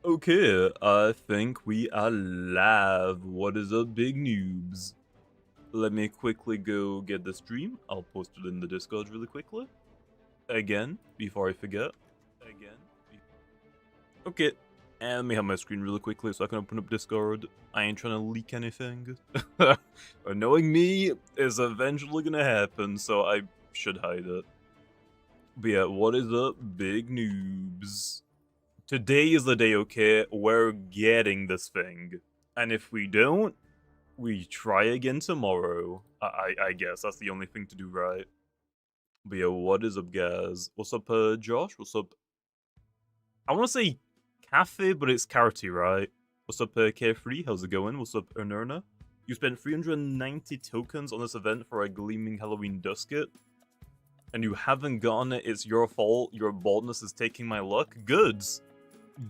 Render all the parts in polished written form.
Okay, I think we are live. What is up, big noobs? Let me quickly go get the stream. I'll post it in the Discord really quickly. Again, before I forget. Okay, and let me have my screen really quickly so I can open up Discord. I ain't trying to leak anything. Knowing me is eventually gonna happen, so I should hide it. But yeah, what is up, big noobs? Today is the day, okay? We're getting this thing. And if we don't, we try again tomorrow. I guess that's the only thing to do, right? But yeah, what is up, guys? What's up, Josh? What's up? I want to say Cafe, but it's Carty, right? What's up, Carefree? How's it going? What's up, Ernerna? You spent 390 tokens on this event for a Gleaming Halloween Dusket, and you haven't gotten it. It's your fault. Your baldness is taking my luck. Goods.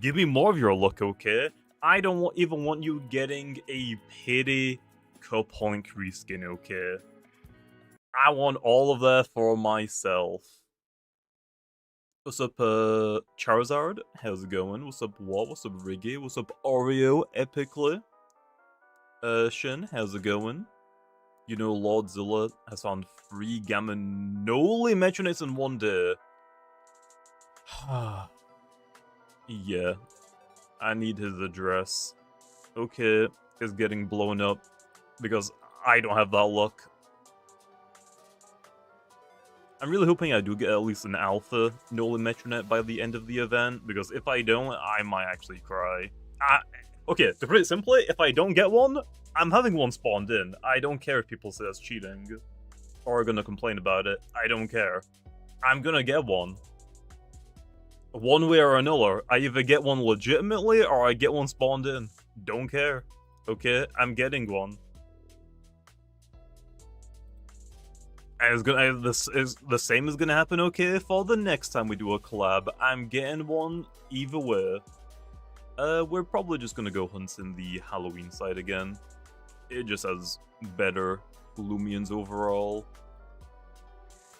Give me more of your luck, okay? I don't even want you getting a pity Coupon reskin, okay? I want all of that for myself. What's up, Charizard? How's it going? What's up, What? What's up, Riggy? What's up, Oreo? Epically? Shin, how's it going? You know, Lordzilla has found 3 Gamma Noli Metronates in one day. Yeah, I need his address. Okay, it's getting blown up because I don't have that luck. I'm really hoping I do get at least an alpha Nolan Metronet by the end of the event, because if I don't, I might actually cry. Okay, to put it simply, if I don't get one, I'm having one spawned in. I don't care if people say that's cheating, or are gonna complain about it. I don't care. I'm gonna get one. One way or another, I either get one legitimately or I get one spawned in. Don't care. Okay, I'm getting one. And the same is gonna happen, okay, for the next time we do a collab. I'm getting one either way. We're probably just gonna go hunt in the Halloween side again. It just has better Loomians overall.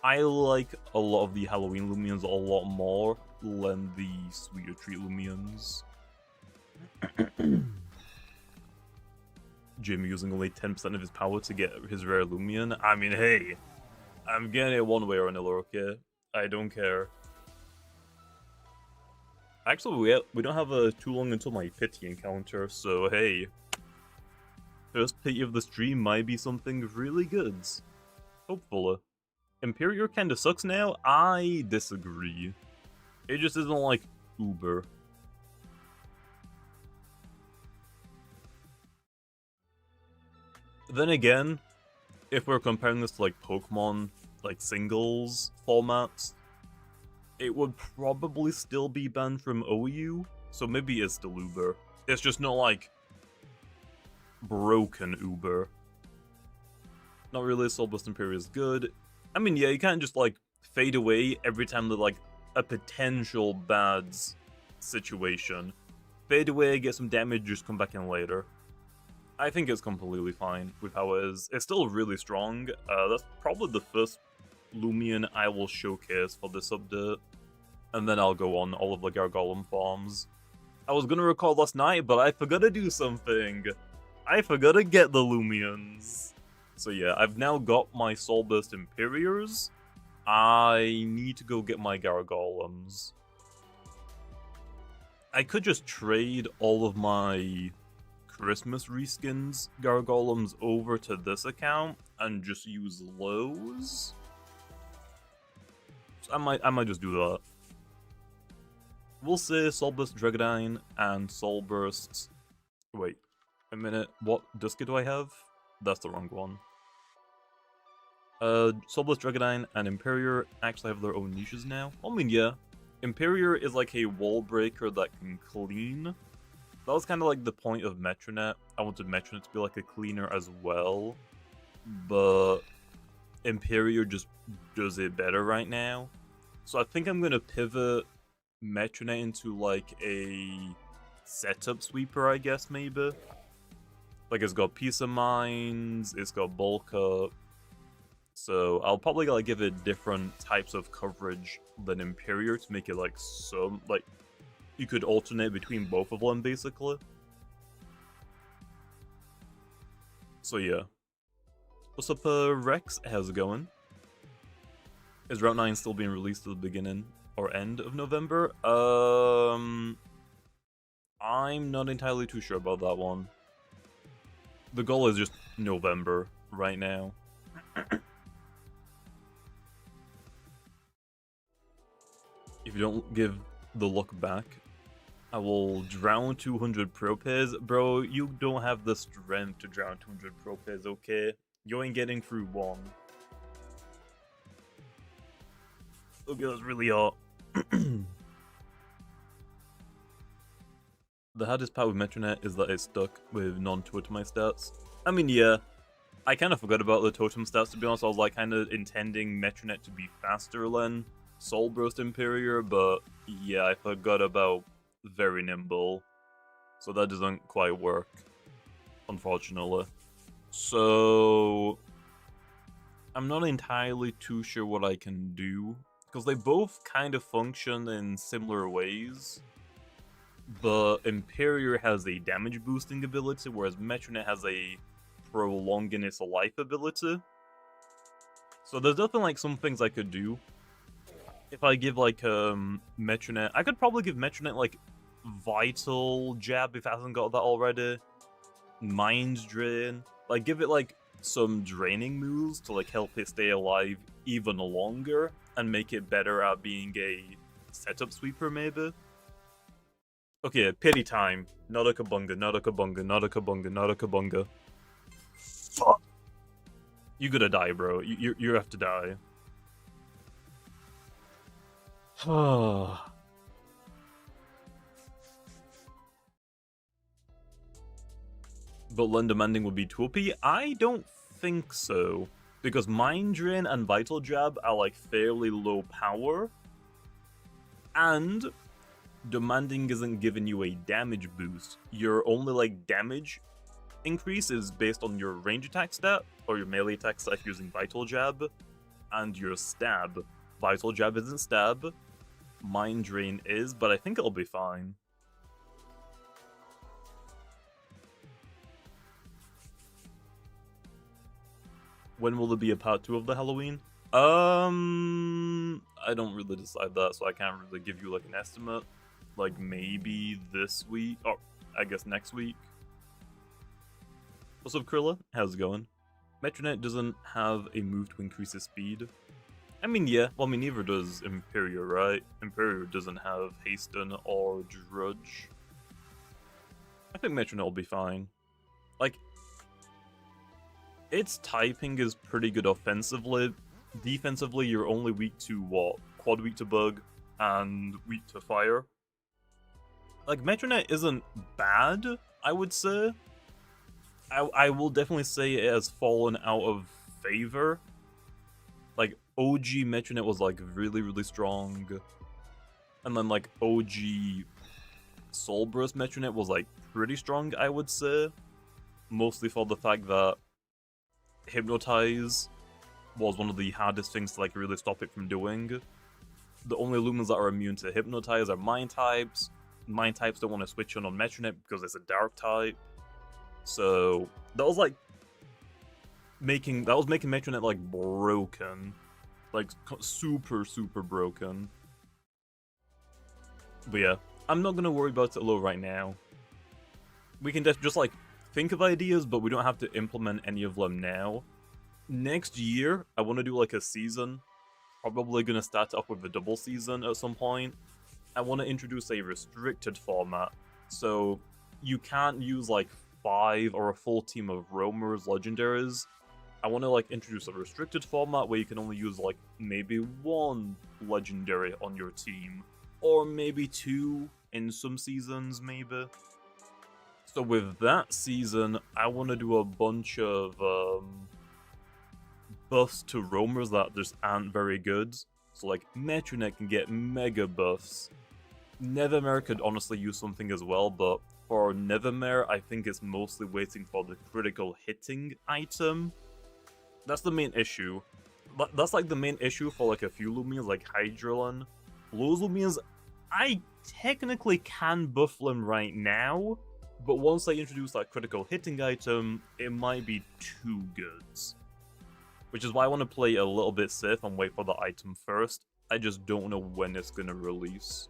I like a lot of the Halloween Loomians a lot more than the Sweeter Treat Loomians. Jim using only 10% of his power to get his rare Loomian. I mean, hey, I'm getting it one way or another, okay? I don't care. Actually, we don't have too long until my pity encounter, so hey. First pity of the stream might be something really good. Hopefully. Imperial kinda sucks now? I disagree. It just isn't like Uber. Then again, if we're comparing this to like Pokemon, like singles formats, it would probably still be banned from OU, so maybe it's still Uber. It's just not like broken Uber. Not really. Soulburst Imperial is good. I mean, yeah, you can't just like fade away every time that like a potential bad situation. Fade away, get some damage, just come back in later. I think it's completely fine with how it is. It's still really strong. That's probably the first Loomian I will showcase for this update. And then I'll go on all of the Gargolem farms. I was gonna record last night, but I forgot to do something. I forgot to get the Loomians. So yeah, I've now got my Soulburst Imperiors. I need to go get my Gargolems. I could just trade all of my Christmas reskins Gargolems over to this account and just use those. So I might just do that. We'll say Soulburst Dragonine and Soulburst. Wait a minute. What Dusky do I have? That's the wrong one. Soulburst Dragonine and Imperior actually have their own niches now. I mean, yeah. Imperior is like a wall breaker that can clean. That was kind of like the point of Metronet. I wanted Metronet to be like a cleaner as well. But Imperior just does it better right now. So I think I'm going to pivot Metronet into like a setup sweeper, I guess, maybe. Like, it's got Peace of Minds, it's got Bulk Up. So I'll probably like give it different types of coverage than Imperior to make it like some like you could alternate between both of them, basically. So yeah. What's up, Rex? How's it going? Is Route 9 still being released at the beginning or end of November? I'm not entirely too sure about that one. The goal is just November right now. If you don't give the luck back, I will drown 200 pro pairs. Bro, you don't have the strength to drown 200 pro pairs, okay? You ain't getting through one. Okay, that's really hot. The hardest part with Metronet is that it's stuck with non-totemized stats. I mean, yeah, I kind of forgot about the totem stats, to be honest. I was like kind of intending Metronet to be faster than Soul Burst Imperior, but yeah, I forgot about very nimble. So that doesn't quite work, unfortunately. So I'm not entirely too sure what I can do, because they both kind of function in similar ways. But Imperior has a damage boosting ability, whereas Metronet has a prolonging its life ability. So there's definitely like some things I could do. If I give like Metronet, I could probably give Metronet like Vital Jab if it hasn't got that already. Mind Drain, like give it like some draining moves to like help it stay alive even longer and make it better at being a setup sweeper maybe. Okay, pity time. Not a kabunga, not a kabunga, not a kabunga, not a kabunga. Fuck. You gotta die, bro. You have to die. But Lend Demanding would be too OP? I don't think so. Because Mind Drain and Vital Jab are like fairly low power. And Demanding isn't giving you a damage boost. Your only like damage increase is based on your range attack stat, or your melee attack stat using Vital Jab, and your stab. Vital Jab isn't stab, Mind Drain is, but I think it'll be fine. When will there be a part 2 of the Halloween? I don't really decide that, so I can't really give you like an estimate. Like maybe this week, or I guess next week. What's up, Krilla? How's it going? Metronet doesn't have a move to increase his speed. I mean, yeah, well, I mean, neither does Imperior, right? Imperior doesn't have Hasten or Drudge. I think Metronet will be fine. Like, its typing is pretty good offensively. Defensively, you're only weak to what? Quad weak to bug and weak to fire. Like, Metronet isn't bad, I would say. I will definitely say it has fallen out of favor. Like, OG Metronet was, like, really, really strong. And then, like, OG Soul Burst Metronet was, like, pretty strong, I would say. Mostly for the fact that Hypnotize was one of the hardest things to, like, really stop it from doing. The only Lumens that are immune to Hypnotize are Mind types. Mind types don't want to switch on Metronet because it's a Dark type. So that was like making Metronet like broken, like super broken. But yeah, I'm not gonna worry about it low right now. We can just like think of ideas, but we don't have to implement any of them now. Next year, I want to do like a season. Probably gonna start off with a double season at some point. I want to introduce a restricted format, so you can't use like 5 or a full team of roamers, legendaries. I want to like introduce a restricted format where you can only use like maybe 1 legendary on your team, or maybe 2 in some seasons, maybe. So with that season, I want to do a bunch of buffs to roamers that just aren't very good. So like Metronet can get mega buffs. Nevermare could honestly use something as well, but for Nevermare, I think it's mostly waiting for the critical hitting item. That's the main issue. That's like the main issue for like a few Loomians, like Hydralin. Those Loomians I technically can buff them right now, but once I introduce that critical hitting item, it might be too good. Which is why I want to play a little bit safe and wait for the item first. I just don't know when it's gonna release.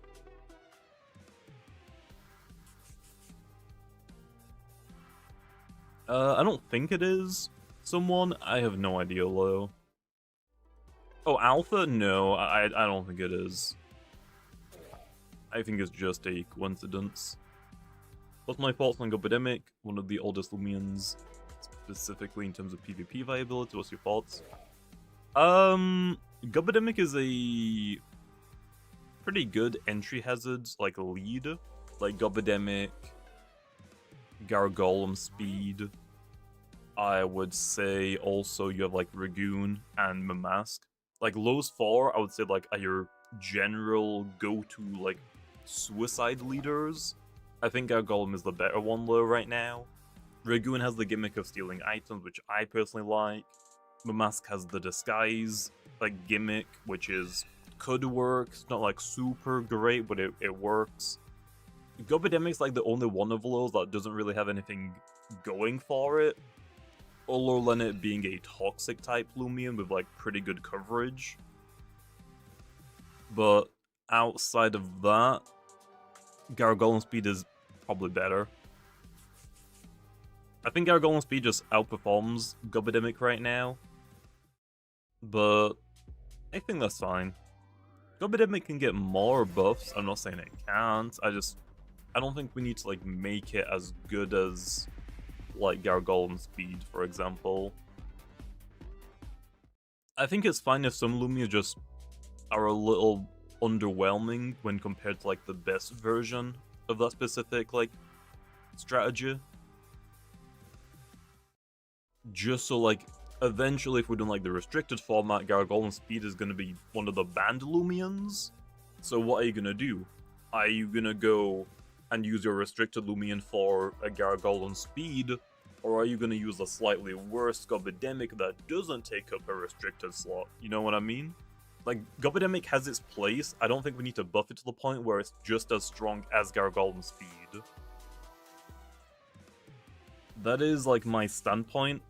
I don't think it is someone. I have no idea, though. Oh, Alpha? No, I don't think it is. I think it's just a coincidence. What's my thoughts on Gobidemic? One of the oldest Loomians, specifically in terms of PvP viability. What's your thoughts? Gobidemic is a pretty good entry hazard, like lead. Like Gobidemic, Gargolem speed. I would say also you have like Ragoon and Mamask. Like those four, I would say like are your general go-to like suicide leaders. I think Gargolem is the better one though right now. Ragoon has the gimmick of stealing items, which I personally like. Mamask has the disguise like gimmick, which could work. It's not like super great, but it works. Gobidemic's like the only one of those that doesn't really have anything going for it. Other than it being a toxic type Loomian with like pretty good coverage. But outside of that, Gargolem speed is probably better. I think Gargolem speed just outperforms Gobidemic right now. But I think that's fine. Gobidemic can get more buffs. I'm not saying it can't. I don't think we need to like make it as good as like Gargolem speed, for example. I think it's fine if some Lumia just are a little underwhelming when compared to like the best version of that specific like strategy. Just so like eventually if we're doing like the restricted format, Gargolem speed is going to be one of the banned Loomians. So what are you going to do? Are you going to go and use your restricted Loomian for a Gargolem speed, or are you going to use a slightly worse Gobidemic that doesn't take up a restricted slot? You know what I mean? Like, Gobidemic has its place. I don't think we need to buff it to the point where it's just as strong as Gargolem speed. That is, like, my standpoint,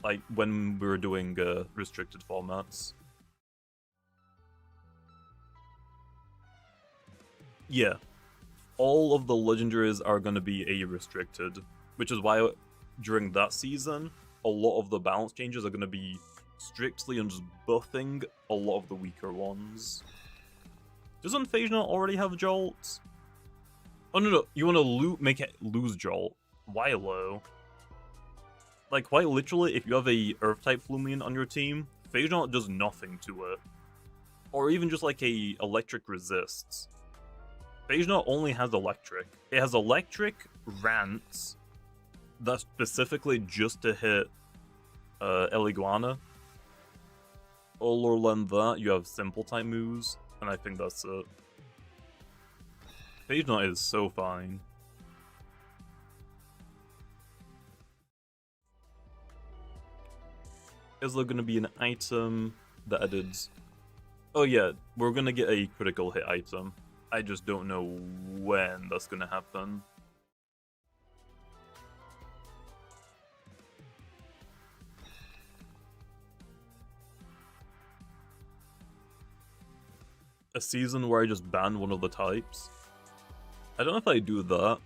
like, when we were doing restricted formats. Yeah. All of the legendaries are going to be a restricted, which is why during that season, a lot of the balance changes are going to be strictly on just buffing a lot of the weaker ones. Doesn't Phage not already have Jolt? Oh no, you want to make it lose Jolt. Why low? Like quite literally, if you have a Earth-type Loomian on your team, Phage not does nothing to it. Or even just like a electric resists. Phage not only has electric. It has electric rants that's specifically just to hit Eliguana. Other than that, you have simple type moves, and I think that's it. Phage not is so fine. Is there gonna be an item that added? Oh yeah, we're gonna get a critical hit item. I just don't know when that's gonna happen. A season where I just ban one of the types. I don't know if I do that.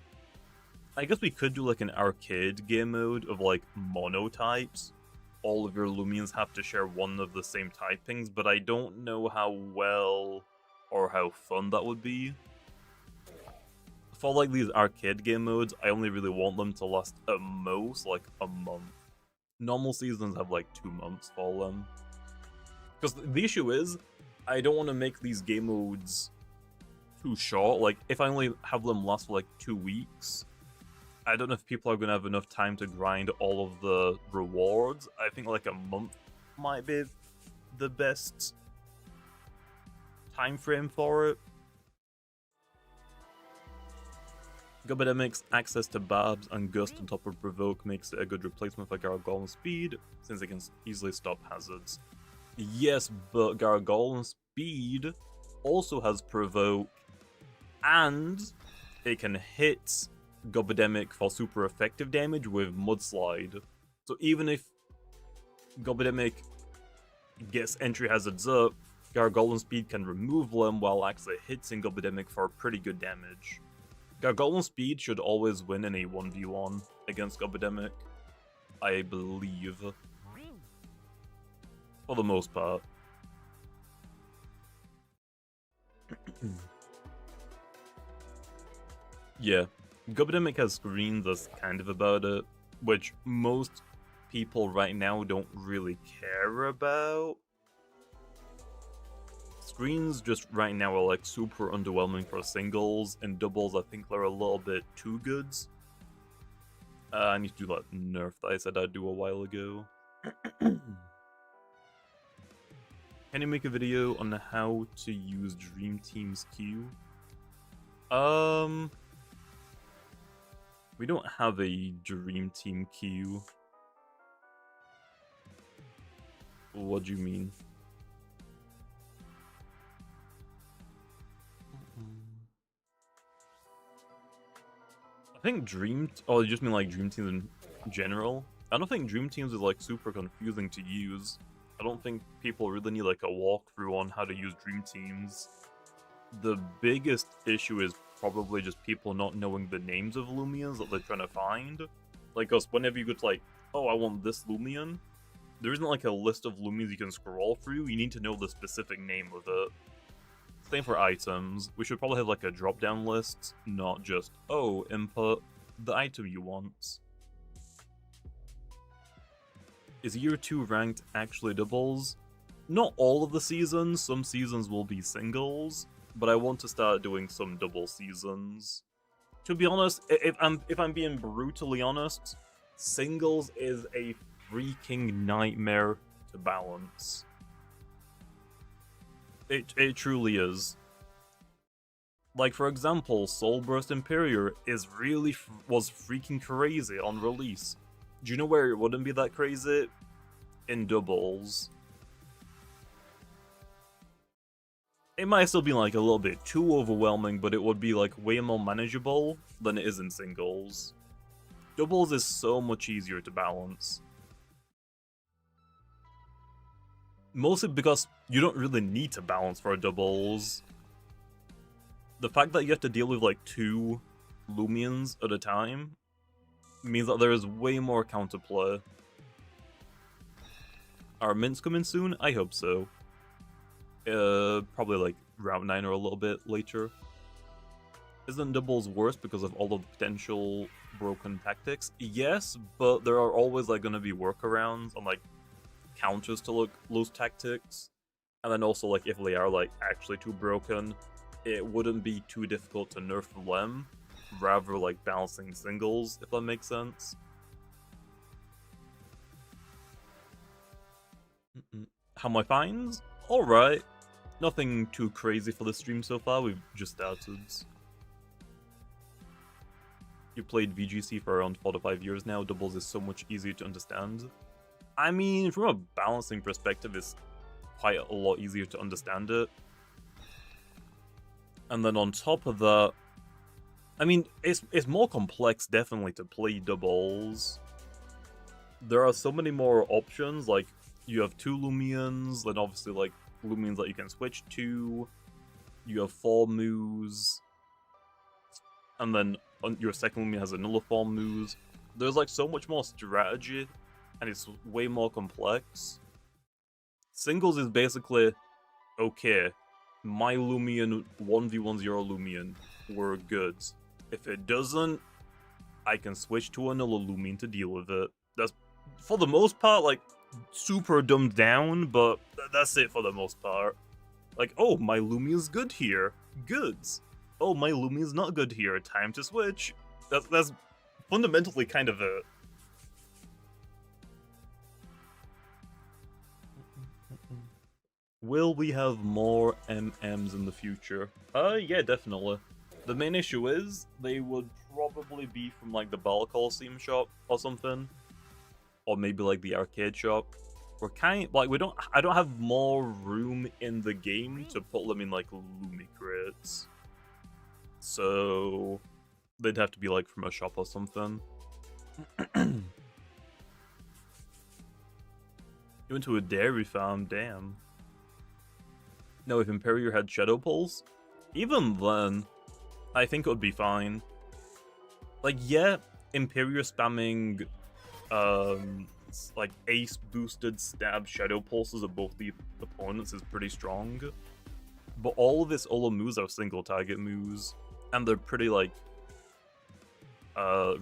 I guess we could do like an arcade game mode of like mono types. All of your Loomians have to share one of the same typings, but I don't know how well or how fun that would be. For like these arcade game modes, I only really want them to last at most like a month. Normal seasons have like 2 months for them. Because the issue is, I don't want to make these game modes too short. Like, if I only have them last for like 2 weeks, I don't know if people are going to have enough time to grind all of the rewards. I think like a month might be the best time frame for it. Gobidemic's access to Babs and Gust on top of Provoke makes it a good replacement for Gargolem Speed, since it can easily stop hazards. Yes, but Gargolem Speed also has Provoke And it can hit Gobademic for super effective damage with Mudslide. So even if Gobademic gets entry hazards up, Gargoyle Speed can remove them while actually hitting Gobademic for pretty good damage. Gargoyle Speed should always win in a 1v1 against Gobademic, I believe. For the most part. Yeah, Gobademic has screens that's kind of about it, which most people right now don't really care about. Screens just right now are like super underwhelming for singles, and doubles I think they're a little bit too good. I need to do that nerf that I said I'd do a while ago. Can you make a video on how to use Dream Team's Q? We don't have a Dream Team Q. What do you mean? I think oh, you just mean like Dream Teams in general? I don't think Dream Teams is like super confusing to use. I don't think people really need like a walkthrough on how to use Dream Teams. The biggest issue is probably just people not knowing the names of Loomians that they're trying to find. Like, cause whenever you go to like, oh, I want this Loomian, there isn't like a list of Loomians you can scroll through, you need to know the specific name of it. Same for items, we should probably have like a drop-down list, not just, oh, input the item you want. Is Year 2 ranked actually doubles? Not all of the seasons, some seasons will be singles, but I want to start doing some double seasons. To be honest, if I'm being brutally honest, singles is a freaking nightmare to balance. It truly is. Like, for example, Soulburst Imperior was freaking crazy on release. Do you know where it wouldn't be that crazy? In doubles. It might still be like a little bit too overwhelming, but it would be like way more manageable than it is in singles. Doubles is so much easier to balance. Mostly because you don't really need to balance for doubles. The fact that you have to deal with like 2 Loomians at a time means that there is way more counterplay. Are mints coming soon? I hope so. Probably like round 9 or a little bit later. Isn't doubles worse because of all of the potential broken tactics? Yes, but there are always like gonna be workarounds on like counters to those tactics. And then also like if they are like actually too broken, it wouldn't be too difficult to nerf them, rather like balancing singles, if that makes sense. How my finds? Alright. Nothing too crazy for the stream so far, we've just started. You played VGC for around 4 to 5 years now, doubles is so much easier to understand. I mean, from a balancing perspective, it's quite a lot easier to understand it. And then on top of that, I mean, it's more complex definitely to play doubles. There are so many more options, like you have 2 Loomians, then obviously like Loomians that you can switch to, you have 4 moves, and then your second Loomian has another 4 moves. There's like so much more strategy, and it's way more complex. Singles is basically, okay, my Loomian 1v1 0 Loomian, we're good. If it doesn't, I can switch to another Loomian to deal with it. That's, for the most part, like, super dumbed down, but that's it for the most part. Like, oh, my Loomian's good here. Good. Oh, my Loomian's not good here. Time to switch. That's fundamentally kind of it. Will we have more MMs in the future? Yeah, definitely. The main issue is, they would probably be from like the Battle Coliseum shop or something. Or maybe like the arcade shop. We're I don't have more room in the game to put them in like Lumi crates. so they'd have to be like from a shop or something. You went to a dairy farm, damn. No, if Imperior had Shadow Pulse, even then, I think it would be fine. Like, yeah, Imperior spamming, like ace boosted stab Shadow Pulses at both the opponents is pretty strong. But all of its Ola moves are single target moves, and they're pretty, like,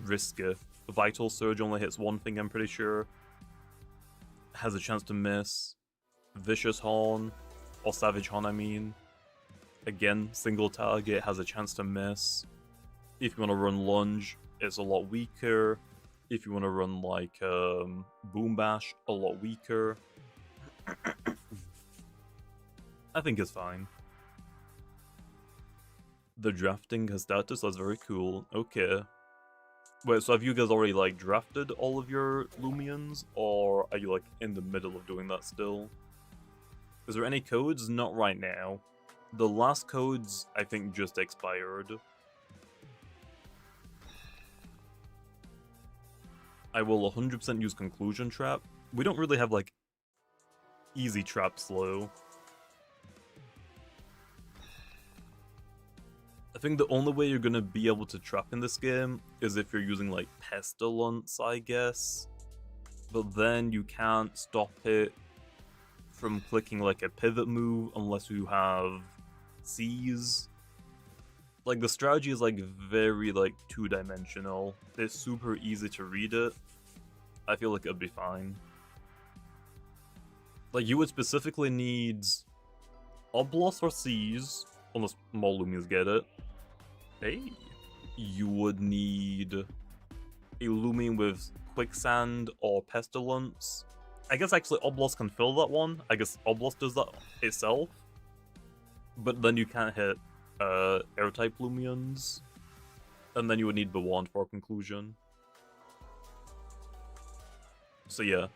risky. Vital Surge only hits one thing, I'm pretty sure. Has a chance to miss. Vicious Horn, or Savage Horn, I mean. Again, single target, has a chance to miss. If you want to run Lunge, it's a lot weaker. If you want to run, like, Boom Bash, a lot weaker. I think it's fine. The drafting has started, so that's very cool. Okay. Wait, so have you guys already, like, drafted all of your Loomians? Or are you, like, in the middle of doing that still? Is there any codes? Not right now. The last codes, I think, just expired. I will 100% use Conclusion Trap. We don't really have, like, easy trap slow. I think the only way you're gonna be able to trap in this game is if you're using, like, Pestilence, I guess. But then you can't stop it from clicking, like, a pivot move unless you have Seize. Like, the strategy is, like, very, like, two-dimensional. It's super easy to read it. I feel like it'd be fine. Like, you would specifically need Oblos or Seize, unless more Loomians get it. Hey. You would need a Loomian with Quicksand or Pestilence. I guess actually Oblos can fill that one. I guess Oblos does that itself. But then you can't hit Air-type Loomians. And then you would need the Wand for conclusion. So yeah.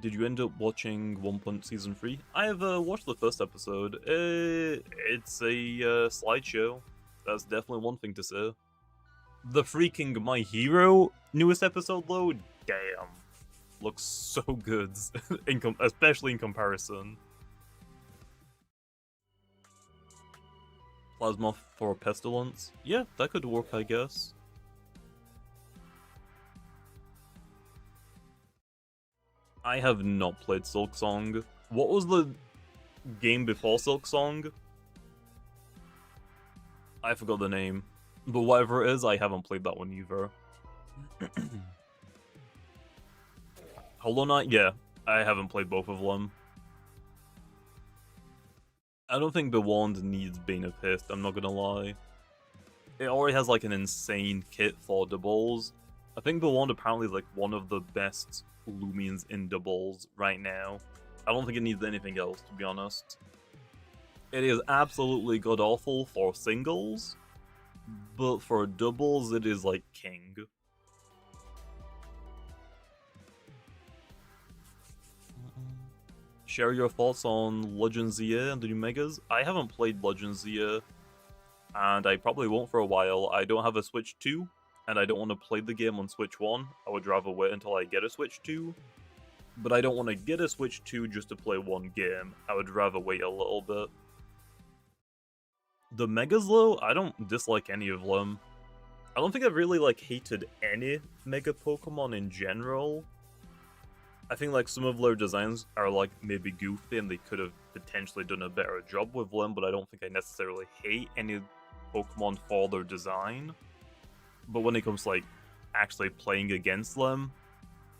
Did you end up watching One Punch Season 3? I have watched the first episode. It's a slideshow. That's definitely one thing to say. The freaking My Hero newest episode, though? Damn. Looks so good, especially in comparison. Plasma for Pestilence? Yeah, that could work, I guess. I have not played Silksong. What was the game before Silksong? I forgot the name. But whatever it is, I haven't played that one either. Hollow Knight? Yeah, I haven't played both of them. I don't think the wand needs Bane of Haste, I'm not gonna lie. It already has, like, an insane kit for doubles. I think the wand apparently is, like, one of the best Loomians in doubles right now. I don't think it needs anything else, to be honest. It is absolutely god-awful for singles, but for doubles it is, like, king. Share your thoughts on Legend ZA and the new Megas. I haven't played Legend ZA, and I probably won't for a while. I don't have a Switch 2, and I don't want to play the game on Switch 1. I would rather wait until I get a Switch 2. But I don't want to get a Switch 2 just to play one game. I would rather wait a little bit. The Megas, though, I don't dislike any of them. I don't think I've really, like, hated any Mega Pokemon in general. I think, like, some of their designs are, like, maybe goofy and they could have potentially done a better job with them, but I don't think I necessarily hate any Pokemon for their design. But when it comes to, like, actually playing against them,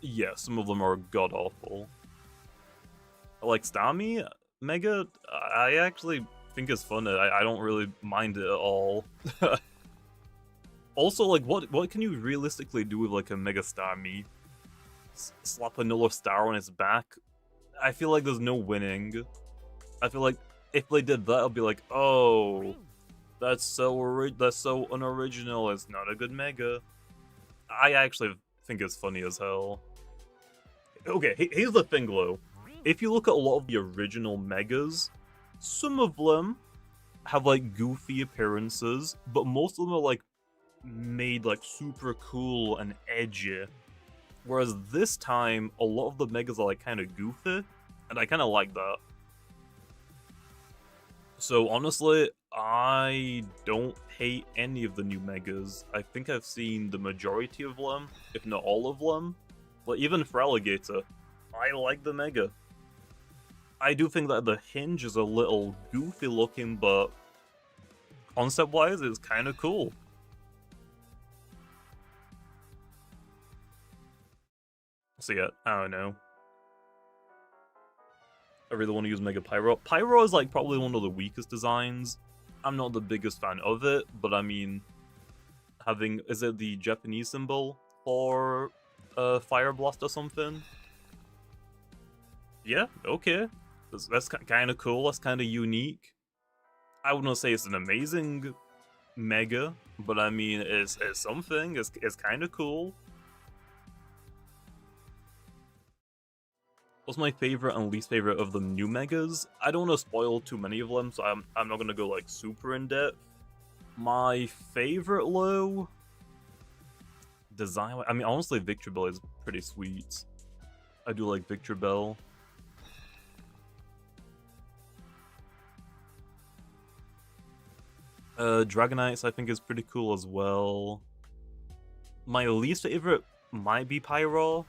yeah, some of them are god-awful. Like, Starmie, Mega, I actually think it's fun. I don't really mind it at all. Also, like, what can you realistically do with, like, a Mega Starmie? Slap another star on its back? I feel like there's no winning. I feel like if they did that, I'd be like, oh, that's so unoriginal. It's not a good Mega. I actually think it's funny as hell. Okay, here's the thing, though. If you look at a lot of the original megas, some of them have like goofy appearances, but most of them are like made like super cool and edgy. Whereas this time, a lot of the megas are like kind of goofy, and I kind of like that. So honestly, I don't hate any of the new megas. I think I've seen the majority of them, if not all of them. Like even for Alligator, I like the mega. I do think that the hinge is a little goofy looking, but concept-wise, it's kind of cool. So yeah, I don't know. I really want to use Mega Pyro. Pyro is like probably one of the weakest designs. I'm not the biggest fan of it, but I mean, having, is it the Japanese symbol for Fire Blast or something? Yeah, okay. That's kind of cool. That's kind of unique. I wouldn't say it's an amazing mega, but I mean, it's something. It's kind of cool. What's my favorite and least favorite of the new megas? I don't want to spoil too many of them, so I'm not gonna go like super in depth. My favorite low design. I mean, honestly, Victory Bell is pretty sweet. I do like Victory Bell. Dragonites I think is pretty cool as well. My least favorite might be Pyro,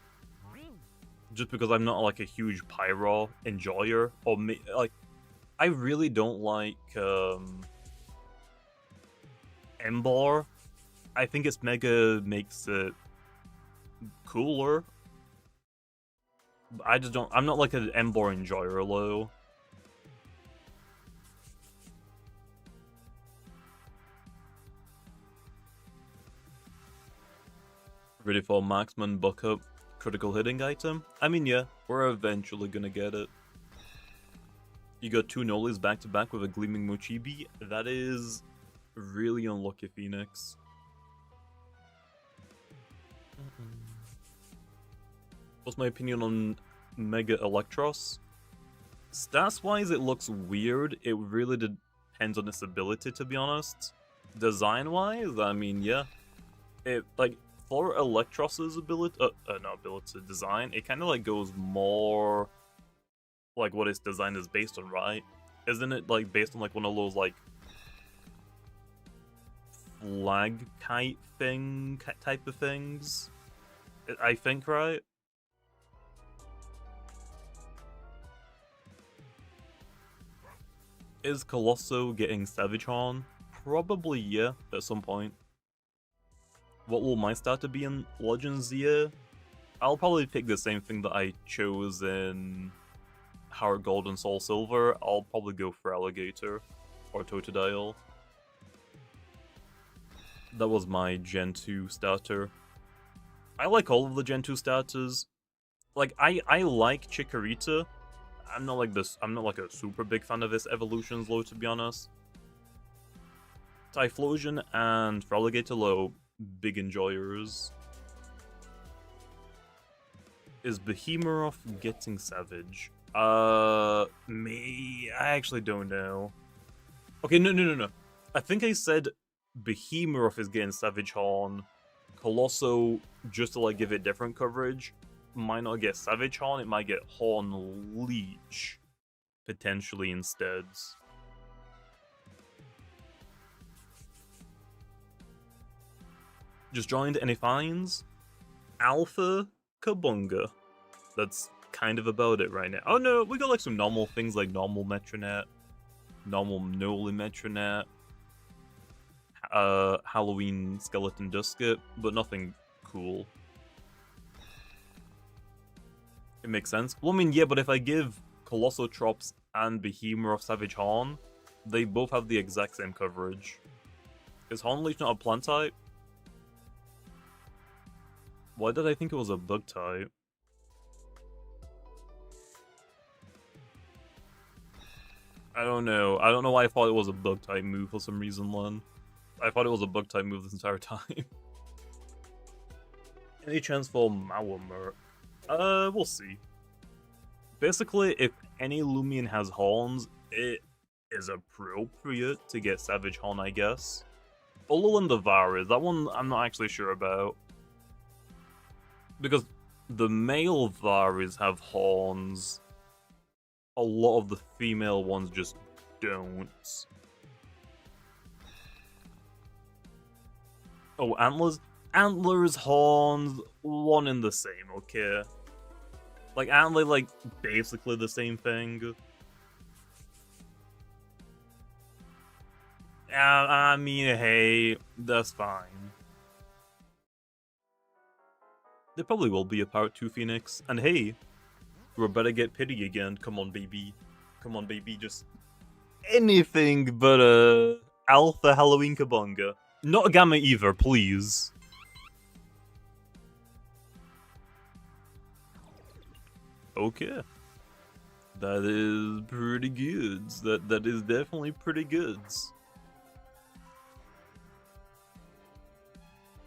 just because I'm not like a huge Pyro enjoyer, or like I really don't like Embar. I think its mega makes it cooler. I just don't. I'm not like an Embar enjoyer, though. Ready for Marksman Buckup critical hitting item? I mean, yeah, we're eventually gonna get it. You got 2 Nollies back to back with a Gleaming Mochibi. That is really unlucky, Phoenix. What's my opinion on Mega Electros? Stats-wise, it looks weird. It really depends on its ability, to be honest. Design-wise, I mean, yeah. It, like, for Electros's ability, not ability, design, it kind of, like, goes more like what its design is based on, right? Isn't it, like, based on, like, one of those, like, flag kite thing type of things? I think, right? Is Colosso getting Savage Horn? Probably, yeah, at some point. What will my starter be in Legends year? I'll probably pick the same thing that I chose in Heart Gold and Soul Silver. I'll probably go for Alligator or Totodile. That was my Gen 2 starter. I like all of the Gen 2 starters. Like, I like Chikorita. I'm not like a super big fan of this evolutions low, to be honest. Typhlosion and Feraligatr low, big enjoyers. Is Behemoth getting Savage? Me? I actually don't know. Okay, no. I think I said Behemoth is getting Savage Horn. Colosso, just to like give it different coverage, might not get Savage Horn, it might get Horn Leech, potentially instead. Just joined any finds? Alpha Kabunga. That's kind of about it right now. Oh no, we got like some normal things like normal Metronet, normal Noli Metronet, Halloween Skeleton Dusket, but nothing cool. It makes sense. Well, I mean, yeah, but if I give Colossotrops and Behemoth Savage Horn, they both have the exact same coverage. Is Hornleech not a plant type? Why did I think it was a bug type? I don't know. I don't know why I thought it was a bug type move for some reason, Len. I thought it was a bug type move this entire time. Any chance for Mawamerk? We'll see. Basically, if any Loomian has horns, it is appropriate to get Savage Horn, I guess. Other than the Varas, that one I'm not actually sure about. Because the male Varas have horns. A lot of the female ones just don't. Oh, antlers? Antlers, horns, one and the same, okay? Like, aren't they, like, basically the same thing? I mean, hey, that's fine. There probably will be a part 2 Phoenix, and hey, we're about to get pity again. Come on, baby. Come on, baby, just anything but a Alpha Halloween Kabunga. Not a Gamma either, please. Okay. That is pretty good. That is definitely pretty good.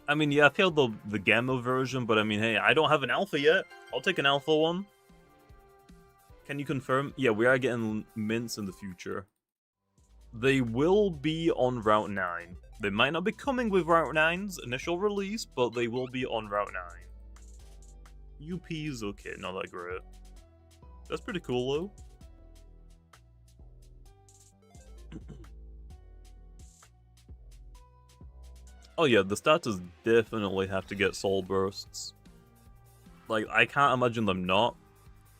I mean, yeah, I failed the Gamma version, but I mean, hey, I don't have an Alpha yet. I'll take an Alpha one. Can you confirm? Yeah, we are getting mints in the future. They will be on Route 9. They might not be coming with Route 9's initial release, but they will be on Route 9. UP's okay, not that great. That's pretty cool, though. Oh yeah, the starters definitely have to get soul bursts. Like, I can't imagine them not.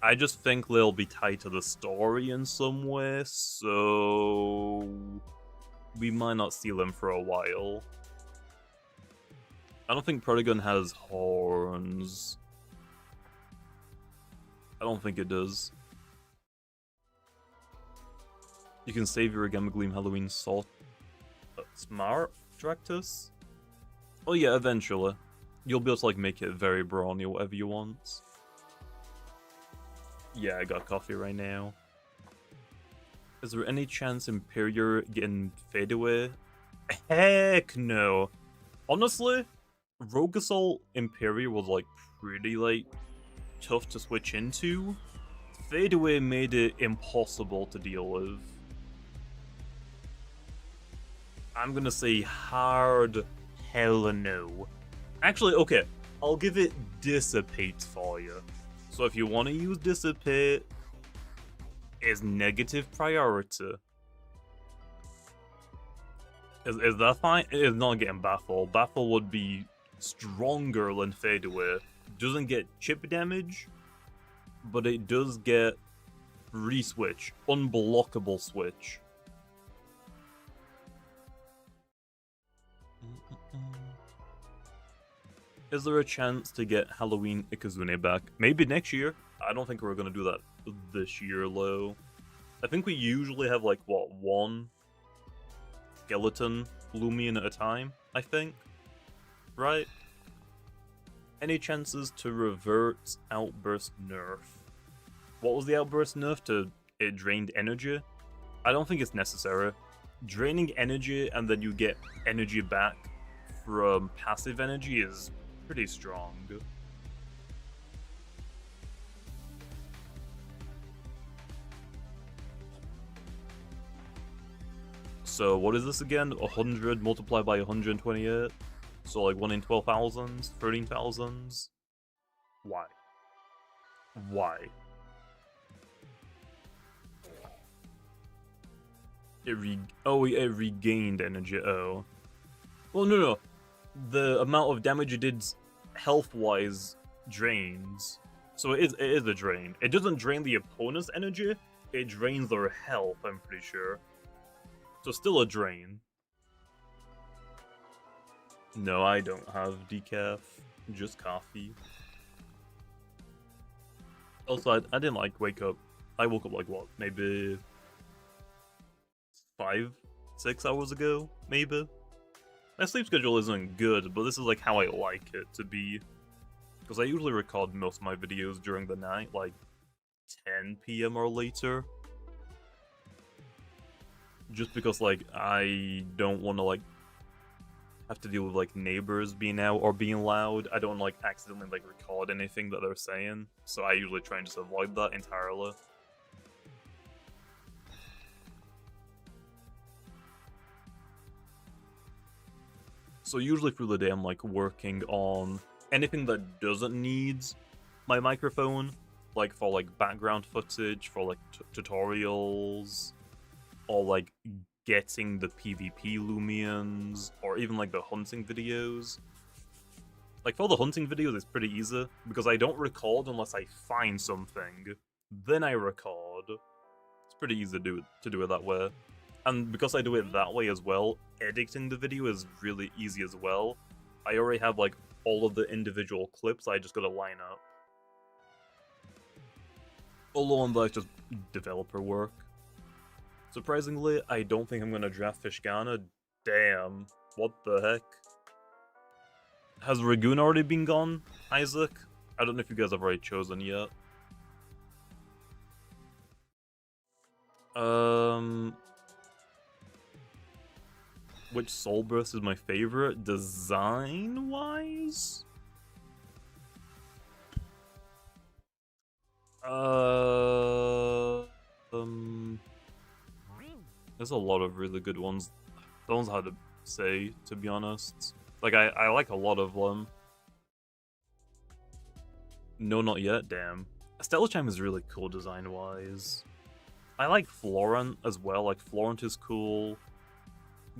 I just think they'll be tied to the story in some way, so we might not see them for a while. I don't think Protagon has horns. I don't think it does. You can save your Gamma Gleam Halloween Salt. Smart Dractus? Oh yeah, eventually. You'll be able to like make it very brawny or whatever you want. Yeah, I got coffee right now. Is there any chance Imperior getting fade away? Heck no. Honestly, Rogue Assault Imperior was like pretty like tough to switch into. Fade away made it impossible to deal with. I'm gonna say hard hell no. Actually, okay, I'll give it Dissipate for you. So if you want to use Dissipate, it's negative priority. Is that fine? It is not getting Baffle. Baffle would be stronger than Fade Away. Doesn't get chip damage, but it does get re-switch. Unblockable switch. Is there a chance to get Halloween Ikazune back? Maybe next year. I don't think we're going to do that this year, though. I think we usually have, like, what, one skeleton Loomian at a time, I think? Right? Any chances to revert Outburst nerf? What was the Outburst nerf to it drained energy? I don't think it's necessary. Draining energy and then you get energy back from passive energy is pretty strong. So what is this again? 100 multiplied by 128? So like 1 in 12,000s? 13,000s? Why? Why? It regained energy, oh. Well, no. The amount of damage it did health-wise drains. So it is a drain. It doesn't drain the opponent's energy, it drains their health, I'm pretty sure. So still a drain. No, I don't have decaf, just coffee. Also, I didn't like wake up. I woke up like what, maybe 5-6 hours ago, maybe? My sleep schedule isn't good, but this is like how I like it to be. Because I usually record most of my videos during the night, like 10 PM or later. Just because like I don't want to like have to deal with like neighbors being out or being loud. I don't like accidentally like record anything that they're saying, so I usually try and just avoid that entirely. So usually through the day I'm like working on anything that doesn't need my microphone, like for like background footage, for like tutorials, or like getting the PvP Loomians, or even like the hunting videos. Like for the hunting videos it's pretty easy, because I don't record unless I find something, then I record. It's pretty easy to do it that way. And because I do it that way as well, editing the video is really easy as well. I already have like all of the individual clips, I just gotta line up. Although that's just developer work. Surprisingly, I don't think I'm gonna draft Fishgana. Damn, what the heck? Has Ragoon already been gone, Isaac? I don't know if you guys have already chosen yet. Which Soul Burst is my favorite, design-wise? There's a lot of really good ones. Don't know how to say, to be honest. Like, I like a lot of them. No, not yet, damn. Stellar Chime is really cool design-wise. I like Florent as well, like Florent is cool.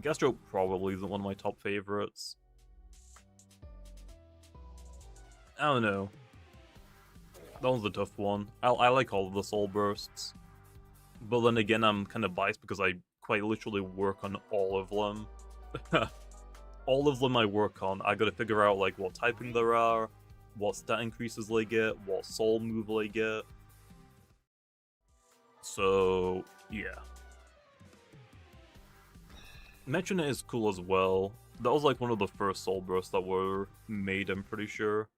Gastro probably isn't one of my top favorites. I don't know. That one's a tough one. I like all of the Soul Bursts. But then again, I'm kind of biased because I quite literally work on all of them. All of them I work on. I gotta figure out like what typing there are, what stat increases they get, what soul move they get. So, yeah. Metronet is cool as well. That was like one of the first Soul Bursts that were made, I'm pretty sure.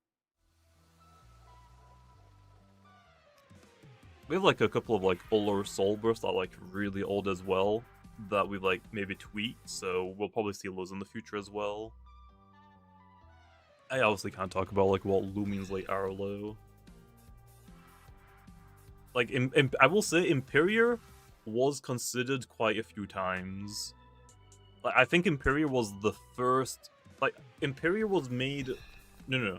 We have like a couple of like older Soul Bursts that are like really old as well, that we've like maybe tweaked, so we'll probably see those in the future as well. I obviously can't talk about like what Loomian's like are low. Like, I will say Imperior was considered quite a few times. Like, I think Imperior was the first... Like, Imperior was made... No.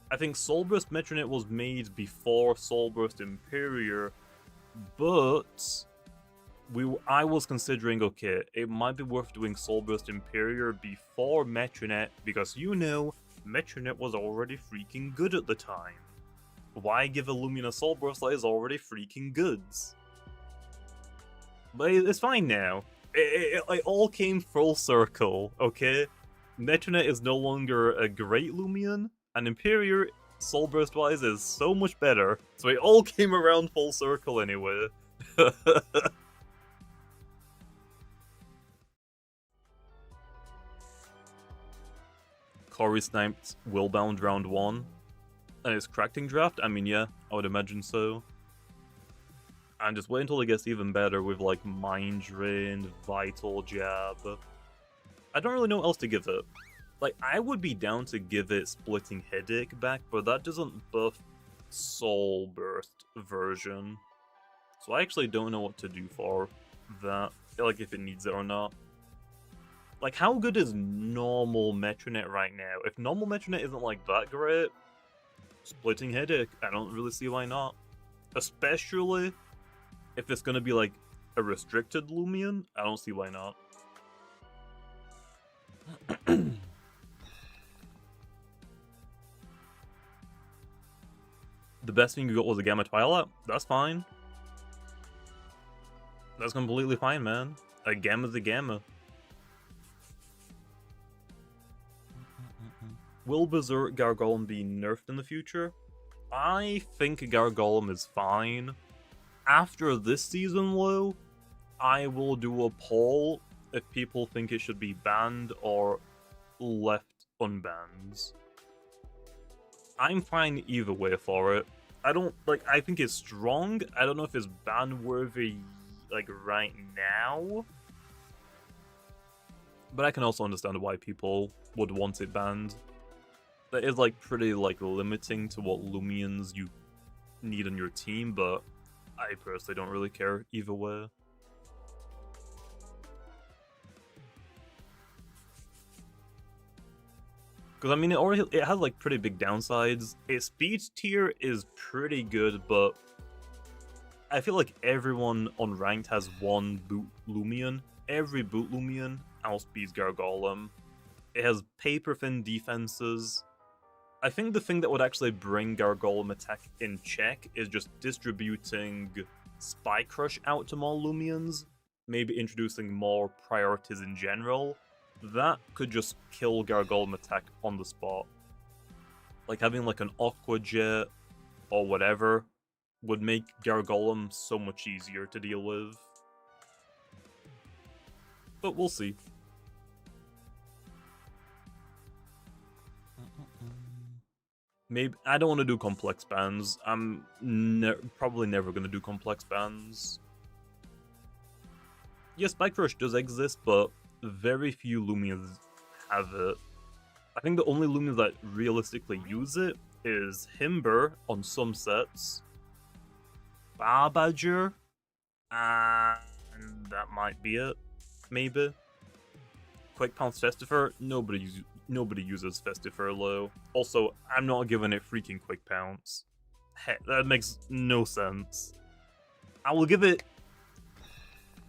I think Soul Burst Metronet was made before Soul Burst Imperior, but... I was considering, okay, it might be worth doing Soul Burst Imperior before Metronet, because you know, Metronet was already freaking good at the time. Why give a Loomian a Soul Burst that is already freaking goods? But it's fine now. It all came full circle, okay? Metronet is no longer a great Loomian, and Imperior, Soul Burst-wise, is so much better. So it all came around full circle anyway. Corey sniped Willbound round 1. And it's Cracking Draft? I mean, yeah, I would imagine so. And just wait until it gets even better with, like, Mind Drain, Vital Jab. I don't really know what else to give it. Like, I would be down to give it Splitting Headache back, but that doesn't buff Soul Burst version. So I actually don't know what to do for that. Like, if it needs it or not. Like, how good is normal Metronet right now? If normal Metronet isn't, like, that great, Splitting Headache, I don't really see why not. Especially if it's gonna be, like, a restricted Loomian, I don't see why not. The best thing you got was a Gamma Twilight? That's fine. That's completely fine, man. A Gamma's a Gamma. Will Berserk Gargolem be nerfed in the future? I think Gargolem is fine. After this season, though, I will do a poll if people think it should be banned or left unbanned. I'm fine either way for it. I think it's strong. I don't know if it's ban-worthy, like, right now. But I can also understand why people would want it banned. That is like pretty like limiting to what Loomians you need on your team, but I personally don't really care either way. Because I mean, it has like pretty big downsides. Its speed tier is pretty good, but I feel like everyone on ranked has one boot Loomian. Every boot Loomian outspeeds Gargolem. It has paper thin defenses. I think the thing that would actually bring Gargolem attack in check is just distributing Spike Crush out to more Loomians, maybe introducing more priorities in general. That could just kill Gargolem attack on the spot. Like having like an Aqua Jet or whatever would make Gargolem so much easier to deal with. But we'll see. Maybe I don't want to do complex bans. I'm probably never going to do complex bans. Yes, Spike Rush does exist, but very few Loomians have it. I think the only Loomians that realistically use it is Himber on some sets, Barbadger, and that might be it, maybe. Quick Pounce Festifer, nobody uses Festifer low. Also, I'm not giving it freaking Quick Pounce. Heck, that makes no sense. I will give it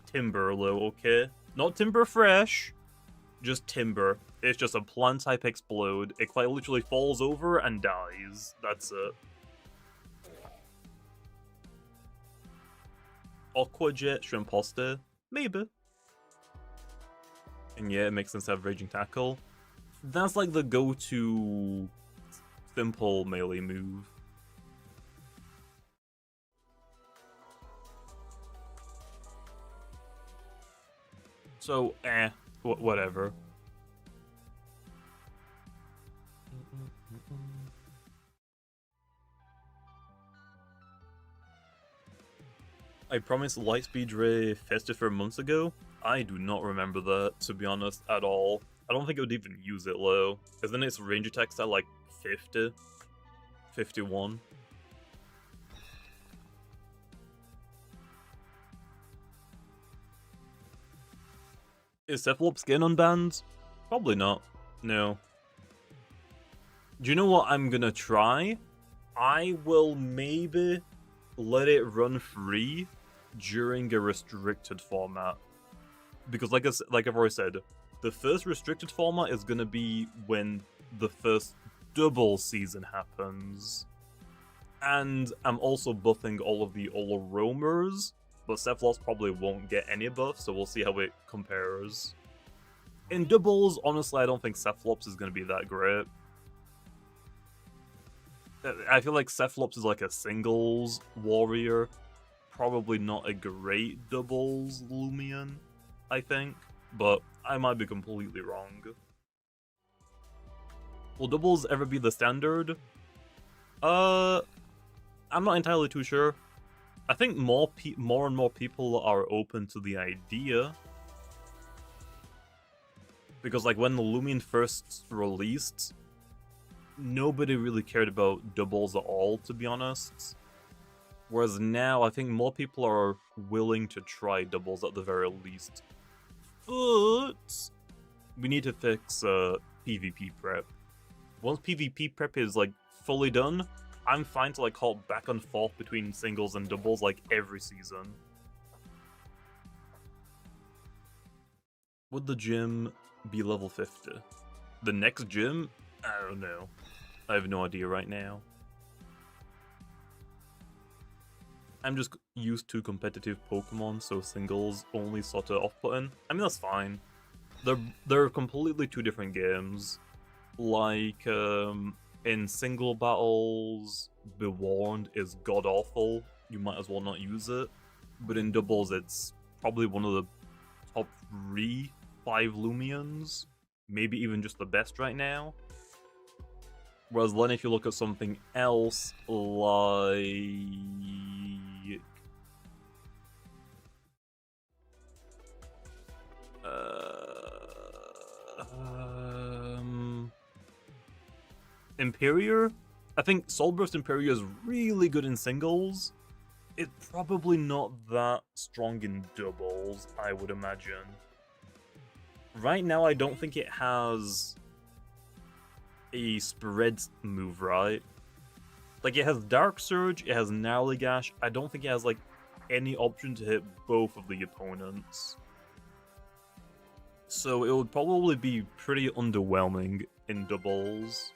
Timber low, okay? Not Timber Fresh, just Timber. It's just a plant type explode. It quite literally falls over and dies. That's it. Aqua Jet Shrimposter? Maybe. And yeah, it makes sense to have Raging Tackle. That's like the go-to simple melee move. So, whatever. I promised Lightspeed Ray Festifer months ago. I do not remember that, to be honest, at all. I don't think it would even use it low. Isn't its range attack at like 50? 51? Is Cephalops Skin unbanned? Probably not. No. Do you know what I'm gonna try? I will maybe let it run free during a restricted format. Because like I've already said, the first restricted format is gonna be when the first double season happens. And I'm also buffing all of the Ola roamers, but Cephalops probably won't get any buff, so we'll see how it compares. In doubles, honestly, I don't think Cephalops is gonna be that great. I feel like Cephalops is like a singles warrior, probably not a great doubles Loomian, I think, but I might be completely wrong. Will doubles ever be the standard? I'm not entirely too sure. I think more and more people are open to the idea. Because like when the Loomian first released, nobody really cared about doubles at all, to be honest. Whereas now, I think more people are willing to try doubles at the very least. But we need to fix PvP prep. Once PvP prep is like fully done, I'm fine to like hop back and forth between singles and doubles like every season. Would the gym be level 50? The next gym? I don't know. I have no idea right now. I'm just used to competitive Pokemon, so singles only sort of off-putting. I mean, that's fine. They're completely two different games. Like, in single battles, Be Warned is god-awful. You might as well not use it. But in doubles, it's probably one of the top 5 Loomians. Maybe even just the best right now. Whereas then if you look at something else, like... Imperior, I think Soul Burst Imperior is really good in singles. It's probably not that strong in doubles, I would imagine. Right now, I don't think it has a spread move, right? Like, it has Dark Surge, it has Gnarly Gash. I don't think it has, like, any option to hit both of the opponents. So it would probably be pretty underwhelming in doubles.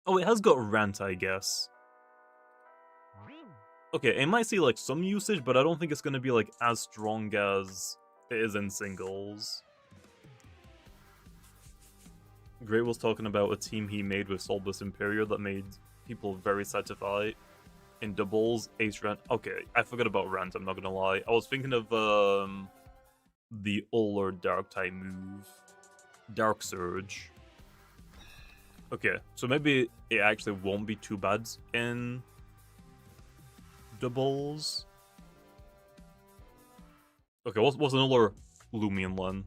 Oh, it has got Rant, I guess. Okay, it might see, like, some usage, but I don't think it's going to be, like, as strong as it is in singles. Gray was talking about a team he made with Soul Burst Imperial that made people very sad to fight. In doubles, Ace Rant. Okay, I forgot about Rant, I'm not gonna lie. I was thinking of the older Dark type move. Dark Surge. Okay, so maybe it actually won't be too bad in doubles. Okay, what's another Loomian one?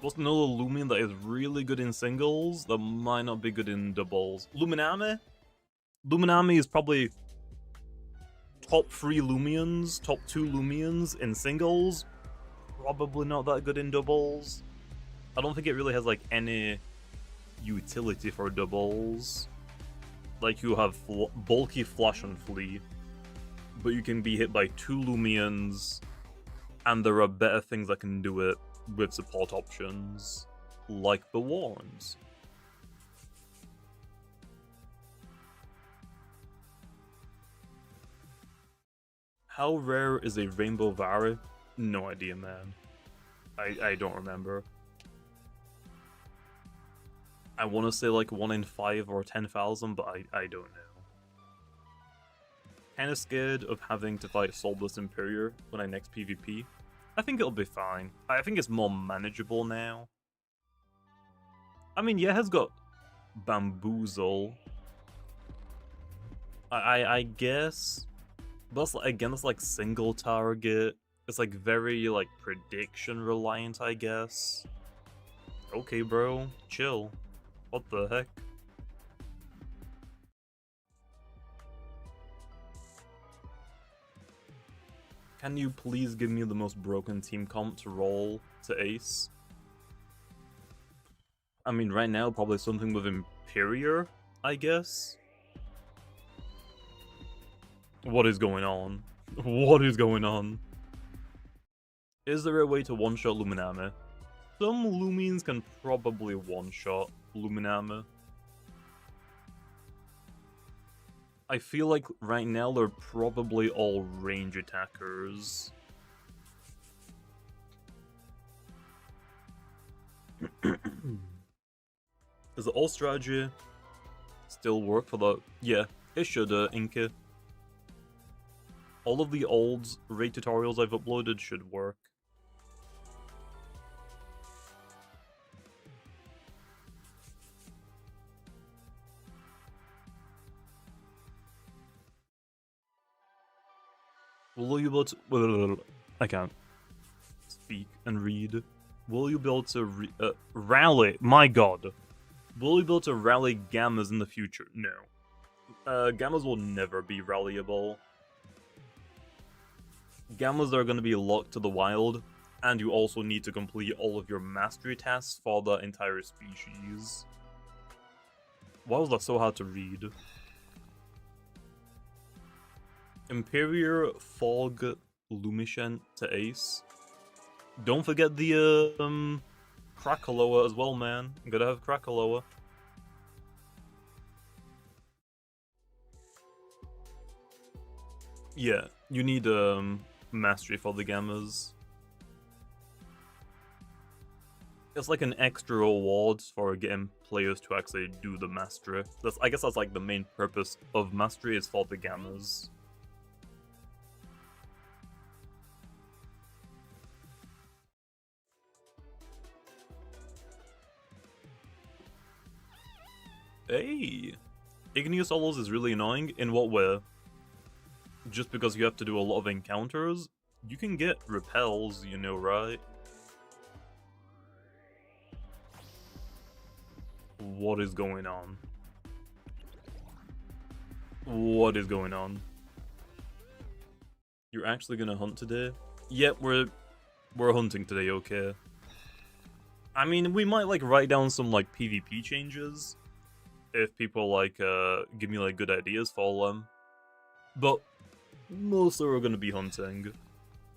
What's another Loomian that is really good in singles that might not be good in doubles? Luminame? Luminame is probably top 3 Loomians, top 2 Loomians in singles. Probably not that good in doubles. I don't think it really has like any utility for doubles. Like you have bulky Flash and Flee, but you can be hit by 2 Loomians, and there are better things that can do it with support options, like the Warns. How rare is a Rainbow Vari? No idea, man. I don't remember. I want to say like 1 in 5 or 10,000, but I don't know. Kinda scared of having to fight Soul Burst Imperior when I next PvP. I think it'll be fine. I think it's more manageable now. I mean, yeah, it has got Bamboozle. I guess. But that's, again, it's like single target. It's like very like prediction reliant, I guess. Okay, bro, chill. What the heck? Can you please give me the most broken team comp to roll to ace? I mean, right now, probably something with Imperior, I guess? What is going on? What is going on? Is there a way to one-shot Luminame? Some Lumians can probably one-shot Luminame. I feel like right now they're probably all range attackers. Does the ult strategy still work for the... Yeah, it should, Inke. All of the old raid tutorials I've uploaded should work. Will you be able to... I can't speak and read. Will you be able to rally? My god. Will you be able to rally gammas in the future? No. Gammas will never be rallyable. Gammas are going to be locked to the wild, and you also need to complete all of your mastery tasks for the entire species. Why was that so hard to read? Imperior Fog Lumishen to ace. Don't forget the Krakaloa as well, man. I'm gonna have Krakaloa. Yeah, you need mastery for the gammas. It's like an extra reward for getting players to actually do the mastery. I guess that's like the main purpose of mastery, is for the gammas. Hey! Igneous Solos is really annoying. In what way? Just because you have to do a lot of encounters? You can get repels, you know, right? What is going on? What is going on? You're actually gonna hunt today? Yep, we're hunting today, okay. I mean, we might, like, write down some, like, PvP changes. If people, like, give me, like, good ideas for them. But mostly we're gonna be hunting.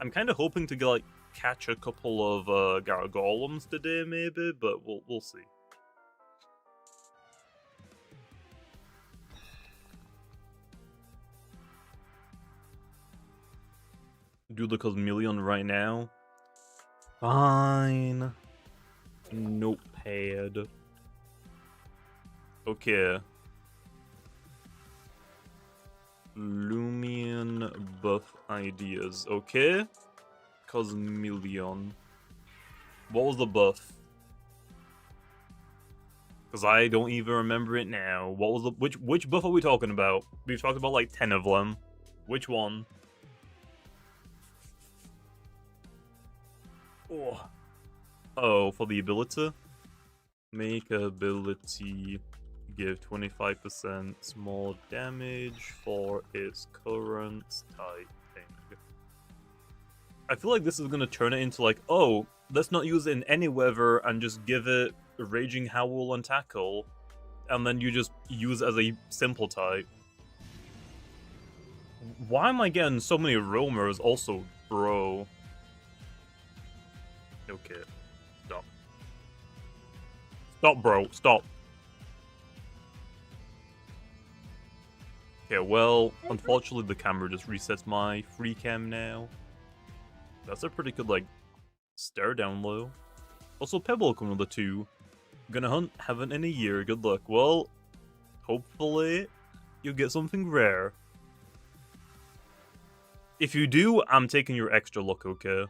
I'm kind of hoping to, like, catch a couple of, gargolems today, maybe, but we'll see. Do the Cosmeleon right now? Fine. Notepad. Okay. Loomian buff ideas. Okay. Cosmeleon. What was the buff? Because I don't even remember it now. What was the which buff are we talking about? We've talked about like 10 of them. Which one? Oh, for the ability? Make ability give 25% more damage for its current typing. I feel like this is gonna turn it into like, oh, let's not use it in any weather and just give it Raging Howl and Tackle, and then you just use it as a simple type. Why am I getting so many roamers also, bro? Okay, stop. Stop, bro, stop. Okay, well, unfortunately the camera just resets my free cam now. That's a pretty good, like, stare down low. Also, Pebble coming with a 2. Gonna hunt, haven't in a year, good luck. Well, hopefully you'll get something rare. If you do, I'm taking your extra luck, okay?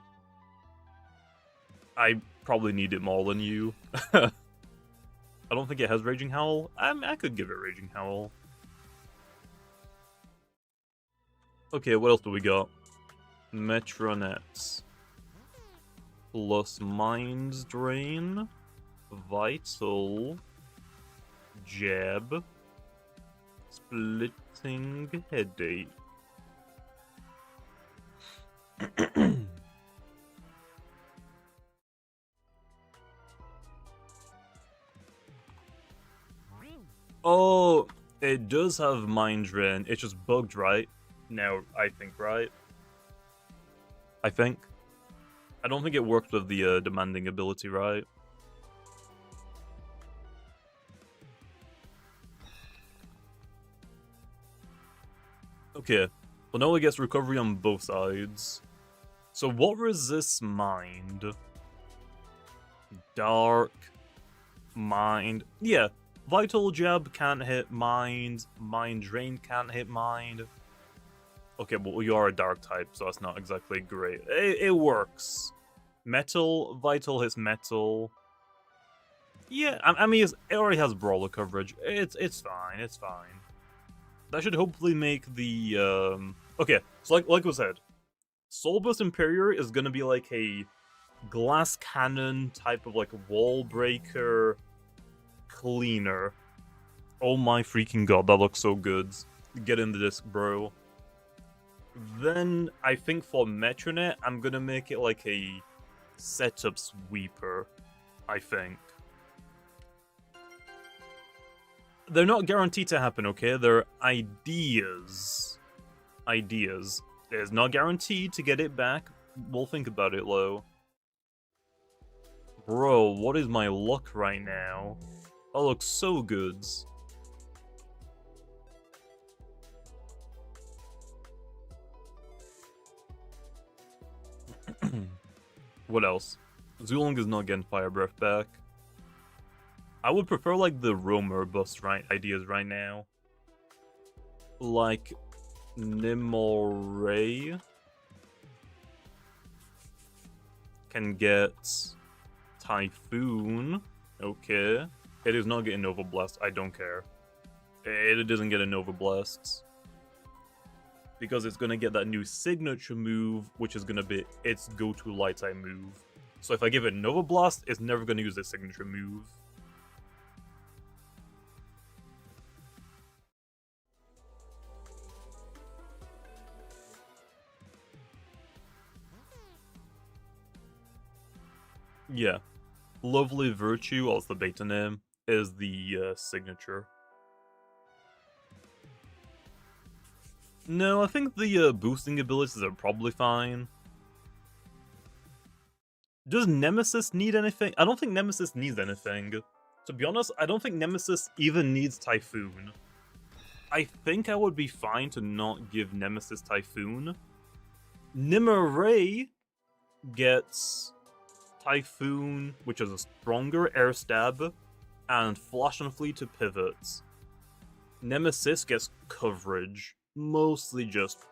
I probably need it more than you. I don't think it has Raging Howl. I could give it Raging Howl. Okay, what else do we got? Metronets. Plus Mind's Drain. Vital. Jab. Splitting Headache. Oh, it does have Mind Drain. It's just bugged, right? Now, I think, right? I think. I don't think it works with the demanding ability, right? Okay. Well, now it gets recovery on both sides. So what resists Mind? Dark. Mind. Yeah. Vital Jab can't hit Mind. Mind Drain can't hit Mind. Okay, well, you are a Dark type, so that's not exactly great. It works. Metal. Vital hits Metal. Yeah, I mean, it already has Brawler coverage. It's fine. It's fine. That should hopefully make the, Okay, so like I said, Soulburst Imperior is gonna be like a glass cannon type of like wall breaker cleaner. Oh my freaking god, that looks so good. Get in the disc, bro. Then I think for Metronet, I'm gonna make it like a setup sweeper, I think. They're not guaranteed to happen, okay? They're ideas. Ideas. It's not guaranteed to get it back. We'll think about it, Lo. Bro, what is my luck right now? That looks so good. What else? Zulong is not getting Fire Breath back. I would prefer, like, the roamer buffs ideas right now. Like, Nimore can get Typhoon. Okay. It is not getting Nova Blast. I don't care. It doesn't get a Nova Blast. because it's gonna get that new signature move, which is gonna be its go-to light type move. So if I give it Nova Blast, it's never gonna use its signature move. Yeah. Lovely Virtue, also the beta name, is the signature. No, I think the boosting abilities are probably fine. Does Nemesis need anything? I don't think Nemesis needs anything. To be honest, I don't think Nemesis even needs Typhoon. I think I would be fine to not give Nemesis Typhoon. Nimue gets Typhoon, which is a stronger air stab, and Flash and Flee to pivots. Nemesis gets coverage, mostly just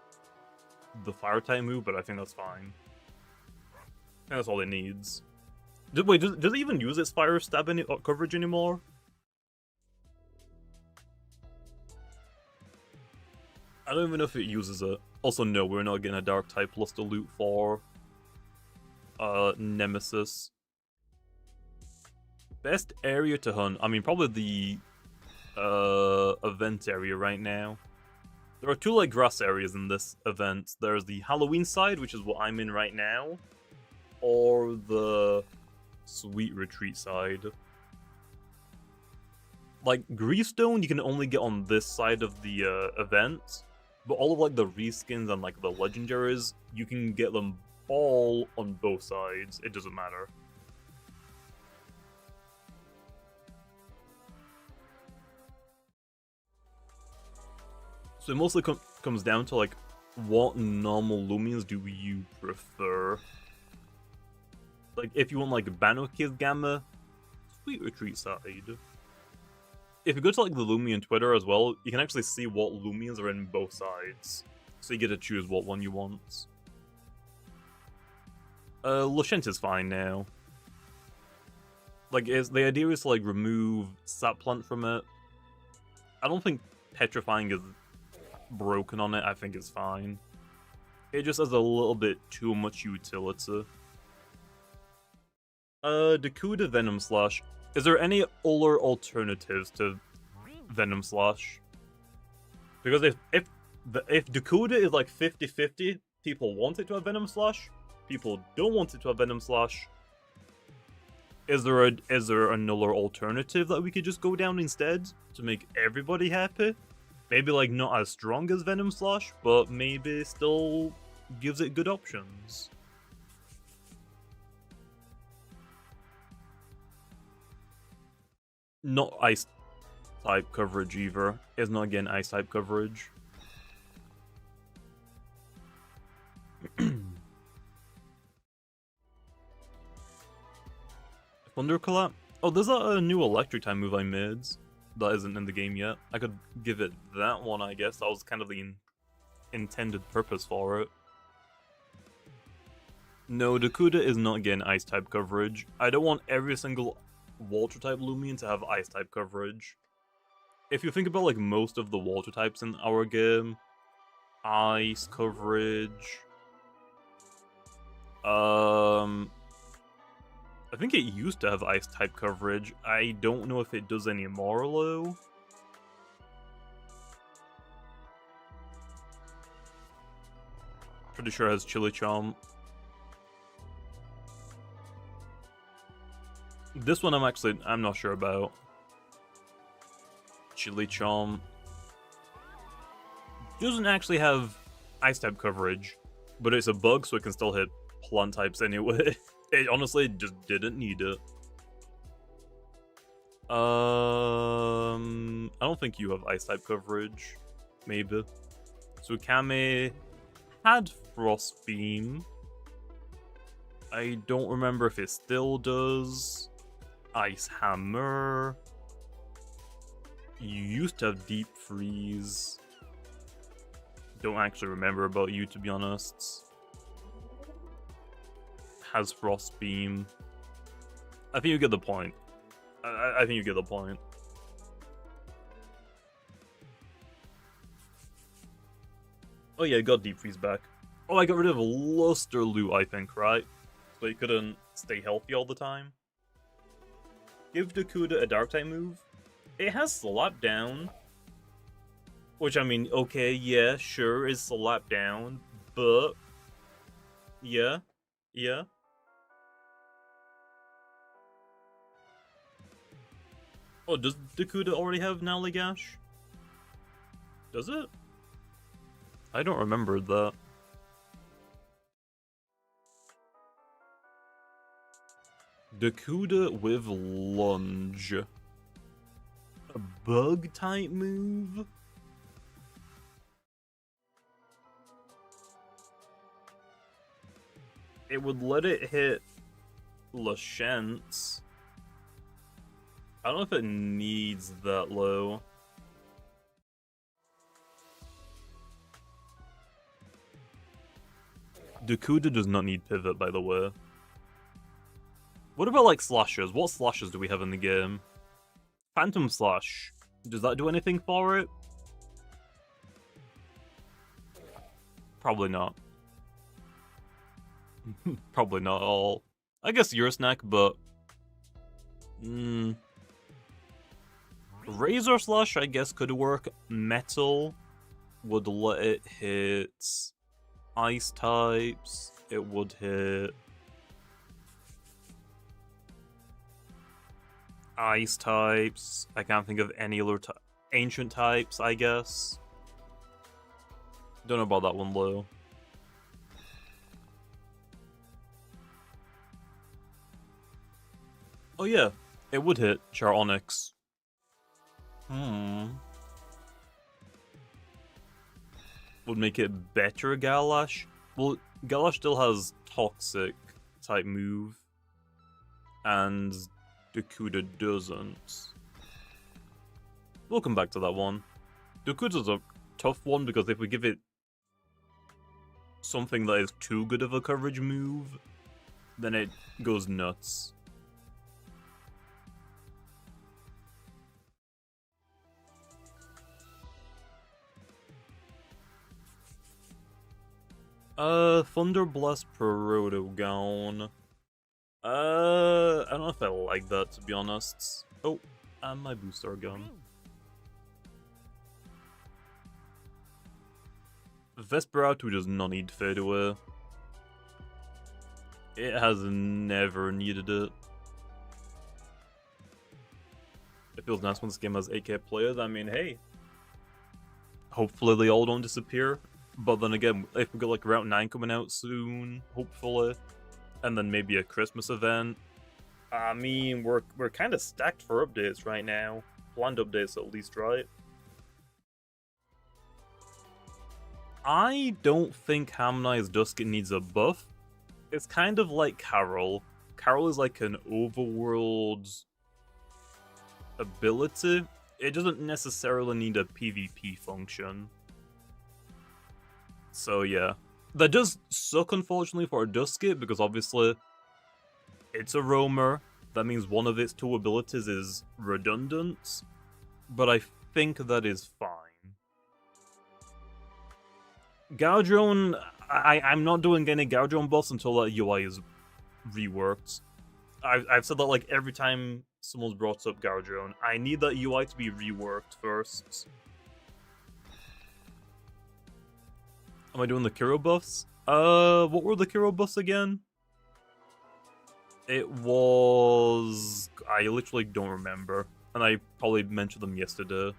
the fire type move, but I think that's fine. I think that's all it needs. Wait, does it even use its fire stab coverage anymore? I don't even know if it uses it. Also, no, we're not getting a dark type luster loot for Nemesis. Best area to hunt? I mean, probably the event area right now. There are two like grass areas in this event. There's the Halloween side, which is what I'm in right now, or the Sweet Retreat side. Like, Griefstone you can only get on this side of the event, but all of like the reskins and like the legendaries, you can get them all on both sides. It doesn't matter. So it mostly comes down to like, what normal Loomians do you prefer? Like, if you want like Banokid Gamma, Sweet Retreat side. If you go to like the Loomian Twitter as well, you can actually see what Loomians are in both sides. So you get to choose what one you want. Lashent is fine now. Like, the idea is to like remove Sap Plant from it. I don't think Petrifying is broken on it. I think it's fine. It just has a little bit too much utility. Dakuda Venom Slash. Is there any other alternatives to Venom Slash? Because if Dakuda is like 50-50, people want it to have Venom Slash, people don't want it to have Venom Slash. Is there another alternative that we could just go down instead to make everybody happy? Maybe like not as strong as Venom Slash, but maybe still gives it good options. Not ice type coverage either. It's not again ice type coverage. Thunderclap? Oh, there's a new electric type move I made that isn't in the game yet. I could give it that one, I guess. That was kind of the intended purpose for it. No, Dakuda is not getting ice type coverage. I don't want every single water type Loomian to have ice type coverage. If you think about like most of the water types in our game, ice coverage. I think it used to have ice type coverage. I don't know if it does anymore though. Pretty sure it has Chili Chomp. This one I'm not sure about. Chili Chomp doesn't actually have ice type coverage, but it's a bug, so it can still hit plant types anyway. It honestly just didn't need it. I don't think you have ice type coverage. Maybe. So Kame had Frost Beam. I don't remember if it still does. Ice Hammer. You used to have Deep Freeze. Don't actually remember about you, to be honest. Has Frost Beam. I think you get the point. I think you get the point. Oh yeah, got Deep Freeze back. Oh, I got rid of Luster loot, I think, right? So he couldn't stay healthy all the time. Give Dakuda a Dark type move. It has Slap Down. Which, I mean, okay, yeah, sure, is Slap Down, but... Yeah. Oh, does Dakuda already have Naligash? Does it? I don't remember that. Dakuda with Lunge. A bug type move? It would let it hit Lashent's. I don't know if it needs that low. Dakuda does not need pivot, by the way. What about, like, slashes? What slashes do we have in the game? Phantom Slash. Does that do anything for it? Probably not. Probably not at all. I guess you're a snack, but... Razor Slash, I guess, could work. Metal would let it hit ice types. It would hit ice types. I can't think of any other ancient types, I guess. Don't know about that one, though. Oh yeah, it would hit Char Onyx. Would make it better Galash? Well, Galash still has Toxic type move. And Dakuda doesn't. We'll come back to that one. Dakuda's a tough one because if we give it something that is too good of a coverage move, then it goes nuts. Thunder Blast Protogon. I don't know if I like that, to be honest. Oh, and my booster gun. Vesperatu does not need Fade Away. It has never needed it. It feels nice when this game has 8k players. I mean, hey. Hopefully they all don't disappear. But then again, if we got like Route 9 coming out soon, hopefully, and then maybe a Christmas event, I mean, we're kind of stacked for updates right now. Planned updates at least, right? I don't think Harmonize Dusket needs a buff. It's kind of like Carol. Carol is like an overworld ability. It doesn't necessarily need a PvP function. So yeah. That does suck, unfortunately, for a Dusket, because obviously it's a roamer. That means one of its two abilities is redundant. But I think that is fine. Gowdrone, I'm not doing any Gowdrone buffs until that UI is reworked. I've said that like every time someone's brought up Gowdrone. I need that UI to be reworked first. Am I doing the Kiro buffs? What were the Kiro buffs again? It was... I literally don't remember. And I probably mentioned them yesterday.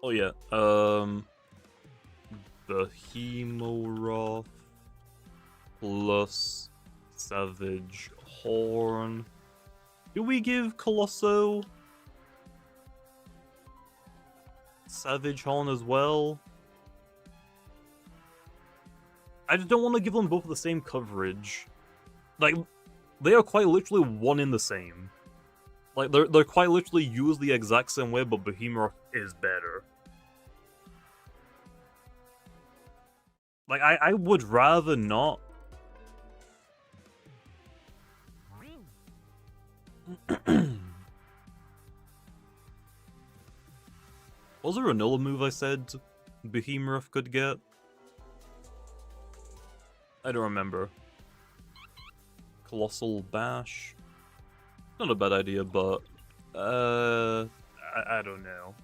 Oh yeah, Behemoth plus Savage Horn. Do we give Colosso Savage Horn as well? I just don't want to give them both the same coverage. Like, they are quite literally one in the same. Like, they're quite literally used the exact same way, but Behemoth is better. Like, I would rather not. Was there another move I said Behemoth could get? I don't remember. Colossal Bash. Not a bad idea, but I don't know.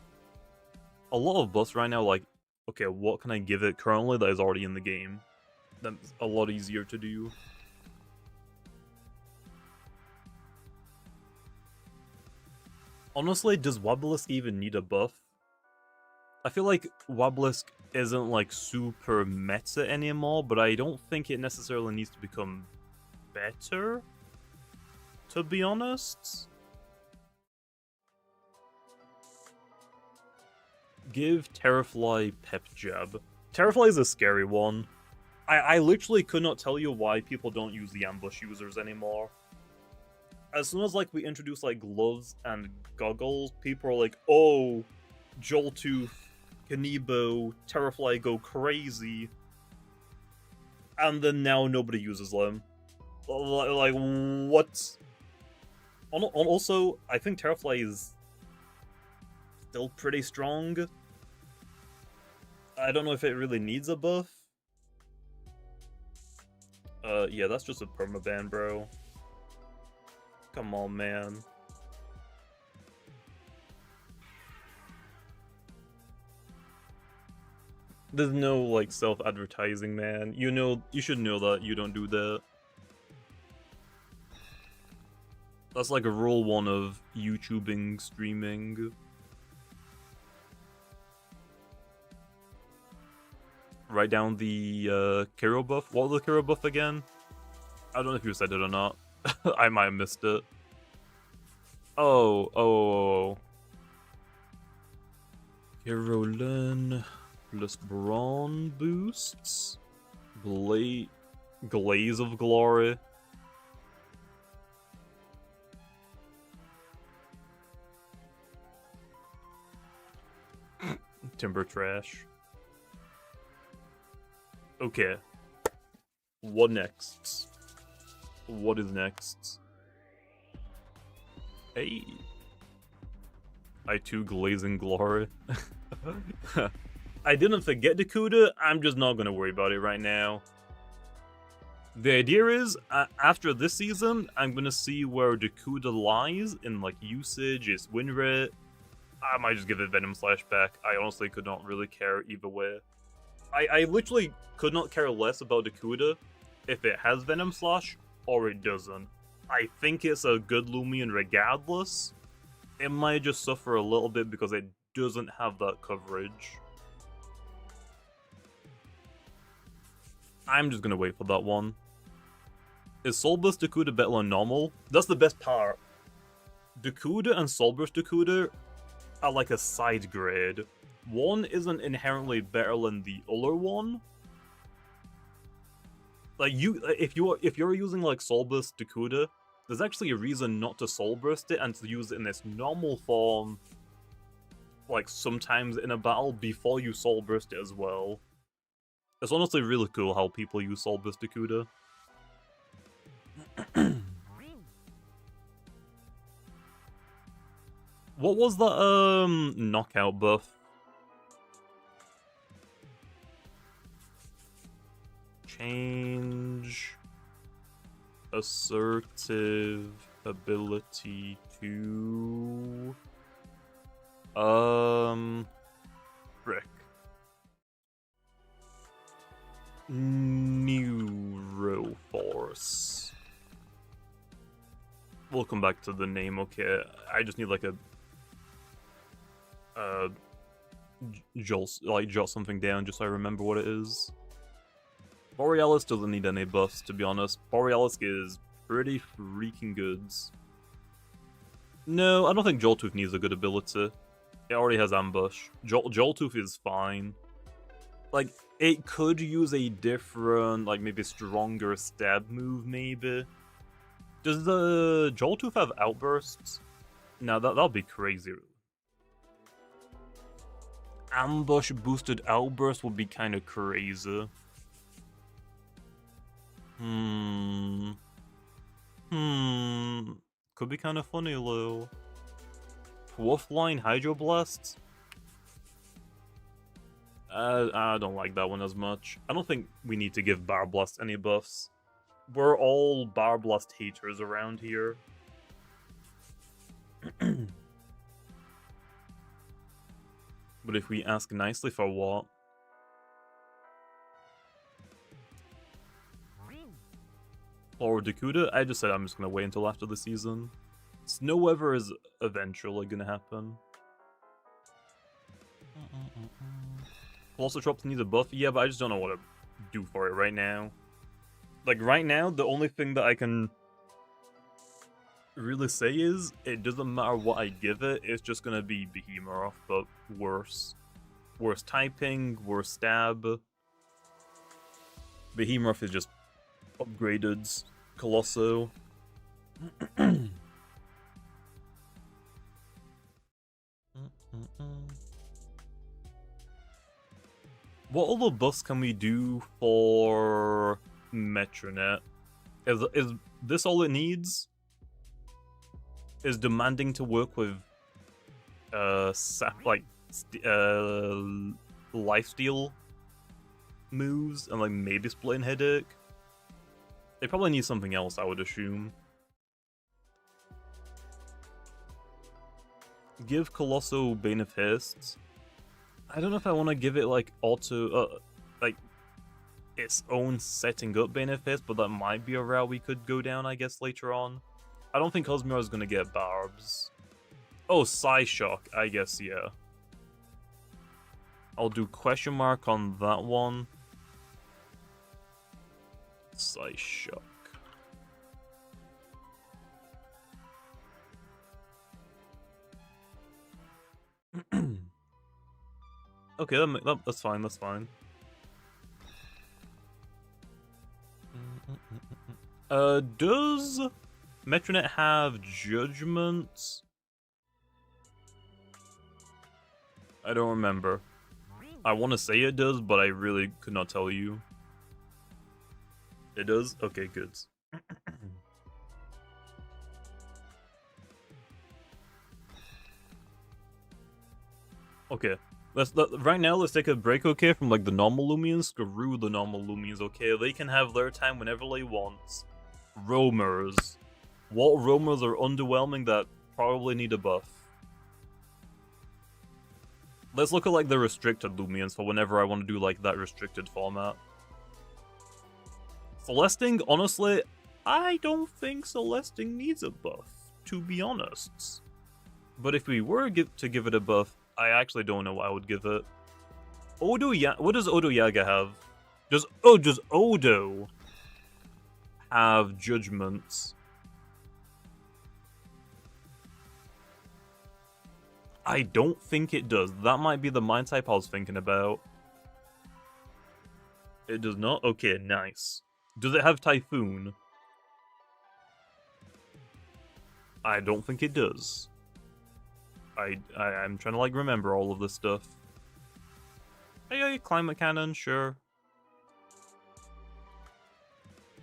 A lot of buffs right now, like, okay, what can I give it currently that is already in the game? That's a lot easier to do. Honestly, does Wobblisk even need a buff? I feel like Wobblisk isn't like super meta anymore, but I don't think it necessarily needs to become better, to be honest. Give Terrafly Pep Jab. Terrafly is a scary one. I literally could not tell you why people don't use the ambush users anymore. As soon as like we introduce like gloves and goggles, people are like, oh, Joltooth, Kanibo, Terrafly go crazy. And then now nobody uses them. Like, what? Also, I think Terrafly is still pretty strong. I don't know if it really needs a buff. Yeah, that's just a permaban, bro. Come on, man. There's no, like, self-advertising, man. You know, you should know that you don't do that. That's like a rule 1 of YouTubing, streaming. Write down the Kiro buff. What was the Kiro buff again? I don't know if you said it or not. I might have missed it. Oh. Kirolin plus Brawn boosts. Glaze of Glory. Timber Trash. Okay. What next? What is next? Hey. I too Glazing Glory. I didn't forget Dakuda, I'm just not gonna worry about it right now. The idea is, after this season, I'm gonna see where Dakuda lies in like usage, its win rate. I might just give it Venom Slash back. I honestly could not really care either way. I literally could not care less about Dakuda if it has Venom Slash or it doesn't. I think it's a good Loomian regardless. It might just suffer a little bit because it doesn't have that coverage. I'm just gonna wait for that one. Is Soulburst Dakuda better than normal? That's the best part. Dakuda and Soulburst Dakuda are like a side grade. One isn't inherently better than the other one. Like if you're using like Soulburst Dakuda, there's actually a reason not to Soulburst it and to use it in its normal form, like sometimes in a battle before you Soulburst it as well. It's honestly really cool how people use Soulburst Dakuda. What was the knockout buff? Change assertive ability to frick. Neuroforce. We'll come back to the name, okay. I just need like a jot something down just so I remember what it is. Borealis doesn't need any buffs, to be honest. Borealis is pretty freaking good. No, I don't think Joltooth needs a good ability. It already has Ambush. Joltooth is fine. Like, it could use a different, like, maybe stronger stab move, maybe. Does the Joltooth have Outbursts? No, that'll be crazy. Ambush boosted Outburst would be kind of crazy. Could be kind of funny, though. Fourth line Hydroblast? I don't like that one as much. I don't think we need to give Bar Blast any buffs. We're all Bar Blast haters around here. But if we ask nicely for what? For Dakuda, I just said I'm just gonna wait until after the season. Snow Weather is eventually gonna happen. Velociraptor needs a buff, yeah, but I just don't know what to do for it right now. Like, right now, the only thing that I can really say is, it doesn't matter what I give it, it's just gonna be Behemoth, but worse. Worse typing, worse stab. Behemoth is just upgraded Colosso. What other buffs can we do for Metronet? Is this all it needs? Is demanding to work with lifesteal moves and like maybe splitting headache? They probably need something else, I would assume. Give Colosso Bane of Haste. I don't know if I want to give it like auto, like its own setting up Bane of Haste, but that might be a route we could go down, I guess, later on. I don't think Cosmere is gonna get Barbs. Oh, Psyshock, I guess, yeah. I'll do question mark on that one. Psyshock. Okay, that's fine, that's fine. Does Metronet have Judgment? I don't remember. I want to say it does, but I really could not tell you. It does? Okay, good. Okay. Right now, let's take a break, okay, from like the normal Loomians. Screw the normal Loomians, okay? They can have their time whenever they want. Roamers. What roamers are underwhelming that probably need a buff? Let's look at like the restricted Loomians for whenever I want to do like that restricted format. Celesting, honestly, I don't think Celesting needs a buff, to be honest. But if we were to give it a buff, I actually don't know what I would give it. What does Odo Yaga have? Does Odo have Judgments? I don't think it does. That might be the mind type I was thinking about. It does not? Okay, nice. Does it have Typhoon? I don't think it does. I'm trying to like remember all of this stuff. Hey, Climate Cannon, sure.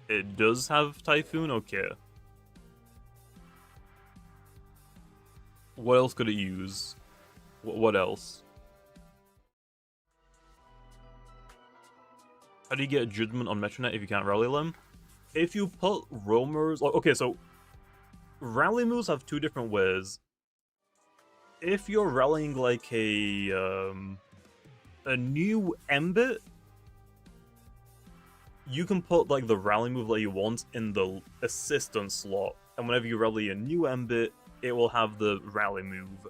It does have Typhoon? Okay. What else could it use? What else? How do you get a Judgment on Metronet if you can't rally them? If you put roamers... Okay, so rally moves have two different ways. If you're rallying like a new Embit, you can put like the rally move that you want in the assistant slot, and whenever you rally a new Embit, it will have the rally move.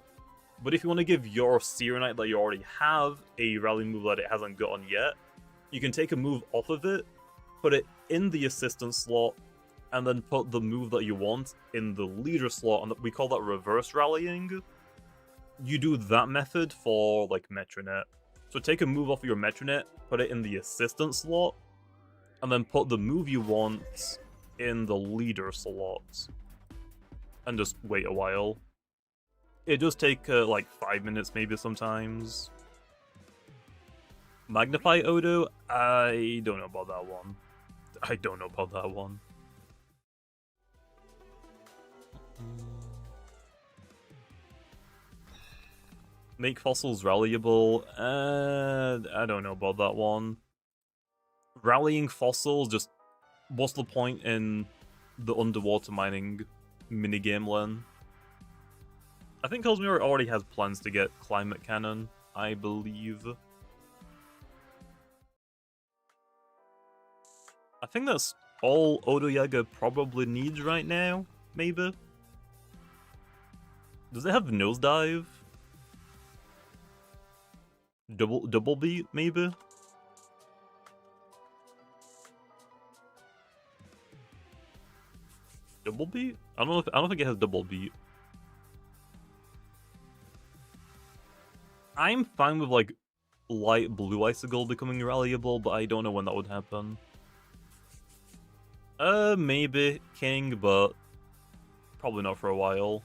But if you want to give your Serenite that you already have a rally move that it hasn't gotten yet, you can take a move off of it, put it in the assistant slot, and then put the move that you want in the leader slot, and we call that reverse rallying. You do that method for like Metronet. So take a move off of your Metronet, put it in the assistant slot, and then put the move you want in the leader slot. And just wait a while. It does take like 5 minutes maybe sometimes. Magnify Odo? I don't know about that one. I don't know about that one. Make fossils rallyable. I don't know about that one. Rallying fossils, just what's the point in the underwater mining minigame, Len? I think Cosmere already has plans to get climate cannon, I believe. I think that's all Odoyaga probably needs right now, maybe? Does it have nosedive? Double beat, maybe? Double beat? I don't think it has double beat. I'm fine with like light blue icicle becoming rallyable, but I don't know when that would happen. Maybe King, but probably not for a while.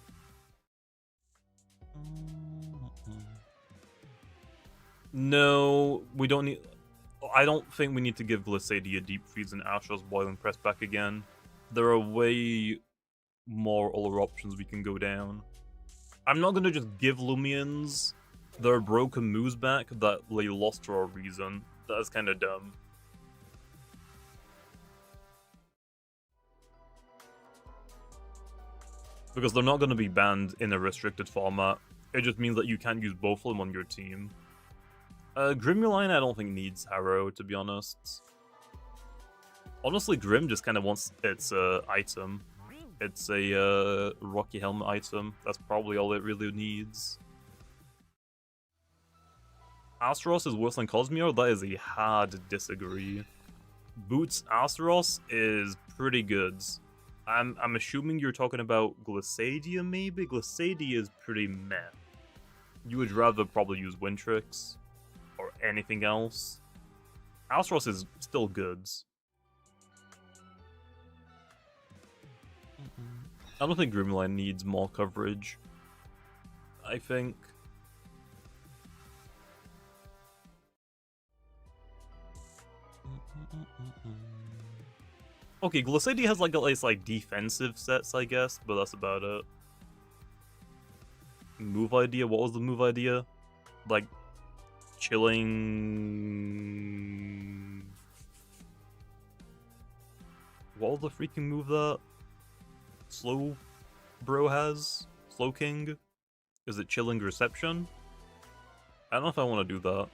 No, we don't need... I don't think we need to give Glissadia deep freeze and Astro's boiling press back again. There are way more other options we can go down. I'm not gonna just give Loomians their broken moves back that they lost for a reason. That's kind of dumb. Because they're not going to be banned in a restricted format. It just means that you can't use both of them on your team. Grimuline I don't think needs Harrow, to be honest. Honestly, Grim just kind of wants its item. It's a Rocky Helmet item. That's probably all it really needs. Astaros is worse than Cosmere? That is a hard disagree. Boots Astaros is pretty good. I'm assuming you're talking about Glissadia, maybe? Glissadia is pretty meh. You would rather probably use Wintrix or anything else. Astaros is still good. I don't think Grimline needs more coverage. I think. Okay, Glissadia has like at least like defensive sets, I guess, but that's about it. Move idea? What was the move idea? Like chilling. What was the freaking move that Slow Bro has? Slow King? Is it chilling reception? I don't know if I want to do that.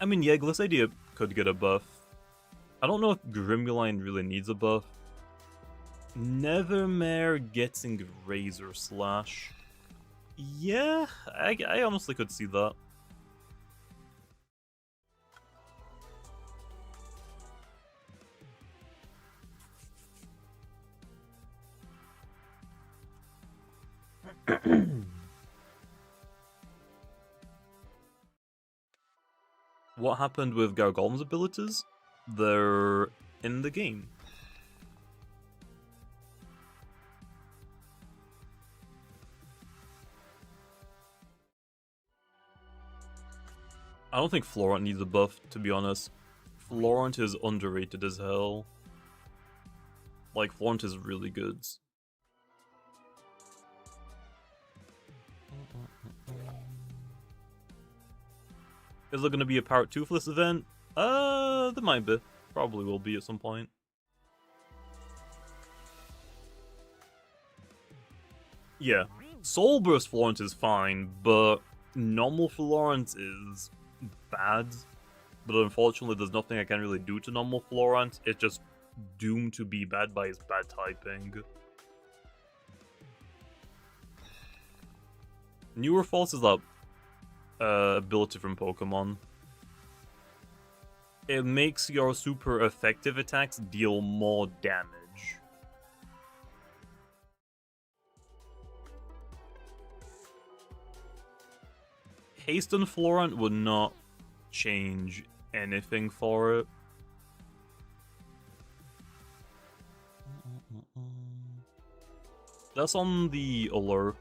I mean, yeah, Glissadia could get a buff. I don't know if Grimuline really needs a buff. Nevermare getting Razor Slash. Yeah, I honestly could see that. What happened with Gargolm's abilities? They're in the game. I don't think Florent needs a buff, to be honest. Florent is underrated as hell. Like, Florent is really good. Is there going to be a Parrot Toothless event? There might be. Probably will be at some point. Yeah. Soul Burst Florent is fine, but normal Florent is bad. But unfortunately, there's nothing I can really do to normal Florent. It's just doomed to be bad by its bad typing. Newer Force is that ability from Pokemon. It makes your super effective attacks deal more damage. Haste and Florent would not change anything for it. That's on the alert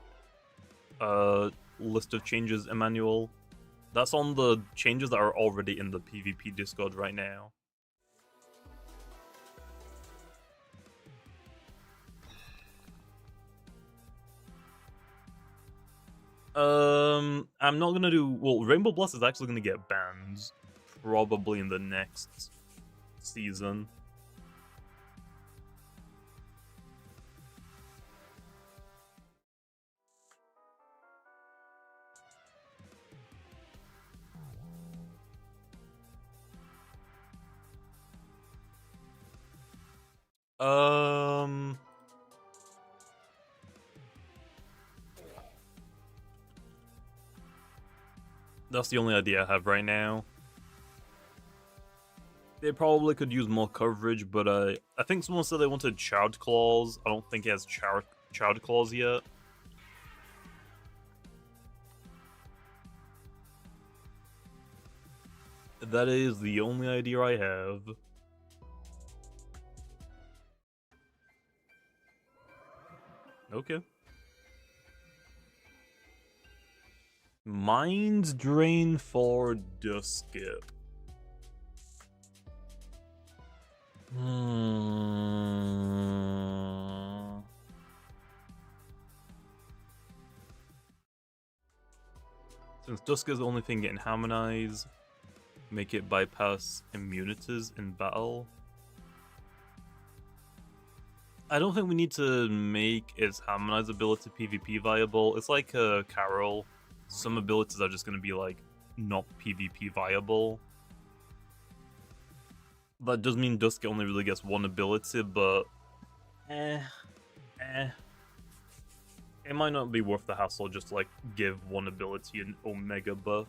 list of changes, Emmanuel. That's on the changes that are already in the PvP Discord right now. I'm not gonna do... Well, Rainbow Blast is actually gonna get banned. Probably in the next season. That's the only idea I have right now. They probably could use more coverage, but I think someone said they wanted Charred Claws. I don't think it has Charred Claws yet. That is the only idea I have. Okay. Mind Drain for Duskip. Since Dusk is the only thing getting harmonize, make it bypass immunities in battle. I don't think we need to make its harmonize ability PvP viable. It's like Carol. Some abilities are just going to be like not PvP viable. That does mean Dusk only really gets one ability, but it might not be worth the hassle just to like give one ability an Omega buff.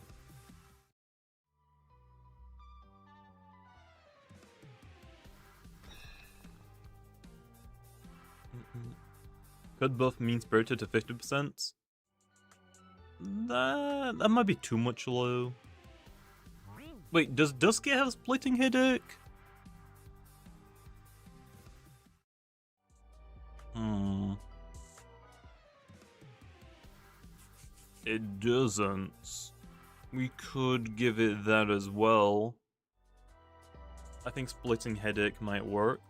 Could buff mean spirited to 50%? That might be too much low. Wait, does Dusky have splitting headache? It doesn't. We could give it that as well. I think splitting headache might work.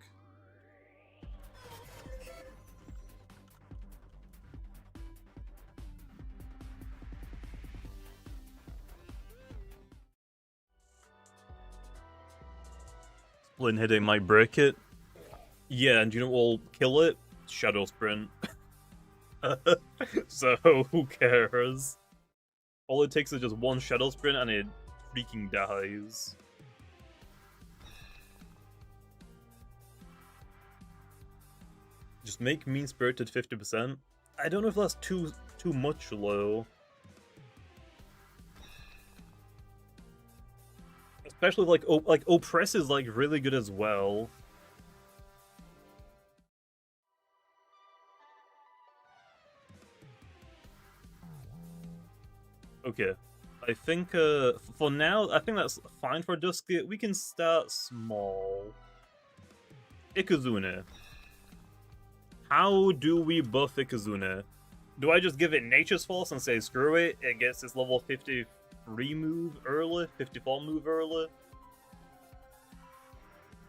Splitting headache might break it. Yeah, and you know what will kill it? Shadow Sprint. So, who cares? All it takes is just one Shadow Sprint and it freaking dies. Just make mean spirited 50%. I don't know if that's too much low. Especially like Oppress is like really good as well. Okay, I think for now, I think that's fine for Dusky. We can start small. Ikazune. How do we buff Ikazune? Do I just give it Nature's Force and say screw it? It gets its level 53 move early, 54 move early.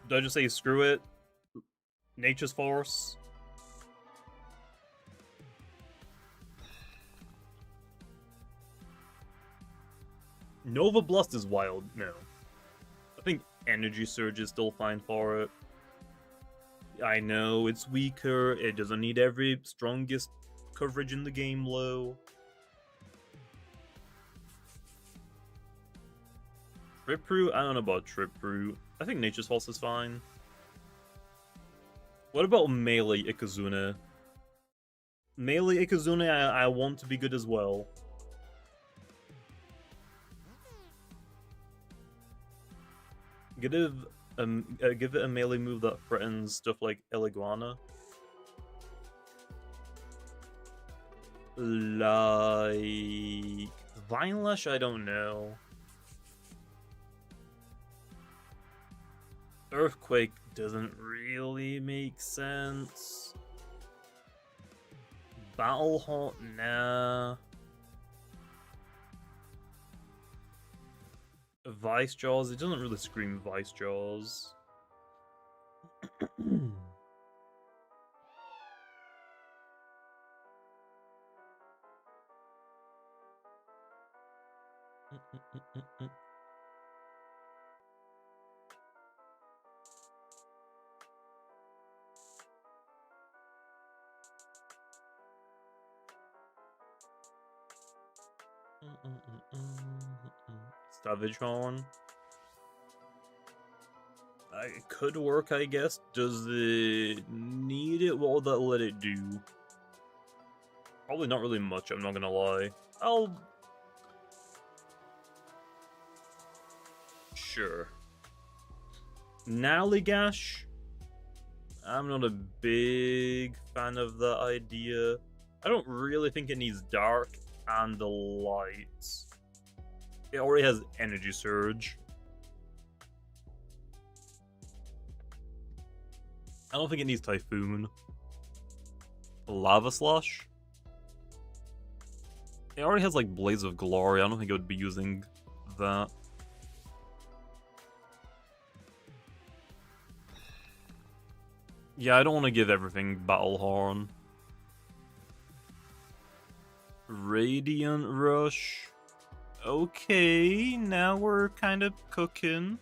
Do I just say screw it? Nature's Force. Nova Blast is wild. No. I think Energy Surge is still fine for it. I know it's weaker. It doesn't need every strongest coverage in the game low. Triproot? I don't know about Triproot. I think Nature's Force is fine. What about Melee Ikazune? Melee Ikazune I want to be good as well. Give it a melee move that threatens stuff like Eliguana. Like... Vine Lash? I don't know. Earthquake doesn't really make sense. Battle Haunt? Nah. Vice Jaws? It doesn't really scream Vice Jaws. Savage Horn. It could work, I guess. Does it need it? What will that let it do? Probably not really much, I'm not gonna lie. Sure. Naligash? I'm not a big fan of that idea. I don't really think it needs dark and the lights. It already has energy surge. I don't think it needs Typhoon. Lava Slush? It already has like Blaze of Glory. I don't think it would be using that. Yeah, I don't want to give everything Battle Horn. Radiant Rush. Okay, now we're kind of cooking.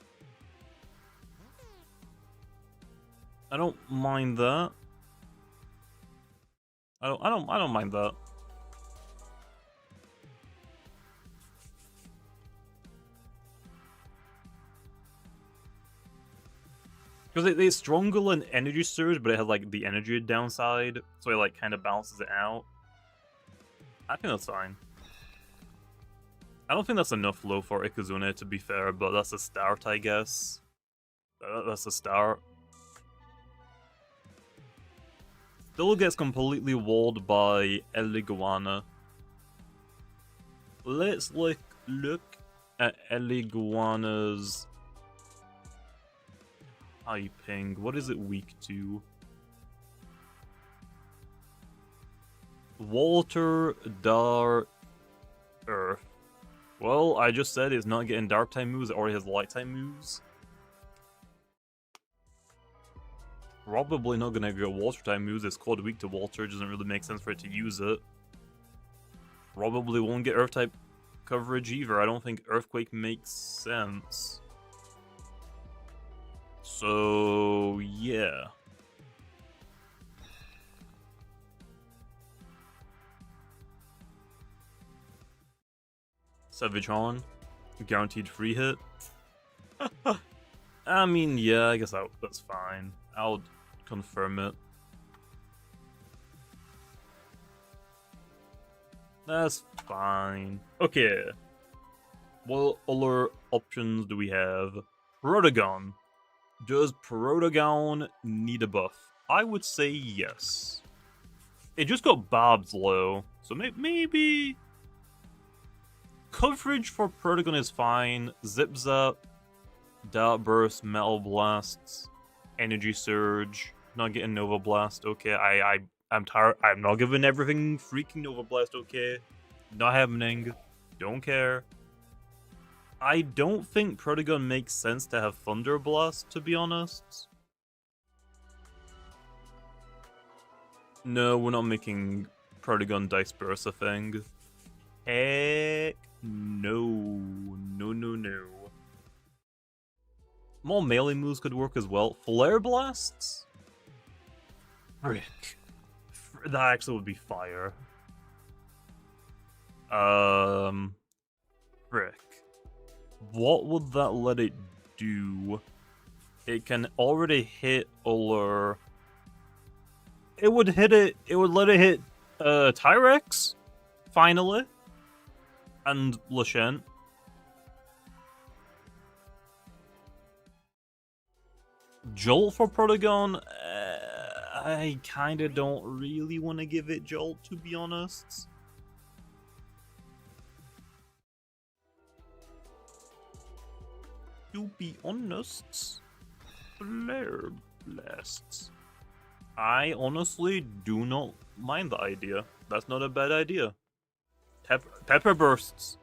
I don't mind that. I don't mind that. Because they struggle in energy surge, but it has like the energy downside, so it like kind of balances it out. I think that's fine. I don't think that's enough low for Ikazune, to be fair, but that's a start, I guess. That's a start. Still gets completely walled by Eliguana. Let's look at Eliguana's typing. What is it weak to? Water, Dark, Earth. Well, I just said it's not getting dark type moves, it already has light type moves. Probably not gonna get water type moves, it's called weak to water, it doesn't really make sense for it to use it. Probably won't get earth type coverage either, I don't think Earthquake makes sense. So, yeah. Savage Horn, guaranteed free hit. I mean, yeah, I guess that's fine. I'll confirm it. That's fine. Okay. What other options do we have? Protagon. Does Protagon need a buff? I would say yes. It just got Bob's low, so maybe... Coverage for Protagon is fine. Zip Zap, Dart Burst, Metal Blasts, Energy Surge, not getting Nova Blast, okay, I'm tired, I'm not giving everything freaking Nova Blast, okay? Not happening, don't care. I don't think Protagon makes sense to have Thunder Blast, to be honest. No, we're not making Protagon Dice Burst a thing. Heck no. No. More melee moves could work as well. Flare Blasts? Frick. That actually would be fire. Frick. What would that let it do? It can already hit Ullr. It would let it hit Tyrex, finally, and Lashent. Jolt for Protagon? I kinda don't really want to give it Jolt, to be honest. To be honest, Flare Blasts. I honestly do not mind the idea. That's not a bad idea. Pepper Bursts.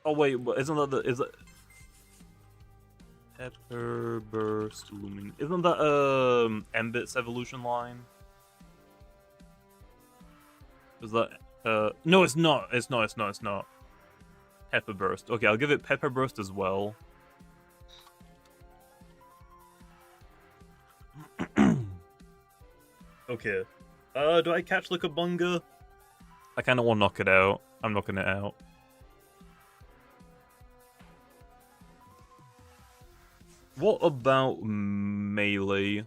Oh wait, isn't that is it? Pepper Burst Loomian. Isn't that Mbit's evolution line? Is that no, it's not. It's not. Pepper Burst. Okay, I'll give it Pepper Burst as well. Okay. Do I catch like a bunga? I kind of want to knock it out. I'm knocking it out. What about melee?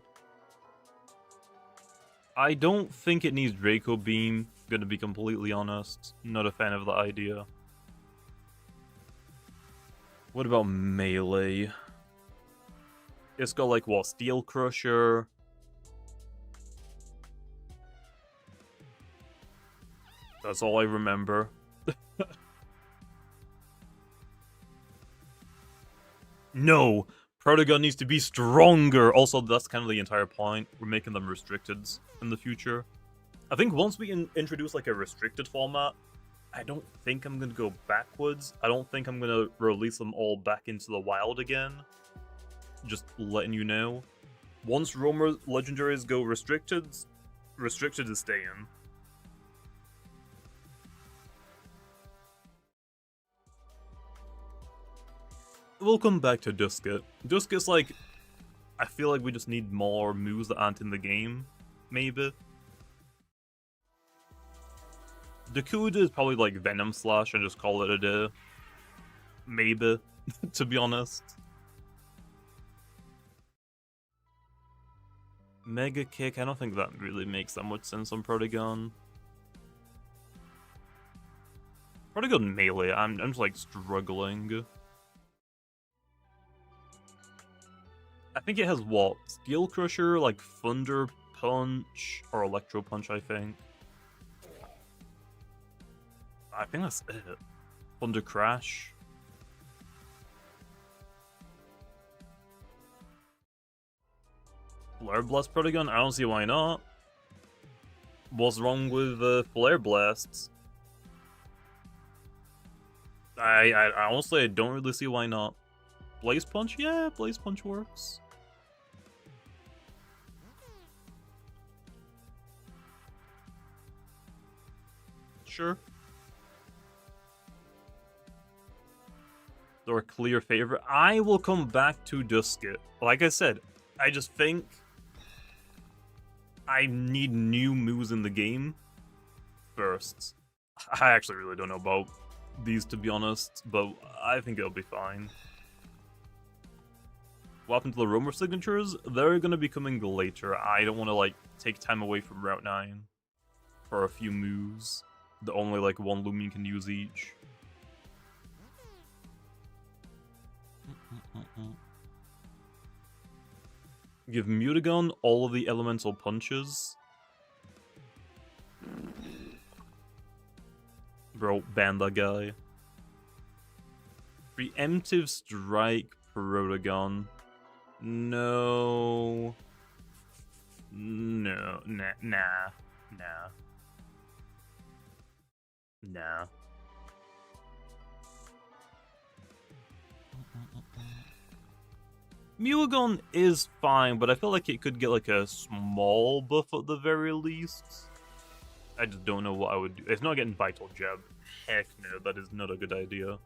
I don't think it needs Draco Beam, gonna be completely honest. Not a fan of the idea. What about melee? It's got like what? Steel Crusher. That's all I remember. No! Protogun needs to be stronger! Also, that's kind of the entire point. We're making them restricted in the future. I think once we introduce like a restricted format, I don't think I'm going to go backwards. I don't think I'm going to release them all back into the wild again. Just letting you know. Once Roamer legendaries go restricted, restricted is staying. We'll come back to Dusket. Dusket's like, I feel like we just need more moves that aren't in the game, maybe. Dakuda is probably like Venom Slash and just call it a day. Maybe, to be honest. Mega Kick, I don't think that really makes that much sense on Protogun. Protogun melee, I'm just like struggling. I think it has what? Steel Crusher, like Thunder Punch, or Electro Punch, I think. I think that's it. Thunder Crash. Flare Blast Protogun? I don't see why not. What's wrong with Flare Blasts? I honestly don't really see why not. Blaze Punch? Yeah, Blaze Punch works. Sure. They're a clear favorite. I will come back to Dusket. Like I said, I just think I need new moves in the game first. I actually really don't know about these, to be honest, but I think it'll be fine. What happened to the Roamer signatures? They're gonna be coming later. I don't want to like take time away from Route 9 for a few moves that only like one Loomian can use each. Give Mutagon all of the elemental punches. Bro, ban that guy. Preemptive Strike Protogon. No. No. Nah. Mutagon is fine, but I feel like it could get like a small buff at the very least. I just don't know what I would do. It's not getting Vital Jab. Heck no, that is not a good idea.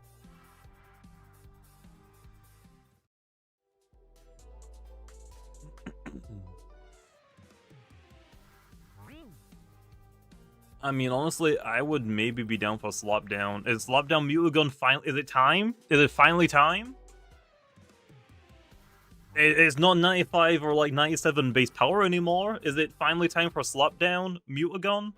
I mean, honestly, I would maybe be down for Slop Down. Is Slop Down Mutagon finally? Is it time? Is it finally time? It's not 95 or like 97 base power anymore. Is it finally time for Slop Down Mutagon?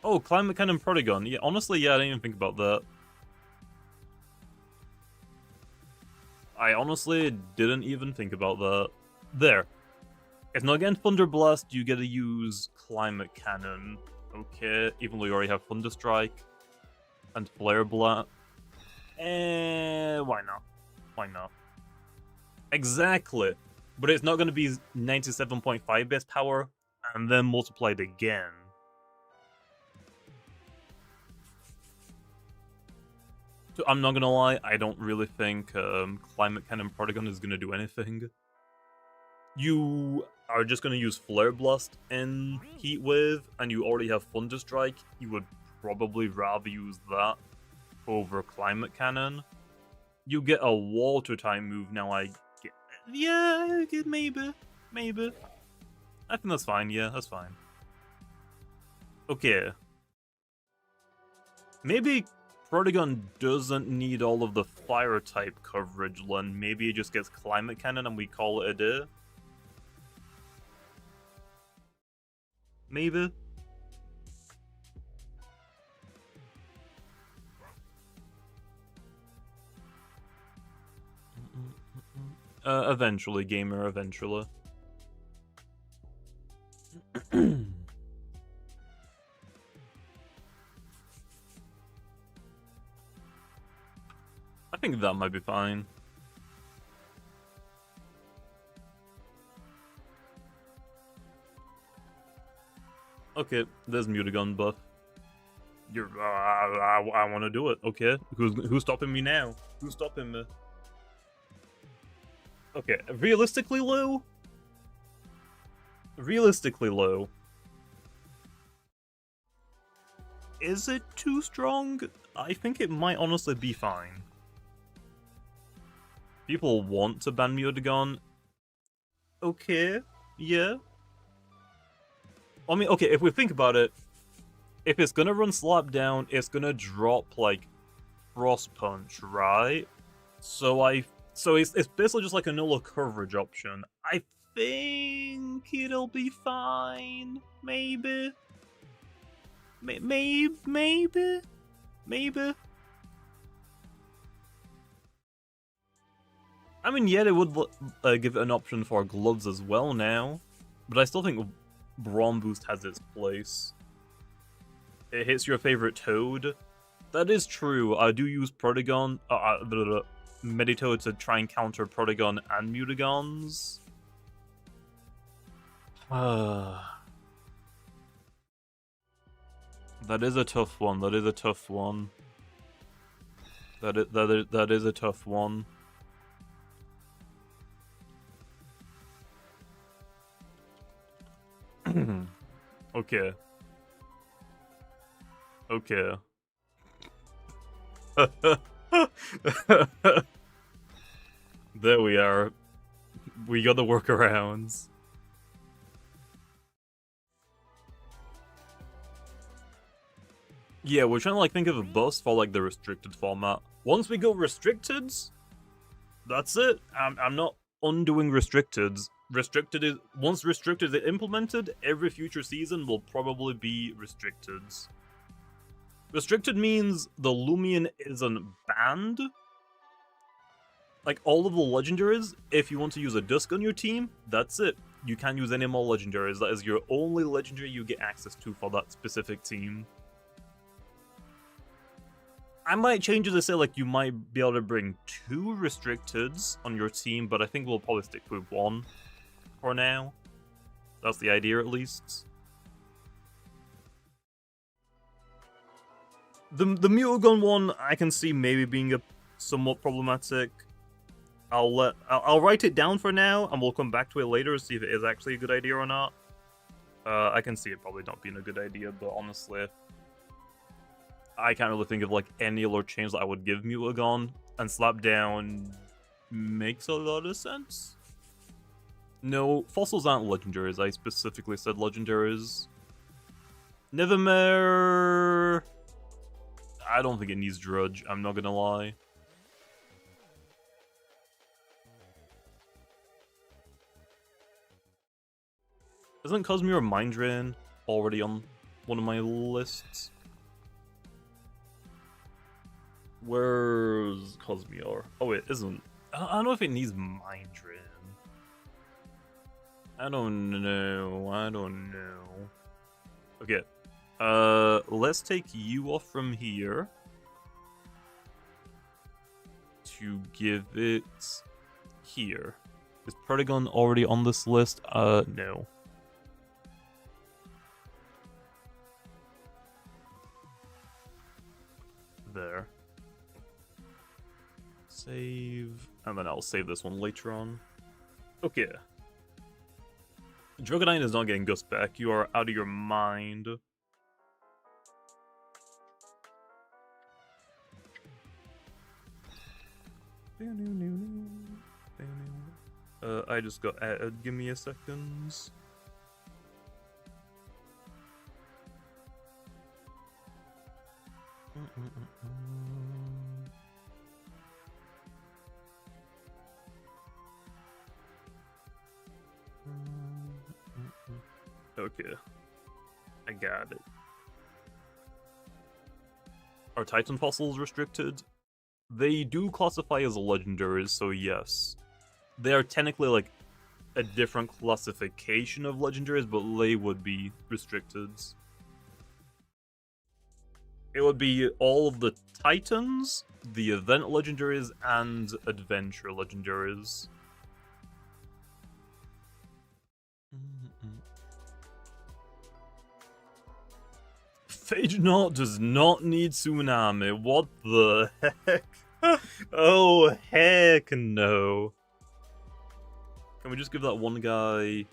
Oh, Climate Cannon Protogon. Yeah, honestly, yeah, I didn't even think about that. I honestly didn't even think about that. There. If not getting Thunder Blast, you gotta use Climate Cannon. Okay, even though you already have Thunder Strike and Flare Blast. Why not? Why not? Exactly. But it's not gonna be 97.5 base power and then multiplied again. So I'm not gonna lie, I don't really think Climate Cannon Protogon is gonna do anything. You are just gonna use Flare Blast in Heat Wave, and you already have Thunder Strike. You would probably rather use that over Climate Cannon. You get a water type move now. Yeah, maybe. I think that's fine. Yeah, that's fine. Okay. Maybe Protagon doesn't need all of the fire type coverage, Len. Maybe it just gets Climate Cannon and we call it a day. Maybe. Eventually, gamer, eventually. I think that might be fine. Okay, there's Mutagon buff. I want to do it. Okay, who's stopping me now? Who's stopping me? Okay, realistically low. Is it too strong? I think it might honestly be fine. People want to ban Mutagon. Okay, yeah. I mean, okay, if we think about it, if it's gonna run Slap Down, it's gonna drop, like, Frost Punch, right? So it's basically just like a null coverage option. I think it'll be fine. Maybe. Maybe. I mean, yeah, they would give it an option for gloves as well now, but I still think Brawn Boost has its place. It hits your favorite Toad. That is true. I do use Protagon, Meditoad to try and counter Protagon and Mutagons. That is a tough one. That is a tough one. That is a tough one. Okay. Okay. There we are. We got the workarounds. Yeah, we're trying to like think of a bust for like the restricted format. Once we go restricteds, that's it. I'm not undoing restricteds. Once restricted is implemented, every future season will probably be restricteds. Restricted means the Loomian isn't banned. Like all of the legendaries, if you want to use a Dusk on your team, that's it. You can't use any more legendaries. That is your only legendary you get access to for that specific team. I might change it to say like you might be able to bring 2 restricteds on your team, but I think we'll probably stick with 1 for now. That's the idea, at least. The Mutagon one I can see maybe being a somewhat problematic. I'll write it down for now, and we'll come back to it later to see if it is actually a good idea or not. I can see it probably not being a good idea, but honestly, I can't really think of like any other change that I would give Mutagon, and Slap Down makes a lot of sense. No, fossils aren't legendaries. I specifically said legendaries. Nevermore. I don't think it needs Drudge, I'm not gonna lie. Isn't Cosmere Mind Drain already on one of my lists? Where's Cosmere? Oh, it isn't. I don't know if it needs Mind Drain. I don't know. Okay. Let's take you off from here. To give it here. Is Protagon already on this list? No. There. Save. And then I'll save this one later on. Okay. Drogonite is not getting Gust back. You are out of your mind. I just got added. Give me a second. Okay. I got it. Are Titan fossils restricted? They do classify as legendaries, so yes. They are technically like a different classification of legendaries, but they would be restricted. It would be all of the Titans, the event legendaries, and adventure legendaries. Phagenaut does not need Tsunami. What the heck? Oh, heck no. Can we just give that one guy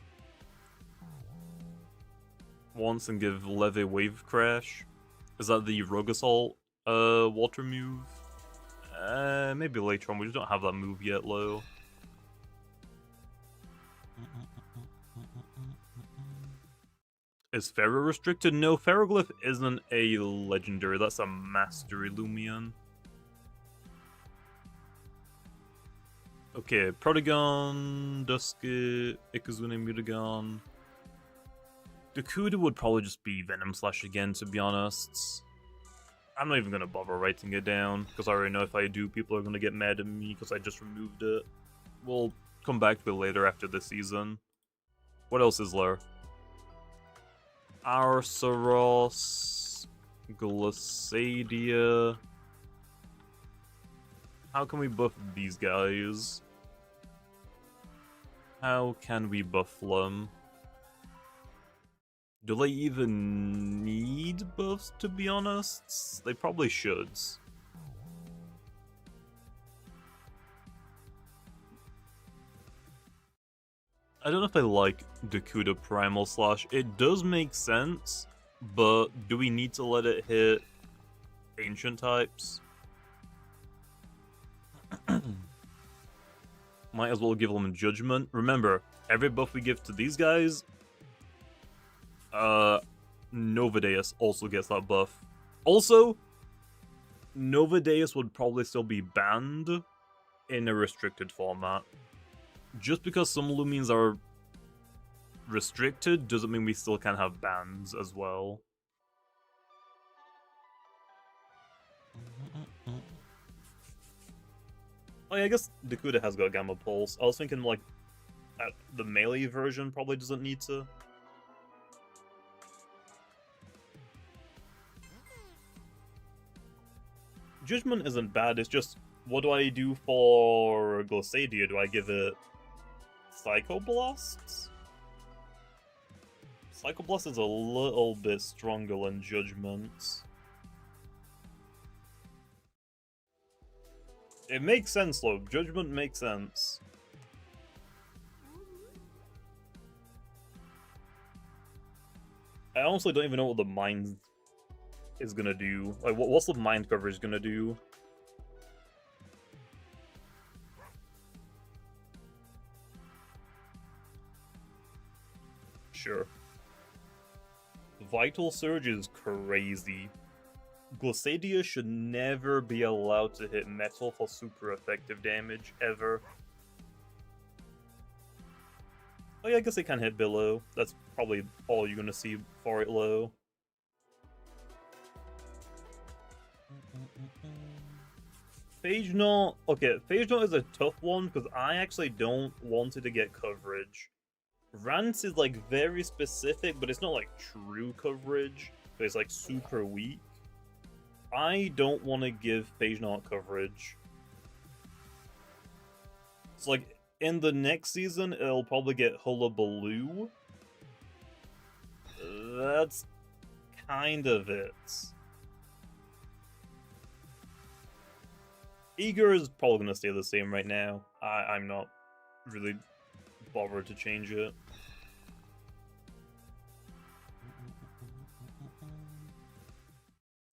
once and give Leve Wave Crash? Is that the Rogue Assault water move? Maybe later on. We just don't have that move yet, Lo. Is Pharaoh restricted? No, Pharoglyph isn't a legendary. That's a mastery Loomian. Okay, Protagon, Dusky, Ikazune Mutagon. Dakuda would probably just be Venom Slash again, to be honest. I'm not even gonna bother writing it down, because I already know if I do, people are gonna get mad at me because I just removed it. We'll come back to it later after this season. What else is there? Arceros, Glissadia. How can we buff these guys? How can we buff them? Do they even need buffs, to be honest? They probably should. I don't know if I like Dakuda Primal Slash. It does make sense, but do we need to let it hit ancient types? Might as well give them Judgment. Remember, every buff we give to these guys, Novadeus also gets that buff. Also, Novadeus would probably still be banned in a restricted format. Just because some Lumians are restricted doesn't mean we still can have bans as well. Oh yeah, I guess Dakuda has got Gamma Pulse. I was thinking like the melee version probably doesn't need to. Judgment isn't bad, it's just, what do I do for Glissadia? Do I give it Psycho Blasts? Psycho Blast is a little bit stronger than Judgment. It makes sense though, Judgment makes sense. I honestly don't even know what the Mind is gonna do. Like, what's the Mind coverage gonna do? Sure. Vital Surge is crazy. Glissadia should never be allowed to hit metal for super effective damage, ever. Oh yeah, I guess it can hit below. That's probably all you're gonna see for it low. Phagenaut, okay, Phagenaut is a tough one because I actually don't want it to get coverage. Rance is like very specific, but it's not like true coverage, but it's like super weak. I don't want to give Phagenaut coverage. It's like, in the next season, it'll probably get Hullabaloo. That's kind of it. Eager is probably going to stay the same right now. I'm not really bothered to change it.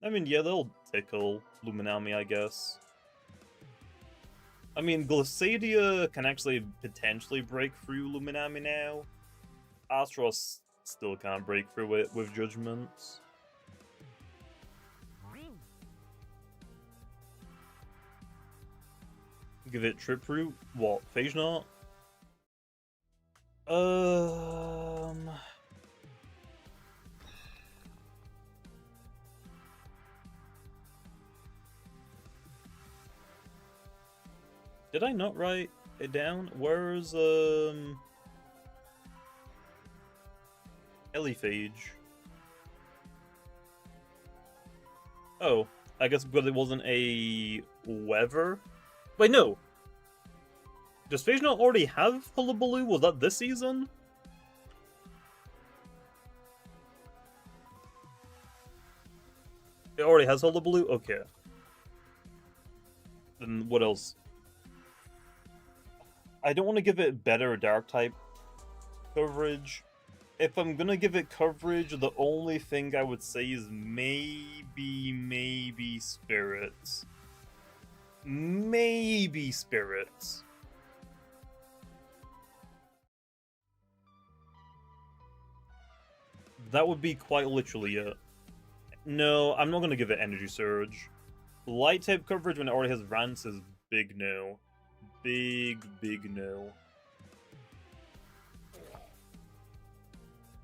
I mean, yeah, they'll tickle Luminami, I guess. I mean, Glissadia can actually potentially break through Luminami now. Astros still can't break through it with Judgments. Give it Trip Root? What? Phage Knot? Did I not write it down? Where's, Eliphage? Oh, I guess because it wasn't a weather? Wait, no! Does Phage Knot already have Hullabaloo? Was that this season? It already has Hullabaloo? Okay. Then what else? I don't want to give it better Dark type coverage. If I'm gonna give it coverage, the only thing I would say is maybe Spirits. Maybe Spirits. That would be quite literally it. No, I'm not gonna give it Energy Surge. Light type coverage when it already has Rants is big no. Big no.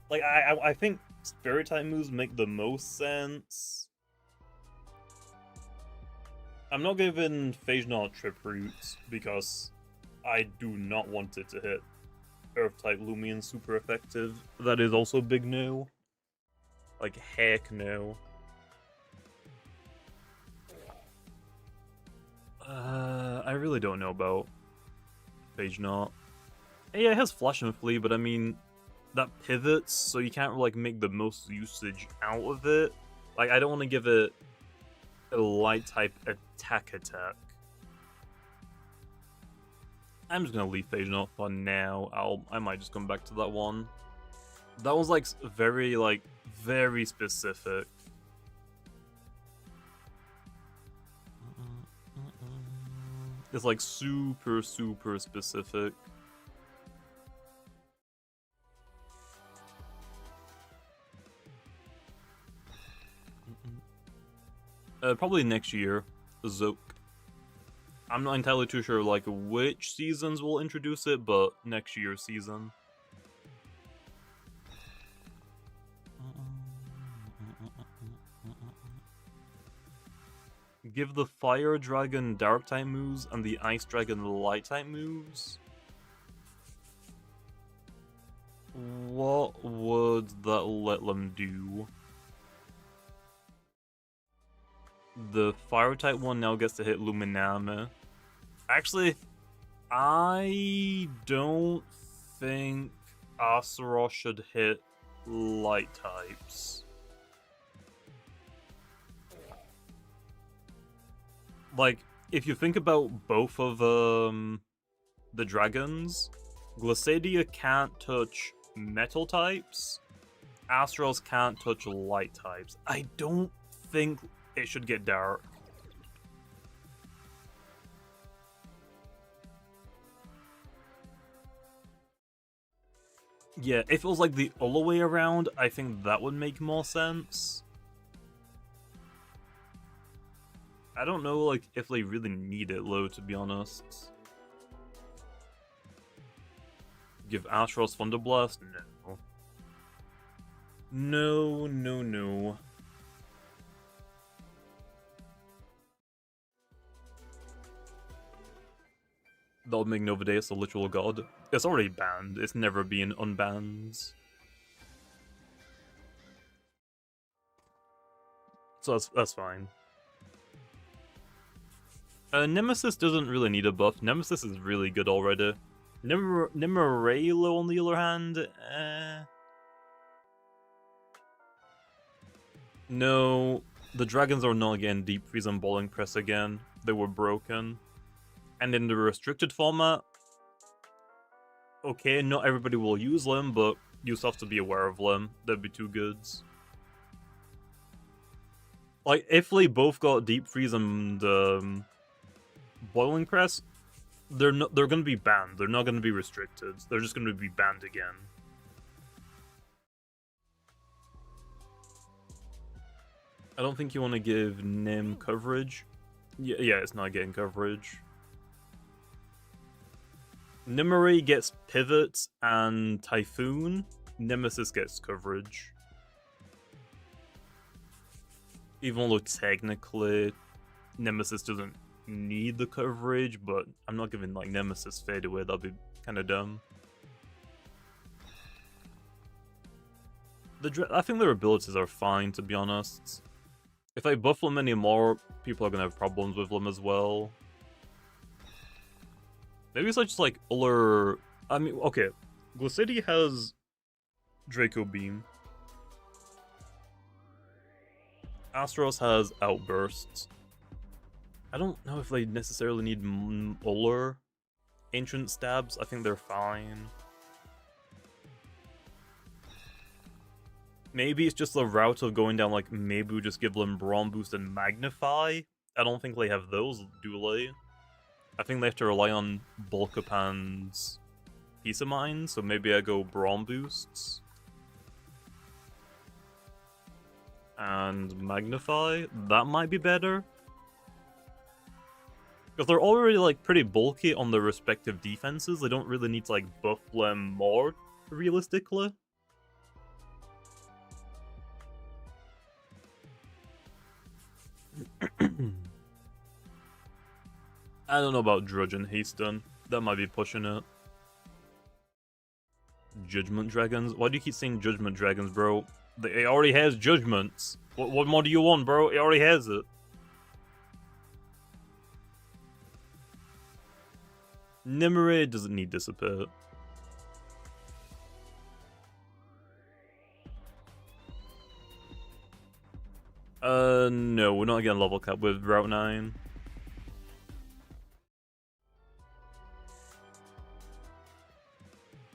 Like, I think Spirit type moves make the most sense. I'm not giving Phage Knot Trip Roots because I do not want it to hit Earth type Loomian super effective. That is also big no. Like, heck no. I really don't know about Phage Knot. Yeah, it has Flash and Flee, but I mean, that pivots, so you can't like make the most usage out of it. Like, I don't want to give it a light type attack. I'm just gonna leave Phage Knot for now. I might just come back to that one. That was like very specific. It's like super specific. Probably next year, Zoke. I'm not entirely too sure like which seasons will introduce it, but next year's season. Give the Fire Dragon Dark type moves and the Ice Dragon Light type moves. What would that let them do? The Fire type one now gets to hit Luminami. Actually, I don't think Azeroth should hit Light types. Like, if you think about both of the dragons, Glissadia can't touch metal types, Azeroth can't touch light types. I don't think it should get dark. Yeah, if it was like the other way around, I think that would make more sense. I don't know, like, if they really need it, though, to be honest. Give Azeroth Thunderblast? No. No. That would make Novadeus a literal god. It's already banned. It's never been unbanned. So that's fine. Nemesis doesn't really need a buff. Nemesis is really good already. Nimeraylo, on the other hand, no, the dragons are not getting Deep Freeze and Balling Press again. They were broken. And in the restricted format, okay, not everybody will use them, but you just have to be aware of them. That'd be two goods. Like, if they both got Deep Freeze and Boiling Press, they're going to be banned. They're not going to be restricted. They're just going to be banned again. I don't think you want to give Nim coverage. Yeah, it's not getting coverage. Nimue gets Pivot and Typhoon. Nemesis gets coverage. Even though technically Nemesis doesn't need the coverage, but I'm not giving like Nemesis Fade Away, that'd be kind of dumb. I think their abilities are fine, to be honest. If I buff them anymore, people are gonna have problems with them as well. Maybe it's just like other... I mean, okay. Glacidy has Draco Beam. Astros has Outbursts. I don't know if they necessarily need Uller. Ancient Stabs, I think they're fine. Maybe it's just the route of going down, like, maybe we just give them Brawn Boost and Magnify. I don't think they have those, do they? I think they have to rely on Bulkapan's Peace of Mind, so maybe I go Brawn Boosts. And Magnify. That might be better. Because they're already, like, pretty bulky on their respective defenses. They don't really need to, like, buff them more, realistically. I don't know about Drudge and Hasten. That might be pushing it. Judgment Dragons? Why do you keep saying Judgment Dragons, bro? It already has Judgments. What more do you want, bro? It already has it. Nimue doesn't need Dissipate. No, we're not getting level cap with Route 9.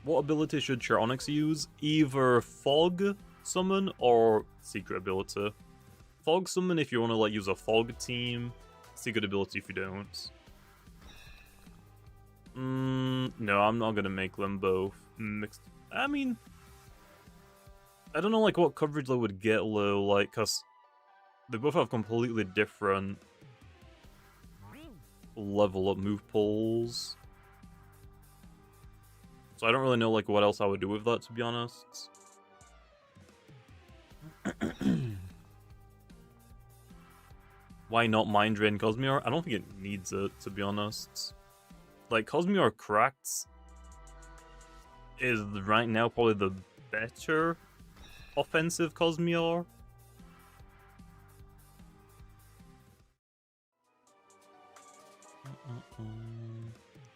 What ability should Charonix use? Either Fog Summon or Secret ability. Fog Summon if you want to like use a Fog team. Secret ability if you don't. No, I'm not gonna make them both mixed. I mean, I don't know like what coverage they would get low, like, cause they both have completely different level up move pulls. So I don't really know like what else I would do with that, to be honest. Why not Mind Drain Cosmeor? I don't think it needs it, to be honest. Like, Cosmeor Cracked is right now probably the better offensive Cosmeor.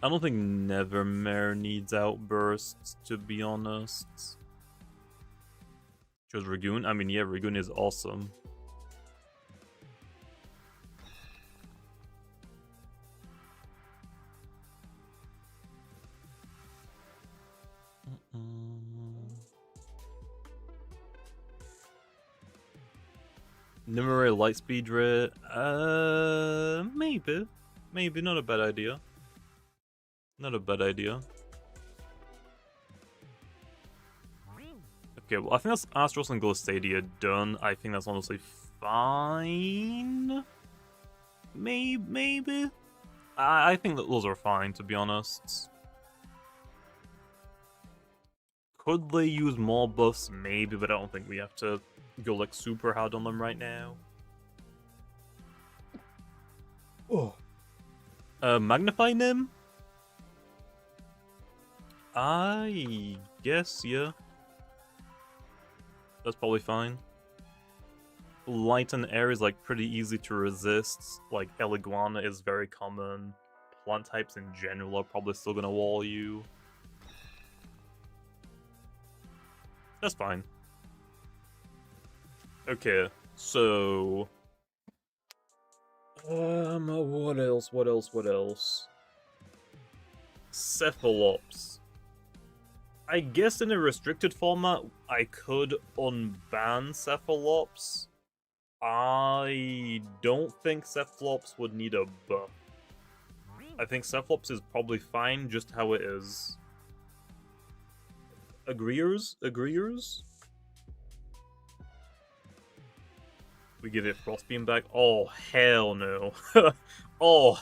I don't think Nevermare needs Outbursts, to be honest. Chose Ragoon? I mean, yeah, Ragoon is awesome. Nimue Lightspeed Ray? Maybe. Maybe, not a bad idea. Not a bad idea. Okay, well, I think that's Astros and Glacidia done. I think that's honestly fine. Maybe? I think that those are fine, to be honest. Could they use more buffs? Maybe, but I don't think we have to go like super hard on them right now. Oh. Magnify Nim? I guess, yeah. That's probably fine. Light and air is like pretty easy to resist. Like Eliguana is very common. Plant types in general are probably still gonna wall you. That's fine. Okay, so... what else? Cephalops. I guess in a restricted format, I could unban Cephalops. I don't think Cephalops would need a buff. I think Cephalops is probably fine just how it is. Agreeers? Agreeers? We give it Frostbeam back? Oh, hell no. Oh,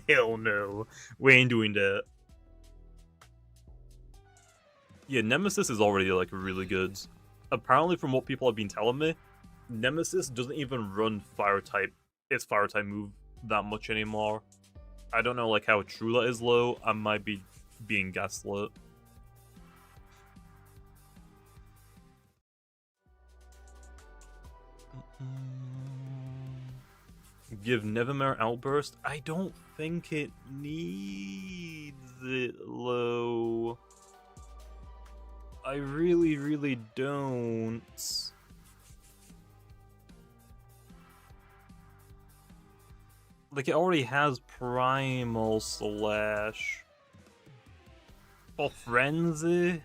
hell no. We ain't doing that. Yeah, Nemesis is already, like, really good. Apparently, from what people have been telling me, Nemesis doesn't even run its fire-type move that much anymore. I don't know, like, how true that is, though. I might be being gaslit. Give Nevermore Outburst? I don't think it needs it, though. I really, really don't. Like, it already has Primal Slash. For Frenzy?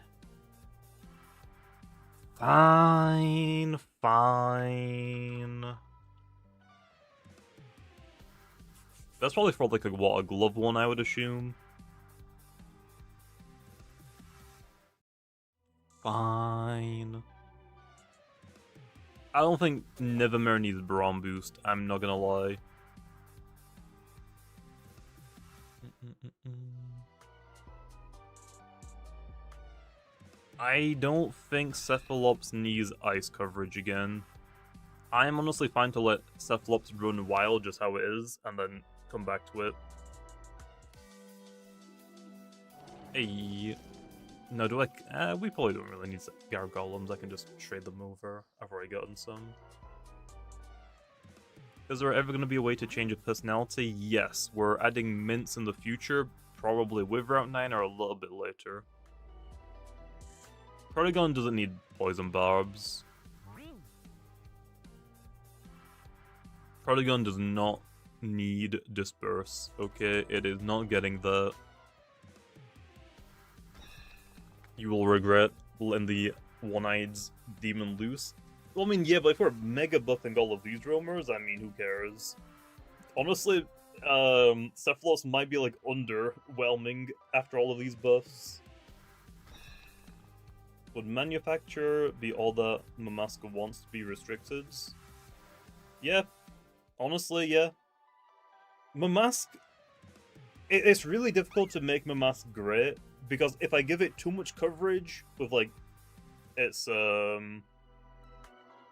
Fine, fine. That's probably for, like, a glove one, I would assume. Fine. I don't think Nevermore needs Braum Boost, I'm not gonna lie. I don't think Cephalops needs ice coverage again. I am honestly fine to let Cephalops run wild just how it is, and then come back to it. Hey. No, do I... we probably don't really need Gargolems, I can just trade them over. I've already gotten some. Is there ever going to be a way to change a personality? Yes, we're adding mints in the future, probably with Route 9 or a little bit later. Protagon doesn't need Poison Barbs. Protagon does not need Disperse, okay? It is not getting that. You will regret letting the One-Eyed's Demon loose. Well, I mean, yeah, but if we're mega buffing all of these roamers, I mean, who cares? Honestly, Cephalops might be, like, underwhelming after all of these buffs. Would Manufacture be all that Mamaska wants to be restricted? Yeah. Honestly, yeah. Mamask... It's really difficult to make Mamask great, because if I give it too much coverage with, like, its,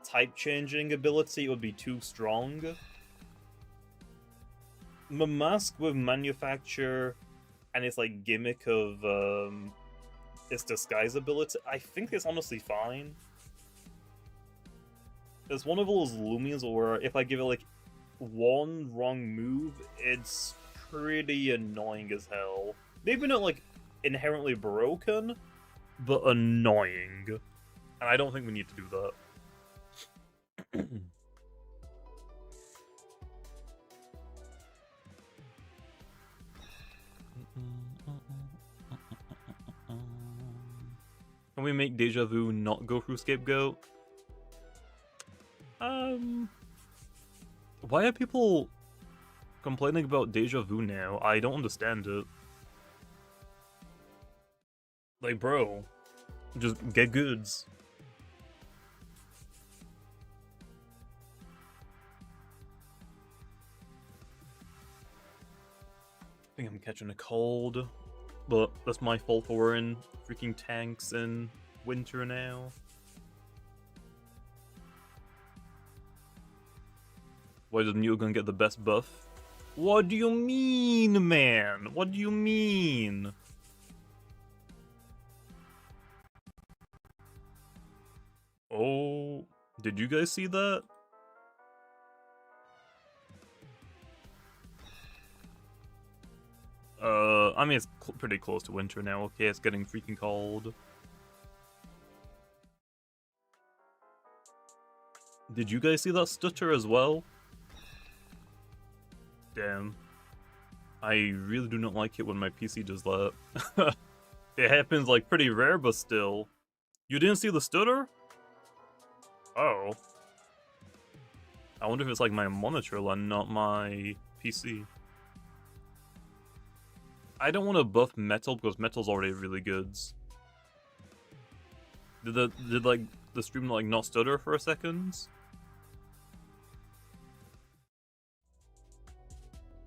type-changing ability, it would be too strong. Mamask with Manufacture and its, like, gimmick of, its disguise ability, I think it's honestly fine. It's one of those Loomians where if I give it, like, one wrong move, it's pretty annoying as hell. Maybe not, like, inherently broken, but annoying. And I don't think we need to do that. Can we make Deja Vu not go through Scapegoat? Why are people complaining about Deja Vu now? I don't understand it. Like, bro, just get goods. I think I'm catching a cold, but that's my fault for we're in freaking tanks in winter now. Why does Mugen get the best buff? What do you mean, man? What do you mean? Oh, did you guys see that? I mean, it's pretty close to winter now, okay? It's getting freaking cold. Did you guys see that stutter as well? Damn. I really do not like it when my PC does that. It happens, like, pretty rare, but still. You didn't see the stutter? Oh. I wonder if it's, like, my monitor and not my PC. I don't want to buff metal because metal's already really good. Did like the stream like not stutter for a second?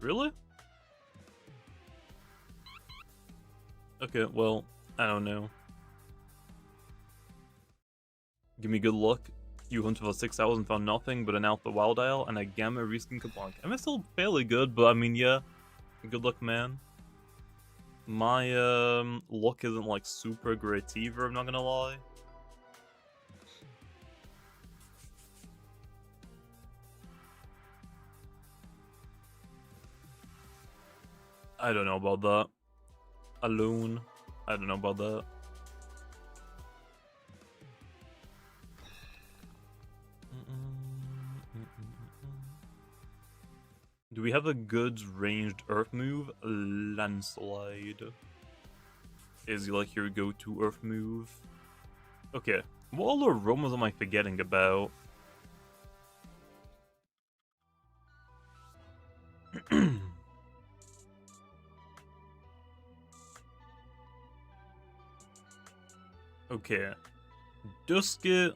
Really? Okay, well, I don't know. Give me good luck. You hunted for 6 hours and found nothing but an alpha wild isle and a gamma reskin kablank. I'm still fairly good, but I mean, yeah. Good luck, man. My luck isn't like super great either, I'm not gonna lie. I don't know about that. Alone. I don't know about that. Do we have a good ranged earth move? Landslide. Is like your go-to earth move? Okay. What other aromas am I forgetting about? Okay. Dusket.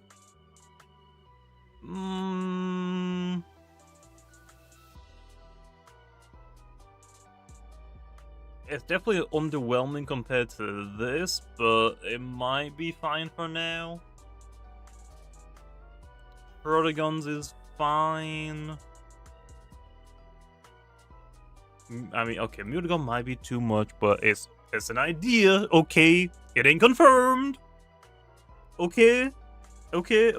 It's definitely underwhelming compared to this, but it might be fine for now. Protagons is fine. I mean, okay, Mutagon might be too much, but it's an idea, okay? It ain't confirmed. Okay? Okay.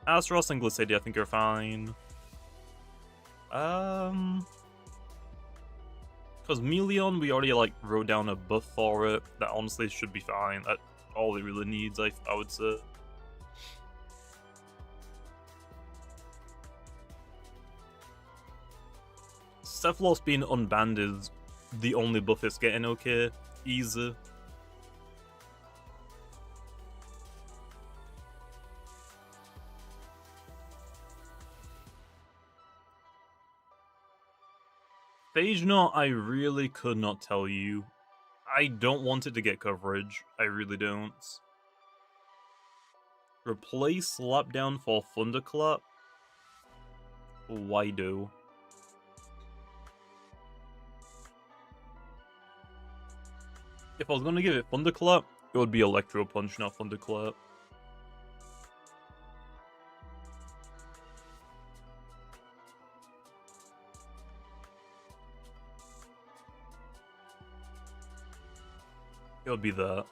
Asteros and Glycidia, I think are fine. Because Melion, we already, like, wrote down a buff for it. That honestly should be fine. That's all it really needs, I would say. Cephalos being unbanned is the only buff it's getting, okay? Easy. Phage Knot, I really could not tell you. I don't want it to get coverage. I really don't. Replace Slapdown for Thunderclap? Why do? If I was gonna give it Thunderclap, it would be Electro Punch, not Thunderclap. It would be that.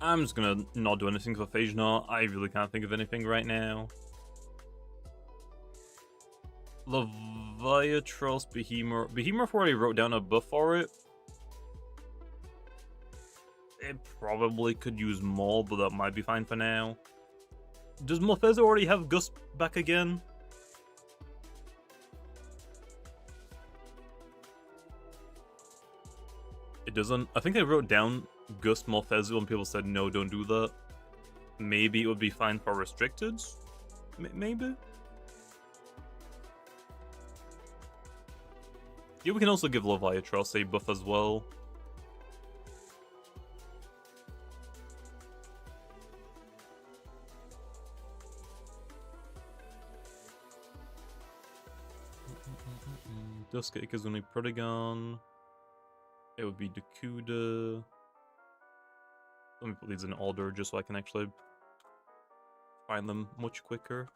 I'm just gonna not do anything for Phage Knot. I really can't think of anything right now. Leviatros Behemoth. Behemoth already wrote down a buff for it. It probably could use more, but that might be fine for now. Does Mofez already have Gust back again? It doesn't. I think I wrote down Gust Morphezu and people said no, don't do that. Maybe it would be fine for restricted? Maybe? Yeah, we can also give Leviatros a buff as well. Duskate Kazuni Protagon. It would be Dakuda. Let me put these in order just so I can actually find them much quicker.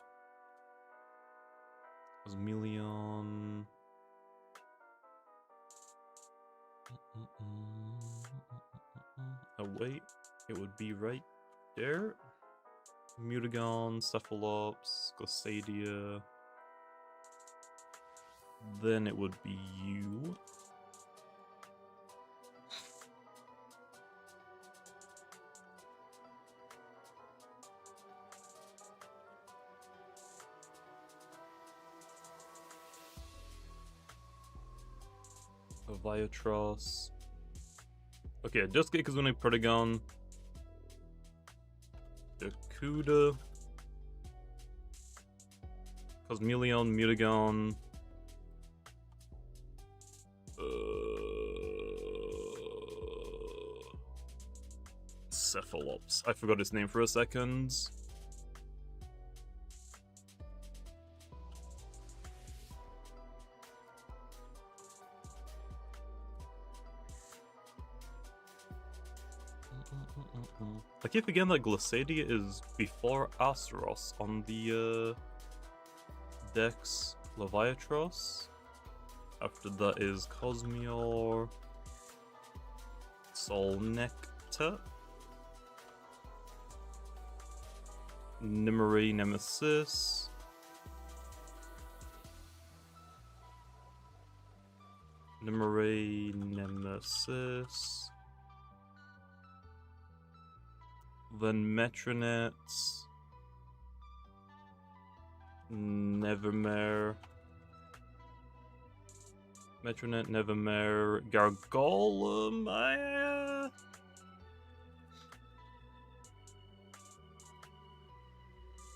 Osmeleon. Oh wait, it would be right there. Mutagon, Cephalops, Gossadia. Then it would be you. Leviatros. Okay, just get Kazune Protagon. Barracuda. Cosmeleon, Mutagon. Cephalops. I forgot its name for a second. I keep forgetting that Glissadia is before Asteros on the Dex Leviatros. After that is Cosmeor, Solnecta, Nimue Nemesis, Nimue Nemesis, then Metronets, Nevermare, Metronet, Nevermare, Gargolem,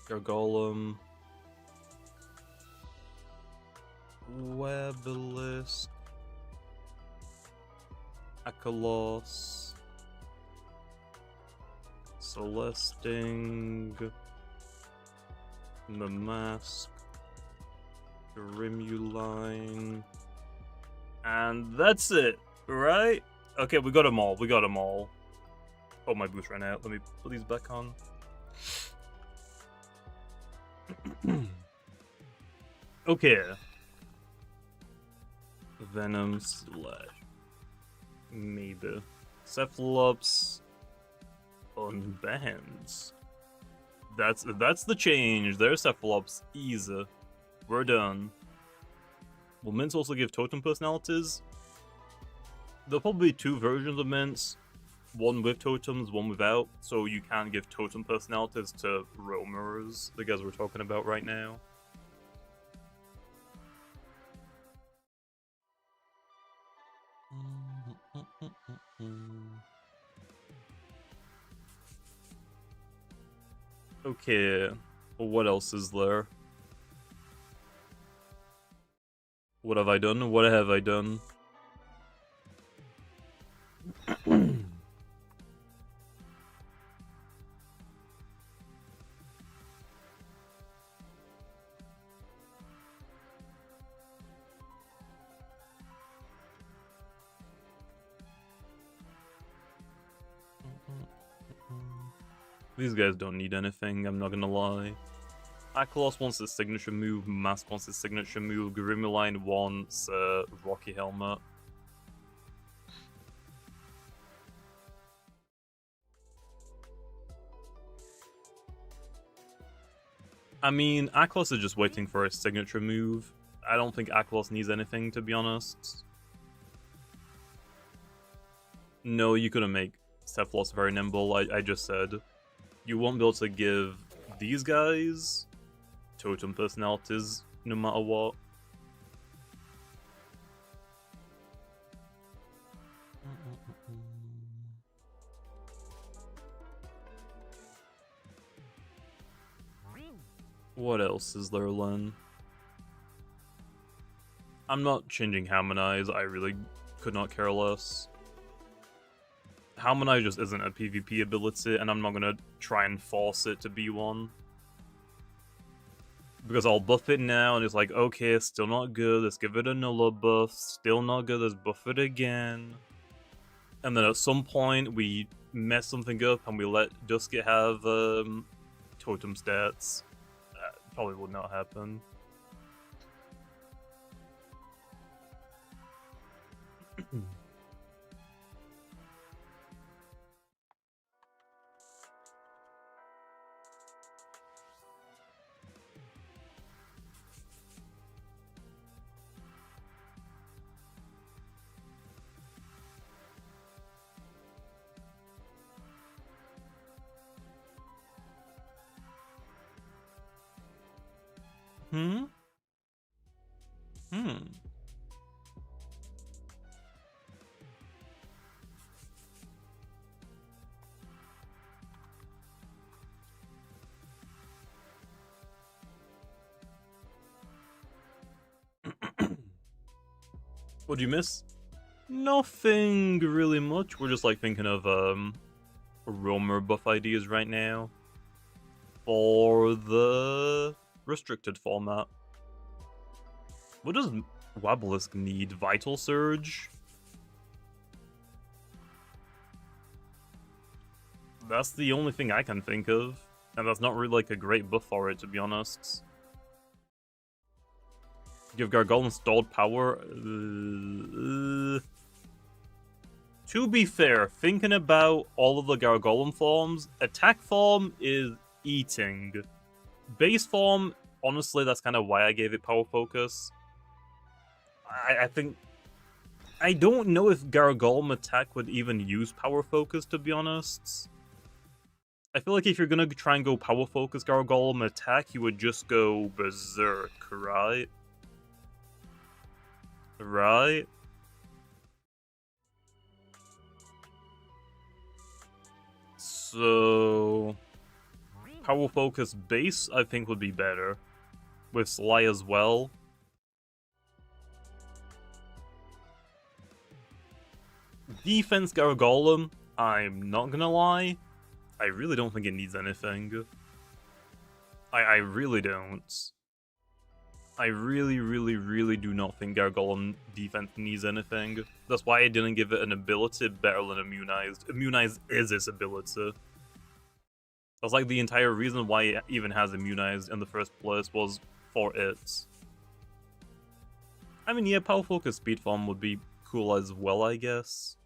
Gargolem, Webelisk, Akalos, Celesting, Mamask, Grimuline, and that's it, right? Okay, we got them all. We got them all. Oh, my boost ran out. Let me put these back on. Okay. Venom slash maybe. Cephalops unbans. That's the change. There's Cephalops. Easy. We're done. Will mints also give totem personalities? There'll probably be two versions of mints. One with totems, one without. So you can give totem personalities to roamers, the guys we're talking about right now. Okay, what else is there? What have I done? What have I done? These guys don't need anything, I'm not gonna lie. Akalos wants his signature move, Mask wants his signature move, Grimuline wants Rocky Helmet. I mean, Akalos is just waiting for his signature move. I don't think Akalos needs anything, to be honest. No, you couldn't make Cephalops very nimble, I just said. You won't be able to give these guys totem personalities no matter what. What else is there, Len? I'm not changing Harmonize, I really could not care less. Harmonize just isn't a PvP ability, and I'm not gonna try and force it to be one. Because I'll buff it now, and it's like, okay, still not good, let's give it another buff, still not good, let's buff it again. And then at some point, we mess something up, and we let Dusky have totem stats. That probably would not happen. What'd you miss? Nothing really much. We're just like thinking of roamer buff ideas right now for the restricted format. What does Wabalisk need? Vital Surge? That's the only thing I can think of, and that's not really like a great buff for it, to be honest. Give Gargoyle installed power. To be fair, thinking about all of the Gargolem forms, attack form is eating. Base form, honestly, that's kind of why I gave it power focus. I think... I don't know if Gargolem attack would even use power focus, to be honest. I feel like if you're gonna try and go power focus Gargolem attack, you would just go Berserk, right? Right? So... Power focus base, I think, would be better. With Sly as well. Defense Gargolem, I'm not gonna lie, I really don't think it needs anything. I really don't. I really do not think Gargolem defense needs anything. That's why I didn't give it an ability better than Immunized. Immunized is its ability. That's like the entire reason why it even has Immunized in the first place was for it. I mean, yeah, Power Focus Speed Form would be cool as well, I guess.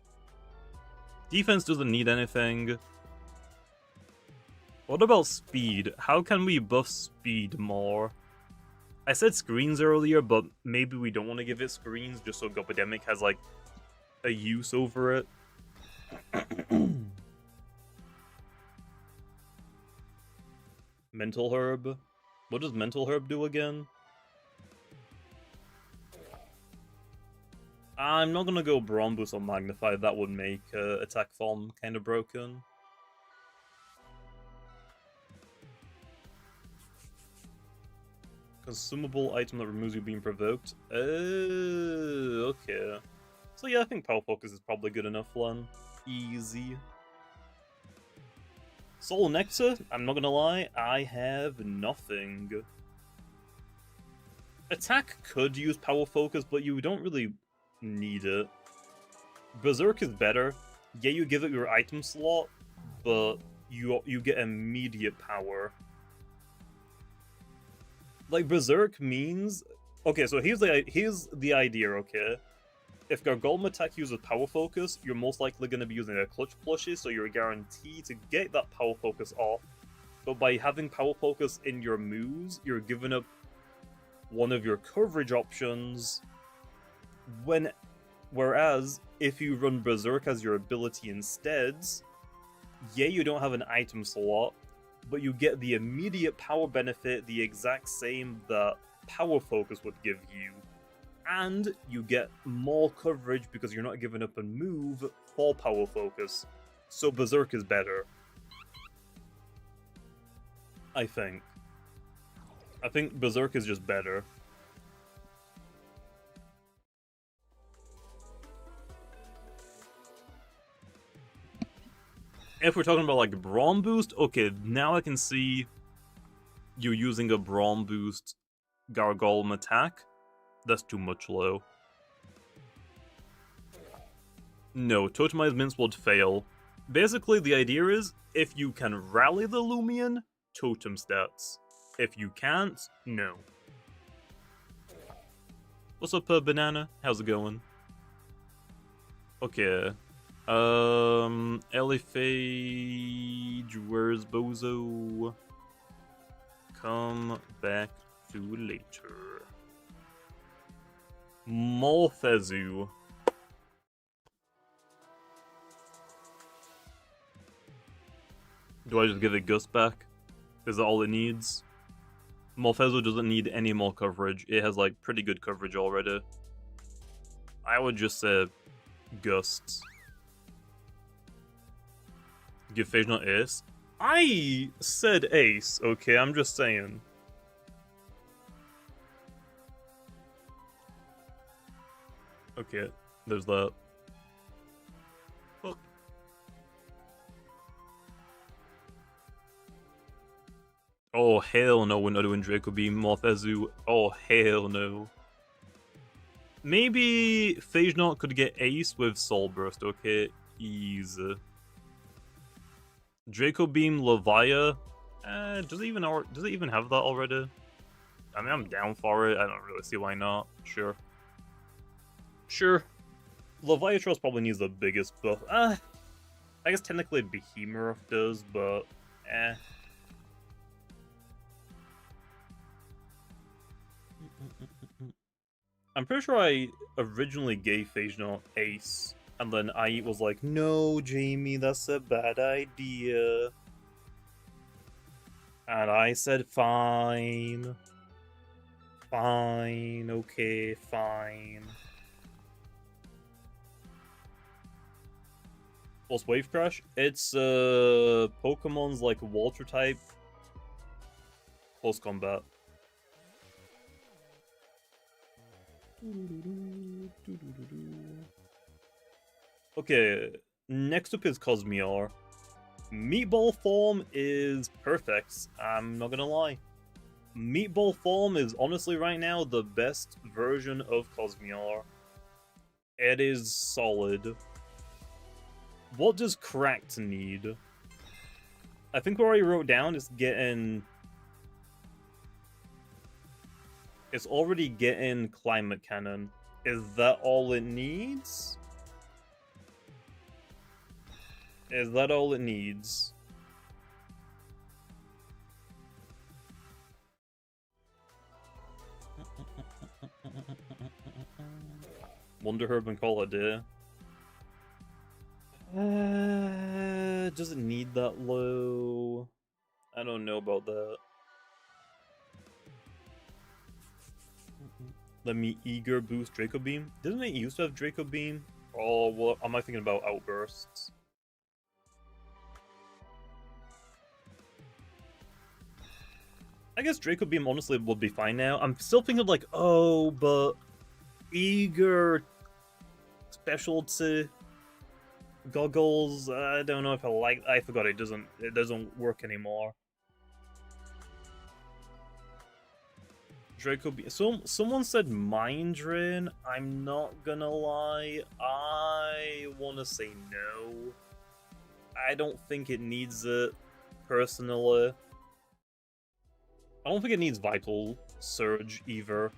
Defense doesn't need anything. What about speed? How can we buff speed more? I said screens earlier, but maybe we don't want to give it screens just so Gopidemic has, like, a use over it. Mental Herb? What does Mental Herb do again? I'm not gonna go Brawn Boost or Magnify, that would make attack form kind of broken. Consumable item that removes you being provoked. Oh, okay. So yeah, I think Power Focus is probably good enough one. Easy. Soul Nectar, I'm not gonna lie, I have nothing. Attack could use Power Focus, but you don't really need it. Berserk is better. Yeah, you give it your item slot, but you get immediate power. Like, Berserk means... Okay, so here's the idea, okay? If Gargolem attack uses Power Focus, you're most likely going to be using a Clutch Plushie, so you're guaranteed to get that Power Focus off. But by having Power Focus in your moves, you're giving up one of your coverage options. Whereas, if you run Berserk as your ability instead, yeah, you don't have an item slot, but you get the immediate power benefit, the exact same that Power Focus would give you. And you get more coverage because you're not giving up a move for Power Focus. So Berserk is better. I think. I think Berserk is just better. If we're talking about like Brawn Boost, okay, now I can see you using a Brawn Boost Gargolem attack. That's too much low. No, Totemized Mince would fail. Basically, the idea is, if you can rally the Loomian, Totem stats. If you can't, no. What's up, Banana? How's it going? Okay. Eliphage, where's Bozo? Come back to later. Malfezu. Do I just give it Gust back? Is that all it needs? Malfezu doesn't need any more coverage. It has, like, pretty good coverage already. I would just say Gust. Give Phage not Ace? I said Ace, okay? I'm just saying. Okay, there's that. Fuck. Oh, hell no, we're not doing Draco Beam, Morphezu. Oh, hell no. Maybe Phage Knot could get Ace with Soul Burst, okay? Easy. Draco Beam Levia. Does it even have that already? I mean, I'm down for it. I don't really see why not. Sure. Sure. Leviatros probably needs the biggest buff. I guess technically Behemoth does, but eh. I'm pretty sure I originally gave Phage Knot Ace, and then I was like, no, Jamie, that's a bad idea. And I said, fine. Fine, okay, fine. What's Wave Crash? It's Pokemon's like water type close combat. Okay, next up is Cosmeor. Meatball form is perfect, I'm not gonna lie. Meatball form is honestly right now the best version of Cosmeor. It is solid. What does Cracked need? I think what I wrote down is getting... It's already getting Climate Cannon. Is that all it needs? Is that all it needs? Wonder Herb and call it a day. Does it need that low? I don't know about that. Let me eager boost Draco Beam. Didn't it used to have Draco Beam? Oh, what am I thinking about outbursts? I guess Draco Beam honestly would be fine now. I'm still thinking like, oh, but eager specialty goggles. I don't know if I like. I forgot it doesn't work anymore. Draco Beam. So someone said Mind Drain. I'm not gonna lie. I want to say no. I don't think it needs it personally. I don't think it needs Vital Surge either.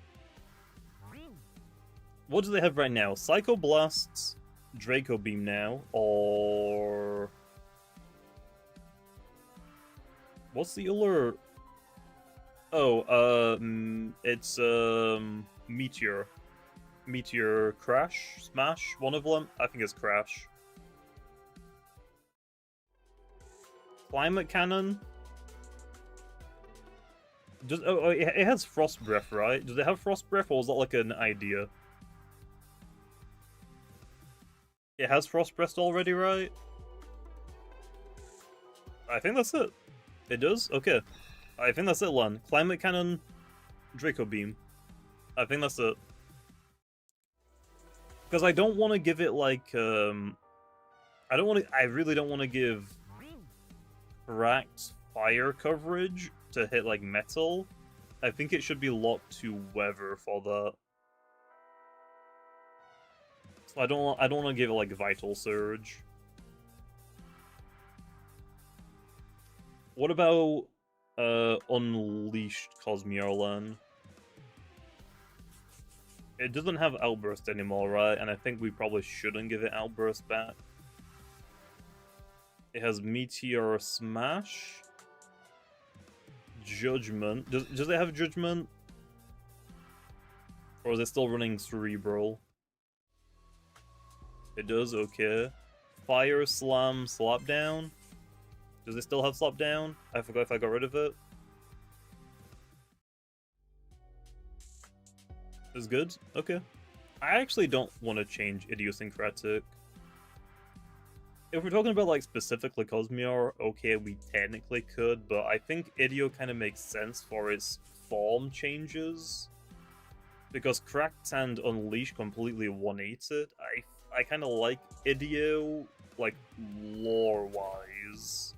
What do they have right now? Psycho Blasts, Draco Beam now, or... What's the other... Oh, it's, Meteor. Meteor Crash? Smash? One of them? I think it's Crash. Climate Cannon? It has Frost Breath, right? Does it have Frost Breath, or is that like an idea? It has Frost Breath already, right? I think that's it. It does? Okay. I think that's it, Lan. Climate Cannon, Draco Beam. I think that's it. Because I don't want to give it, like, I really don't want to give Cracked fire coverage to hit, like, metal. I think it should be locked to weather for that. So I don't want to give it, like, Vital Surge. What about Unleashed Cosmeorlan? It doesn't have Outburst anymore, right? And I think we probably shouldn't give it Outburst back. It has Meteor Smash. Judgment. Does it have Judgment? Or is it still running Cerebral? It does, okay. Fire Slam Slapdown. Does it still have Slapdown? I forgot if I got rid of it. Is good? Okay. I actually don't want to change Idiosyncratic. If we're talking about, like, specifically Cosmeor, okay, we technically could, but I think Idio kind of makes sense for its form changes. Because Cracked and Unleash completely 180'd. I kind of like Idio, like, lore-wise.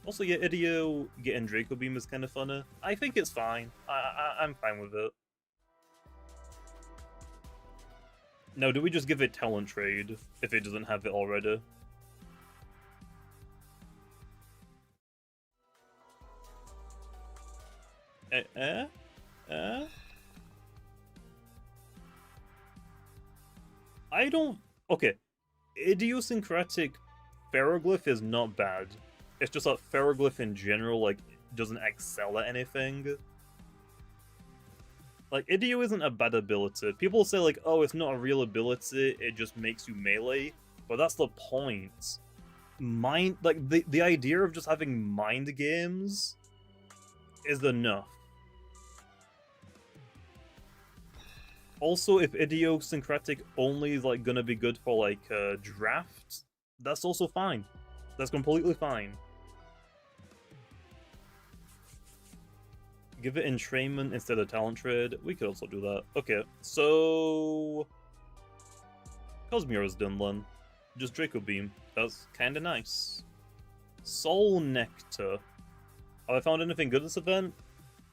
Also, yeah, Idio getting Draco Beam is kind of funny. I think it's fine. I'm fine with it. Now, do we just give it Talent Trade if it doesn't have it already? I don't... Okay. Idiosyncratic Pharoglyph is not bad. It's just that Pharoglyph in general, like, doesn't excel at anything. Like, Idio isn't a bad ability. People say, like, oh, it's not a real ability, it just makes you melee. But that's the point. Like, the idea of just having mind games is enough. Also, if Idiosyncratic only is, like, gonna be good for, like, draft, that's also fine. That's completely fine. Give it entrainment instead of talent trade. We could also do that. Okay, so... Cosmere is done then. Just Draco Beam. That's kinda nice. Soul Nectar. Have I found anything good this event?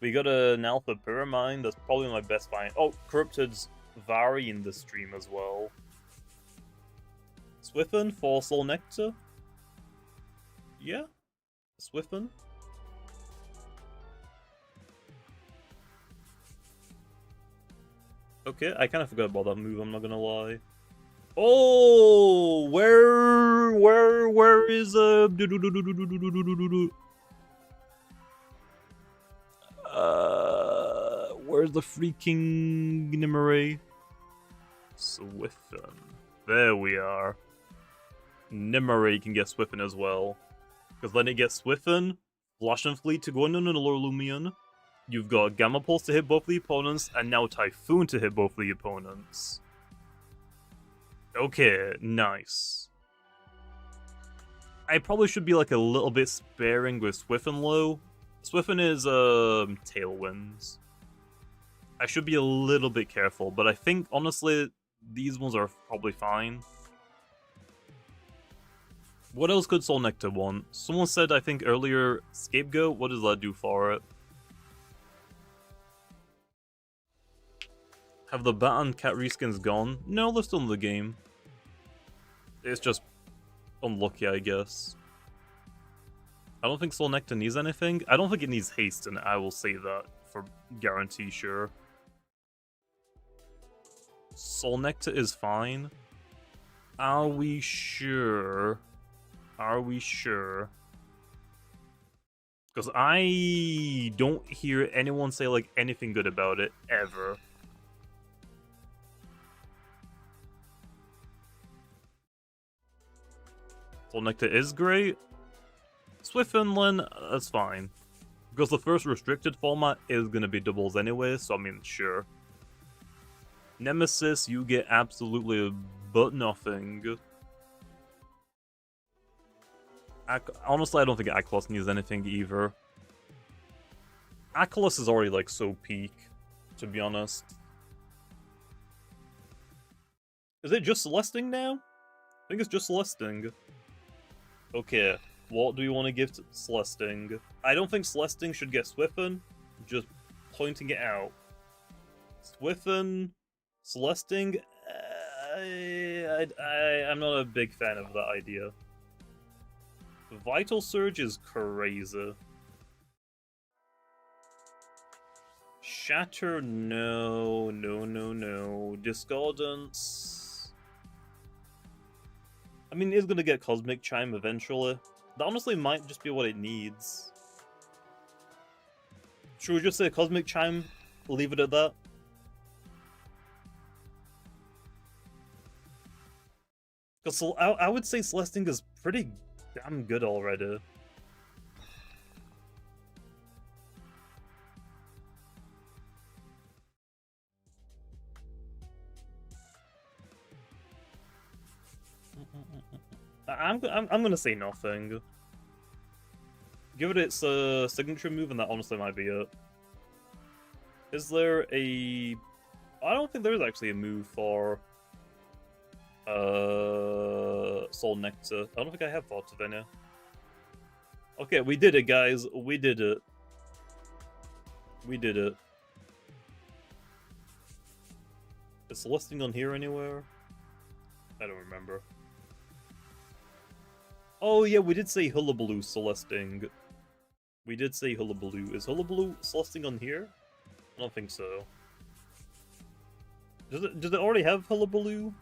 We got an Alpha Pyramind. That's probably my best find. Oh, Corruptedodds vary in this stream as well. Swiffen for Soul Nectar? Yeah. Swiffen. Okay, I kind of forgot about that move, I'm not gonna lie. Oh, where is where's the freaking Nimue? Swiffen. There we are. Nimue can get Swiffen as well. Because then it gets Swiffen, Flash and Fleet to go into another Loomian. You've got Gamma Pulse to hit both the opponents, and now Typhoon to hit both the opponents. Okay, nice. I probably should be like a little bit sparing with Swiffen low. Swiffen is Tailwinds. I should be a little bit careful, but I think honestly these ones are probably fine. What else could Soul Nectar want? Someone said, I think earlier, Scapegoat. What does that do for it? Have the Bat and Cat reskins gone? No, they're still in the game. It's just unlucky, I guess. I don't think Soul Nectar needs anything. I don't think it needs haste, and I will say that for guarantee sure. Soul Nectar is fine. Are we sure? Are we sure? Because I don't hear anyone say like anything good about it, ever. Soul Nectar is great. Swiffen, that's fine. Because the first restricted format is going to be doubles anyway, so I mean, sure. Nemesis, you get absolutely but nothing. Honestly, I don't think Aklos needs anything either. Aklos is already like so peak, to be honest. Is it just Celesting now? I think it's just Celesting. Okay, what do we want to give to Celesting? I don't think Celesting should get Swiffen, just pointing it out. Swiffen, Celesting, I'm not a big fan of that idea. Vital Surge is crazy. Shatter, no. Discordance. I mean, it's gonna get Cosmic Chime eventually. That honestly might just be what it needs. Should we just say Cosmic Chime? Leave it at that? Because I would say Celesting is pretty damn good already. I'm gonna say nothing. Give it its signature move, and that honestly might be it. Is there a I don't think there's actually a move for Soul Nectar. I don't think I have thought of any. Okay, we did it, guys. We did it. We did it. Is Celesting on here anywhere? I don't remember. Oh yeah, we did say Hullabaloo Celesting. We did say Hullabaloo. Is Hullabaloo Celesting on here? I don't think so. Does it already have Hullabaloo?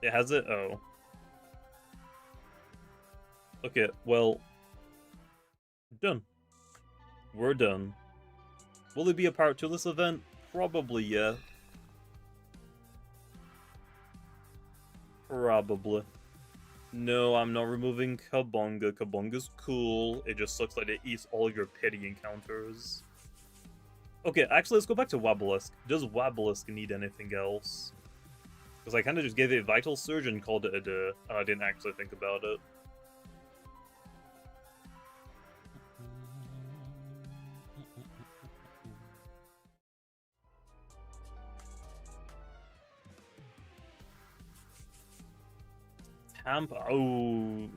It has it? Oh. Okay, well... Done. We're done. Will there be a part 2 of this event? Probably, yeah. Probably. No, I'm not removing Kabonga. Kabonga's cool. It just sucks that it eats all your pity encounters. Okay, actually, let's go back to Wabalisk. Does Wabalisk need anything else? Because I kind of just gave it Vital Surge and called it a day, and I didn't actually think about it. Tampa. Oh,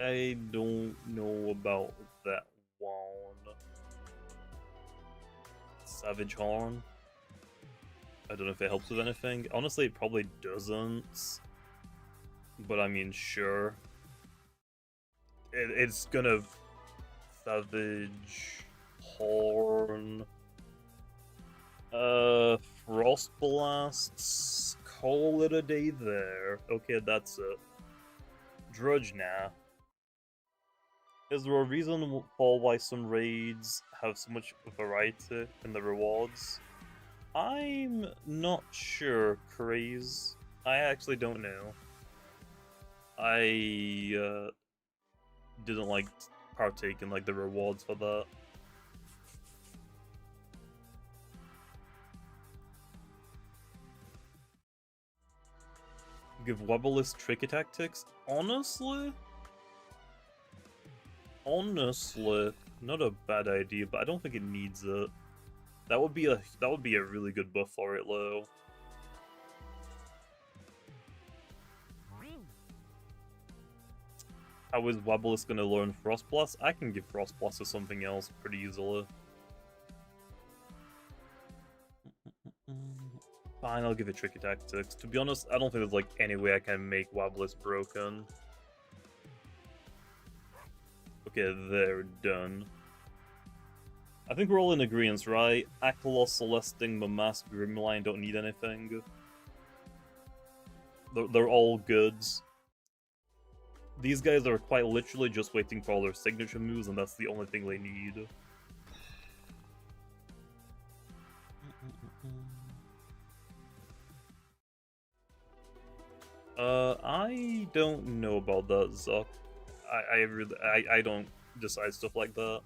I don't know about that one. Savage Horn. I don't know if it helps with anything. Honestly, it probably doesn't. But I mean, sure. It's gonna... Savage... Horn... Frost Blasts... Call it a day there. Okay, that's it. Drudge now. Is there a reason for why some raids have so much variety in the rewards? I'm not sure, Craze. I actually don't know. I didn't like partake in like the rewards for that. Give Wobblisk tricky tactics? Honestly, not a bad idea, but I don't think it needs it. That would be a really good buff for it, though. How is Wobblisk gonna learn Frost Blast? I can give Frost Blast to something else pretty easily. Fine, I'll give it Tricky Tactics. To be honest, I don't think there's like any way I can make Wobblisk broken. Okay, they're done. I think we're all in agreement, right? Akalos, Celesting, Mamas, Grimline don't need anything. They're all goods. These guys are quite literally just waiting for all their signature moves, and that's the only thing they need. I don't know about that, Zuck. I don't decide stuff like that.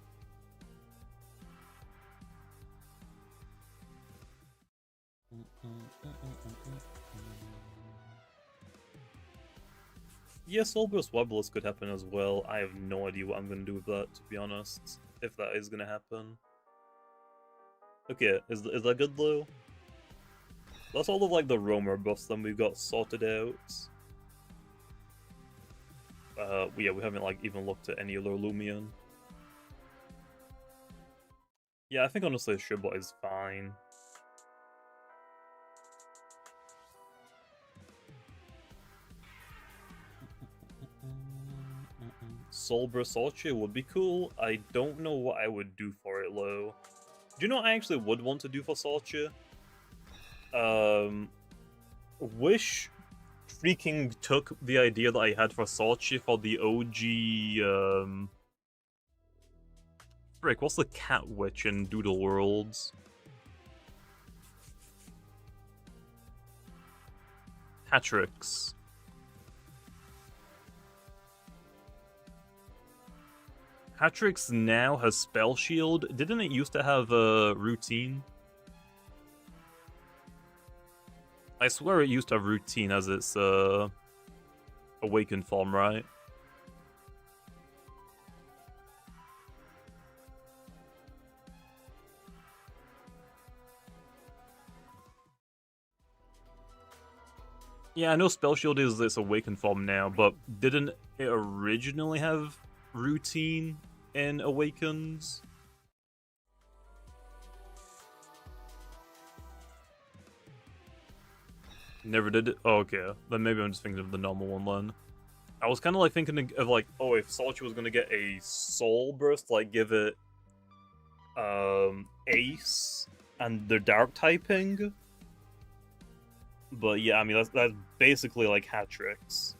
Yes, Soulburst Wobblisk could happen as well. I have no idea what I'm going to do with that, to be honest, if that is going to happen. Okay, is that good though? That's all of like the roamer buffs then we've got sorted out. Yeah, we haven't like even looked at any other Loomian. Yeah, I think honestly Shibot is fine. Soulburst Orchid would be cool. I don't know what I would do for it though. Do you know what I actually would want to do for Sorcha? Wish freaking took the idea that I had for Sorcha for the OG, frick, what's the cat witch in Doodle Worlds? Hatrix. Hatrix now has Spell Shield. Didn't it used to have a routine? I swear it used to have routine as its awakened form, right? Yeah, I know Spell Shield is its awakened form now, but didn't it originally have routine in Awakens? Never did it? Oh, okay. Then maybe I'm just thinking of the normal one then. I was kind of like thinking of like, oh, if Solchi was going to get a Soul Burst, like give it Ace and the Dark typing. But yeah, I mean, that's basically like hat tricks.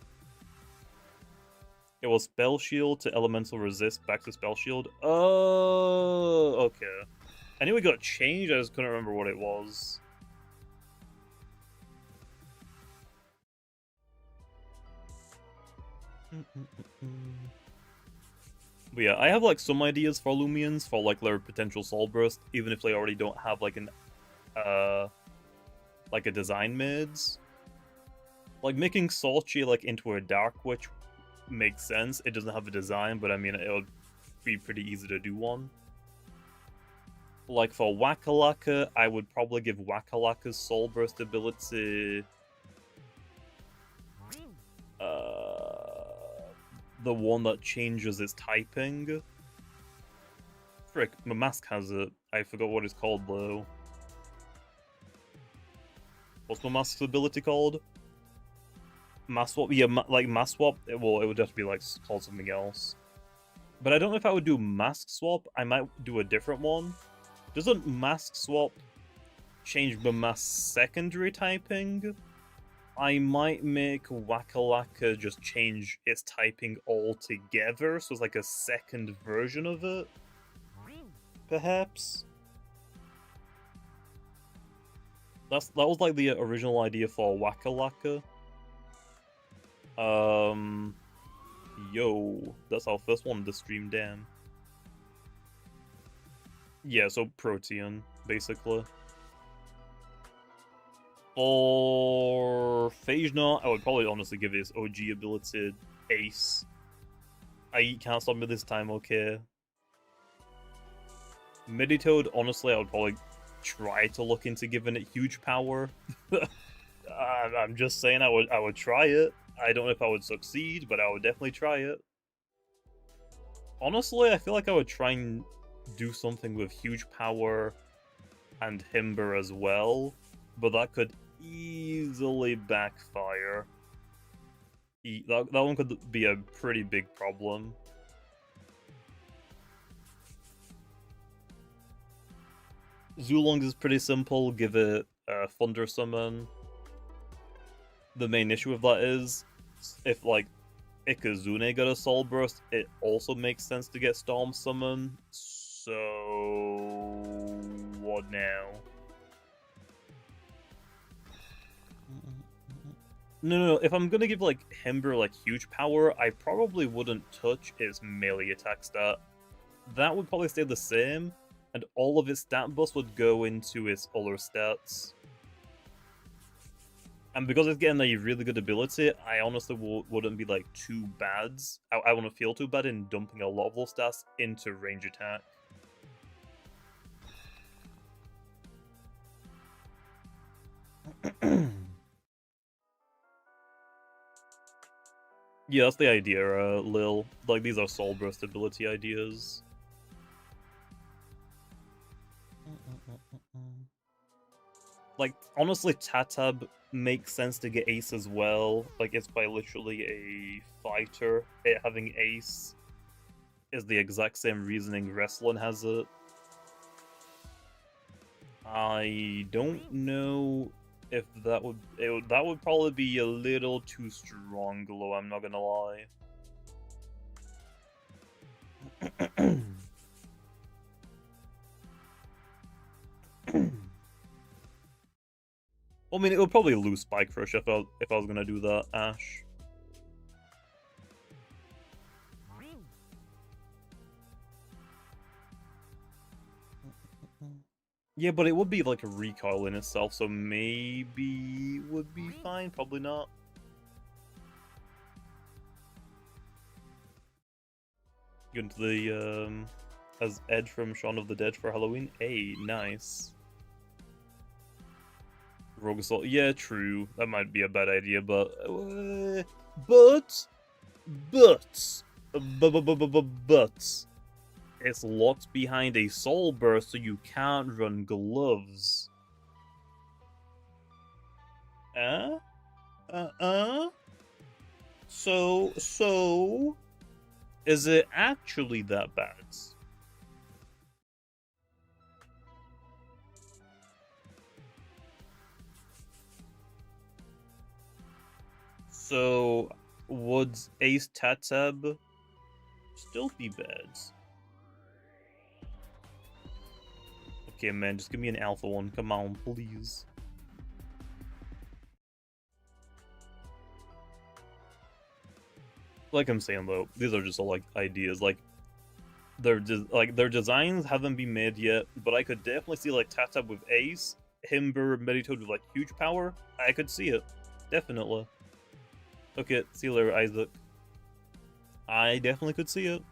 It was Spell Shield to Elemental Resist back to Spell Shield. Oh, okay. I knew it got changed, I just couldn't remember what it was. But yeah, I have like some ideas for Loomians for like their potential Soul Burst, even if they already don't have like like a design mids. Like making Solchi like into a Dark Witch makes sense. It doesn't have a design, but I mean it would be pretty easy to do one. Like for Wakalaka, I would probably give Wakalaka's Soul Burst ability the one that changes its typing. Frick, my mask has it. I forgot what it's called though. What's my mask's ability called? Mask swap? Yeah, like mask swap. Well, it would just be like called something else. But I don't know if I would do mask swap. I might do a different one. Doesn't mask swap change the mask secondary typing? I might make Wakalaka just change its typing altogether, so it's like a second version of it. Perhaps. That was like the original idea for Wakalaka. Yo, that's our first one to stream, damn. Yeah, so Protean, basically. For Phage, I would probably honestly give this OG ability Ace. I eat can't stop me this time, okay. Meditoad, honestly, I would probably try to look into giving it huge power. I'm just saying I would try it. I don't know if I would succeed, but I would definitely try it. Honestly, I feel like I would try and do something with huge power and Himber as well, but that could easily backfire. That one could be a pretty big problem. Zulong is pretty simple, give it a Thunder Summon. The main issue with that is, if like Ikazune got a Soul Burst, it also makes sense to get Storm Summon. So what now? No. If I'm gonna give like Himber like huge power, I probably wouldn't touch its melee attack stat. That would probably stay the same, and all of its stat buffs would go into its other stats. And because it's getting a really good ability, I honestly wouldn't be like too bad. I wouldn't feel too bad in dumping a lot of those stats into range attack. Yeah, that's the idea, Lil. Like, these are Soul Burst ability ideas. Like, honestly, Tatab makes sense to get Ace as well. Like, it's by literally a fighter. It having Ace is the exact same reasoning Wrestling has it. I don't know if that would probably be a little too strong, Glow, I'm not gonna lie. I mean, it would probably lose Spike Crush if I was gonna do that, Ash. Yeah, but it would be like a recoil in itself, so maybe would be fine, probably not. Going to the as Ed from Shaun of the Dead for Halloween. Hey, nice. Rogue Assault. Yeah, true. That might be a bad idea, but it's locked behind a soul burst, so you can't run gloves. So is it actually that bad? So would Ace Tatab still be bad? Okay, man, just give me an alpha one. Come on, please. Like I'm saying though, these are just all like ideas. Like their designs haven't been made yet, but I could definitely see like Tatab with Ace, Himber, Meditoad with like huge power. I could see it, definitely. Okay, see you later, Isaac. I definitely could see it.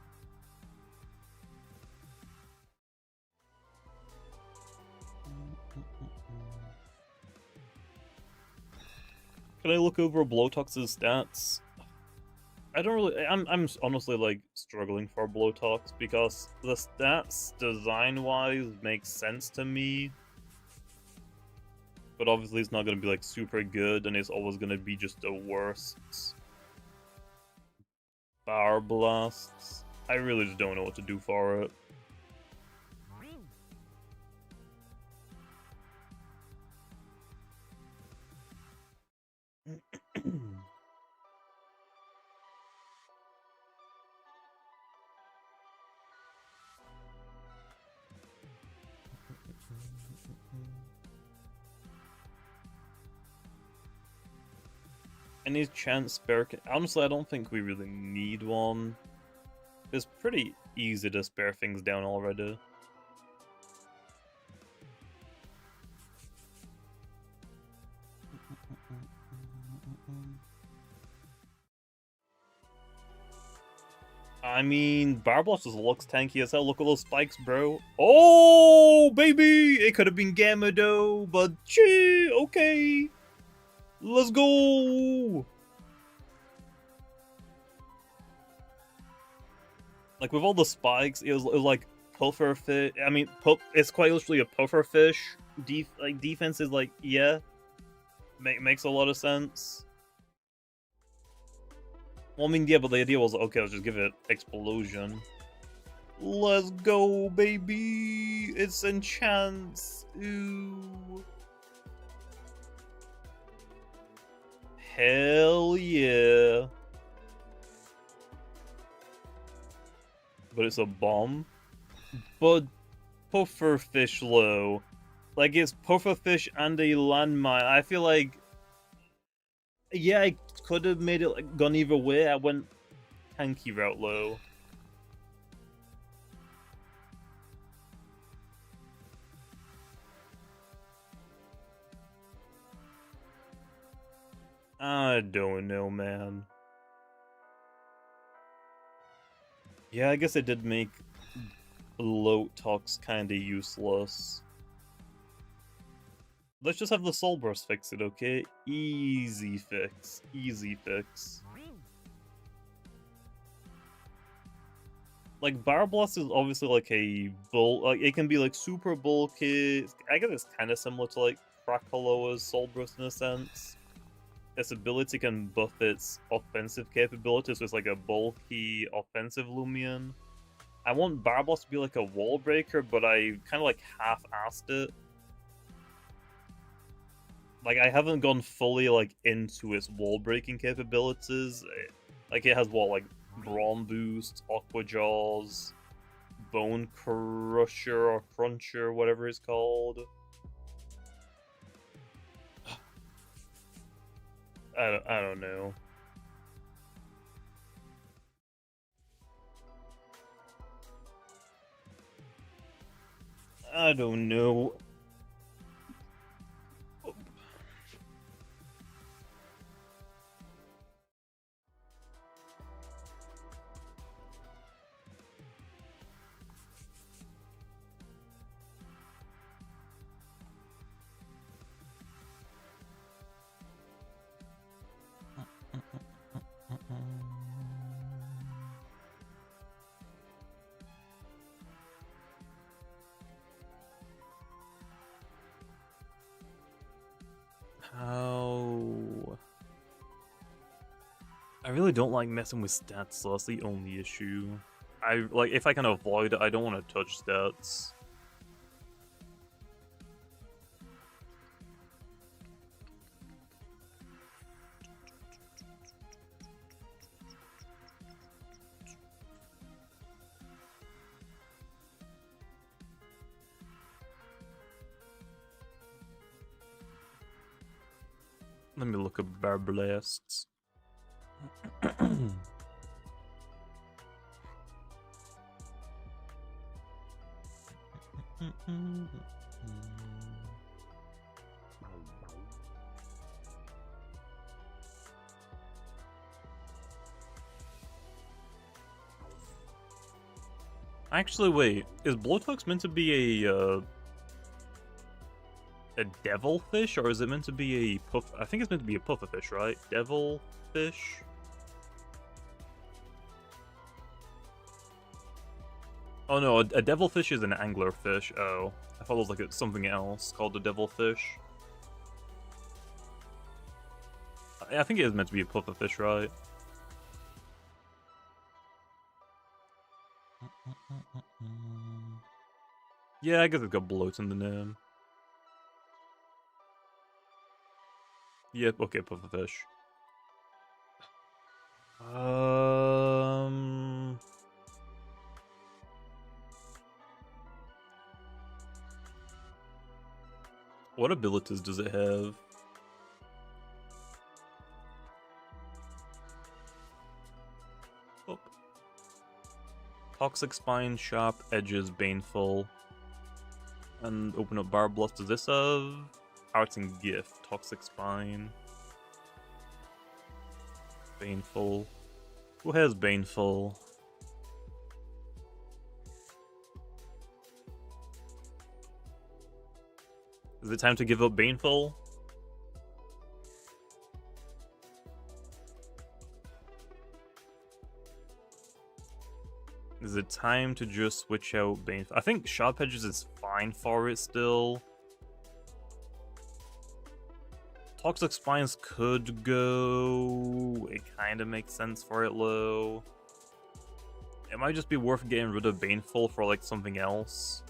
Can I look over Blowtox's stats? I don't really. I'm honestly like struggling for Blowtox because the stats design-wise make sense to me, but obviously it's not gonna be like super good, and it's always gonna be just the worst. Bar blasts. I really just don't know what to do for it. Any chance spare? Honestly, I don't think we really need one. It's pretty easy to spare things down already. I mean, Barblast just looks tanky as hell. Look at those spikes, bro. Oh, baby! It could have been Gammaodds, but gee, okay. Let's go! Like, with all the spikes, it was like pufferfish. I mean, it's quite literally a pufferfish. Defense is like, yeah. Makes a lot of sense. Well, I mean, yeah, but the idea was, okay, let's just give it explosion. Let's go, baby! It's enchants! Ooh. Hell yeah! But it's a bomb? But pufferfish low. Like, it's pufferfish and a landmine. I feel like... Yeah, I could have made it like gone either way. I went tanky route low. I don't know, man. Yeah, I guess it did make Blowtox kinda useless. Let's just have the Soul Burst fix it, okay? Easy fix. Easy fix. Like, Barblast is obviously like a like, it can be like super bulky. I guess it's kind of similar to like Krakaloa's Soul Burst in a sense. Its ability can buff its offensive capabilities, so it's like a bulky offensive Loomian. I want Barblast to be like a wall breaker, but I kind of like half-assed it. Like, I haven't gone fully like into its wall breaking capabilities. Like, it has what, like Brawn Boost, Aqua Jaws, Bone Crusher or Cruncher, whatever it's called. I don't know. I don't know. I really don't like messing with stats, so that's the only issue. If I can avoid it, I don't want to touch stats. Let me look at Bar Blasts. Actually, wait. Is Blowtox meant to be a devilfish, or is it meant to be a puff? I think it's meant to be a pufferfish, right? Devilfish? Oh no, a devilfish is an anglerfish. Oh, I thought it was like something else called a devilfish. I think it is meant to be a pufferfish, right? Yeah, I guess it's got bloat in the name. Yep, okay, pufferfish. What abilities does it have? Oh. Toxic Spine, Sharp Edges, Baneful. And open up Bar Blast. Does this have Arts and Gift? Toxic Spine. Baneful. Who has Baneful? Is it time to give up Baneful? Is it time to just switch out Baneful? I think Sharp Edges is fine for it still. Toxic Spines could go. It kind of makes sense for it low. It might just be worth getting rid of Baneful for like something else.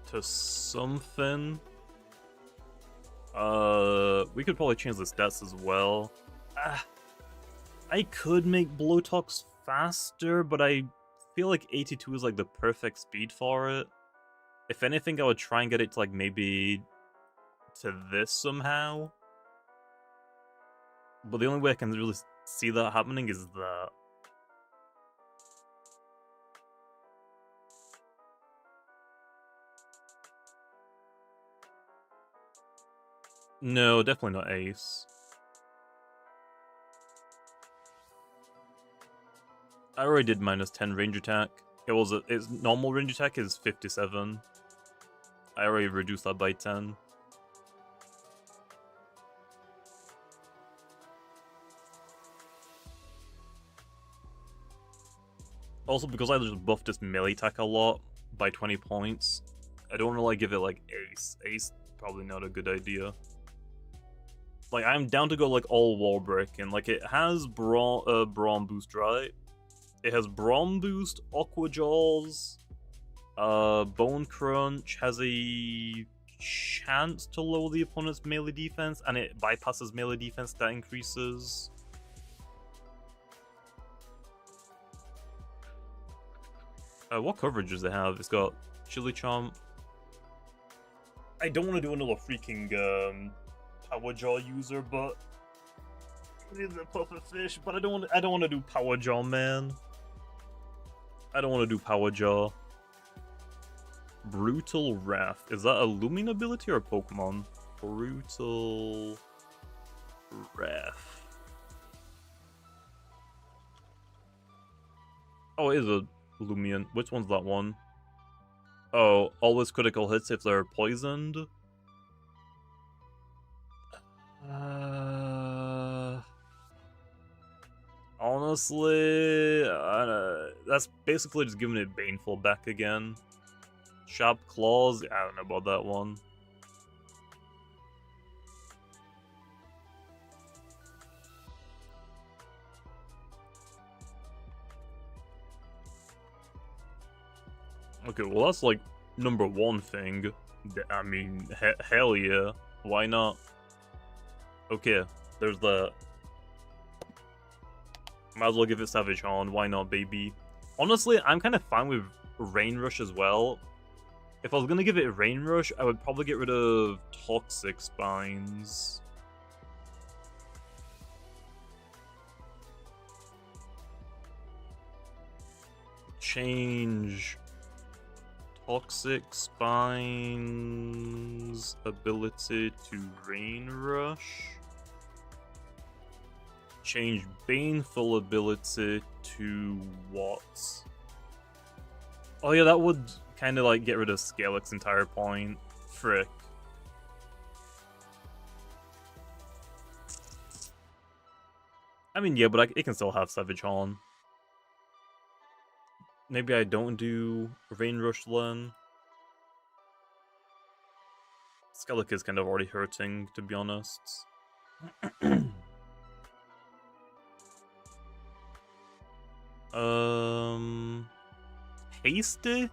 To something. We could probably change the stats as well. I could make Blowtox faster, but I feel like 82 is like the perfect speed for it. If anything, I would try and get it to like maybe to this somehow. But the only way I can really see that happening is that. No, definitely not Ace. I already did minus 10 range attack. Its normal range attack is 57. I already reduced that by 10. Also, because I just buffed its melee attack a lot by 20 points, I don't really give it like Ace. Ace, probably not a good idea. Like, I'm down to go like all wall breaking. Like, it has Brawn boost, right? It has Brawn boost, Aqua Jaws, Bone Crunch has a chance to lower the opponent's melee defense, and it bypasses melee defense that increases. What coverage does it have? It's got Chili Chomp. I don't want to do another freaking Power Jaw user, but it is a pufferfish. But I don't want to do Power Jaw, man. I don't want to do Power Jaw. Brutal Wrath. Is that a Loomian ability or a Pokemon? Brutal Wrath. Oh, it is a Loomian. Which one's that one? Oh, always critical hits if they're poisoned. I don't know Honestly, that's basically just giving it Baneful back again. Sharp Claws, I don't know about that one. Okay, well that's like number one thing. I mean, hell yeah, why not? Okay, there's the... Might as well give it Savage on, why not, baby? Honestly, I'm kind of fine with Rain Rush as well. If I was gonna give it Rain Rush, I would probably get rid of Toxic Spines. Change Toxic Spines ability to Rain Rush. Change Baneful ability to what? Oh yeah, that would kind of like get rid of Scalic's entire point. Frick. I mean, yeah, but it can still have Savage on. Maybe I don't do Rain Rush then. Scalic is kind of already hurting, to be honest. Hasty?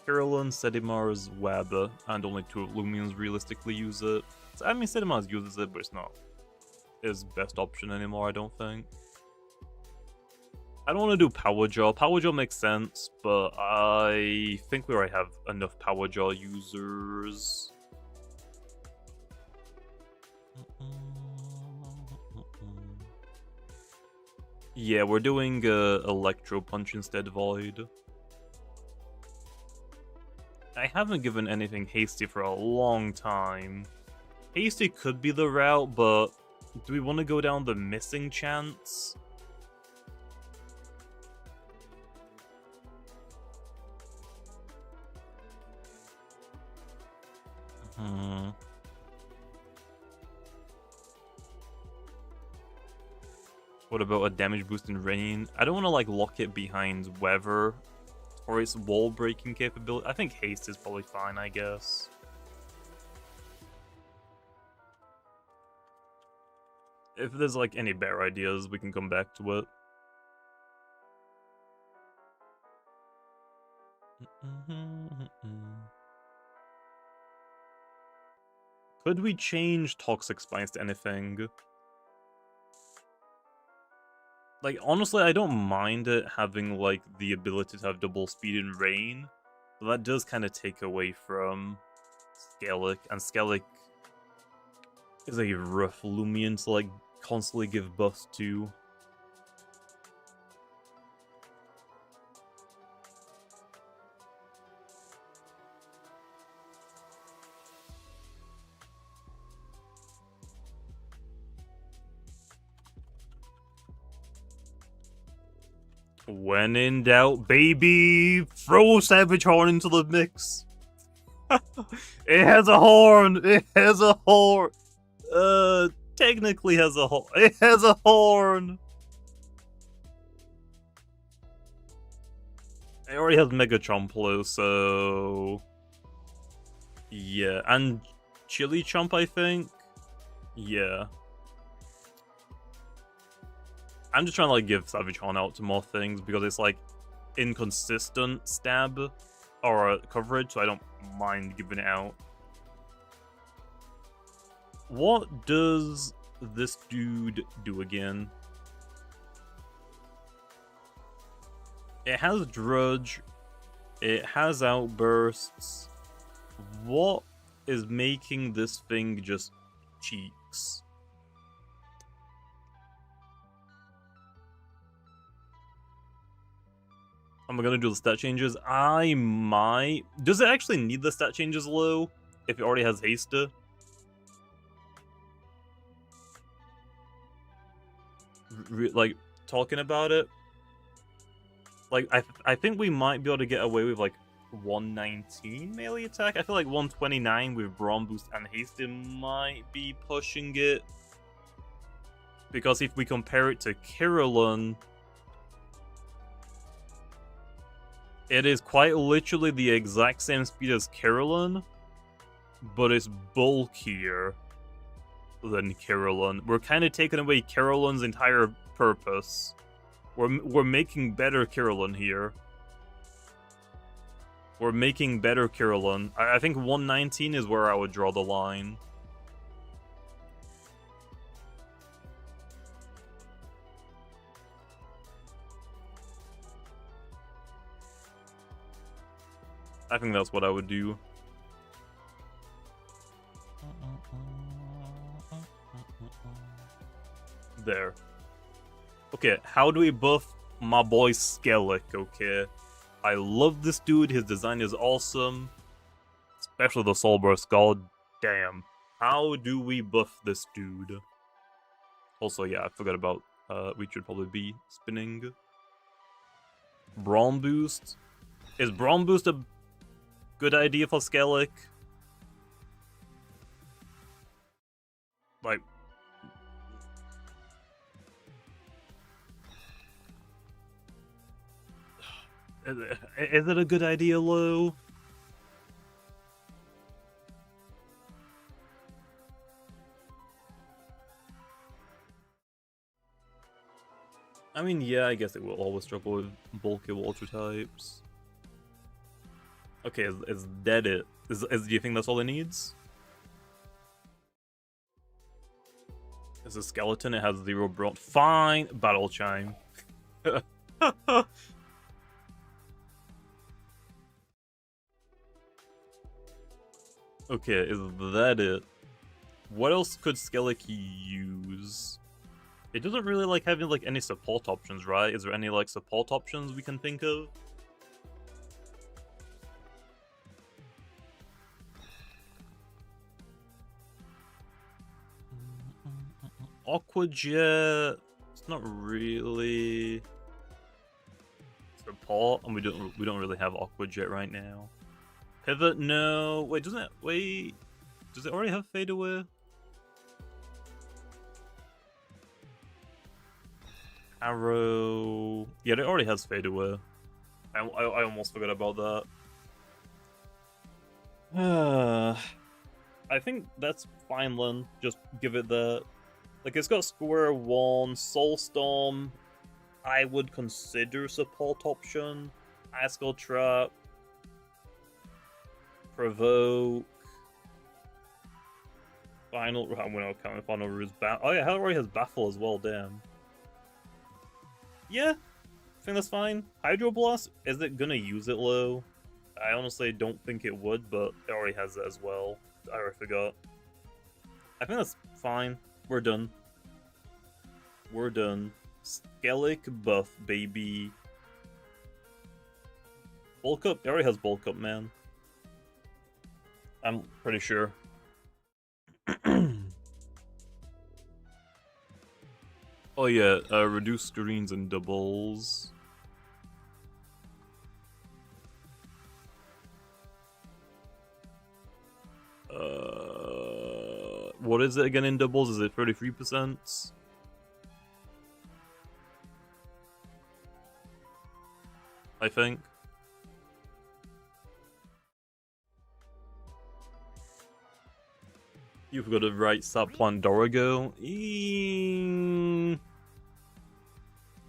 Carolyn, Sedimar's Web, and only 2 of Loomians realistically use it. I mean, Sedimar's uses it, but it's not his best option anymore, I don't think. I don't want to do Power Jaw. Power Jaw makes sense, but I think we already have enough Power Jaw users. Yeah, we're doing Electro Punch instead, Void. I haven't given anything Hasty for a long time. Hasty could be the route, but do we want to go down the missing chance? What about a damage boost in Rain? I don't want to like lock it behind Weather or its wall breaking capability. I think Haste is probably fine, I guess. If there's like any better ideas, we can come back to it. Could we change Toxic Spines to anything? Like, honestly, I don't mind it having, like, the ability to have double speed in Rain, but that does kind of take away from Scalic, and Scalic is a rough Loomian to, like, constantly give buffs to. When in doubt, baby, throw Savage Horn into the mix. It has a horn. It has a horn. Technically has a horn. It has a horn. It already has Mega Chomplo, so yeah, and Chili Chomp, I think. Yeah. I'm just trying to like give Savage Horn out to more things because it's like inconsistent stab or coverage, so I don't mind giving it out. What does this dude do again? It has Drudge. It has Outbursts. What is making this thing just cheeks? Am I gonna do the stat changes? I might. Does it actually need the stat changes low if it already has haste? like talking about it, like I think we might be able to get away with like 119 melee attack. I feel like 129 with Brawn Boost and Haste might be pushing it. Because if we compare it to Kirillon, it is quite literally the exact same speed as Kirillon, but it's bulkier than Kirillon. We're kind of taking away Kirillon's entire purpose. We're making better Kirillon here. We're making better Kirillon. I think 119 is where I would draw the line. I think that's what I would do. There. Okay, how do we buff my boy Skellig, okay? I love this dude, his design is awesome. Especially the Soulburst, god damn. How do we buff this dude? Also, yeah, I forgot about, we should probably be spinning. Brawn Boost? Is Brawn Boost a good idea for Skellig? Like... Is it a good idea, Lo? I mean, yeah, I guess it will always struggle with bulky water types. Okay, is that it? Do you think that's all it needs? It's a skeleton, it has 0 bronze. Fine! Battle Chime. Okay, is that it? What else could Skellig use? It doesn't really like having like any support options, right? Is there any like support options we can think of? Aqua Jet. It's not really support, and we don't really have Aqua Jet right now. Pivot, no. Wait, doesn't it? Wait, does it already have Fade Away? Arrow. Yeah, it already has Fade Away. I almost forgot about that. I think that's fine, Len. Just give it that. Like, it's got Square 1, Soulstorm. I would consider support option. Askel Trap. Provoke. Final. I'm gonna count Final Ruse. Oh yeah, Hell already has Baffle as well, damn. Yeah, I think that's fine. Hydroblast, is it gonna use it low? I honestly don't think it would, but it already has it as well. I already forgot. I think that's fine. We're done. We're done. Skellig buff, baby. Bulk up? It already has bulk up, man. I'm pretty sure. Oh yeah, reduce screens and doubles. What is it again in doubles? Is it 33%? I think. You've got to write Subplan Dorigo.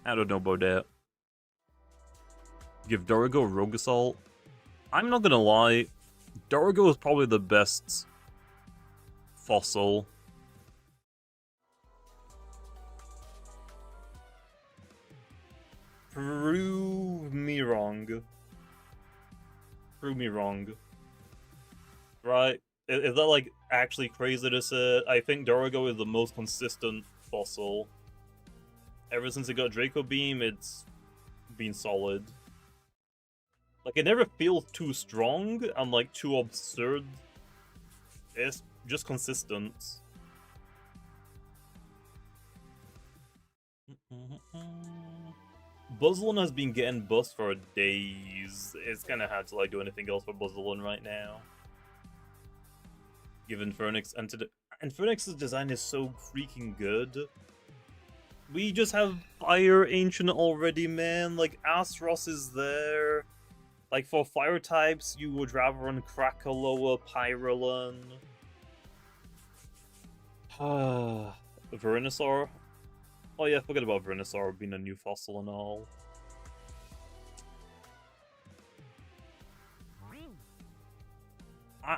I don't know about that. Give Dorigo Rogue Assault. I'm not gonna lie, Dorigo is probably the best fossil. Prove me wrong. Prove me wrong. Right? Is that like actually crazy to say? I think Dorigo is the most consistent fossil. Ever since it got Draco Beam, it's been solid. Like, it never feels too strong and like too absurd. It's just consistent. Buzzlon has been getting buffed for days. It's kind of hard to like do anything else for Buzzlon right now. Given Phoenix and Phoenix's design is so freaking good. We just have Fire Ancient already, man. Like Astros is there. Like for fire types, you would rather run Krakaloa, Pyrolan. Venusaur. Oh yeah, forget about Venusaur being a new fossil and all.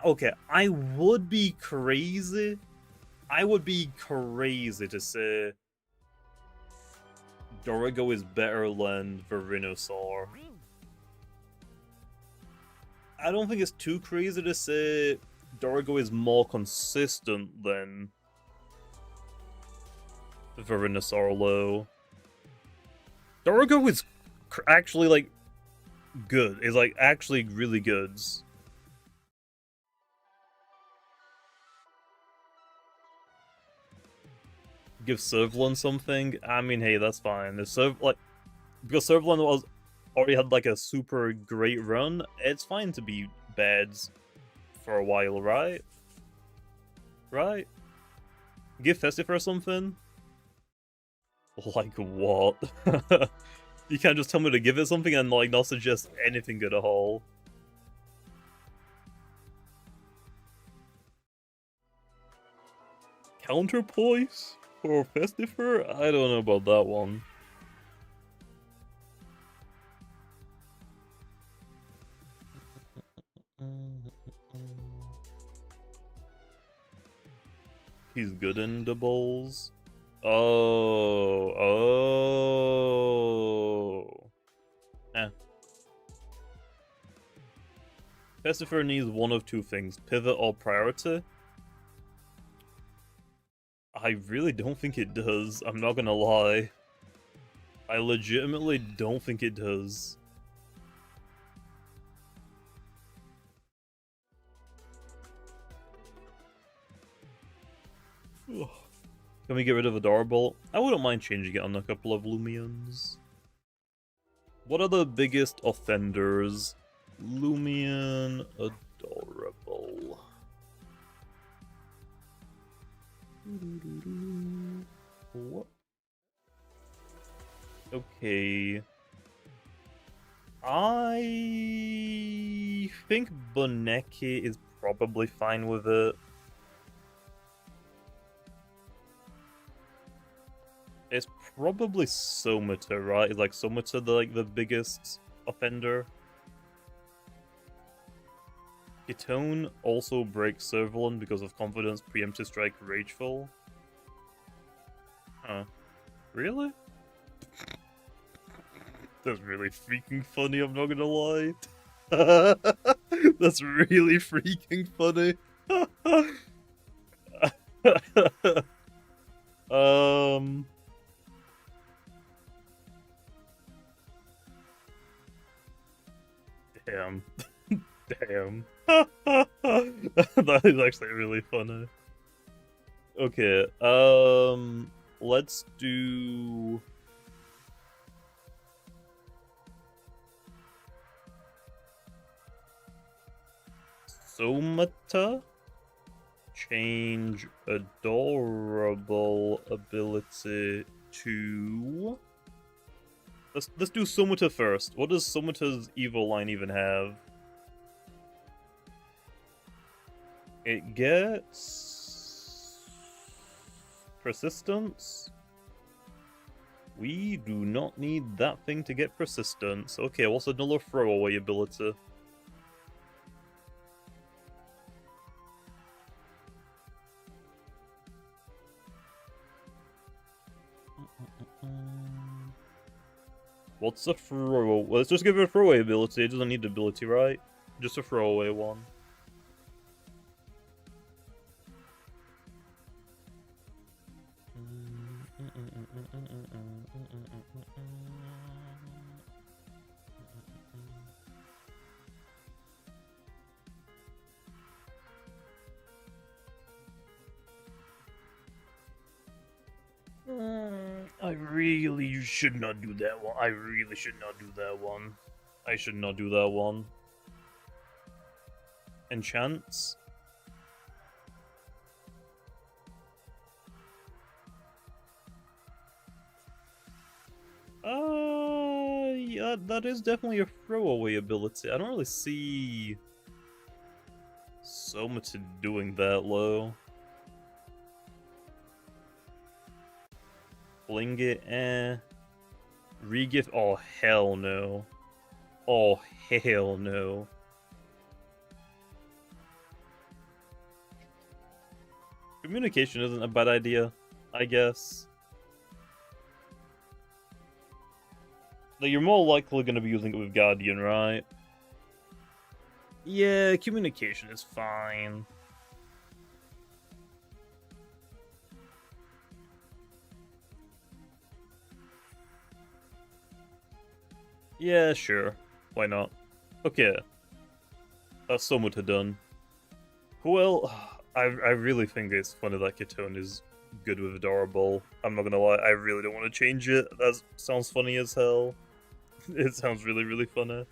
Okay, I would be crazy. I would be crazy to say Dorigo is better than Venusaur. I don't think it's too crazy to say Dorigo is more consistent than Venusaur low. Dorigo is actually like good. Is like actually really good. Give Servalon something. I mean, hey, that's fine. Because Servalon already had like a super great run. It's fine to be bad for a while, right? Right? Give Festifer something. Like what? You can't just tell me to give it something and like not suggest anything good at all. Counterpoise for Festifer? I don't know about that one. He's good in doubles. Oh. Festifer needs one of two things, pivot or priority. I really don't think it does, I'm not gonna lie. I legitimately don't think it does. Can we get rid of Adorable? I wouldn't mind changing it on a couple of Loomians. What are the biggest offenders? Loomian Adorable. What? Okay. I think Boneki is probably fine with it. It's probably Somata, right? Is like Somata the biggest offender? Ketone also breaks Servalon because of confidence, preemptive strike, rageful. Huh. Really? That's really freaking funny, I'm not gonna lie. That's really freaking funny. Damn. Damn. That is actually really funny. Okay, let's do... Somata? Change Adorable ability to... Let's do Somata first. What does Somata's Evo line even have? It gets... Persistence? We do not need that thing to get persistence. Okay, what's another throwaway ability? What's a throw? Well, let's just give it a throwaway ability. It doesn't need the ability, right? Just a throwaway one. I really should not do that one. I really should not do that one. I should not do that one. Enchants? Yeah, that is definitely a throwaway ability. I don't really see so much doing that low. Fling it, Regift? Oh, hell no. Oh, hell no. Communication isn't a bad idea, I guess. Like, you're more likely going to be using it with Guardian, right? Yeah, communication is fine. Yeah, sure. Why not? Okay. That's somewhat done. Well, I really think it's funny that Ketone is good with Adorable. I'm not gonna lie, I really don't want to change it. That sounds funny as hell. It sounds really, really funny.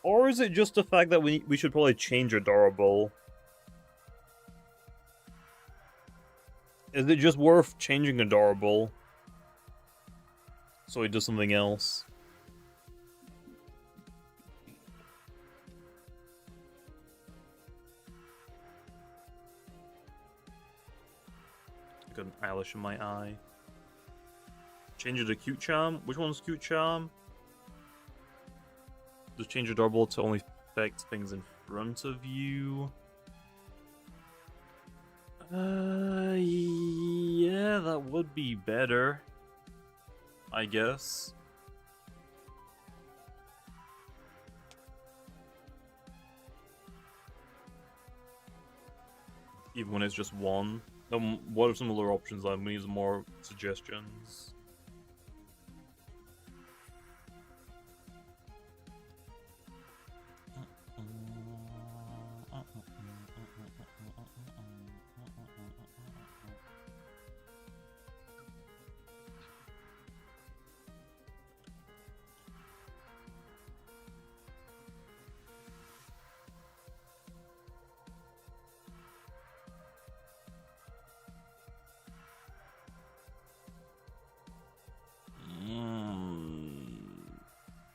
Or is it just the fact that we should probably change Adorable? Is it just worth changing Adorable so he does something else? Got an eyelash in my eye. Change it to Cute Charm? Which one's Cute Charm? Just change Adorable to only affect things in front of you. Yeah, that would be better, I guess. Even when it's just one. What are some other options? I'm gonna use more suggestions.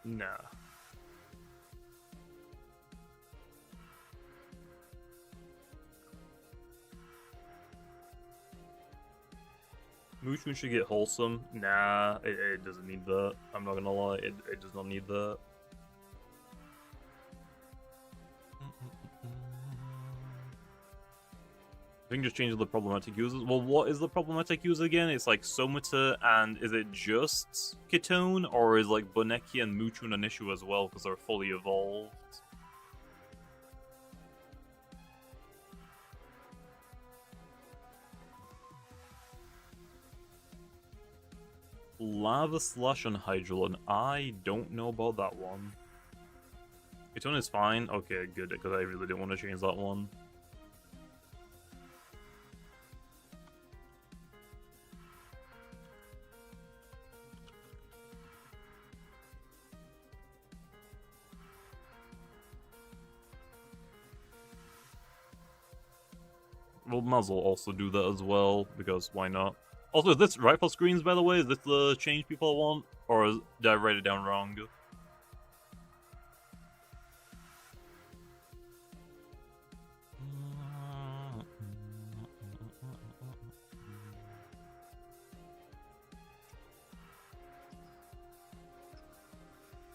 Nah. Moochmoon should get Wholesome. Nah, it doesn't need that. I'm not gonna lie, it does not need that. I think just changing the problematic users. Well, what is the problematic user again? It's like Somata, and is it just Ketone, or is like Boneki and Moochmoon an issue as well because they're fully evolved? Lava Slash on Hydrolon. I don't know about that one. Ketone is fine. Okay, good, because I really didn't want to change that one. Well, might as well also do that as well, because why not? Also, is this rifle screens, by the way? Is this the change people want? Or did I write it down wrong?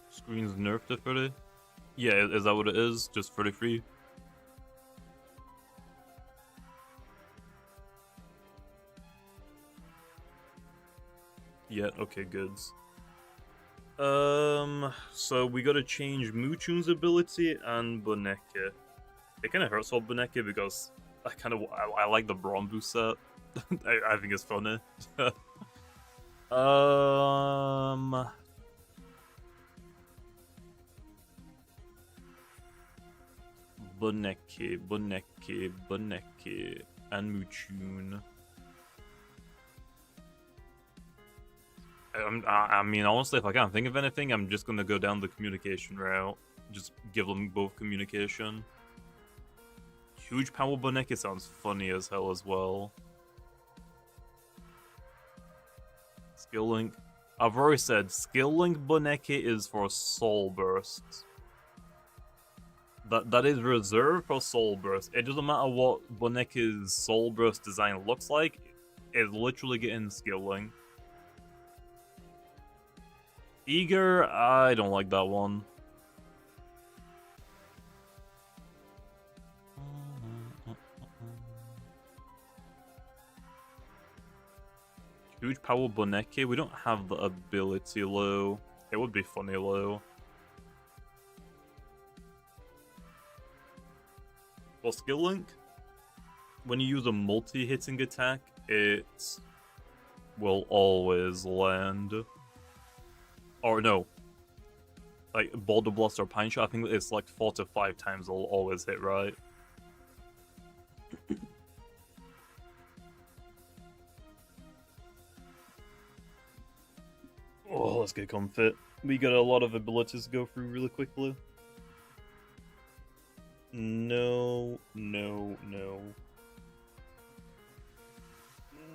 Screens nerfed to 30? Yeah, is that what it is? Just 33? Yeah, okay, goods. So we gotta change Moochmoon's ability and Boneke. It kinda hurts for Boneke because I like the Brombu set. I think it's funny. Boneke, and Moochmoon. I mean, honestly, if I can't think of anything, I'm just gonna go down the communication route. Just give them both communication. Huge power Boneka sounds funny as hell as well. Skill Link. I've already said, Skill Link Boneka is for Soul Bursts. That is reserved for Soul Burst. It doesn't matter what Boneka's Soul Burst design looks like, it's literally getting Skill Link. Eager, I don't like that one. Huge power Boneka, we don't have the ability low. It would be funny low. For Skill Link, when you use a multi-hitting attack, it will always land. Or no. Like, Boulder Blast or Pine Shot, I think it's like 4 to 5 times it'll always hit right. Oh, let's get comfort. We got a lot of abilities to go through really quickly. No, no, no.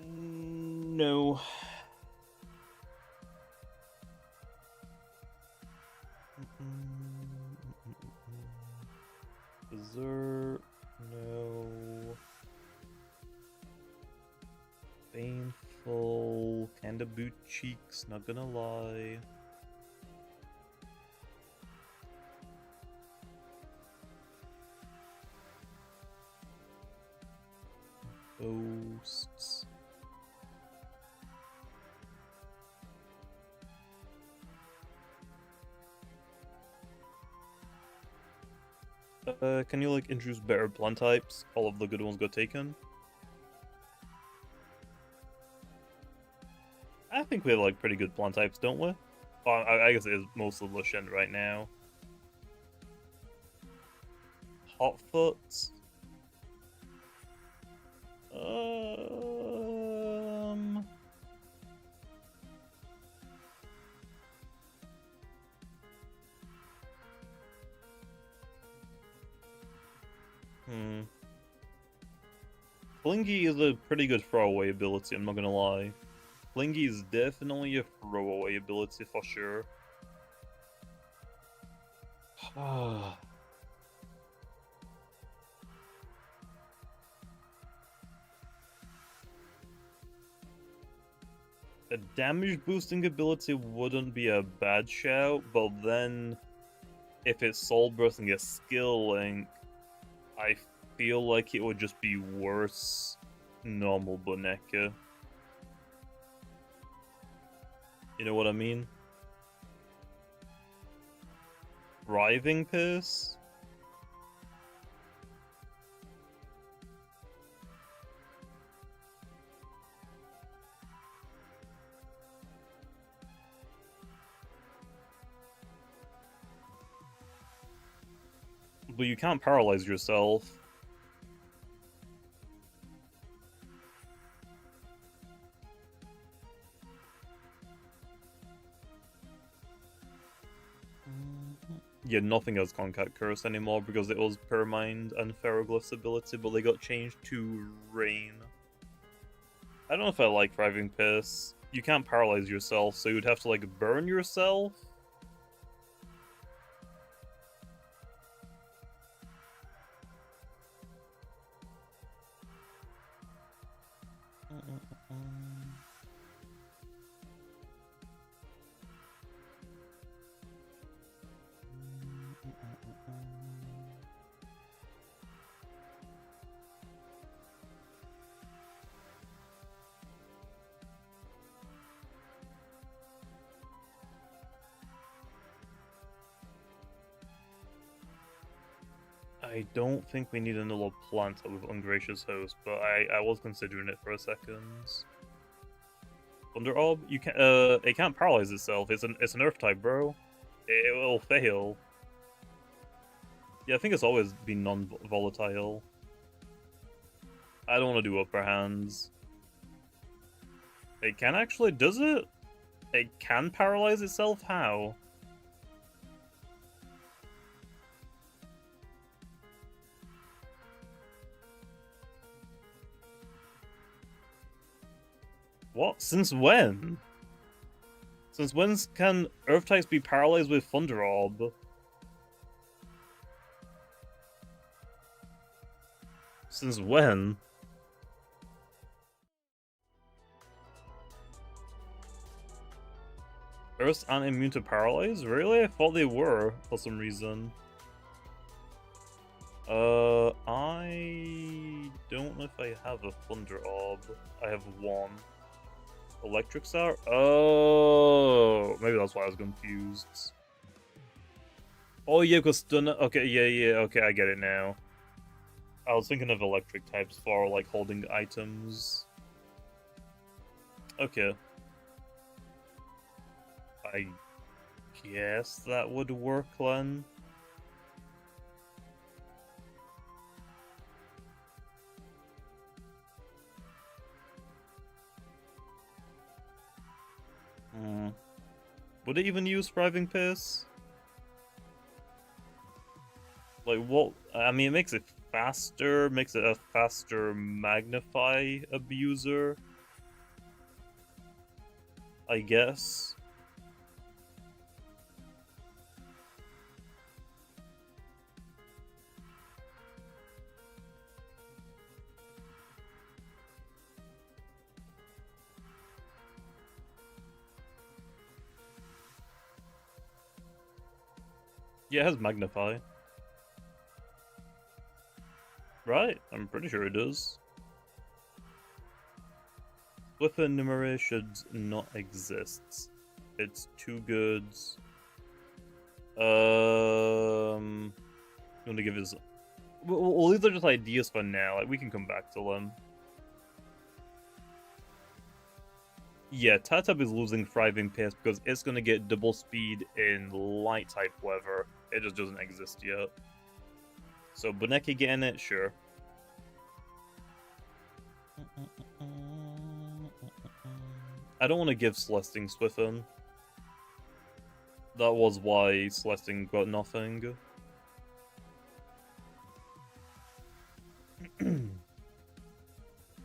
No. Berserk, no. Painful, kinda boot cheeks, not gonna lie. Ghosts. Can you like introduce better plant types? All of the good ones got taken. I think we have like pretty good plant types, don't we? Well, I guess it is mostly Lushen right now. Hotfoot. Flingy is a pretty good throwaway ability, I'm not gonna lie. Flingy is definitely a throwaway ability for sure. A damage boosting ability wouldn't be a bad shout, but then if it's Soul Burst and gets Skill Link, I feel like it would just be worse normal Boneka. You know what I mean? Thriving Piss? But you can't paralyze yourself. Yeah, nothing has Contact Curse anymore because it was Pyramind and Pharoglyph's ability, but they got changed to Rain. I don't know if I like Thriving Piss. You can't paralyze yourself, so you'd have to like burn yourself? I don't think we need another plant with Ungracious Host, but I was considering it for a second. Thunder Orb, you can it can't paralyze itself. It's an Earth type, bro. It will fail. Yeah, I think it's always been non-volatile. I don't want to do upper hands. It can actually, does it? It can paralyze itself? How? What? Since when? Since when can Earth types be paralyzed with Thunder Orb? Since when? Earths aren't immune to paralyze? Really? I thought they were, for some reason. I don't know if I have a Thunder Orb. I have one. Electric Sour? Oh, maybe that's why I was confused. Oh yeah, because stun. Okay, yeah, okay, I get it now. I was thinking of electric types for like holding items. Okay. I guess that would work then. Would it even use Thriving Pace? Like, what? I mean, it makes it faster, makes it a faster Magnify abuser. I guess. Yeah, it has Magnify. Right, I'm pretty sure it does. Flipper Numerae should not exist. It's too good. I'm gonna give his. Well, these are just ideas for now. Like, we can come back to them. Yeah, Tatub is losing Thriving Pace because it's gonna get double speed in light type weather. It just doesn't exist yet. So Boneki getting it, sure. I don't want to give Celestine Swiffen. That was why Celestine got nothing.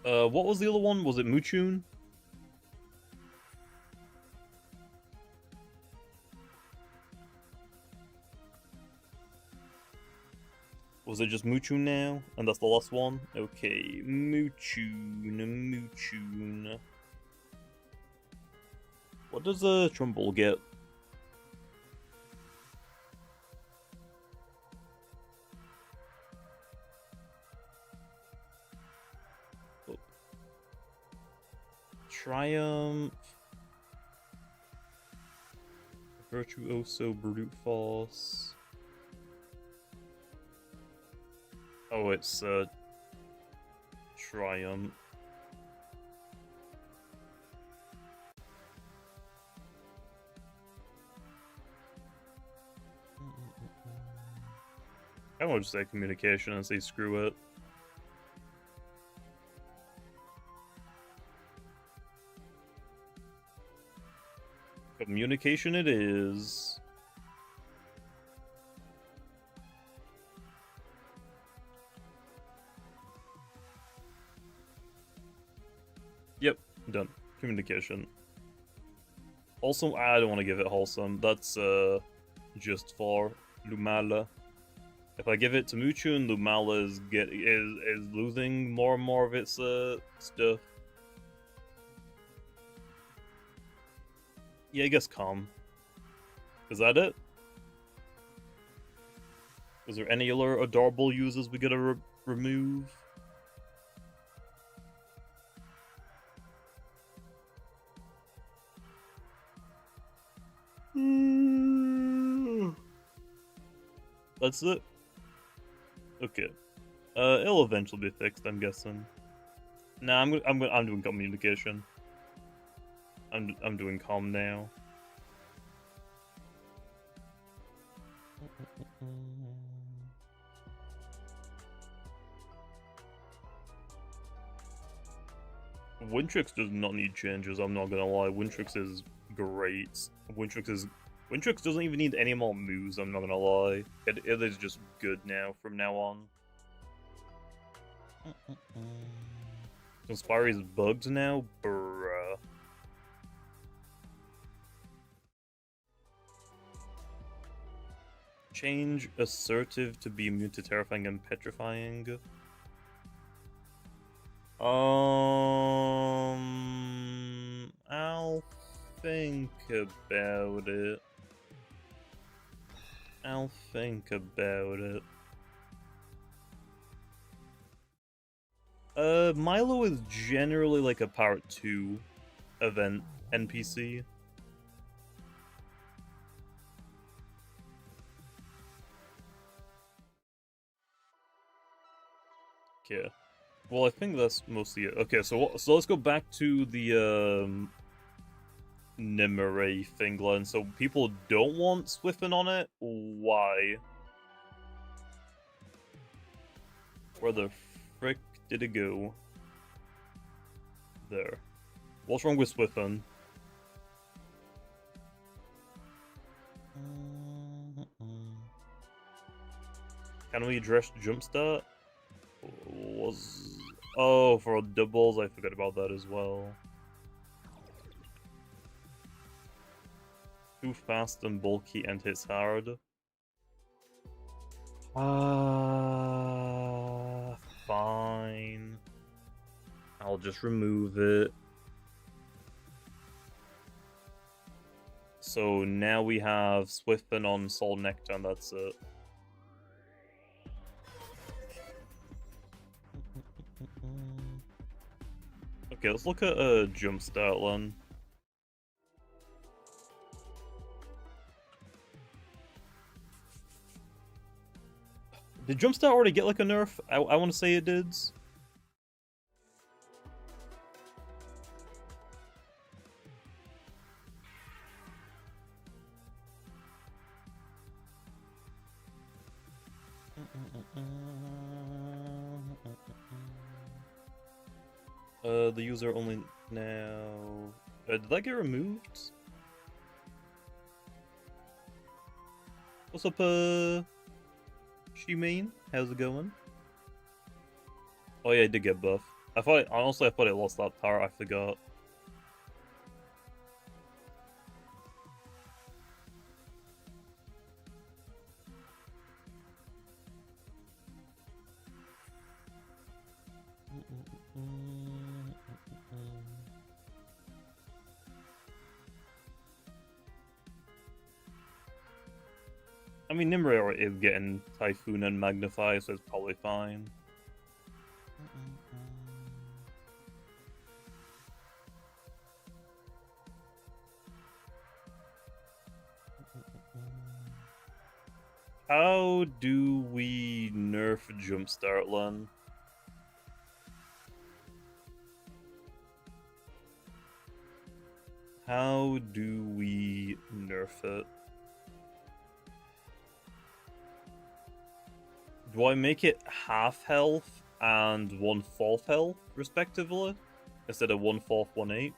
What was the other one? Was it Muchun? Was it just Muchun now? And that's the last one? Okay, Muchun. What does a Trumbull get? Oh. Triumph. Virtuoso Brute Force. Oh, it's Triumph. I want to just say communication and say screw it. Communication it is. Yep, done. Communication. Also, I don't want to give it Wholesome. That's just for Lumala. If I give it to Muchun, Lumala is losing more and more of its stuff. Yeah, I guess Calm. Is that it? Is there any other adorable users we gotta remove? That's it? Okay. It'll eventually be fixed, I'm guessing. Nah, I'm doing communication. I'm doing calm now. Wintrix does not need changes, I'm not gonna lie. Wintrix is great. Wintrix doesn't even need any more moves, I'm not gonna lie. It is just good now, from now on. Inspiry's bugged now? Bruh. Change assertive to be immune to terrifying and petrifying. I'll think about it. Milo is generally like a Part 2 event NPC. Okay. Well, I think that's mostly it. Okay, so let's go back to the Nimue thing, Glenn. So people don't want Swiftman on it? Why? Where the frick did it go? There. What's wrong with Swiftman? Can we address Jumpstart? Oh, for doubles, I forgot about that as well. Too fast and bulky and hits hard. Fine. I'll just remove it. So now we have Swiftman on Soul Nectar, and that's it. Okay, let's look at Jumpstart then. Did Jumpstart already get like a nerf? I want to say it did. The user only now... did that get removed? What's up, She-Main? How's it going? Oh yeah, I did get buff. Honestly, I thought it lost that power, I forgot. I mean, Nimue is getting Typhoon and Magnify, so it's probably fine. How do we nerf Jumpstart, Len? How do we nerf it? Do I make it half health and 1/4 health, respectively? Instead of 1/4, 1/8?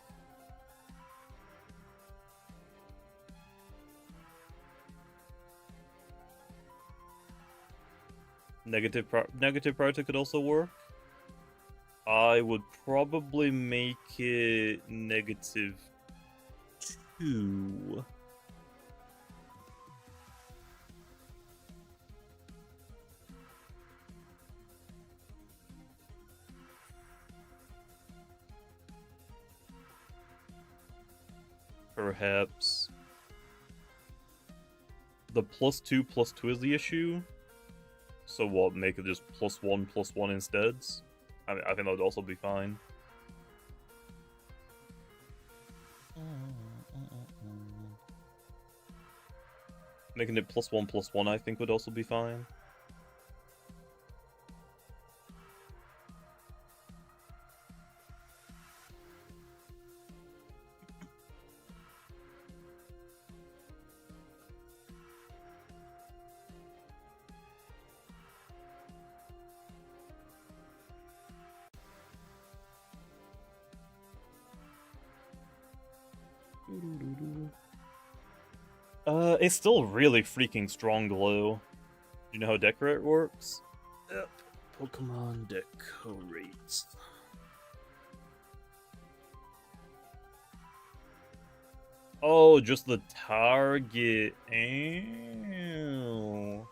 Negative priority could also work. I would probably make it -2. Perhaps. The +2/+2 is the issue. So what, make it just +1/+1 instead? I mean, I think that would also be fine. Making it +1/+1 I think would also be fine. It's still really freaking strong, though. You know how decorate works? Yep. Pokemon decorate. Oh, just the target. Ew.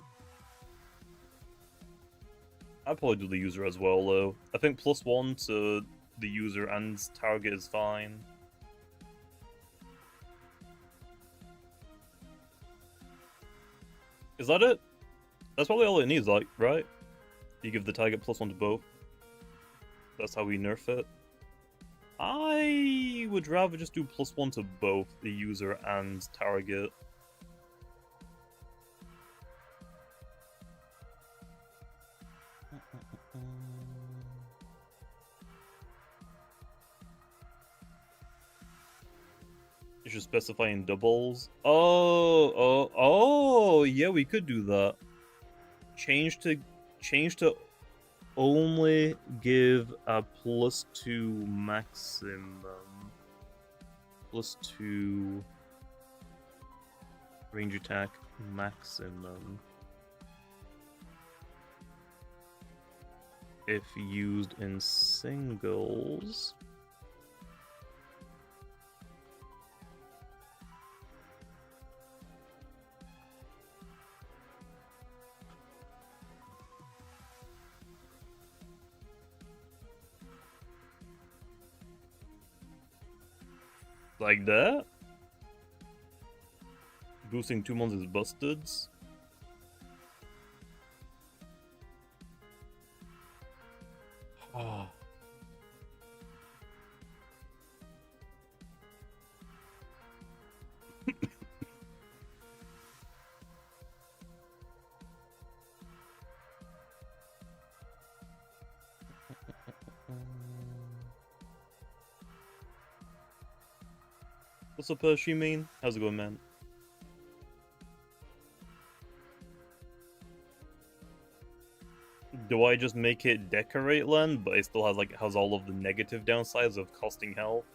I'd probably do the user as well, though. I think +1 to the user and target is fine. Is that it? That's probably all it needs, like, right? You give the target +1 to both. That's how we nerf it. I would rather just do +1 to both the user and target. You should specify in doubles. Oh, yeah, we could do that. Change to only give a +2 maximum. +2 range attack maximum. If used in singles. Like that? Boosting 2 months is busted. Oh. What's up, Shimane? How's it going, man? Do I just make it decorate land, but it still has all of the negative downsides of costing health?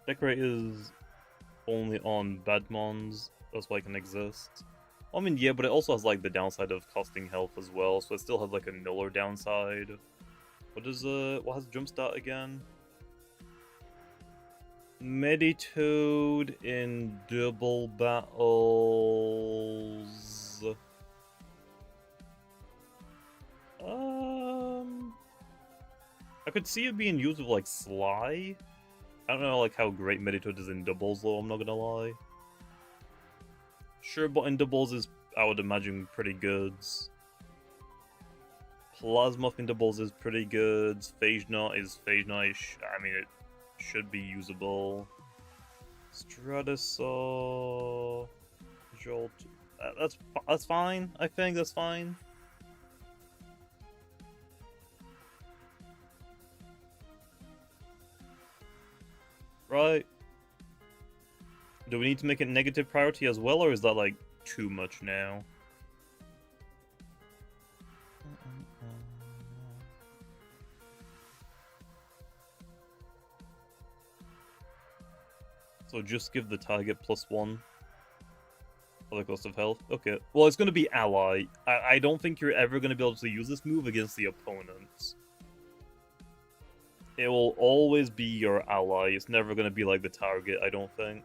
Decorate is only on Badmons, that's why it can exist. I mean, yeah, but it also has like the downside of costing health as well, so it still has like a nuller downside. What has jump stat again? Meditoad in double battles. I could see it being used with like Sly. I don't know like how great Meditoad is in doubles though, I'm not gonna lie. Sure, but in doubles is, I would imagine, pretty good. Plasmoth in doubles is pretty good. Phage Knot is Phage Knot. I mean, it should be usable. Stratosaur, Jolt. That's fine. I think that's fine. Right. Do we need to make it negative priority as well, or is that like too much now? So just give the target +1 for the cost of health. Okay. Well, it's going to be ally. I don't think you're ever going to be able to use this move against the opponents. It will always be your ally. It's never going to be like the target, I don't think.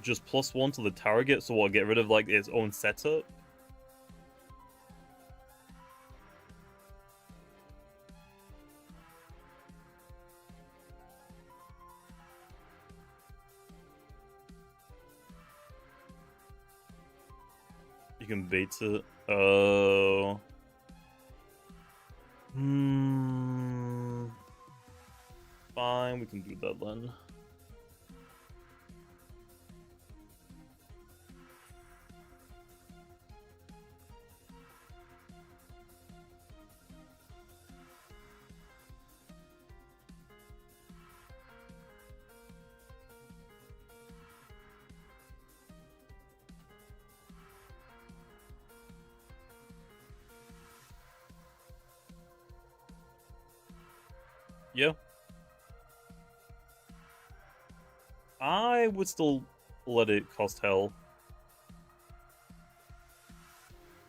just +1 to the target, so I'll get rid of like its own setup. You can bait it. Oh. Fine, we can do that then. Yeah. I would still let it cost health.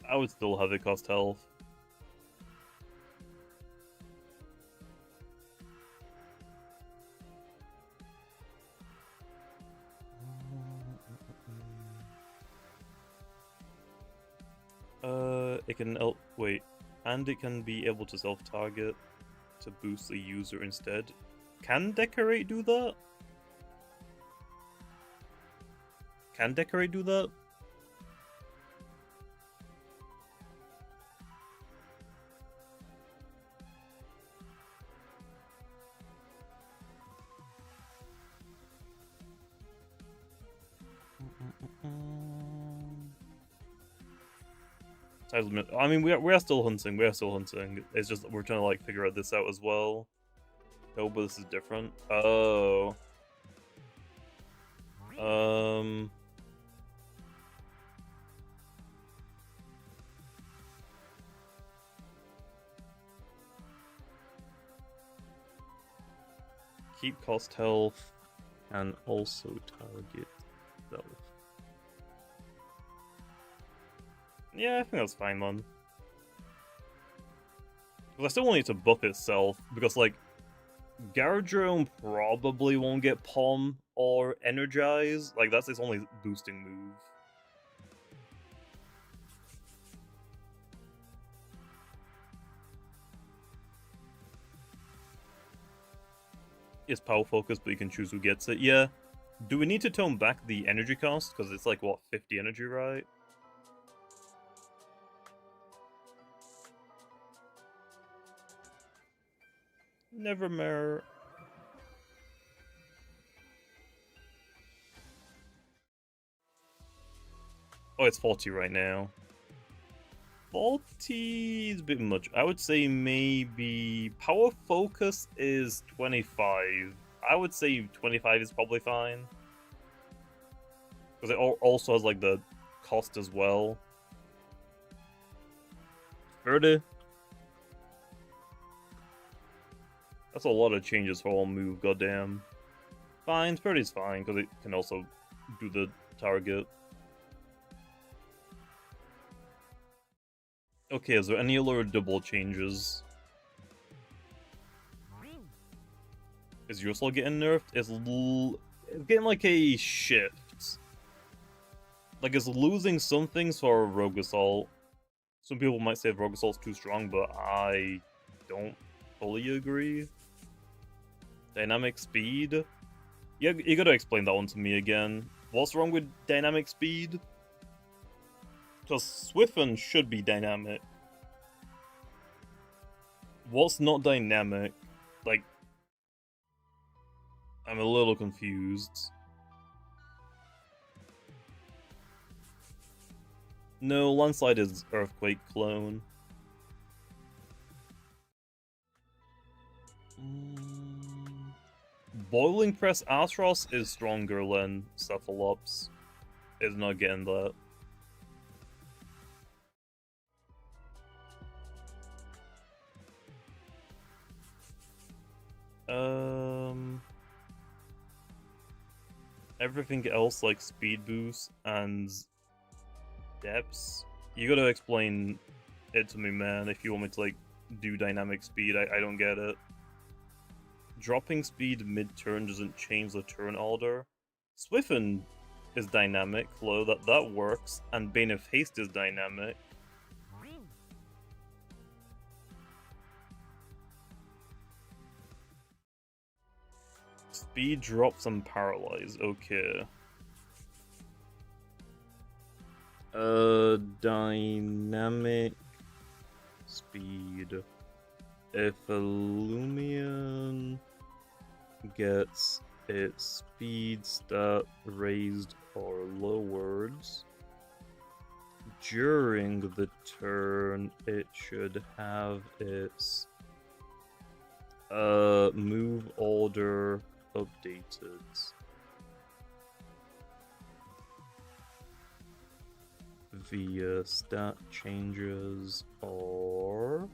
I would still have it cost health. It can wait, and it can be able to self-target to boost the user instead. Can Decorate do that? Can Decorate do that? I mean, we are still hunting. We are still hunting. It's just we're trying to like figure out this out as well. No, but this is different. Oh. Keep cost health and also target self. Yeah, I think that's fine, man. Because I still want it to buff itself, because, like, Garadrone probably won't get Palm or Energize. Like, that's its only boosting move. It's power focus, but you can choose who gets it. Yeah. Do we need to tone back the energy cost? Because it's like, what, 50 energy, right? Nevermore. Oh, it's 40 right now. 40 is a bit much. I would say maybe power focus is 25. I would say 25 is probably fine. Because it also has like the cost as well. 30. That's a lot of changes for one move, goddamn. Fine, 30 is fine, because it can also do the target. Okay, is there any other double changes? Is Yusel getting nerfed? It's getting like a shift. Like, it's losing some things for Rogue Assault. Some people might say Rogue Assault's too strong, but I don't fully agree. Dynamic speed? Yeah, you gotta explain that one to me again. What's wrong with dynamic speed? Because Swiffen should be dynamic. What's not dynamic? Like, I'm a little confused. No, Landslide is Earthquake clone. Boiling Press Astros is stronger than Cephalops. Is not getting that. Everything else like speed boost and depths. You gotta explain it to me, man, if you want me to like do dynamic speed. I don't get it. Dropping speed mid-turn doesn't change the turn order. Swiffen is dynamic. Flow, that works. And Bane of Haste is dynamic. Speed drops and paralyze. Okay. Dynamic speed. If a Loomian gets its speed stat raised or lowered during the turn, it should have its move order updated. Via stat changes or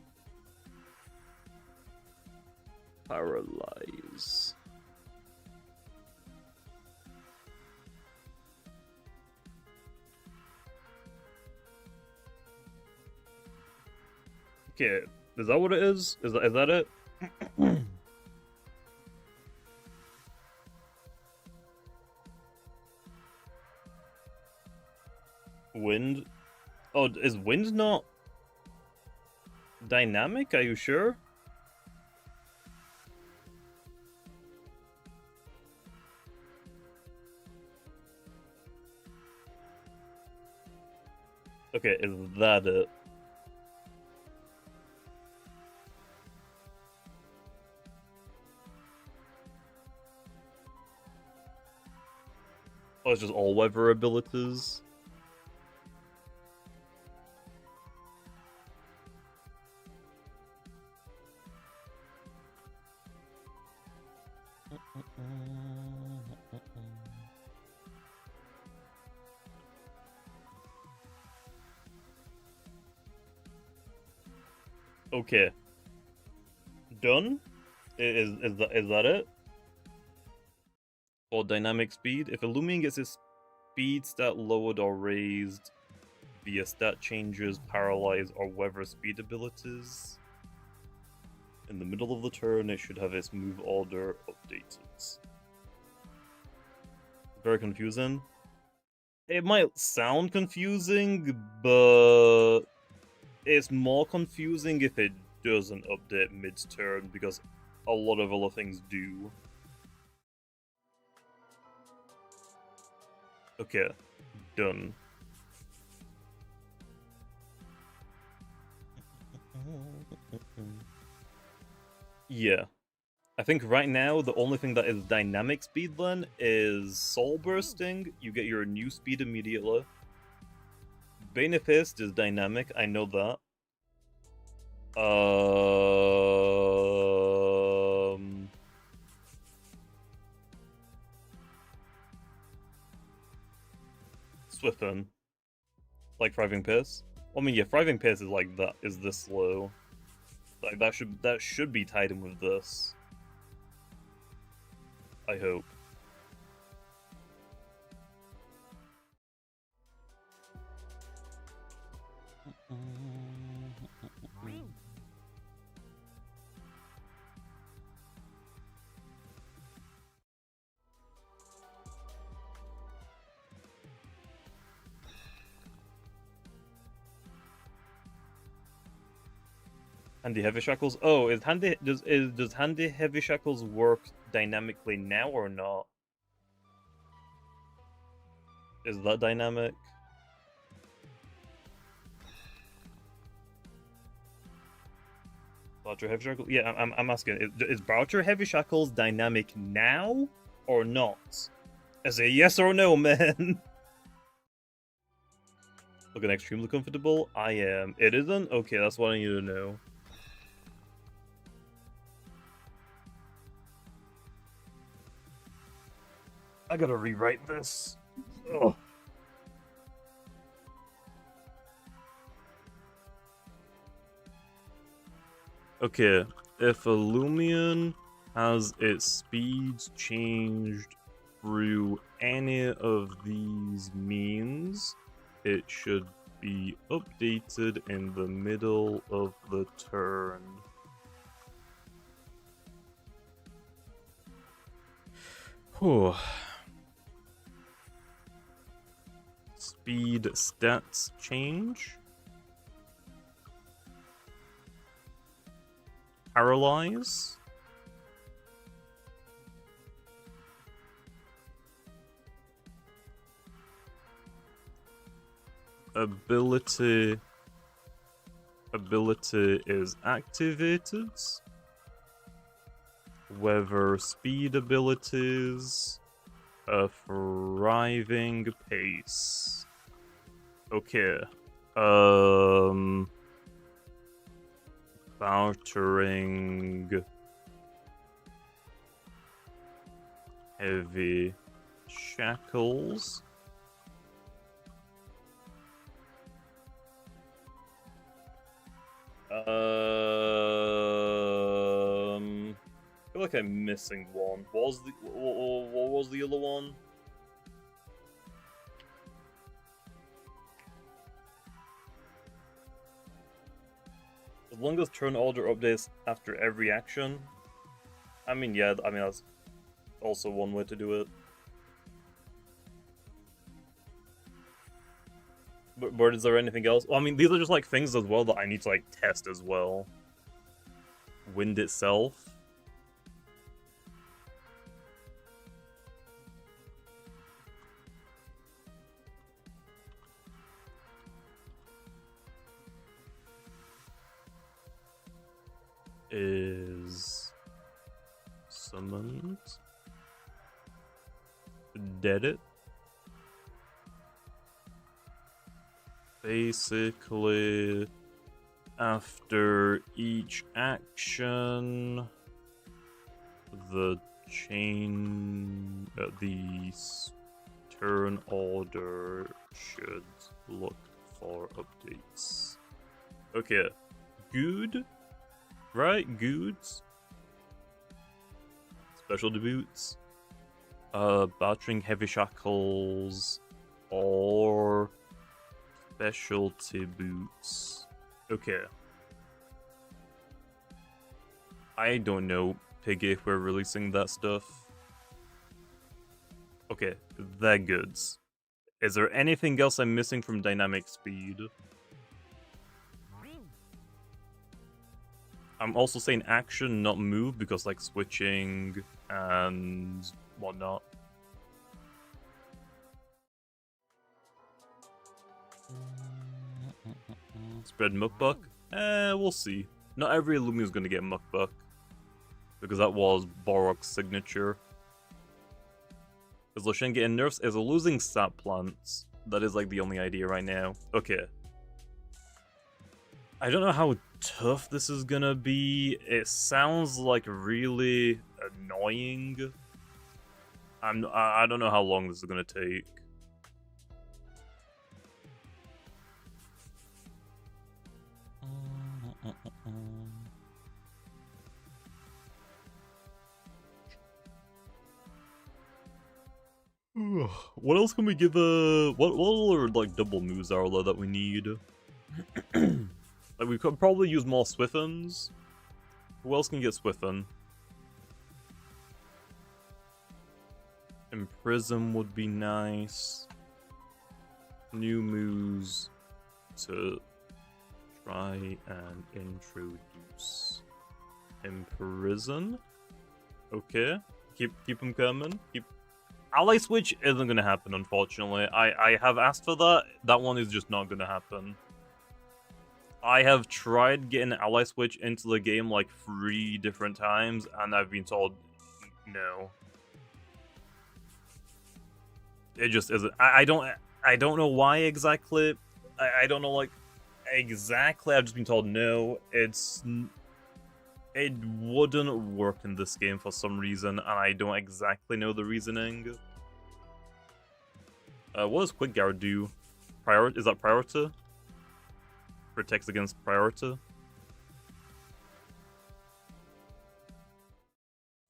paralyze. Okay, is that what it is? Is that it? Wind? Oh, is wind not dynamic? Are you sure? Okay, is that it? Oh, it's just all weather abilities? Okay. Done? Is that it? For dynamic speed, if a Loomian gets its speed stat lowered or raised via stat changes, paralyze, or weather speed abilities, in the middle of the turn, it should have its move order updated. Very confusing. It might sound confusing, but it's more confusing if it doesn't update mid-turn, because a lot of other things do. Okay, done. Yeah. I think right now the only thing that is dynamic speed then is Soul Bursting. You get your new speed immediately. Bane of Haste is dynamic, I know that. Swift'n. Like Thriving Pace. Well, I mean, yeah, Thriving Pace is like that, is this slow. Like that should be tied in with this. I hope. Handy Heavy Shackles. Oh, does Handy Heavy Shackles work dynamically now or not? Is that dynamic? Boucher Heavy Shackles? Yeah, I'm asking. Is Boucher Heavy Shackles dynamic now or not? Is it yes or no, man? Looking extremely comfortable. I am. It isn't? Okay, that's what I need to know. I gotta rewrite this. Ugh. Okay, if a Loomian has its speeds changed through any of these means, it should be updated in the middle of the turn. Whew. Speed stats change. Paralyze. Ability is activated. Weather speed abilities. A thriving pace. Okay. Bartering. Heavy shackles. I feel like I'm missing one. What was the other one? As long as turn order updates after every action. I mean, yeah, that's also one way to do it. But is there anything else? Well, I mean, these are just like things as well that I need to like test as well. Wind itself. Is summoned. Dead it. Basically, after each action, the turn order should look for updates. Okay, good, right? Goods. Special debuts. Battering heavy shackles or specialty boots. Okay. I don't know, Piggy, if we're releasing that stuff. Okay, they're goods. Is there anything else I'm missing from dynamic speed? I'm also saying action, not move, because like switching and whatnot. Spread muckbuck? We'll see. Not every Loomian is going to get muckbuck, because that was Borok's signature. Is Lushen getting nerfs? Is a losing sap plants? That is like the only idea right now. Okay. I don't know how tough this is gonna be. It sounds like really annoying. I don't know how long this is gonna take. What else can we give what other like double moves are there that we need? Like we could probably use more Swiftens. Who else can get Swiften? Imprison would be nice. New moves to try and introduce. Imprison. Okay. Keep them coming. Ally switch isn't gonna happen, unfortunately. I have asked for that. That one is just not gonna happen. I have tried getting ally switch into the game like 3 different times, and I've been told no. It just isn't. I don't know why exactly. I don't know like exactly. I've just been told no. It wouldn't work in this game for some reason, and I don't exactly know the reasoning. What does Quick Guard do? Is that Priority? Protects against Priority?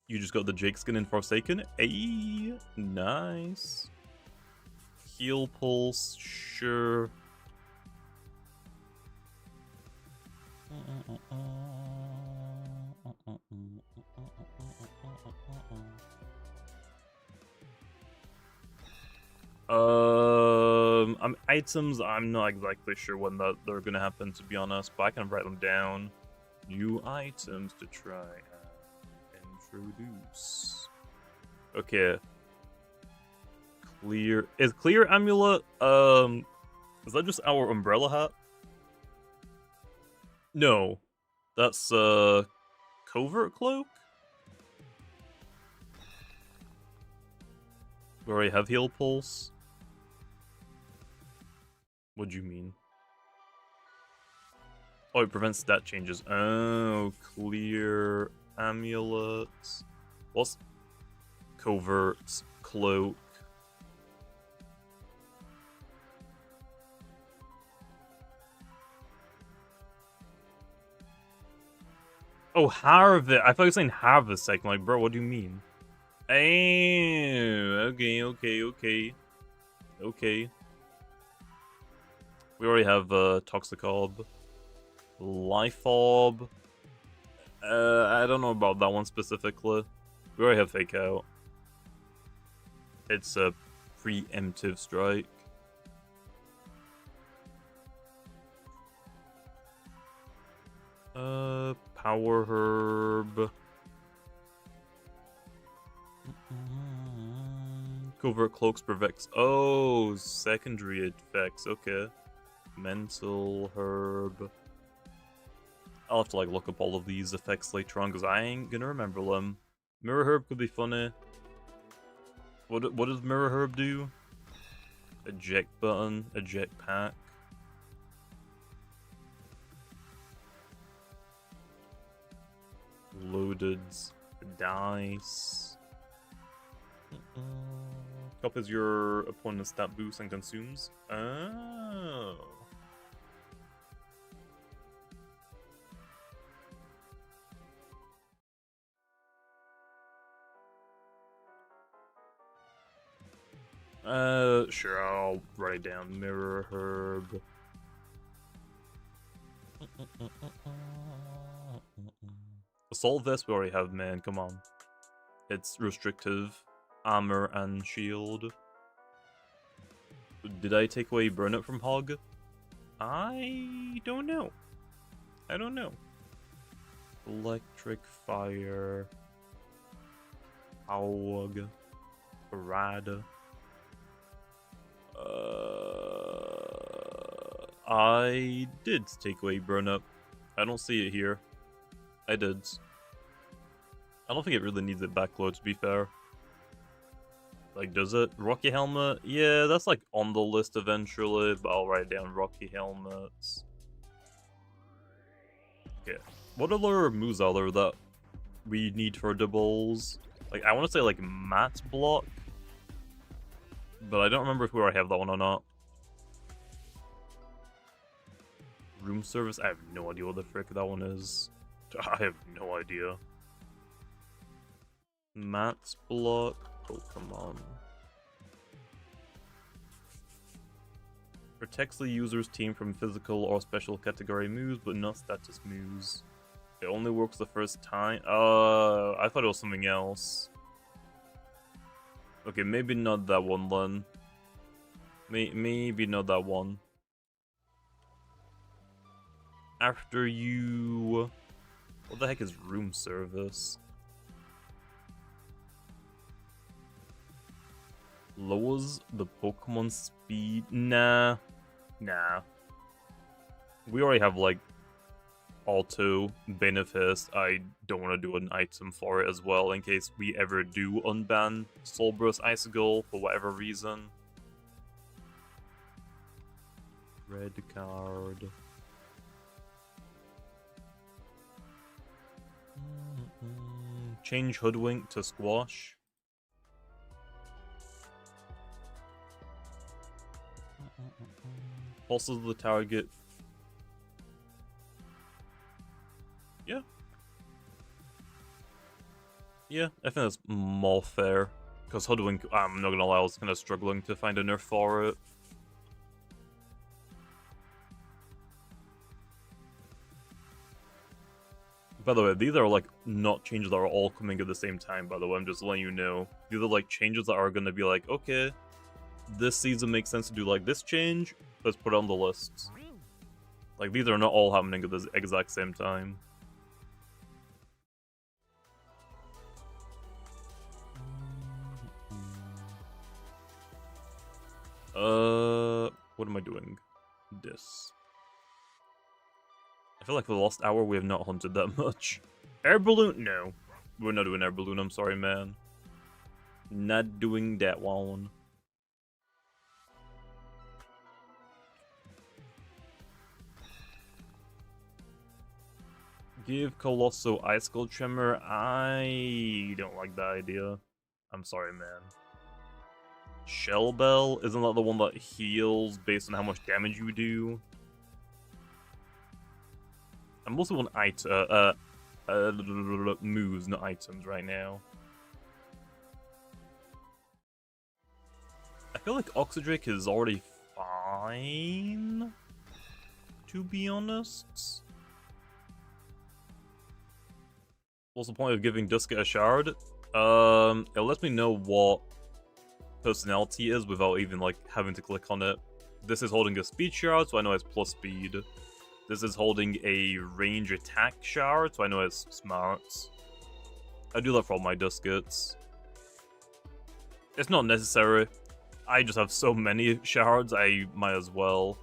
You just got the Jake skin in Forsaken? Ayy, nice. Heal Pulse, sure. items, I'm not exactly sure when they're gonna happen, to be honest, but I can write them down. New items to try and introduce. Okay. Clear. Is clear amulet, is that just our umbrella hat? No. That's, covert cloak? We already have heal pulse. What do you mean? Oh, it prevents stat changes. Oh, clear amulets. What's covert cloak? Oh, harvest. I thought you were saying harvest second. Like, bro, what do you mean? Oh, okay. We already have Toxic Orb. Life Orb. I don't know about that one specifically. We already have Fake Out. It's a preemptive strike. Power Herb. Covert Cloaks prevents. Oh, secondary effects. Okay. Mental Herb. I'll have to like look up all of these effects later on because I ain't gonna remember them. Mirror Herb could be funny. What does Mirror Herb do? Eject button, eject pack. Loaded dice. Copies your opponent's stat boost and consumes. Oh. Sure, I'll write down Mirror Herb. Assault Vest we already have, man, come on. It's restrictive, armor and shield. Did I take away Burn It from Hog? I don't know. Electric Fire. Hog. Rad. I did take away Burn Up. I don't see it here. I did. I don't think it really needs it backload, to be fair. Like, does it? Rocky Helmet? Yeah, that's like on the list eventually, but I'll write down Rocky Helmets. Okay. What other moves are there that we need for doubles? Like, I want to say like Mat Block, but I don't remember if we already have that one or not. Room Service? I have no idea what the frick that one is. I have no idea. Mat's Block? Oh, come on. Protects the user's team from physical or special category moves, but not status moves. It only works the first time. I thought it was something else. Okay, maybe not that one then. Maybe not that one. After you... What the heck is Room Service? Lowers the Pokemon speed? Nah. We already have, like, Auto, Benefice. I don't want to do an item for it as well in case we ever do unban Solbrus Icicle for whatever reason. Red card. Change Hoodwink to Squash. Pulses the target. Yeah, I think that's more fair. Because Hoodwink, I'm not gonna lie, I was kind of struggling to find a nerf for it. By the way, these are like not changes that are all coming at the same time, by the way, I'm just letting you know. These are like changes that are gonna be like, okay, this season makes sense to do like this change, let's put it on the lists. Like, these are not all happening at the exact same time. What am I doing? This. I feel like for the last hour we have not hunted that much. Air balloon? No. We're not doing air balloon, I'm sorry, man. Not doing that one. Give Colosso Ice Skull Tremor. I don't like that idea. I'm sorry, man. Shell Bell? Isn't that the one that heals based on how much damage you do? I'm also on moves, not items right now. I feel like Oxydrake is already fine, to be honest. What's the point of giving Duska a shard? It lets me know what personality is without even like having to click on it. This is holding a speed shard, so I know it's plus speed. This is holding a range attack shard, so I know it's smarts. I do that for all my Duskets. It's not necessary. I just have so many shards, I might as well.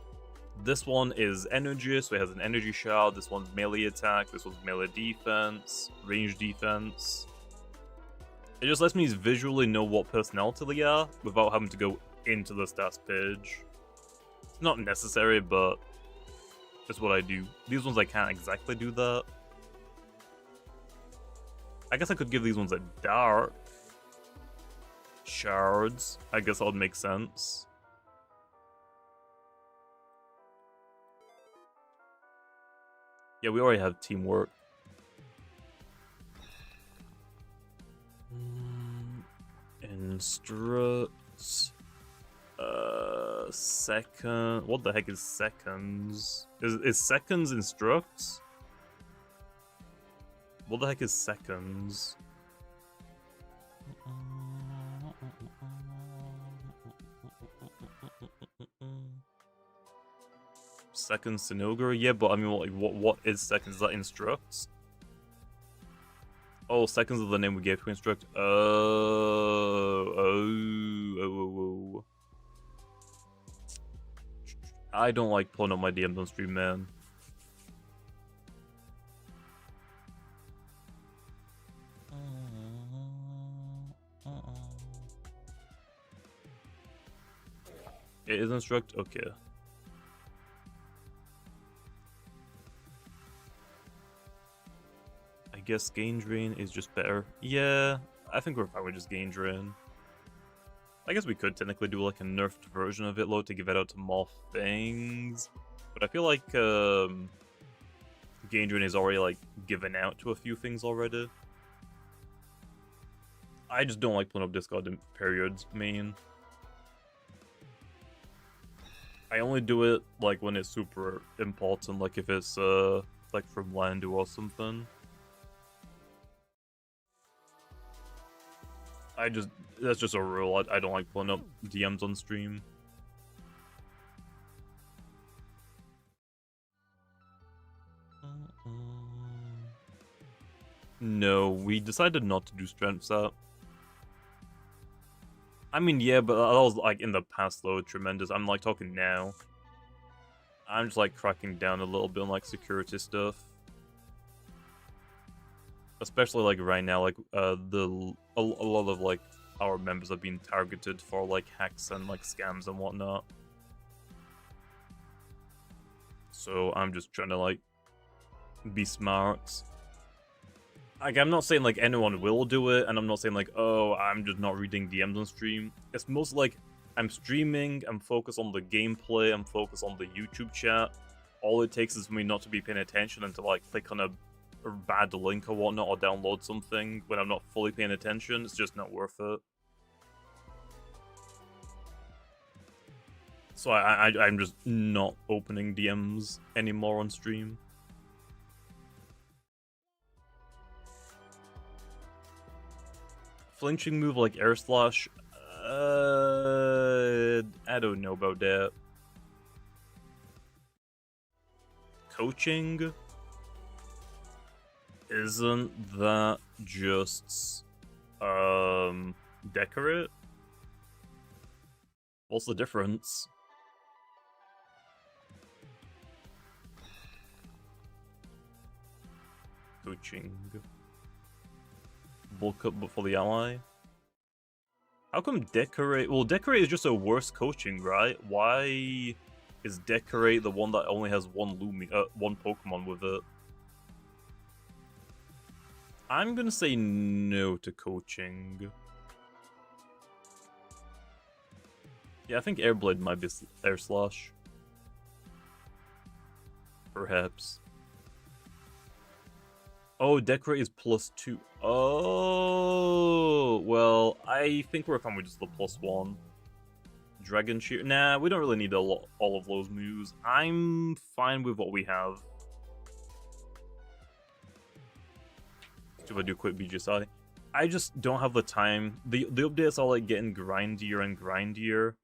This one is energy, so it has an energy shard. This one's melee attack. This one's melee defense, range defense. It just lets me visually know what personality they are without having to go into the stats page. It's not necessary, but it's what I do. These ones I can't exactly do that. I guess I could give these ones a dark shards. I guess that would make sense. Yeah, we already have teamwork. Instructs. Second. What the heck is seconds? Is seconds instructs? What the heck is seconds? Seconds Sinogre? Yeah, but I mean, like, what is seconds? Is that instructs? Oh, seconds is the name we gave to instruct. Oh. I don't like pulling up my DMs on stream, man. It is instruct? Okay. I guess gain drain is just better. Yeah, I think we're fine with just gain drain. I guess we could technically do like a nerfed version of it, though, to give it out to more things. But I feel like gain drain is already like given out to a few things already. I just don't like pulling up discard in periods main. I only do it like when it's super important, like if it's like from Landu or something. That's just a rule. I don't like pulling up DMs on stream. No, we decided not to do strength set. I mean, yeah, but that was like in the past though, tremendous. I'm like talking now. I'm just like cracking down a little bit on like security stuff. Especially like right now, like a lot of like our members are being targeted for like hacks and like scams and whatnot. So I'm just trying to like be smart. Like, I'm not saying like anyone will do it, and I'm not saying like, oh, I'm just not reading DMs on stream. It's most like I'm streaming, I'm focused on the gameplay, I'm focused on the YouTube chat. All it takes is for me not to be paying attention and to like click on a bad link or whatnot, or download something when I'm not fully paying attention. It's just not worth it. So I'm just not opening DMs anymore on stream. Flinching move like air slash, I don't know about that. Coaching? Isn't that just decorate? What's the difference? Coaching. Bulk up for the ally? How come decorate? Well, decorate is just a worse coaching, right? Why is decorate the one that only has one one Pokemon with it? I'm gonna say no to coaching. Yeah, I think Airblade might be Air Slash. Perhaps. Oh, decorate is +2. Oh, well, I think we're fine with just the +1. Dragon Shear. Nah, we don't really need all of those moves. I'm fine with what we have. If I do quick BGSI. I just don't have the time. The updates are like getting grindier and grindier.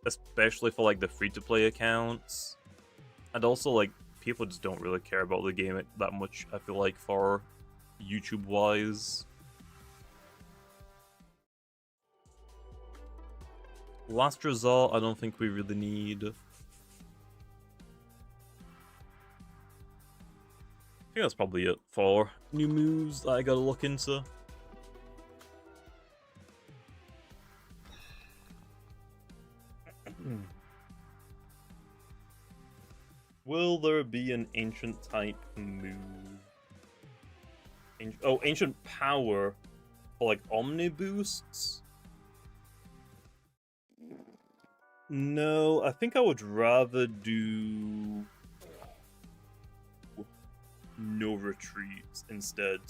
Especially for like the free-to-play accounts. And also like people just don't really care about the game that much, I feel like, for YouTube-wise. Last result, I don't think we really need. I think that's probably it for new moves that I gotta look into. Will there be an ancient type move? Ancient power for like Omni boosts? No, I think I would rather do no retreats instead.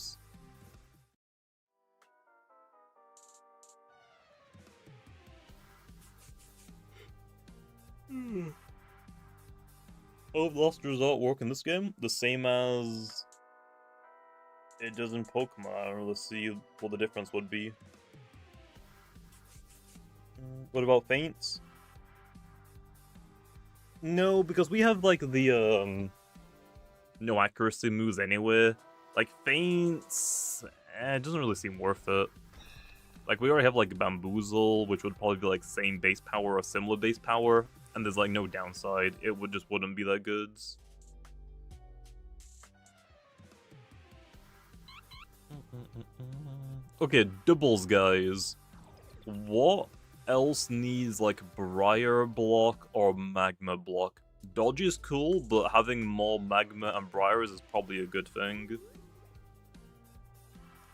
Oh, Lost Resort work in this game? The same as it does in Pokemon. Let's see what the difference would be. What about feints? No, because we have like the no accuracy moves anyway. Like feints, it doesn't really seem worth it. Like we already have like Bamboozle, which would probably be like same base power or similar base power, and there's like no downside. It wouldn't be that good. Okay, doubles, guys. What else needs like Briar Block or Magma Block? Dodge is cool, but having more Magma and Briars is probably a good thing.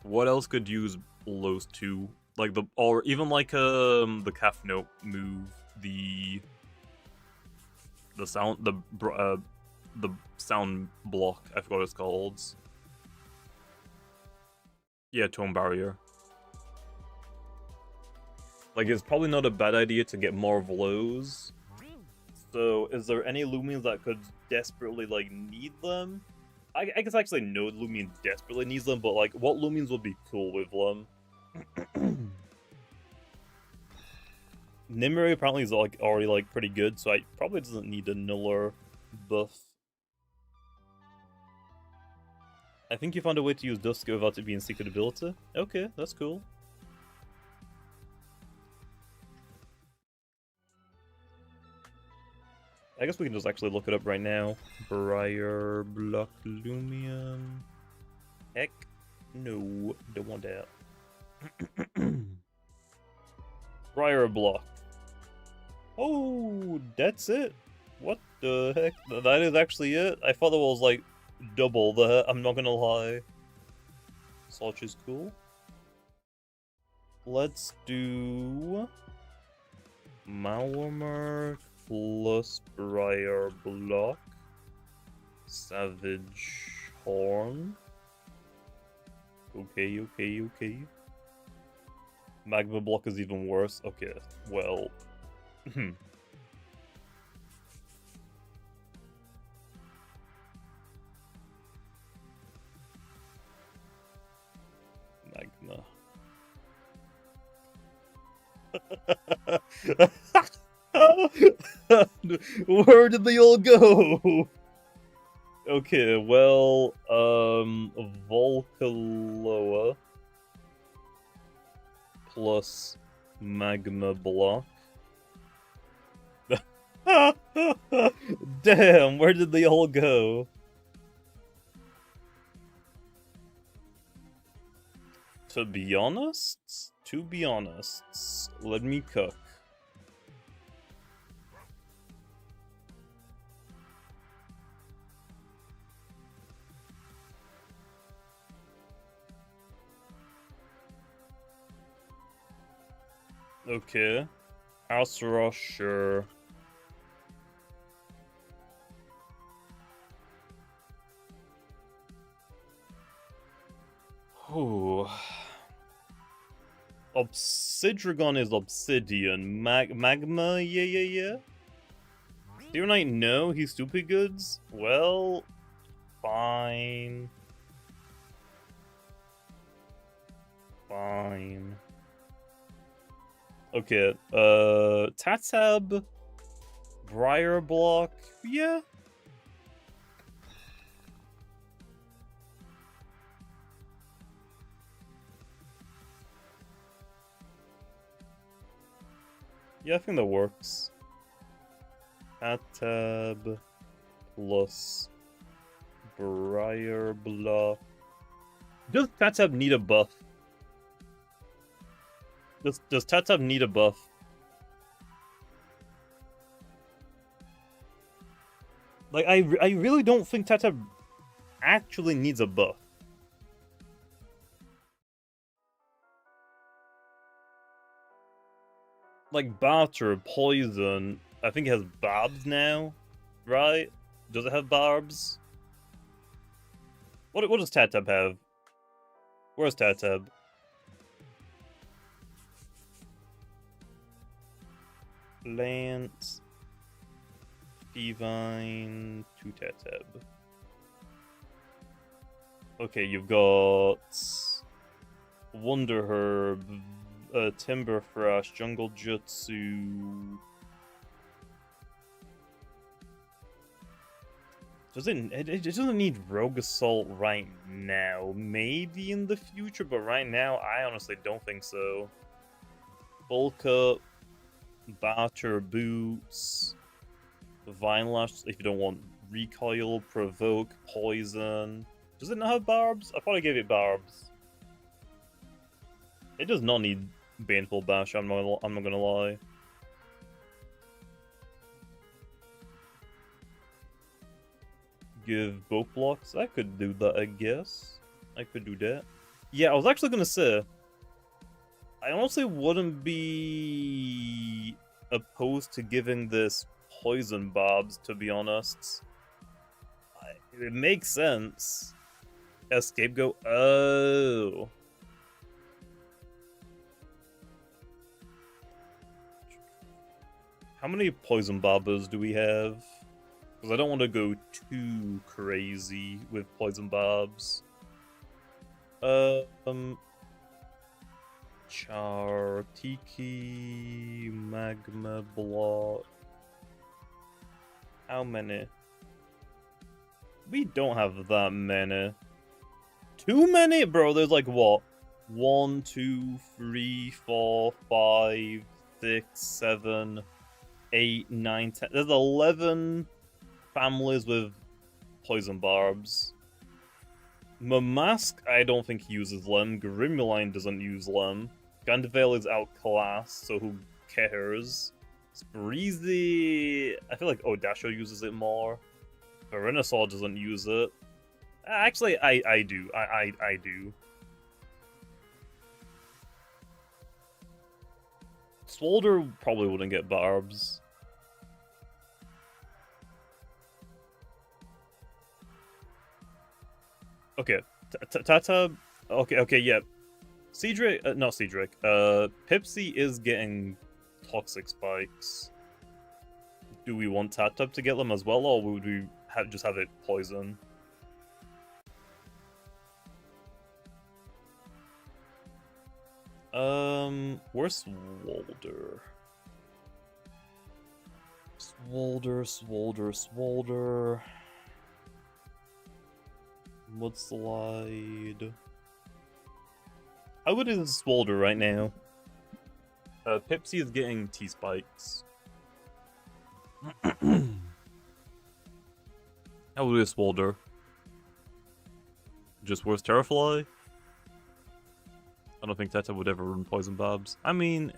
What else could use those two? Like or even like the Calf Note move, the sound sound block. I forgot what it's called. Yeah, Tone Barrier. Like, it's probably not a bad idea to get more of those. So, is there any Loomians that could desperately, like, need them? I guess actually no Loomian desperately needs them, but, like, what Loomians would be cool with them? Nimue apparently is, like, already, like, pretty good, so I probably doesn't need a Nuller buff. I think you found a way to use Dusk without it being secret ability. Okay, that's cool. I guess we can just actually look it up right now. Briar Block Loomian. Heck, no, don't want that. Briar Block. Oh, that's it? What the heck? That is actually it? I thought it was like double that, I'm not gonna lie. Such is cool. Let's do Malwarmer plus Briar Block, Savage Horn. Okay. Magma Block is even worse. Okay, well. Magma. Where did they all go? Okay, well, Volcaloa plus Magma Block. Damn, where did they all go? To be honest, let me cook. Okay. House rush, sure. Ooh. Obsidragon is obsidian. Magma, yeah. Dear Knight, no, he's stupid goods? Well, fine. Fine. Okay, Tatab, Briar Block, yeah. Yeah, I think that works. Tatab plus Briar Block. Does Tatab need a buff? Does Tatab need a buff? Like, I really don't think Tatab actually needs a buff. Like, Batter, Poison, I think it has barbs now, right? Does it have barbs? What does Tatab have? Where's Tatab? Lance, Divine, to Tatab. Okay, you've got Wonder Herb, Timber Thrash, Jungle Jutsu. It doesn't need Rogue Assault right now. Maybe in the future, but right now, I honestly don't think so. Bulk Up, Batter Boots, Vine Lash if you don't want Recoil, Provoke, Poison. Does it not have barbs? I thought I gave it barbs. It does not need Baneful Bash, I'm not gonna lie. Give both blocks? I could do that, I guess. I could do that. Yeah, I was actually gonna say, I honestly wouldn't be opposed to giving this Poison Bobs, to be honest. It makes sense. A scapegoat? Oh. How many Poison Bobbers do we have? Because I don't want to go too crazy with Poison Bobs. Char, Tiki, Magma Block. How many? We don't have that many. Too many? Bro, there's like what? 1, 2, 3, 4, 5, 6, 7, 8, 9, 10. There's 11 families with Poison Barbs. Mamask, I don't think he uses Lem. Grimuline doesn't use Lem. Gandavale is outclassed, so who cares? Spreezy, I feel like Odasho uses it more. Verenasaur doesn't use it. Actually, I do. I do. Swolder probably wouldn't get barbs. Okay, Tata. Okay, yeah. Cedric, not Cedric. Pipsy is getting toxic spikes. Do we want Tata to get them as well, or would we just have it poison? Where's Swolder? Swolder. Mudslide. I would do Swolder right now. Pipsy is getting T-Spikes. I would do Swolder. Just worse Terrafly? I don't think Teta would ever run Poison Barbs. I mean,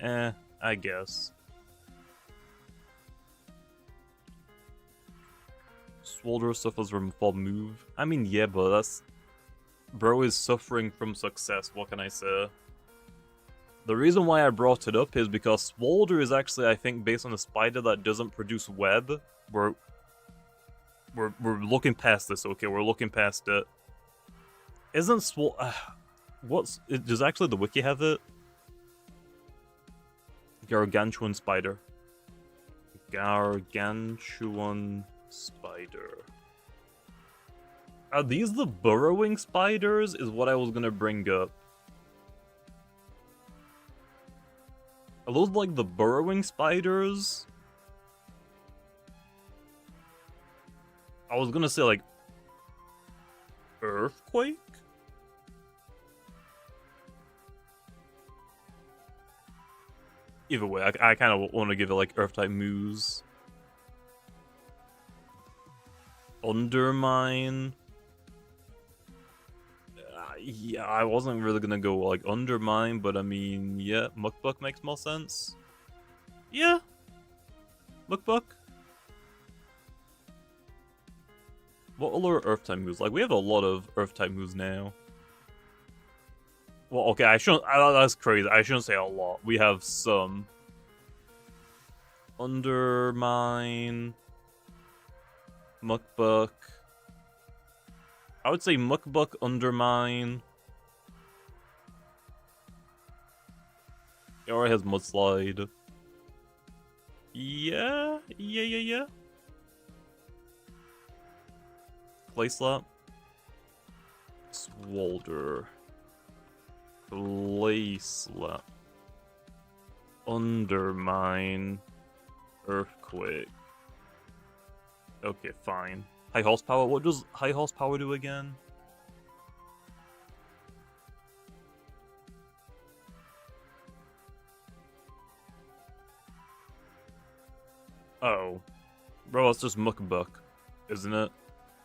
I guess. Swolder suffers from fall move. I mean, yeah, but that's... Bro is suffering from success, what can I say? The reason why I brought it up is because Swolder is actually, I think, based on a spider that doesn't produce web. We're looking past this, okay? We're looking past it. Isn't does actually the wiki have it? Gargantuan spider. Gargantuan spider. Are these the burrowing spiders? Is what I was gonna bring up. Are those like the burrowing spiders? I was gonna say like earthquake? Either way, I kind of want to give it like Earth-type moves. Undermine. Yeah, I wasn't really gonna go like Undermine, but I mean, yeah, Muckbuck makes more sense. Yeah, Muckbuck. What other Earth-type moves? Like, we have a lot of Earth-type moves now. Well, okay, I shouldn't. That's crazy. I shouldn't say a lot. We have some. Undermine. Muckbuck. I would say Muckbuck, Undermine. It already has Mudslide. Yeah. Clay Slap. Swolder. Clay Slap. Undermine. Earthquake. Okay, fine. High horsepower. What does high horsepower do again? Oh. Bro, it's just Muckbuck, isn't it?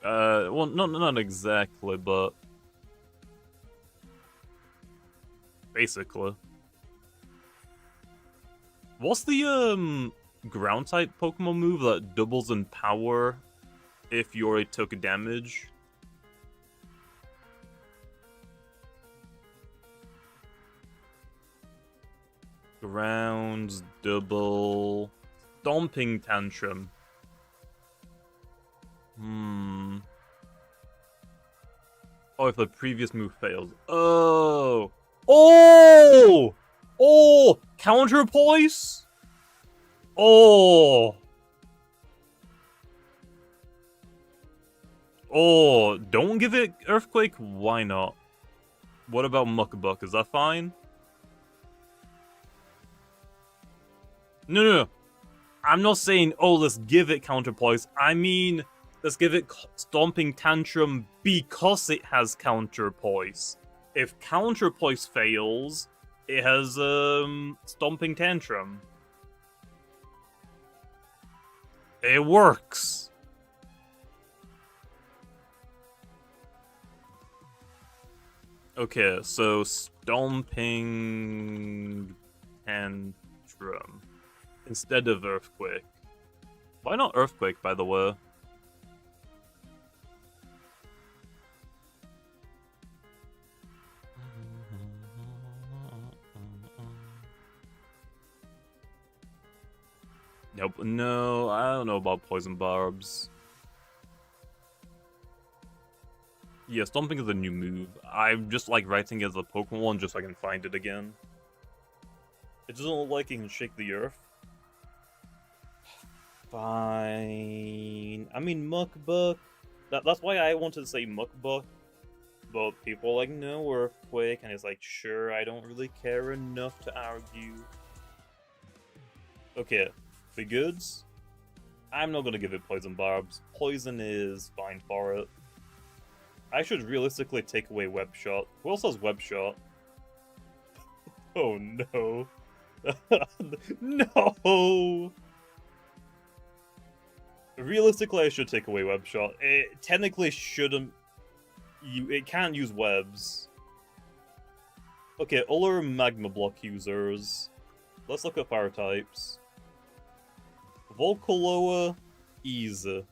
Well, not exactly, but... basically. What's the, ground-type Pokemon move that doubles in power if you already took damage? Grounds, double... Stomping Tantrum. Oh, if the previous move fails. Oh! Oh! Oh! Counterpoise? Oh! Oh, don't give it Earthquake? Why not? What about Muckbuck? Is that fine? No. I'm not saying, oh, let's give it Counterpoise. I mean, let's give it Stomping Tantrum because it has Counterpoise. If Counterpoise fails, it has, Stomping Tantrum. It works. Okay, so Stomping Tantrum instead of Earthquake. Why not Earthquake, by the way? Nope, no, I don't know about Poison Barbs. Yeah, Stomping is a new move. I just like writing it as a Pokemon one just so I can find it again. It doesn't look like it can shake the earth. Fine. I mean, Muckbuck. That's why I wanted to say Muckbuck. But people are like, no, Earthquake. And it's like, sure, I don't really care enough to argue. Okay, the goods. I'm not gonna give it poison barbs. Poison is fine for it. I should realistically take away web shot. Who else has web shot? Oh no. No! Realistically, I should take away web shot. It technically shouldn't. It can't use webs. Okay, other magma block users. Let's look at fire types. Volcaloa, easy.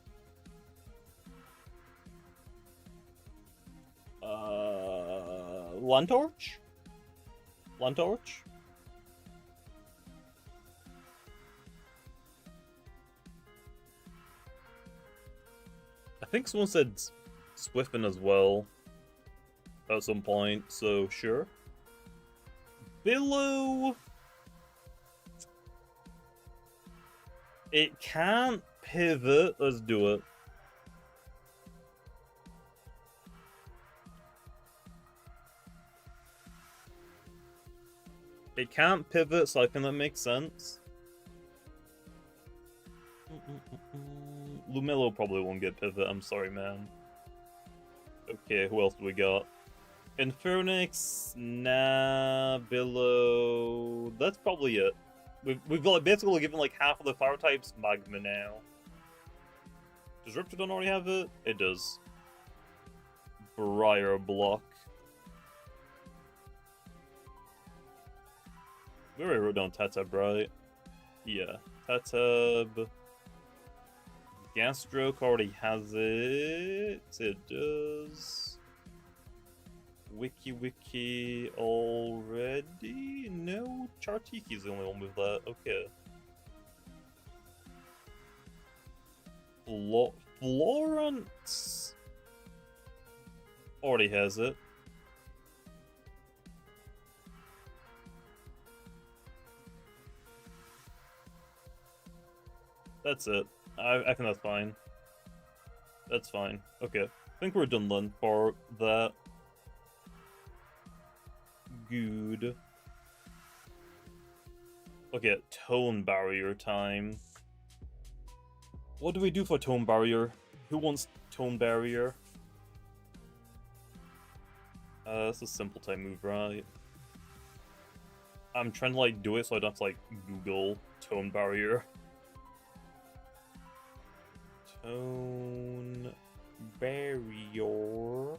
Lantorch? Lantorch? I think someone said Swiftman as well at some point, so sure. Billow. It can't pivot. Let's do it. It can't pivot, so I think that makes sense. Lumillo probably won't get pivot. I'm sorry, man. Okay, who else do we got? Infernix, nah, Billow. That's probably it. We've got basically given like half of the fire types magma now. Does Riptodon already have it? It does. Briar block. We already wrote down Tatab, right? Yeah, Tatab. Gastroke already has it. It does. Wiki already? No, Chartiki's the only one with that. Okay. Florence already has it. That's it. I think that's fine. That's fine. Okay. I think we're done then for that. Good. Okay, tone barrier time. What do we do for tone barrier? Who wants tone barrier? That's a simple type move, right? I'm trying to like do it so I don't have to like Google tone barrier. Tone barrier.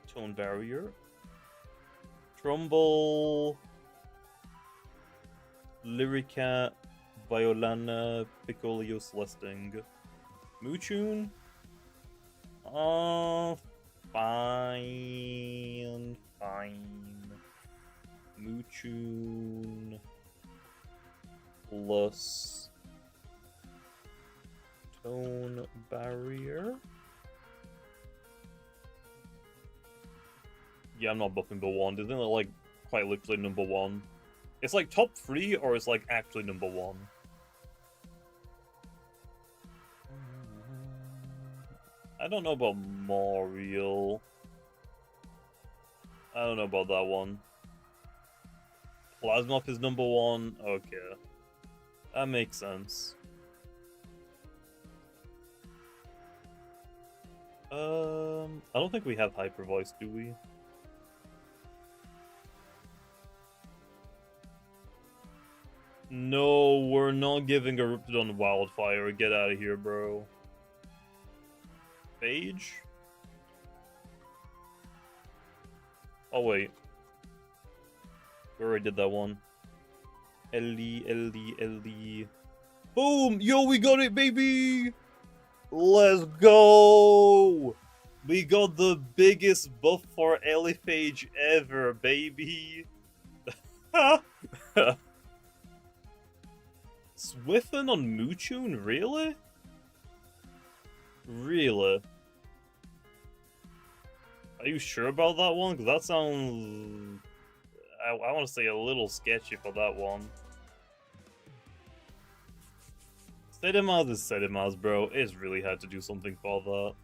Tone barrier. Trumbull. Lyrica. Violana. Picolio Celesting. Moochun. Fine. Moochun. Plus. Tone barrier. Yeah, I'm not buffing #1. Isn't it like quite literally #1? It's like top 3 or it's like actually #1? I don't know about Mario. I don't know about that one. Plasmoth is #1. Okay. That makes sense. I don't think we have Hyper Voice, do we? No, we're not giving a Riptodon Wildfire. Get out of here, bro. Phage? Oh, wait. We already did that one. LD. Boom! Yo, we got it, baby! Let's go! We got the biggest buff for Eliphage ever, baby! Swiftman on Moochun? Really? Really? Are you sure about that one? Because that sounds... I want to say a little sketchy for that one. Sedimaz is Sedimaz, bro. It's really had to do something for that.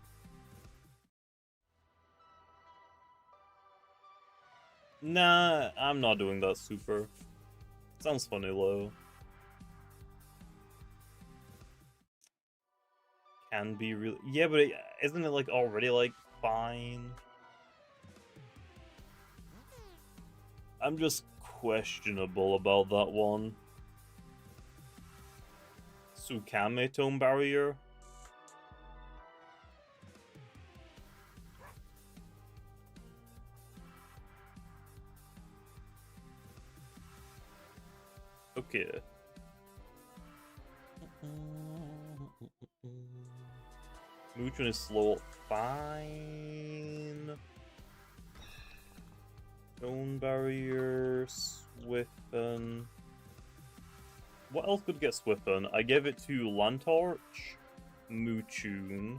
Nah, I'm not doing that super. Sounds funny, though. can be really... Yeah, but isn't it, like, already, like, fine? I'm just questionable about that one. Tsukame Tone Barrier? Okay. Muchun is slow. Fine. Stone Barrier, Swiffen. What else could get Swiffen? I gave it to Lantorch, Muchun.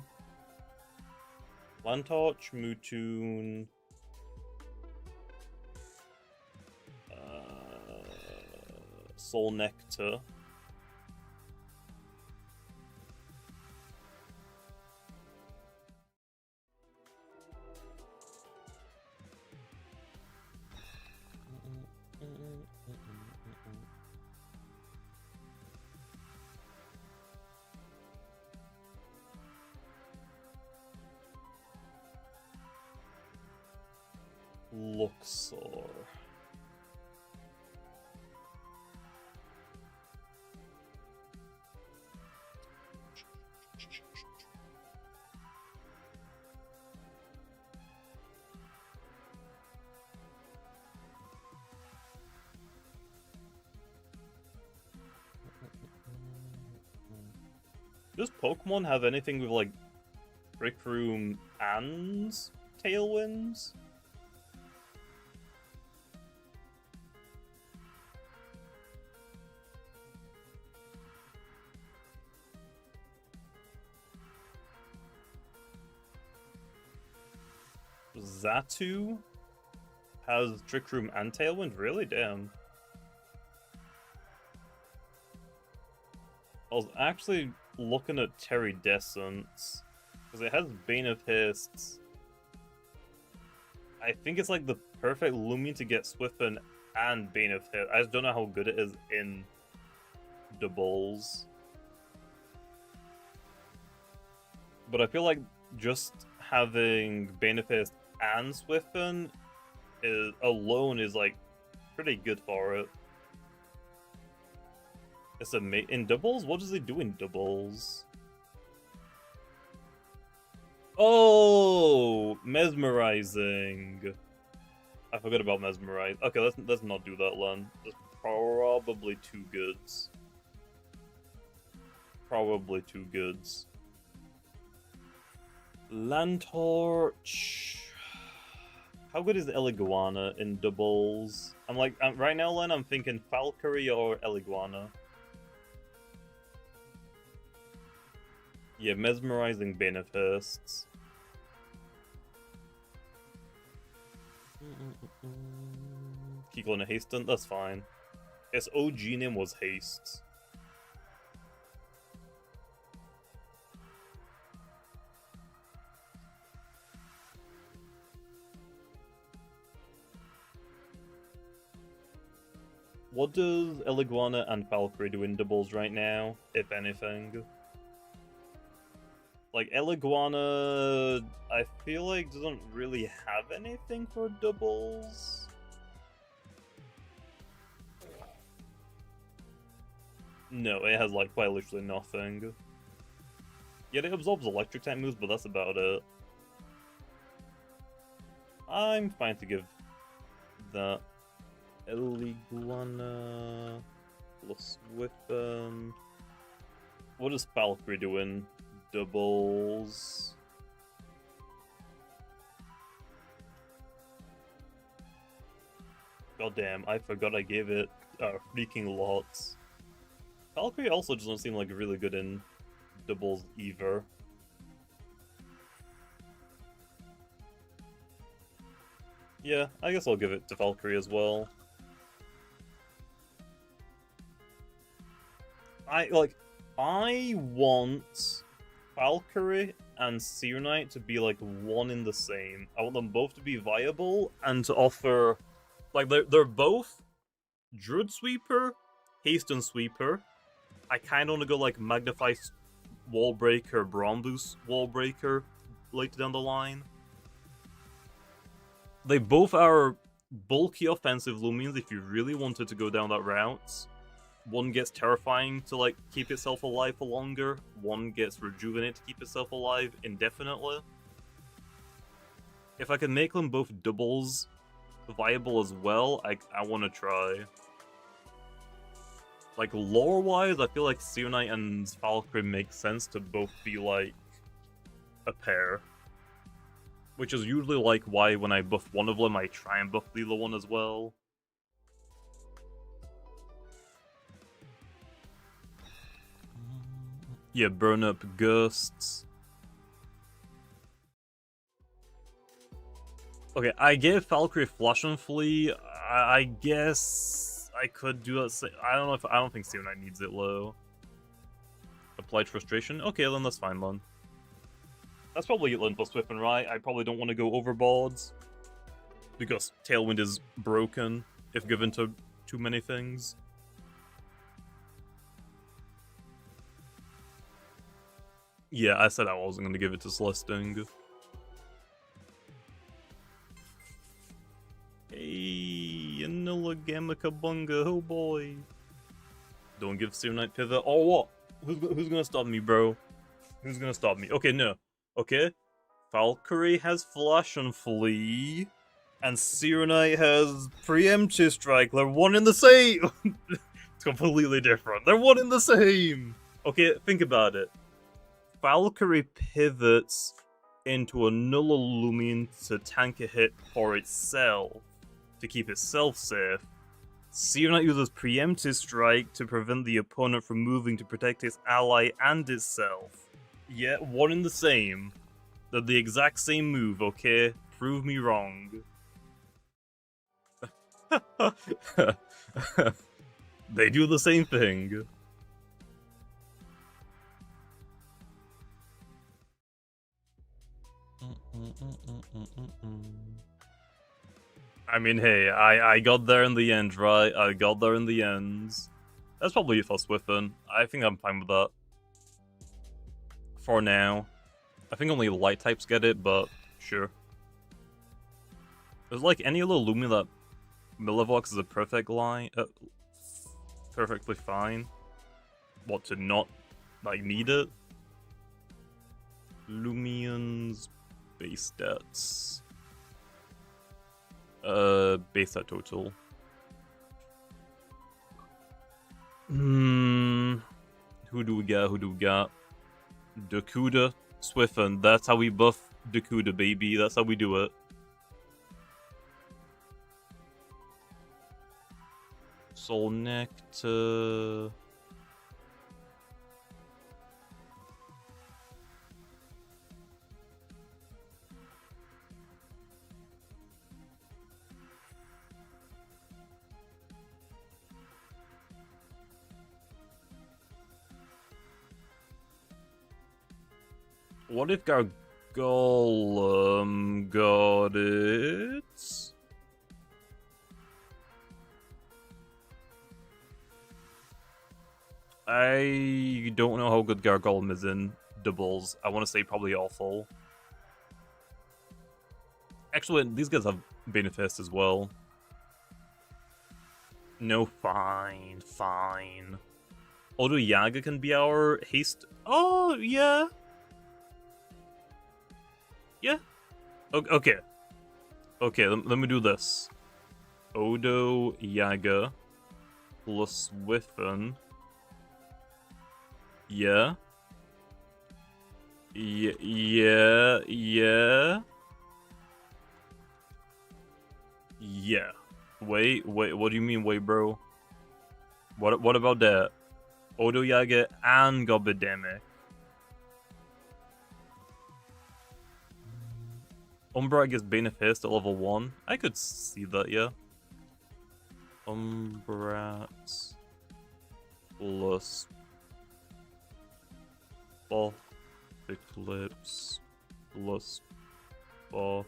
Lantorch, Muchun. Soul Nectar. Luxor. Does Pokemon have anything with, like, Trick Room and Tailwinds? Xatu has Trick Room and Tailwind? Really? Damn. I was actually looking at Terridescence, because it has Bane of Haste. I think it's like the perfect Loomian to get Swiffen and Bane of Haste. I just don't know how good it is in doubles. But I feel like just having Bane of Haste and Swiffen alone is like pretty good for it. It's in doubles? What does it do in doubles? Oh, mesmerizing. I forgot about mesmerize. Okay, let's not do that, Len. That's probably two goods. Probably two goods. Lantorch. How good is Eliguana in doubles? Right now, Len, I'm thinking Valkyrie or Eliguana. Yeah, mesmerizing Bane of Haste. Keep going to Hasten, that's fine. Its OG name was Haste. What does Eliguana and Valkyrie do in doubles right now, if anything? Like, Eliguana, I feel like doesn't really have anything for doubles. No, it has, like, quite literally nothing. Yet it absorbs electric type moves, but that's about it. I'm fine to give that. Eliguana plus Whippen. What does Valkyrie do in doubles? Goddamn, I forgot I gave it freaking lots. Valkyrie also doesn't seem like really good in doubles either. Yeah, I guess I'll give it to Valkyrie as well. I want Valkyrie and Seer Knight to be like one in the same. I want them both to be viable and to offer, like, they're both Druid Sweeper, Haste and Sweeper. I kind of want to go like Magnify wall breaker, Brawn Boost wall breaker later down the line. They both are bulky offensive Loomians if you really wanted to go down that route. One gets terrifying to like keep itself alive for longer, one gets rejuvenate to keep itself alive indefinitely. If I can make them both doubles viable as well, I want to try. Like, lore-wise, I feel like Seer Knight and Valkyrie make sense to both be, like, a pair. Which is usually, like, why when I buff one of them, I try and buff the other one as well. Yeah, burn up ghosts. Okay, I gave Valkyrie Flash and Flee. I guess I could do that. I don't think Seer Knight needs it low. Applied frustration. Okay, then that's fine, then. That's probably Lin plus Swift and right. I probably don't want to go overboard because Tailwind is broken if given to too many things. Yeah, I said I wasn't going to give it to Celesting. Hey, Anilla Gamma Kabunga, oh boy. Don't give Seer Knight pivot. Oh, what? Who's gonna stop me, bro? Who's gonna stop me? Okay, no. Okay. Valkyrie has Flash and Flee, and Seer Knight has Preemptive Strike. They're one and the same! It's completely different. They're one and the same! Okay, think about it. Valkyrie pivots into a Nulla Loomian to tank a hit for itself, to keep itself safe. Seer Knight uses Preemptive Strike to prevent the opponent from moving to protect its ally and itself. Yeah, one and the same. They're the exact same move, okay? Prove me wrong. They do the same thing. I mean, hey, I got there in the end, right? I got there in the end. That's probably it for Swift'n. I think I'm fine with that. For now. I think only light types get it, but sure. There's like any little Lumi that Millivox is a perfect line. Perfectly fine. What, to not, like, need it? Loomian's base stats. Base stat total. Who do we got? Dakuda, Swift'n. That's how we buff Dakuda, baby. That's how we do it. Soul Nectar. What if Gargolem got it? I don't know how good Gargolem is in doubles. I want to say probably awful. Actually, these guys have Benefest as well. No, fine. Although Yaga can be our haste. Oh, yeah. Yeah. Okay. Okay, let me do this. Odo Yaga plus Swift'n. Yeah. Yeah. Wait, what do you mean, wait, bro? What about that? Odo Yaga and Gobidemic. Umbra gets Benefist at level 1. I could see that, yeah. Umbra plus Ball Eclipse plus Ball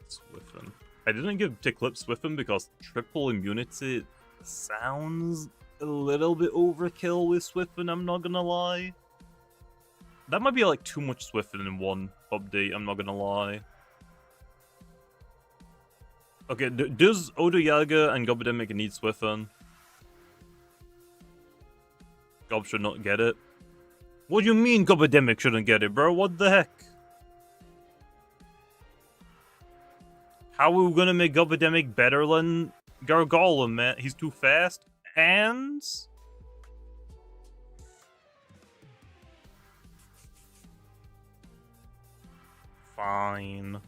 Swift'n. I didn't give Eclipse Swift'n because triple immunity sounds a little bit overkill with Swift'n, I'm not gonna lie. That might be like too much Swift in one update, I'm not gonna lie. Okay, does Odo Yaga and Gobademic need Swiffen? Gob should not get it. What do you mean Gobademic shouldn't get it, bro? What the heck? How are we gonna make Gobademic better than Gargolem, man? He's too fast. And... fine.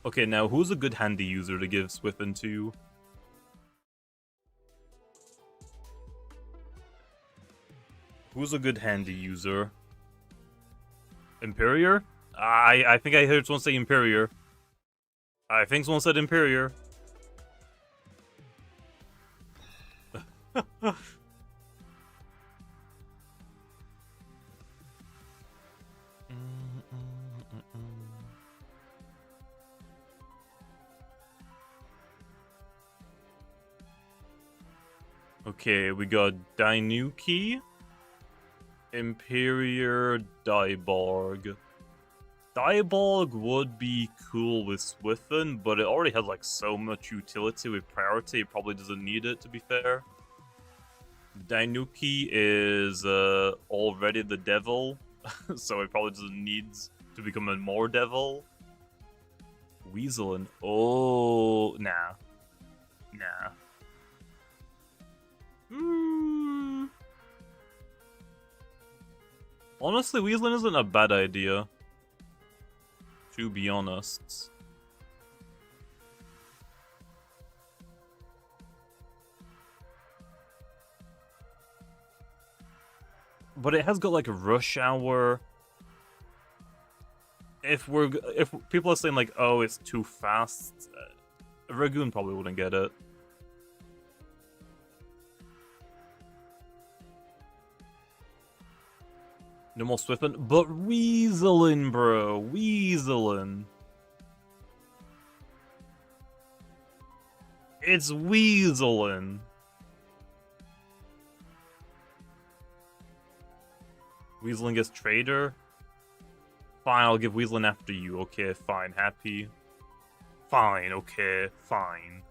Okay, now who's a good handy user to give Swiffen to? Who's a good handy user? Imperior? I think I heard someone say Imperior. I think someone said Imperior. Okay, we got Dainuki, Imperior, Diborg. Diborg would be cool with Swiffen, but it already has like so much utility with priority, it probably doesn't need it, to be fair. Dainuki is already the devil, so it probably doesn't need to become a more devil. Weaselin, oh, nah. Nah. Honestly, Weaselin isn't a bad idea. To be honest. But it has got like a rush hour. If people are saying like, oh, it's too fast, Ragoon probably wouldn't get it. No more Swiffen, but Weaselin, bro. Weaselin. It's Weaselin. Weaselin gets Trader. Fine, I'll give Weaselin after you. Okay, fine. Happy. Fine, okay, fine.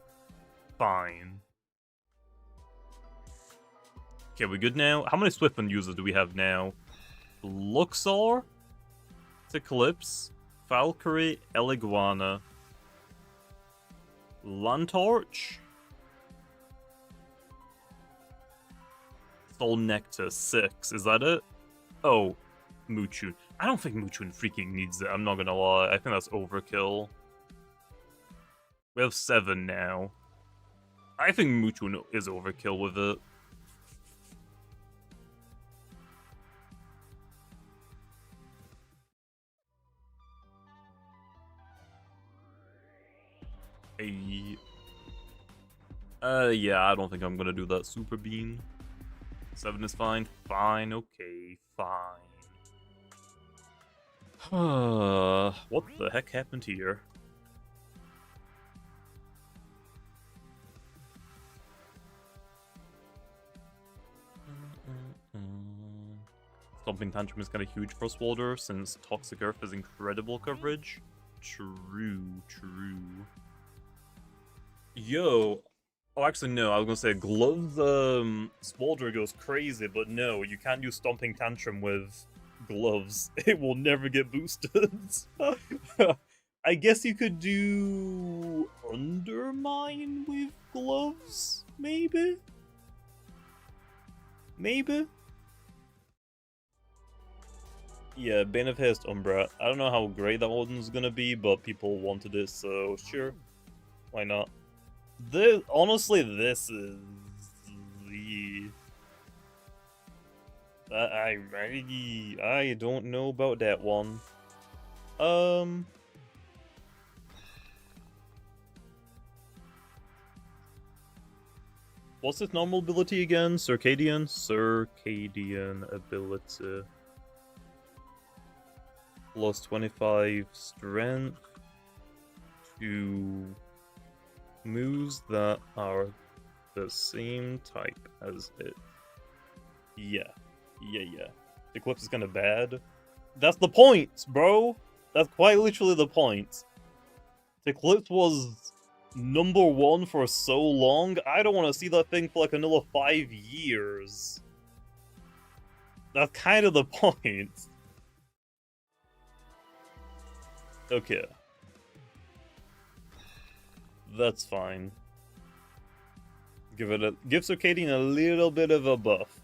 Fine. Okay, we good now? How many Swiffen users do we have now? Luxor, Eclipse, Valkyrie, Eliguana, Lantorch, Soul Nectar, 6. Is that it? Oh, Muchun. I don't think Muchun freaking needs it, I'm not gonna lie. I think that's overkill. We have 7 now. I think Muchun is overkill with it. Yeah, I don't think I'm gonna do that Super Bean. 7 is fine. Fine, okay, fine. What the heck happened here? Stomping Tantrum is kind of huge for Swalder, since Toxic Earth has incredible coverage. True, true. Yo, oh actually no, I was gonna say Gloves, Swalder goes crazy, but no, you can't use Stomping Tantrum with Gloves. It will never get boosted. I guess you could do Undermine with Gloves, maybe? Maybe? Yeah, Bane of Haste, Umbra. I don't know how great that one's gonna be, but people wanted it, so sure. Why not? Honestly, this is the... I don't know about that one. What's its normal ability again? Circadian? Circadian ability. Plus 25 strength to moves that are the same type as it. Yeah. Eclipse is kind of bad. That's the point, bro! That's quite literally the point. Eclipse was #1 for so long, I don't want to see that thing for like another 5 years. That's kind of the point. Okay. That's fine. Give Circadian a little bit of a buff.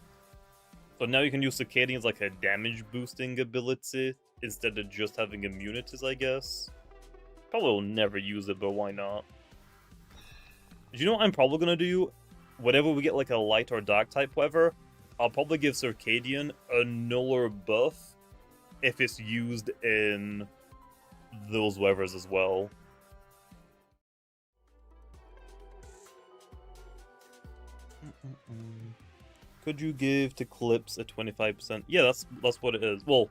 So now you can use Circadian as like a damage boosting ability instead of just having immunities, I guess. Probably will never use it, but why not? Do you know what I'm probably gonna do? Whenever we get like a light or dark type weather, I'll probably give Circadian a nuller buff if it's used in those weathers as well. Could you give to Eclipse a 25%? Yeah, that's what it is. Well,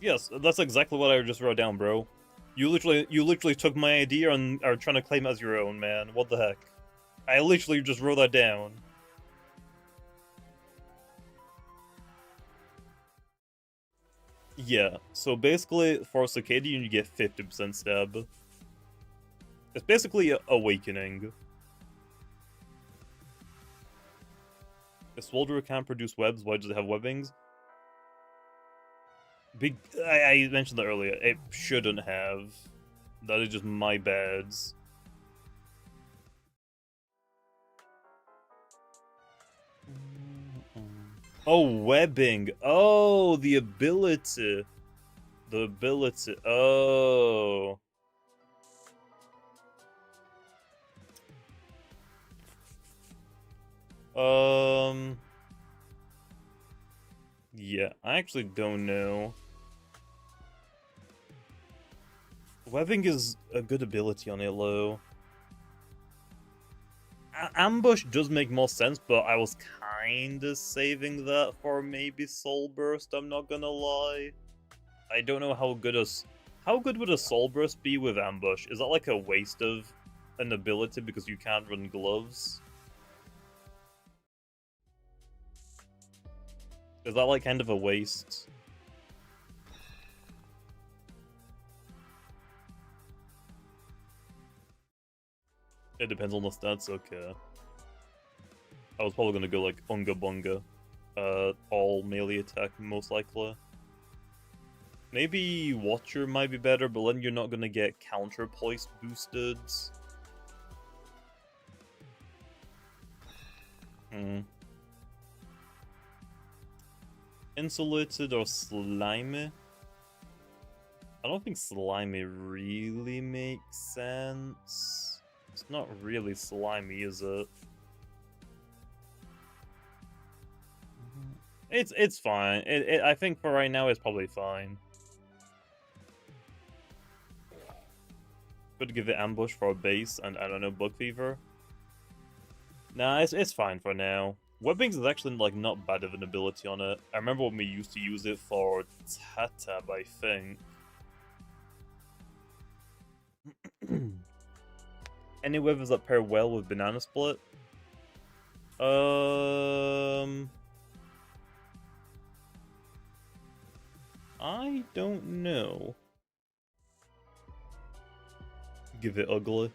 yes, that's exactly what I just wrote down, bro. You literally took my idea and are trying to claim it as your own, man. What the heck? I literally just wrote that down. Yeah, so basically, for Circadian, you get 50% stab. It's basically Awakening. If Swolderer can't produce webs, why does it have webbings? I mentioned that earlier. It shouldn't have. That is just my bads. Oh, webbing. Oh, the ability. The ability. Oh. Yeah, I actually don't know. Webbing is a good ability on Elo. Ambush does make more sense, but I was kinda saving that for maybe Soul Burst, I'm not gonna lie. I don't know how good would a Soul Burst be with Ambush? Is that like a waste of an ability because you can't run gloves? Is that like kind of a waste? It depends on the stats, okay. I was probably gonna go like Unga Bunga. All melee attack, most likely. Maybe Watcher might be better, but then you're not gonna get counterpoise boosted. Insulated or Slimy? I don't think Slimy really makes sense. It's not really slimy, is it? It's fine. I think for right now it's probably fine. Could give it Ambush for a base and I don't know, Bug Fever. Nah, it's fine for now. Webbings is actually like not bad of an ability on it. I remember when we used to use it for Tatab, I think. Any weathers that pair well with Banana Split? I don't know. Give it Ugly.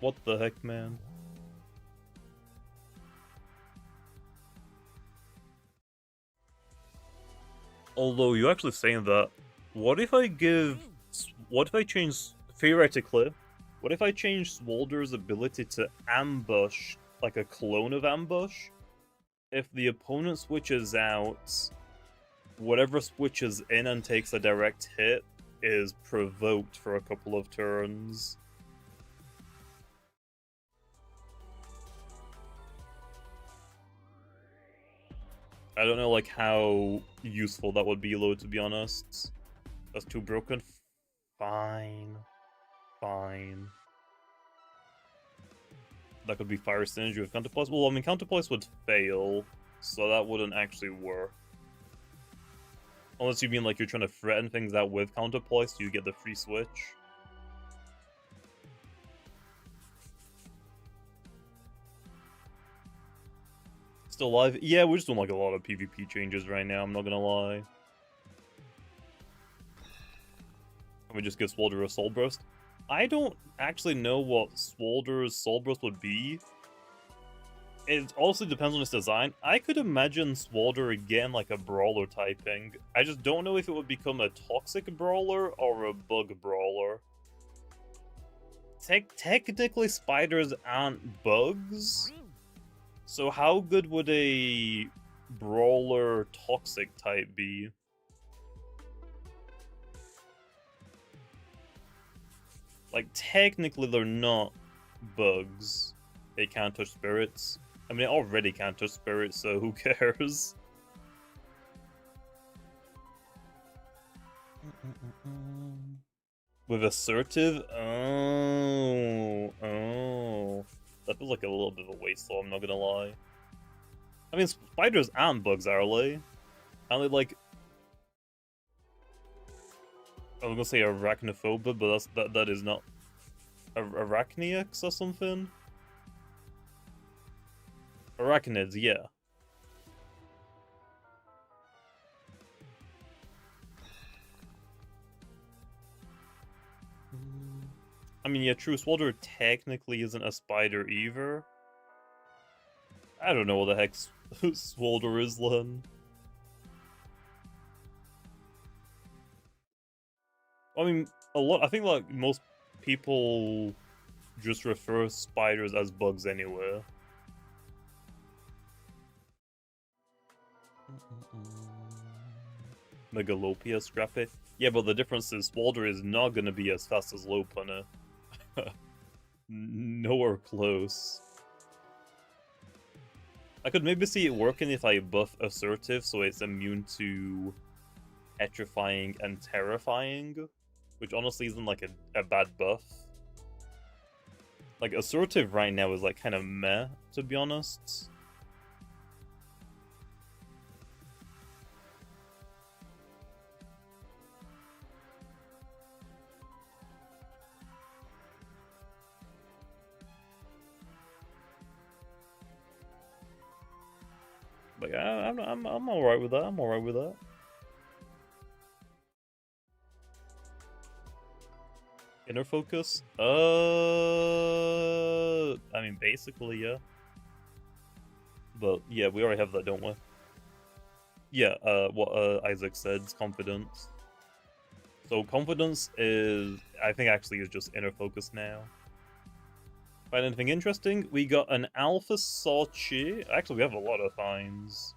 What the heck, man? Although, you're actually saying that, what if I change, theoretically, what if I change Swolder's ability to Ambush, like a clone of Ambush? If the opponent switches out, whatever switches in and takes a direct hit is provoked for a couple of turns. I don't know, like, how useful that would be, though, to be honest. That's too broken. Fine. Fine. That could be Fire Synergy with Counterpoise. Well, I mean, Counterpoise would fail, so that wouldn't actually work. Unless you mean, like, you're trying to threaten things out with Counterpoise, so you get the free switch. Still alive? Yeah, we're just doing like a lot of PvP changes right now, I'm not gonna lie. Can we just give Swalder a Soul Burst? I don't actually know what Swalder's Soul Burst would be. It also depends on its design. I could imagine Swalder again like a brawler typing. I just don't know if it would become a toxic brawler or a bug brawler. Technically, spiders aren't bugs. So how good would a brawler toxic type be? Like, technically they're not bugs. They can't touch spirits. I mean, they already can't touch spirits, so who cares? With assertive? Oh. That feels like a little bit of a waste, though, I'm not gonna lie. I mean, spiders and bugs, are they? Aren't they like... I was gonna say arachnophobia, but that is not... Arachniacs or something? Arachnids, yeah. I mean, yeah, true, Swalder technically isn't a spider either. I don't know what the heck Swalder is, then. I mean, I think, like, most people just refer spiders as bugs anyway. Megalopia Scrappy. Yeah, but the difference is Swalder is not gonna be as fast as Lopunny. Nowhere close. I could maybe see it working if I buff Assertive so it's immune to Petrifying and Terrifying, which honestly isn't like a bad buff. Like, Assertive right now is like kind of meh, to be honest. Like, I'm alright with that. I'm alright with that. Inner focus? I mean, basically, yeah. But yeah, we already have that, don't we? Yeah, what Isaac said, confidence. So confidence is, I think, actually is just inner focus now. Find anything interesting? We got an Alpha Sochi. Actually, we have a lot of finds.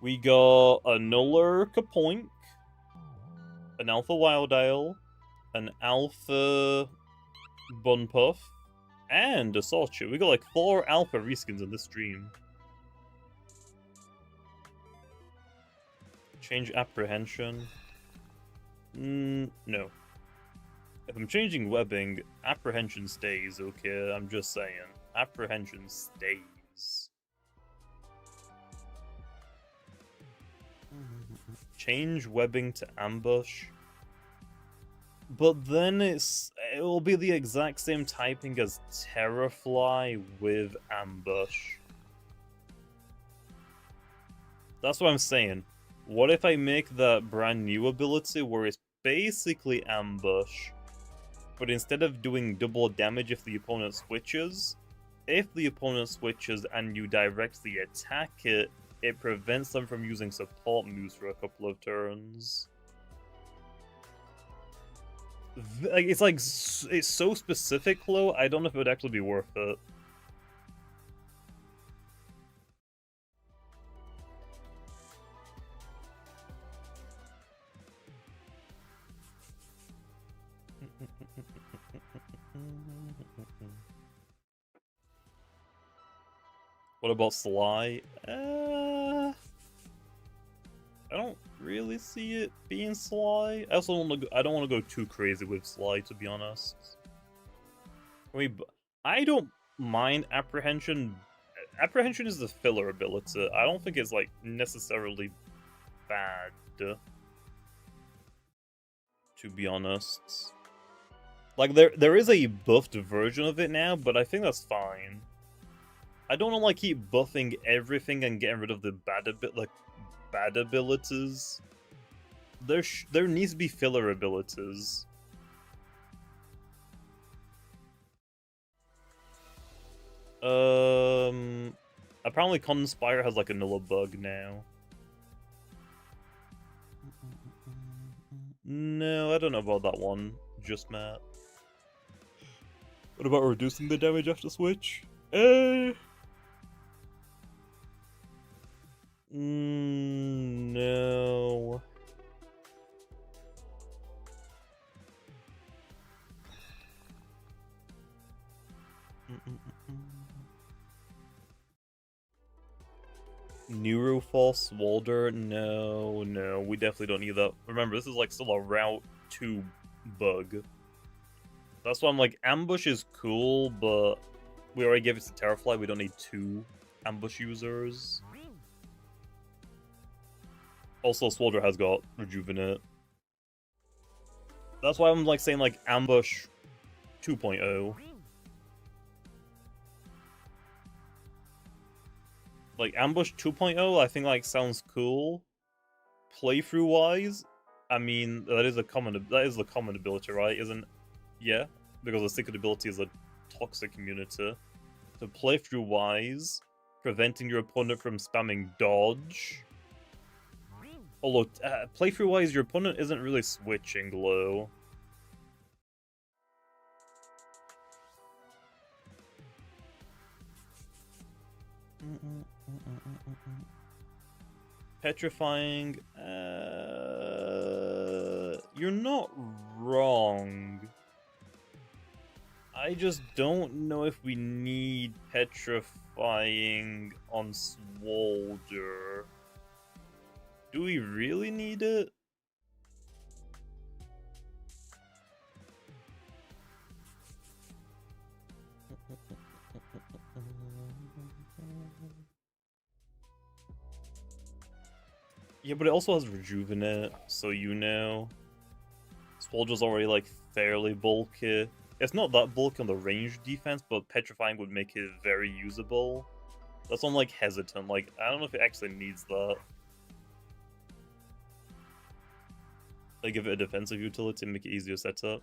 We got a Nuller Kapoink, an Alpha Wildale, an Alpha Bunpuff, and a Sochi. We got like 4 Alpha reskins in this stream. Change apprehension. No. If I'm changing webbing, apprehension stays, okay? I'm just saying. Apprehension stays. Change webbing to ambush. But then it'll be the exact same typing as Terrafly with ambush. That's what I'm saying. What if I make that brand new ability where it's basically ambush, but instead of doing double damage if the opponent switches, if the opponent switches and you directly attack it, it prevents them from using support moves for a couple of turns. It's so specific, Chloe, I don't know if it would actually be worth it. What about Sly? I don't really see it being Sly. I also don't want to go too crazy with Sly, to be honest. I don't mind Apprehension. Apprehension is the filler ability. I don't think it's like necessarily bad, to be honest. Like there is a buffed version of it now, but I think that's fine. I don't want to like keep buffing everything and getting rid of the bad abilities. There needs to be filler abilities. Apparently Conspire has like another bug now. No, I don't know about that one. Just Matt. What about reducing the damage after switch? No. Neuroforce, Walder, no, we definitely don't need that. Remember, this is like still a Route 2 bug. That's why I'm like, Ambush is cool, but we already gave it to Terrafly, we don't need 2 Ambush users. Also, Swolder has got Rejuvenate. That's why I'm like saying like Ambush 2.0. Like Ambush 2.0, I think like sounds cool. Playthrough wise, I mean that is the common ability, right? Isn't? Yeah, because the secret ability is a toxic immunity. So playthrough wise, preventing your opponent from spamming dodge. Although playthrough wise, your opponent isn't really switching low. Petrifying. You're not wrong. I just don't know if we need petrifying on Swolder. Do we really need it? Yeah, but it also has Rejuvenate, so you know. Swolder's already like fairly bulky. It's not that bulky on the range defense, but Petrifying would make it very usable. That's why I'm like hesitant. Like, I don't know if it actually needs that. Like, give it a defensive utility and make it easier to set up.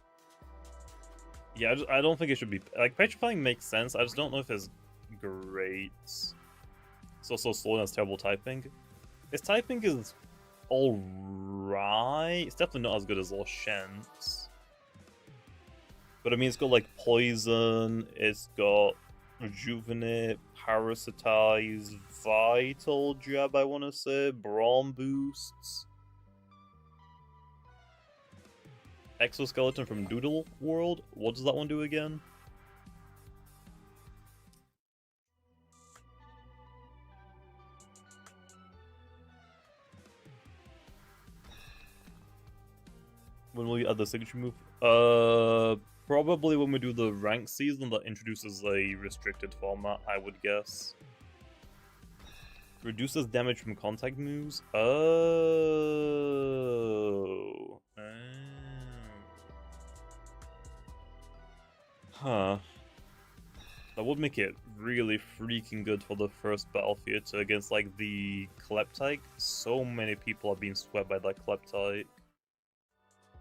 Yeah, I don't think it should be... Like, Petrifying makes sense, I just don't know if it's great. It's also slow and has terrible typing. Its typing is alright. It's definitely not as good as Lashent's. But I mean, it's got like Poison, it's got Rejuvenate, Parasitize, Vital Jab, I want to say, Brawn Boosts. Exoskeleton from Doodle World. What does that one do again? When will you add the signature move? Probably when we do the rank season that introduces a restricted format, I would guess. Reduces damage from contact moves? Oh. Huh. That would make it really freaking good for the first battle theater against, like, the Kleptyke. So many people are being swept by that Kleptyke.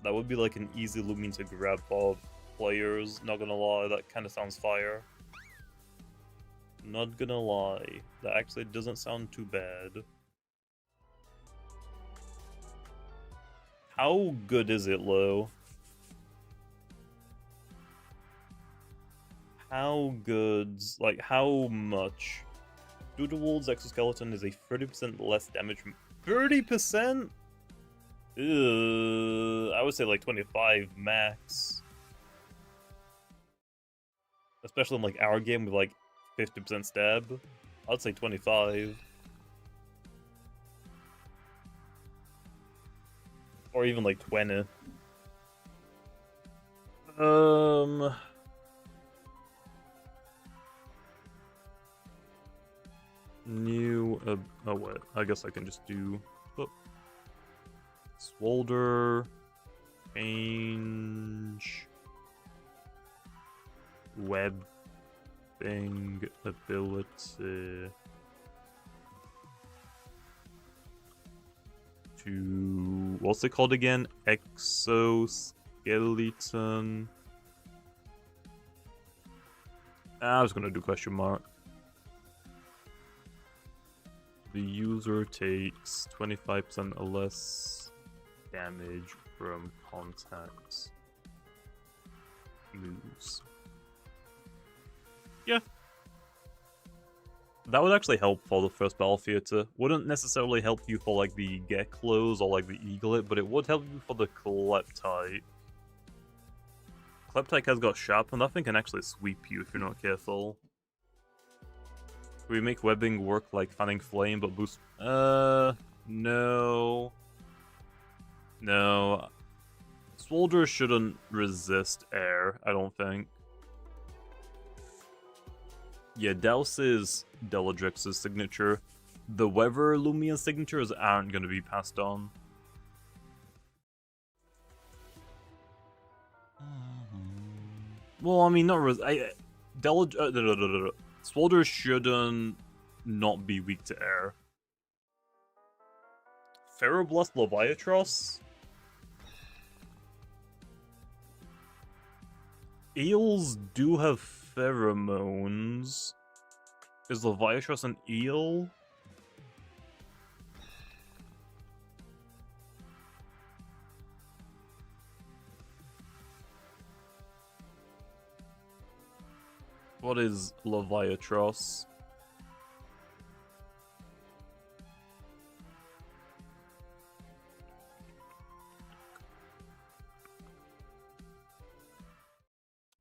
That would be, like, an easy Loomian to grab for players, not gonna lie, that kind of sounds fire. Not gonna lie, that actually doesn't sound too bad. How good is it, Lo? How good? Like, how much? Doodlewold's exoskeleton is a 30% less damage from... 30%? I would say like 25 max. Especially in like our game with like 50% stab. I'd say 25. Or even like 20. New, oh wait, I guess I can just do, Swolder, change, web webbing ability to... What's it called again? Exoskeleton. I was gonna do question mark. The user takes 25% or less damage from contact moves. Yeah. That would actually help for the first battle theater. Wouldn't necessarily help you for like the Geklos or like the Eaglet, but it would help you for the Kleptite. Kleptite has got sharp, and that thing can actually sweep you if you're not careful. We make webbing work like fanning flame, but boost... no. No. Swolder shouldn't resist air, I don't think. Yeah, Douse is Deladrix's signature. The Weather Loomian signatures aren't going to be passed on. Well, I mean, not Swolder shouldn't not be weak to air. Feroblast Leviatros? Eels do have pheromones. Is Leviatros an eel? What is Leviatros?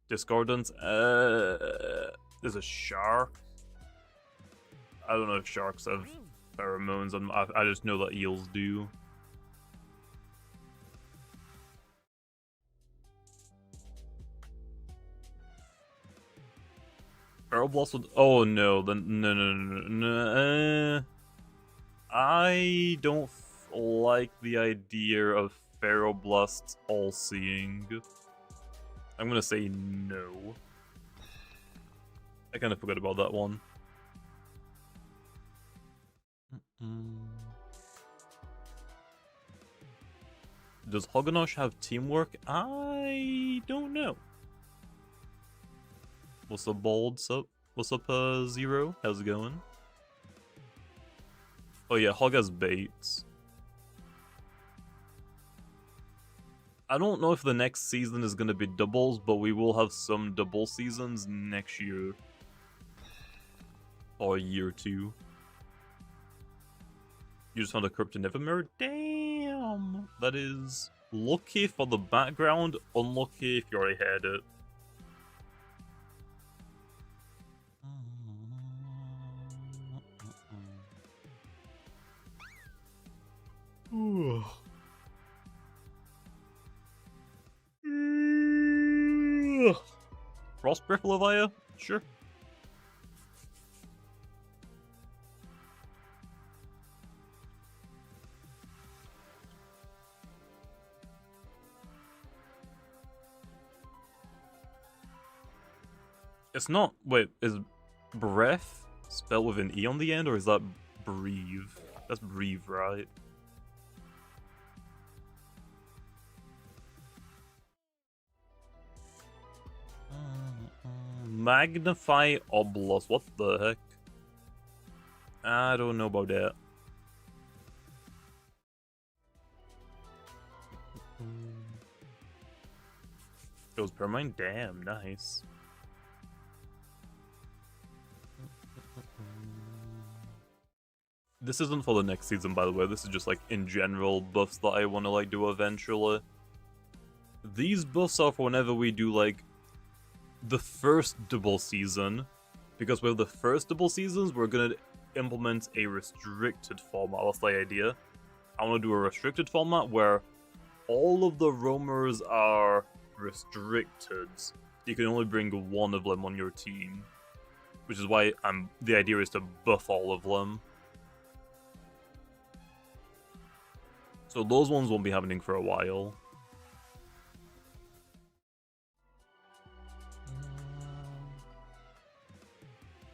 Discordance? There's a shark. I don't know if sharks have pheromones. I just know that eels do. Feroblast would... Oh no, then no. I don't like the idea of Feroblast all-seeing. I'm gonna say no. I kind of forgot about that one. Does Hoganosh have teamwork? I don't know. What's up, Bald? What's up, Zero? How's it going? Oh yeah, Hog has baits. I don't know if the next season is going to be doubles, but we will have some double seasons next year. Or year 2. You just found a corrupted mirror? Damn! That is lucky for the background, unlucky if you already had it. Frost Breath Levia? Sure. It's not... Wait, is breath spelled with an E on the end, or is that breathe? That's breathe, right? Magnify Oblast, what the heck? I don't know about that. It was pyramind? Damn, nice. This isn't for the next season, by the way. This is just like in general buffs that I want to like do eventually. These buffs are for whenever we do like the first double season, because with the first double seasons we're gonna implement a restricted format. That's the idea. I want to do a restricted format where all of the roamers are restricted. You can only bring one of them on your team, which is why the idea is to buff all of them. So those ones won't be happening for a while.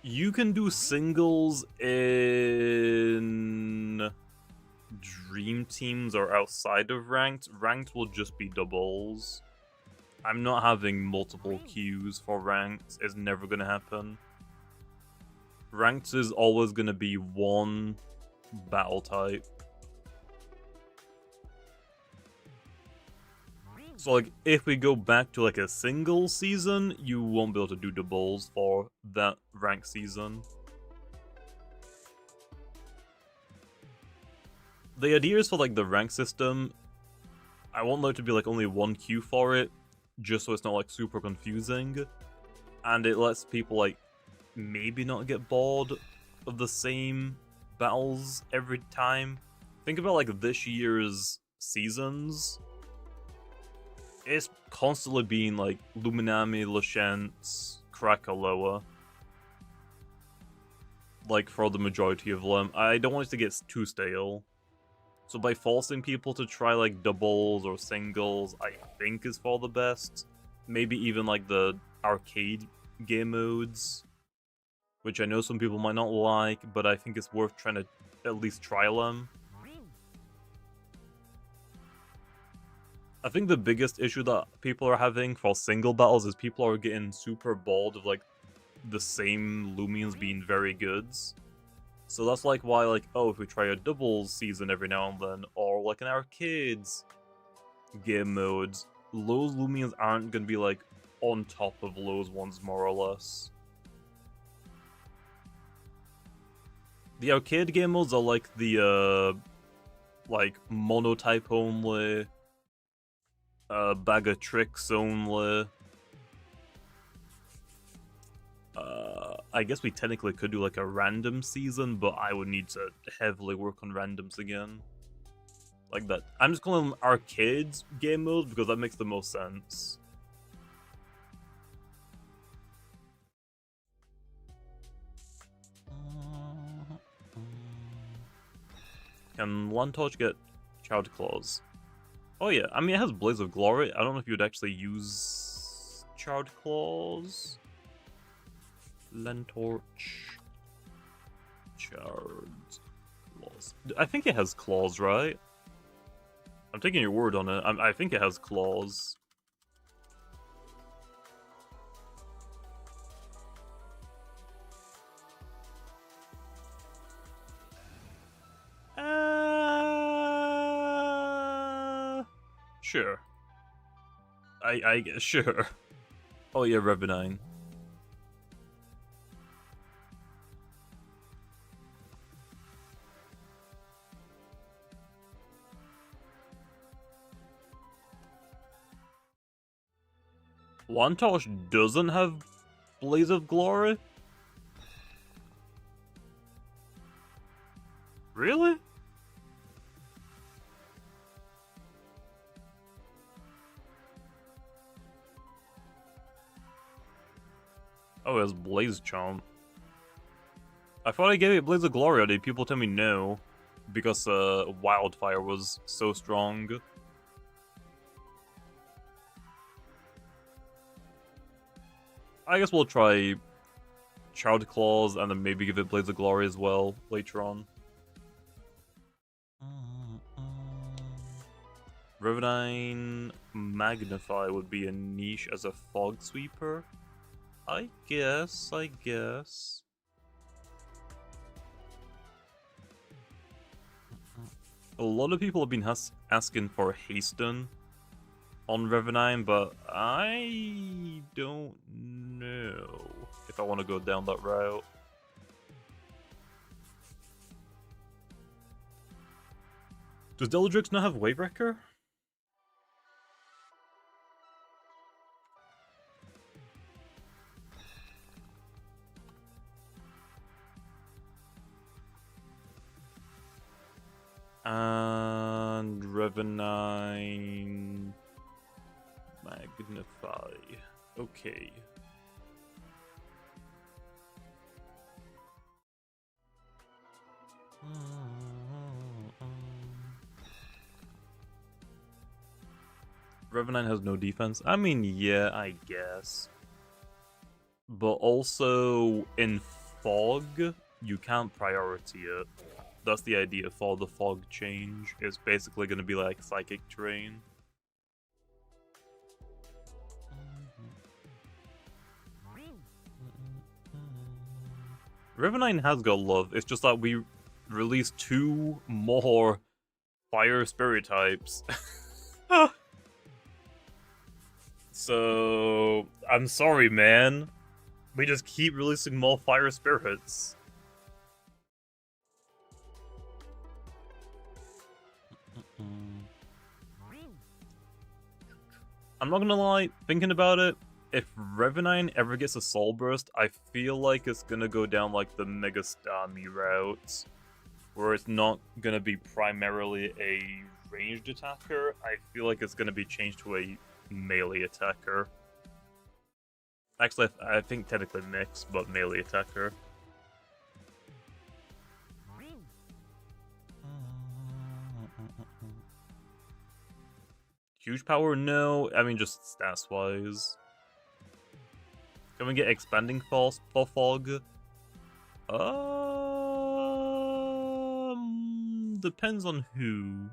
You can do singles in dream teams or outside of ranked. Ranked will just be doubles. I'm not having multiple queues for ranked. It's never gonna happen. Ranked is always gonna be one battle type. So like, if we go back to like a single season, you won't be able to do doubles for that ranked season. The idea is for like the rank system, I want there to be like only one queue for it, just so it's not like super confusing. And it lets people like maybe not get bored of the same battles every time. Think about like this year's seasons. It's constantly being like Luminami, Lashent's, Krakaloa. Like for the majority of them. I don't want it to get too stale. So by forcing people to try like doubles or singles, I think is for the best. Maybe even like the arcade game modes, which I know some people might not like, but I think it's worth trying to at least try them. I think the biggest issue that people are having for single battles is people are getting super bored of like the same Loomians being very good. So that's like why, like, oh, if we try a doubles season every now and then, or like an arcades game mode, those Loomians aren't gonna be like on top of those ones more or less. The arcade game modes are like the like monotype only, bag of tricks only. I guess we technically could do like a random season, but I would need to heavily work on randoms again. Like that. I'm just calling them arcades game modes because that makes the most sense. Can One Torch get Child Claws? Oh yeah, I mean it has Blaze of Glory. I don't know if you'd actually use Charred Claws. Lentorch. Charred Claws. I think it has claws, right? I'm taking your word on it. I think it has claws. Sure. I guess, sure. Oh yeah, Revenine. One Torch doesn't have Blaze of Glory? Really? Oh, it has Blaze Chomp. I thought I gave it Blaze of Glory already. People tell me no, because Wildfire was so strong. I guess we'll try Charred Claws and then maybe give it Blaze of Glory as well later on. Revenine Magnify would be a niche as a Fog Sweeper. I guess. A lot of people have been asking for Hasten on Revenine, but I don't know if I want to go down that route. Does Deladrix not have Wavewrecker? And Revenine Magnify. Okay. Revenine has no defense. I mean, yeah, I guess. But also, in fog, you can't priority it. That's the idea for the fog change. It's basically going to be like psychic terrain. River 9 has got love, it's just that we released 2 more fire spirit types. So, I'm sorry, man. We just keep releasing more fire spirits. I'm not gonna lie, thinking about it, if Revenine ever gets a Soul Burst, I feel like it's gonna go down like the Megastami route, where it's not gonna be primarily a ranged attacker. I feel like it's gonna be changed to a melee attacker. Actually, I think technically mixed, but melee attacker. Huge power? No. I mean, just stats-wise. Can we get expanding force for fog? Depends on who.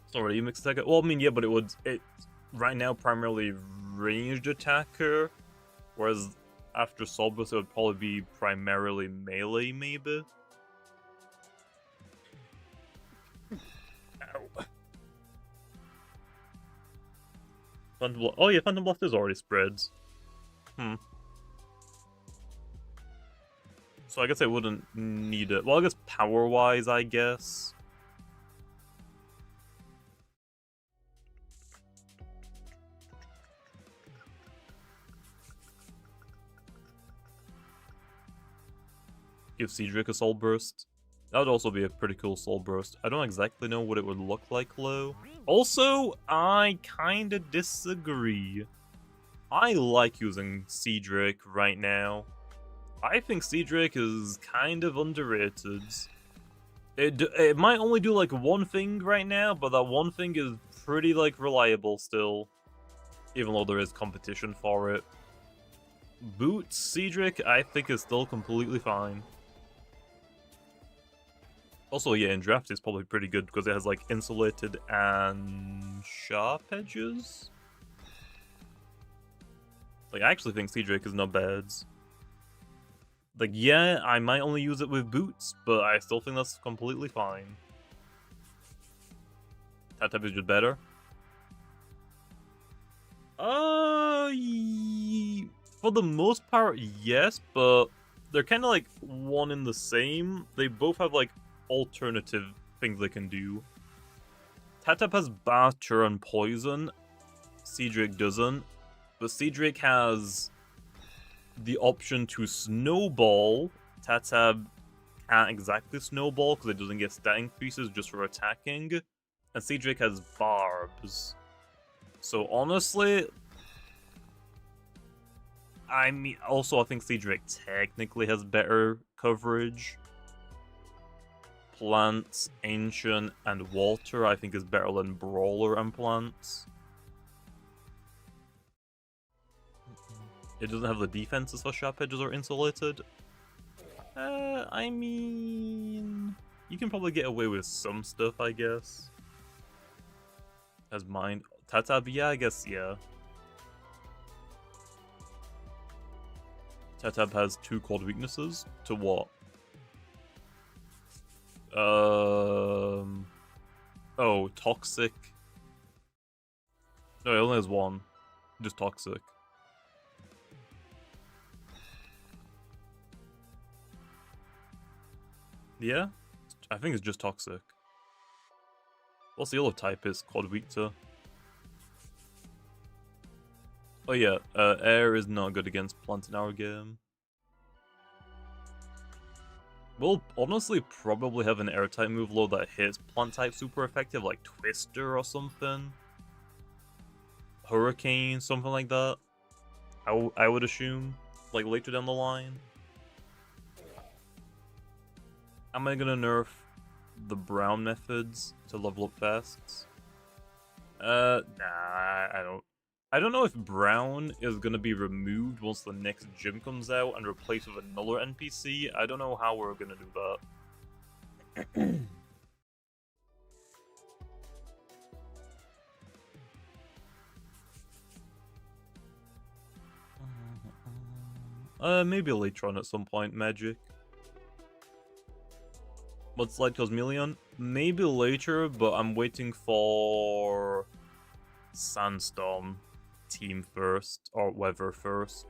It's already a mixed attacker. Well, I mean, yeah, but it right now primarily ranged attacker, whereas after Soul Burst it would probably be primarily melee, maybe. Ow. Phantom Blast. Oh yeah, Phantom Blast is already spreads. So I guess I wouldn't need it. Well, I guess power-wise, I guess. Give Cedric a Soul Burst. That would also be a pretty cool Soul Burst. I don't exactly know what it would look like, though. Also, I kinda disagree. I like using Cedric right now. I think Cedric is kind of underrated. It might only do like one thing right now, but that one thing is pretty like reliable still. Even though there is competition for it. Boots Cedric, I think, is still completely fine. Also, yeah, in draft it's probably pretty good because it has like insulated and sharp edges. Like, I actually think Cedric is not bad. Like, yeah, I might only use it with boots, but I still think that's completely fine. That type is just better. For the most part, yes, but they're kind of like one in the same. They both have like alternative things they can do. Tatap has Batter and Poison. Cedric doesn't. But Cedric has the option to Snowball. Tatab can't exactly Snowball because it doesn't get stat increases just for attacking. And Cedric has Barbs. So honestly, I mean, also I think Cedric technically has better coverage. Plants, Ancient, and Water I think is better than Brawler and Plants. It doesn't have the defenses for Sharp Edges or Insulated. I mean, you can probably get away with some stuff, I guess. As Mind. Tatab, yeah, I guess, yeah. Tatab has 2 cold weaknesses. To what? Oh, Toxic. No, it only has 1. Just Toxic. Yeah? I think it's just Toxic. What's the other type is Quad Weak to? Oh yeah, Air is not good against Plant in our game. We'll honestly probably have an Air type move low that hits Plant type super effective, like Twister or something. Hurricane, something like that. I would assume, like later down the line. Am I gonna nerf the brown methods to level up fast? Nah, I don't. I don't know if brown is gonna be removed once the next gym comes out and replaced with another NPC. I don't know how we're gonna do that. Maybe later on at some point, magic. What's Light Cosmeleon? Maybe later, but I'm waiting for Sandstorm team first, or weather first.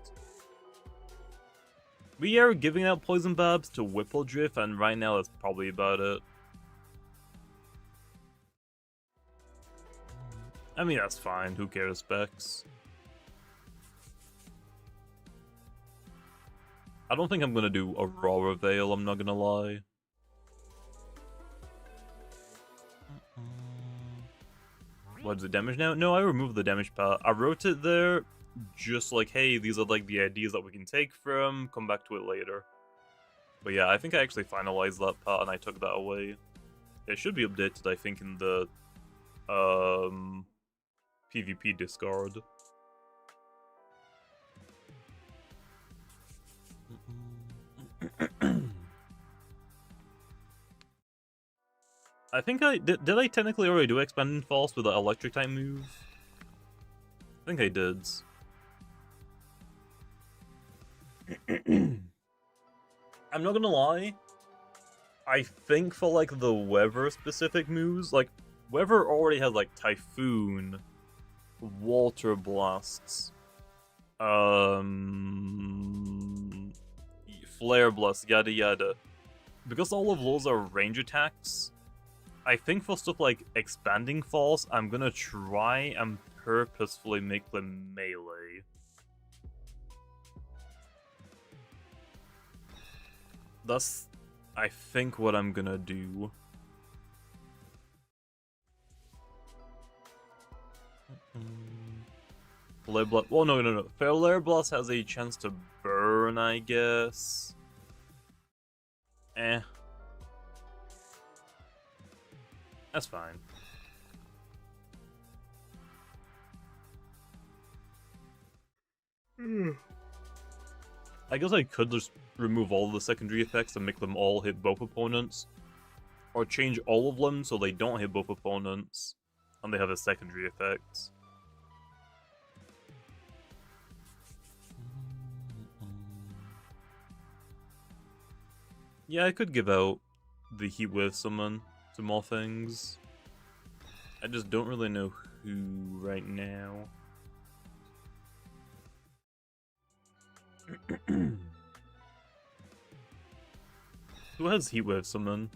We are giving out Poison Babs to Whippledrift, and right now that's probably about it. I mean, that's fine, who cares, specs? I don't think I'm gonna do Aurora Veil, I'm not gonna lie. What's the damage now? No, I removed the damage part. I wrote it there, just like, hey, these are like the ideas that we can take from, come back to it later. But yeah, I think I actually finalized that part and I took that away. It should be updated, I think, in the PvP discard. I think I did I technically already do Expanding Force with the electric type move? I think I did. I'm not gonna lie. I think for like the weather specific moves, like weather already has like Typhoon, Water Blasts, Flare Blast, yada yada. Because all of those are range attacks, I think for stuff like Expanding Force, I'm gonna try and purposefully make them melee. That's, I think, what I'm gonna do. Flare Blast. Well, no. Flare Blast has a chance to burn, I guess. That's fine. I guess I could just remove all the secondary effects and make them all hit both opponents. Or change all of them so they don't hit both opponents, and they have a secondary effect. Yeah, I could give out the Heat Wave Summon to more things. I just don't really know who right now. Who has Heat Wave Summon?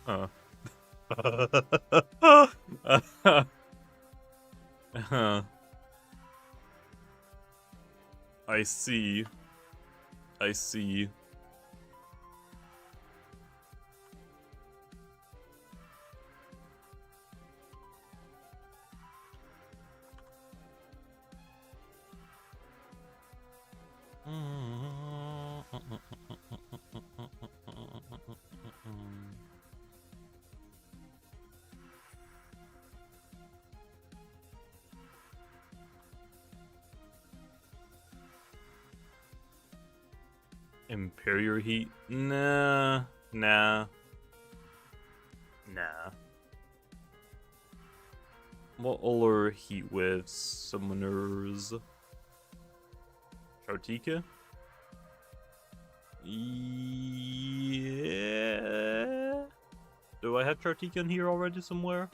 Huh. I see. I see. Imperial Heat? Nah. What other Heat Wave summoners? Chartika? Yeah. Do I have Chartika in here already somewhere?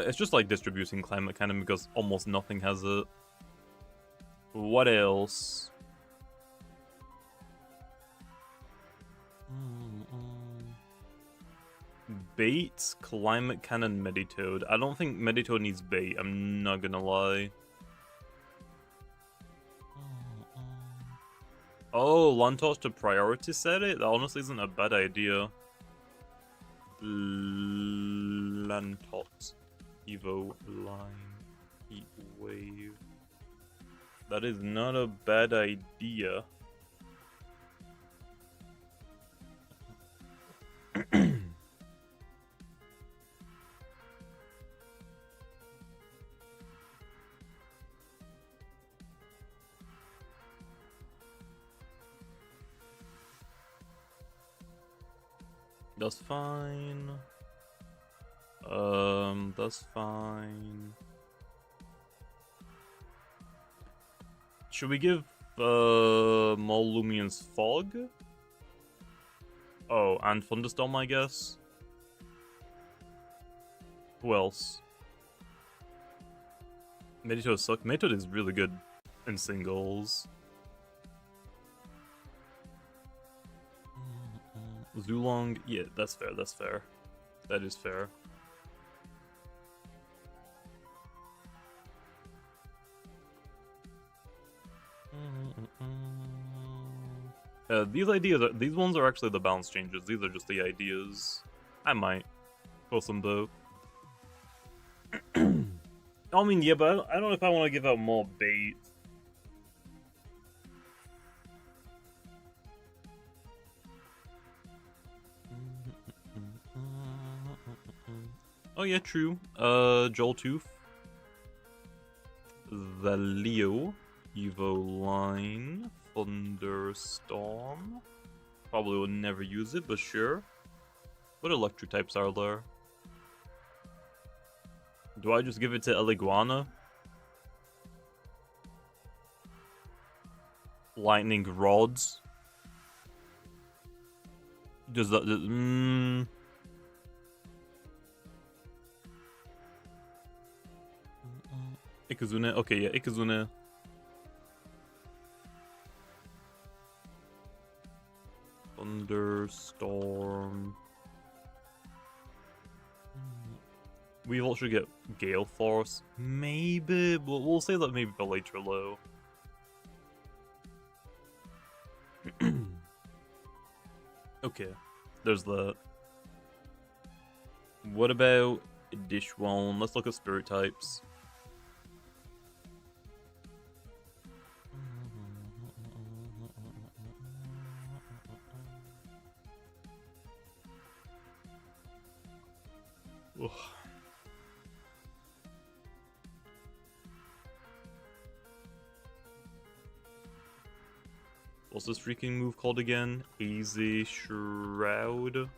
It's just like distributing climate kind of because almost nothing has it. What else? bait, climate cannon, meditoad. I don't think meditoad needs bait, I'm not gonna lie. Oh, Lantos to priority set it? That honestly isn't a bad idea. Lantos. Evo line. Heat wave. That is not a bad idea. That's fine. That's fine. Should we give more Loomian's fog? Oh, and thunderstorm, I guess. Who else? Meditoad suck. Meditoad is really good in singles. Zulong, yeah, that's fair, that's fair. That is fair. These ones are actually the balance changes. These are just the ideas. I might post them though. I mean, yeah, but I don't know if I want to give out more bait. Oh yeah, true. Joltooth. The Leo. Evo line. Thunderstorm. Probably would never use it, but sure. What electric types are there? Do I just give it to Eliguana? Lightning rods. Does that? Ikazune. Okay, yeah, Ikazune. Thunderstorm. We all should get Gale Force. Maybe, but we'll say that maybe for later low. Okay, there's that. What about Dishwone? Let's look at spirit types. Ugh. What's this freaking move called again? Hazy Shroud?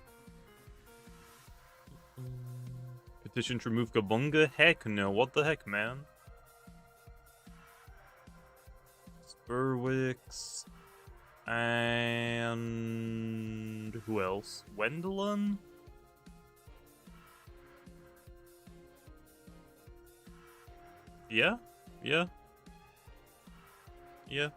Petition to remove Kabunga? Heck no, what the heck, man? Spurwix. And... who else? Wendelin? Yeah? Yeah? Yeah.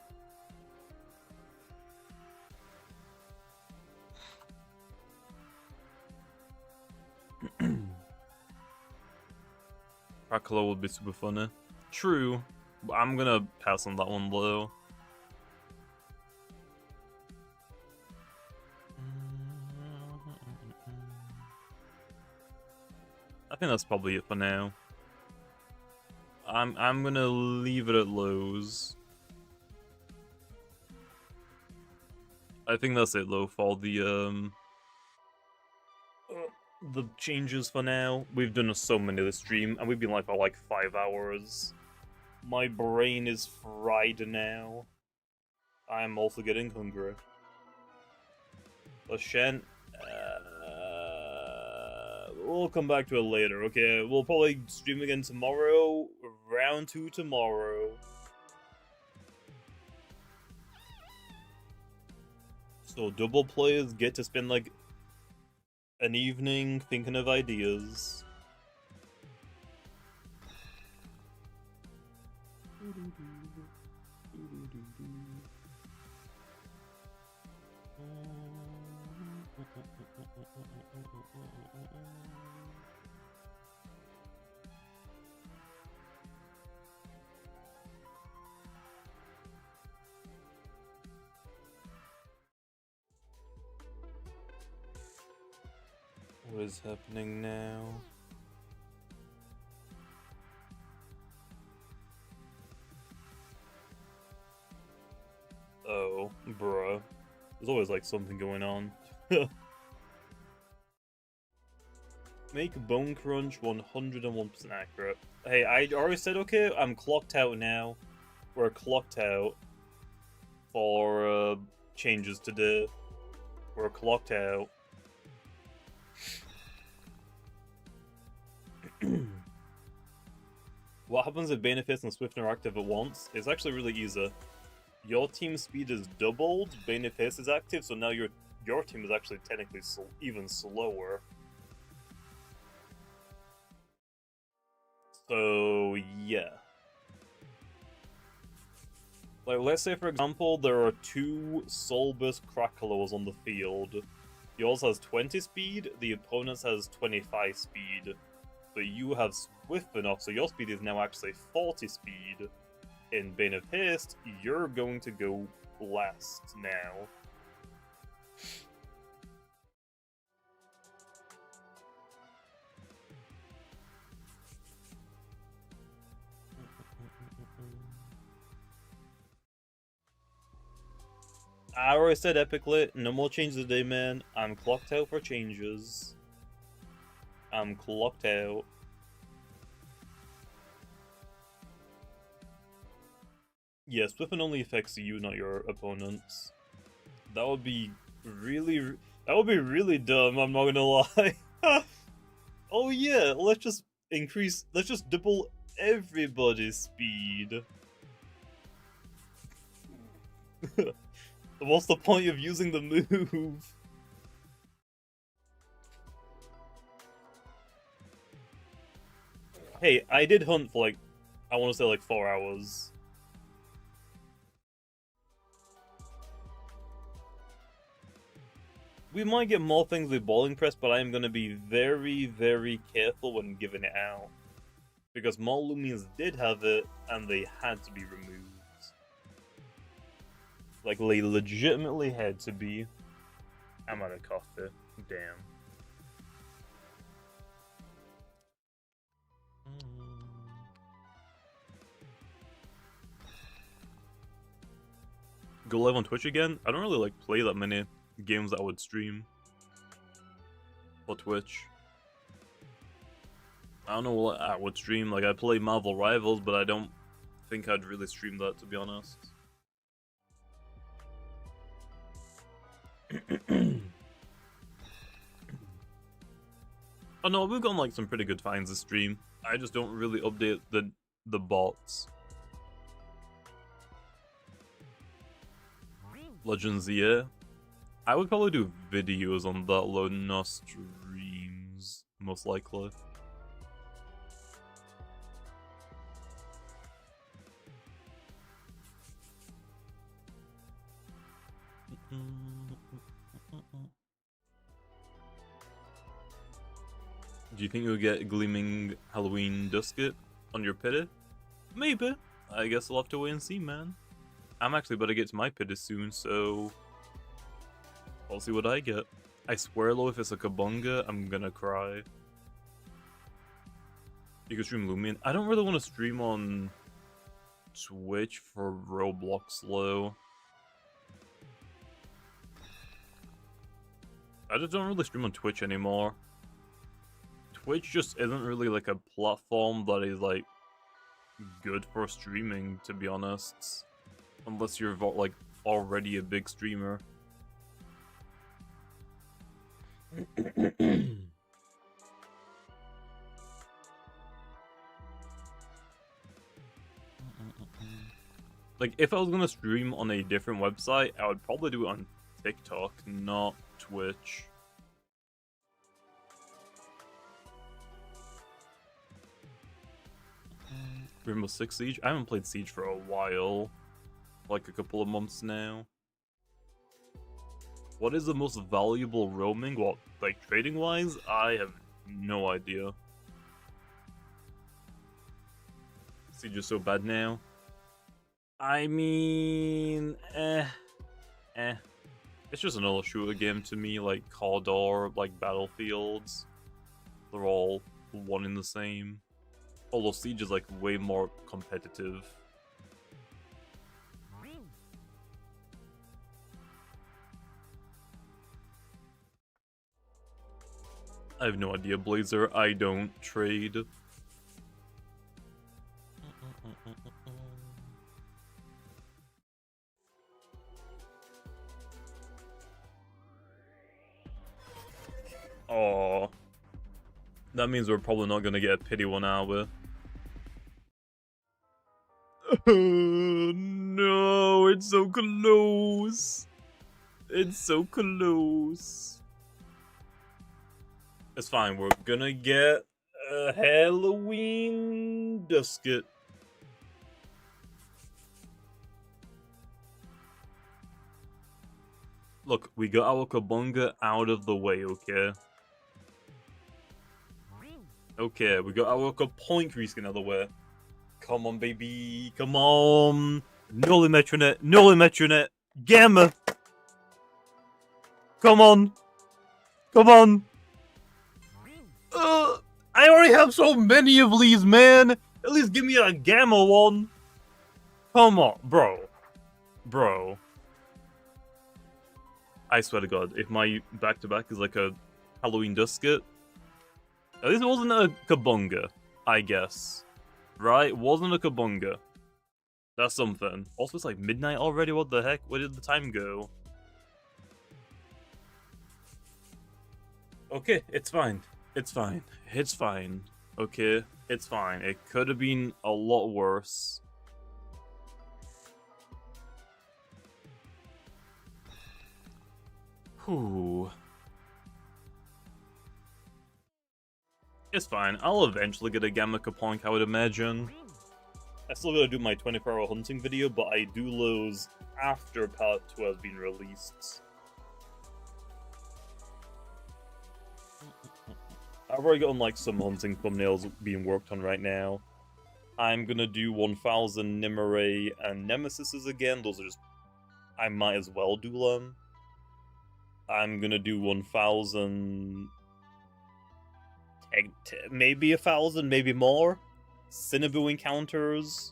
Prakalo would be super funny. True. But I'm gonna pass on that one though. I think that's probably it for now. I'm gonna leave it at lows. I think that's it though for the changes for now. We've done so many this stream, and we've been live for like 5 hours. My brain is fried now. I'm also getting hungry. Shen, we'll come back to it later, okay? We'll probably stream again tomorrow, round 2 tomorrow. So double players get to spend like an evening thinking of ideas. What is happening now? Oh, bruh. There's always like something going on. Make Bone Crunch 101% accurate. Hey, I already said okay, I'm clocked out now. We're clocked out for changes today. We're clocked out. What happens if Benefice and Swift are active at once? It's actually really easy. Your team speed is doubled, Benefice is active, so now your team is actually technically even slower. So, yeah. Like, let's say, for example, there are 2 Soulburst Cracklos on the field. Yours has 20 speed, the opponent's has 25 speed. But you have Swift enough, so your speed is now actually 40 speed. In Bane of Haste, you're going to go last now. I already said epically, no more changes today, man. I'm clocked out for changes. I'm clocked out. Yeah, Swift only affects you, not your opponents. That would be really dumb, I'm not gonna lie. Oh yeah, let's just double everybody's speed. What's the point of using the move? Hey, I did hunt for like, I want to say like 4 hours. We might get more things with Bowling Press, but I am going to be very, very careful when giving it out. Because more Loomians did have it, and they had to be removed. Like, they legitimately had to be. I'm out of coffee. Damn. Go live on Twitch again? I don't really like play that many games that I would stream. Or Twitch. I don't know what I would stream. Like, I play Marvel Rivals, but I don't think I'd really stream that, to be honest. Oh no, we've gotten like some pretty good finds this stream. I just don't really update the bots. Legends, yeah. I would probably do videos on that load, not streams, most likely. Do you think you'll get Gleaming Halloween Dusket on your pity? Maybe. I guess I'll have to wait and see, man. I'm actually about to get to my pity soon, so I'll see what I get. I swear, though, if it's a Kabunga, I'm gonna cry. You can stream Loomian. I don't really want to stream on Twitch for Roblox, though. I just don't really stream on Twitch anymore. Twitch just isn't really like a platform that is like good for streaming, to be honest. Unless you're like already a big streamer. Like, if I was gonna stream on a different website, I would probably do it on TikTok, not Twitch. Rainbow Six Siege? I haven't played Siege for a while. Like a couple of months now. What is the most valuable roaming? What, like trading wise? I have no idea. Siege is so bad now. I mean, It's just another shooter game to me, like Caldor, like Battlefields. They're all one in the same. Although Siege is like way more competitive. I have no idea, Blazer. I don't trade. Oh, that means we're probably not gonna get a pity one, are we? No, it's so close. It's so close. It's fine. We're gonna get a Halloween dusket. Look, we got our Kabunga out of the way, okay? Okay, we got our Point reskin out of the way. Come on, baby. Come on. Nully Metronet. Nully Metronet. Gamma. Come on. Come on. I already have so many of these, man. At least give me a Gamma one. Come on, bro. Bro. I swear to God, if my back-to-back is like a Halloween dusket, at least it wasn't a Kabunga, I guess. Right? It wasn't a Kabunga. That's something. Also, it's like midnight already, what the heck? Where did the time go? Okay, it's fine. It's fine. It's fine. Okay, it's fine. It could have been a lot worse. Whew. It's fine. I'll eventually get a Gamma Kaponk, I would imagine. I still gotta do my 24-hour hunting video, but I do lose after Part 2 has been released. I've already gotten like some hunting thumbnails being worked on right now. I'm gonna do 1000 Nimue and Nemesises again. Those are just... I might as well do them. I'm gonna do 1000... maybe 1000, maybe more. Cinnaboo encounters.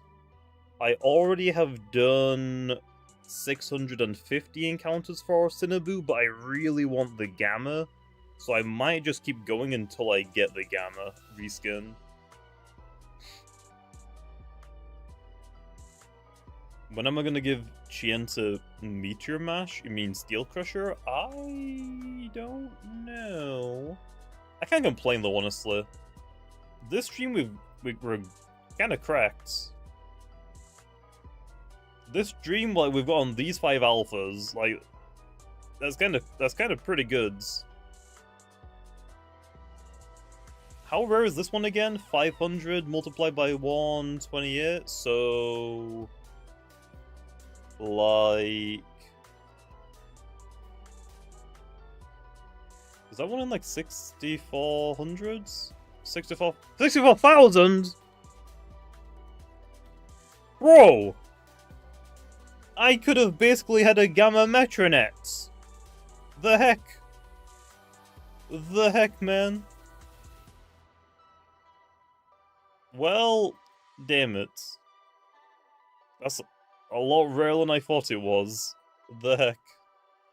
I already have done 650 encounters for Cinnaboo, but I really want the Gamma. So I might just keep going until I get the Gamma reskin. When am I gonna give Chienta Meteor Mash? You mean Steel Crusher? I don't know. I can't complain though, honestly. This stream we're kind of cracked. This stream, like, we've got on these 5 alphas, like, that's kind of pretty good. How rare is this one again? 500 multiplied by 128, so... like... is that one in like 6400s? 64,000? Bro! I could have basically had a Gamma Metronet. The heck? The heck, man? Well, damn it. That's a lot rarer than I thought it was. The heck?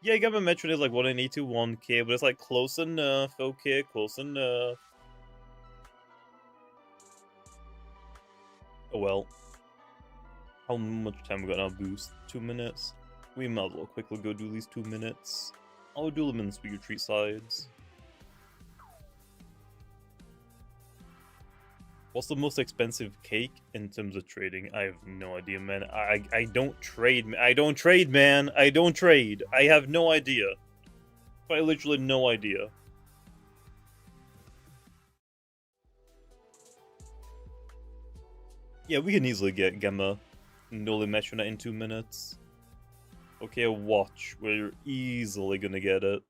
Yeah, Gamma Metronet is like 1 in 1K, but it's like close enough. Okay, close enough. Oh well. How much time we got now? Boost? 2 minutes? We might as well quickly go do these 2 minutes. I'll do them in the Sweet Retreat sides. What's the most expensive cake in terms of trading? I have no idea, man. I don't trade. I don't trade, man. I don't trade. I have no idea. I literally no idea. Yeah, we can easily get Gamma Nully Metronet in 2 minutes. Okay, watch. We're easily gonna get it.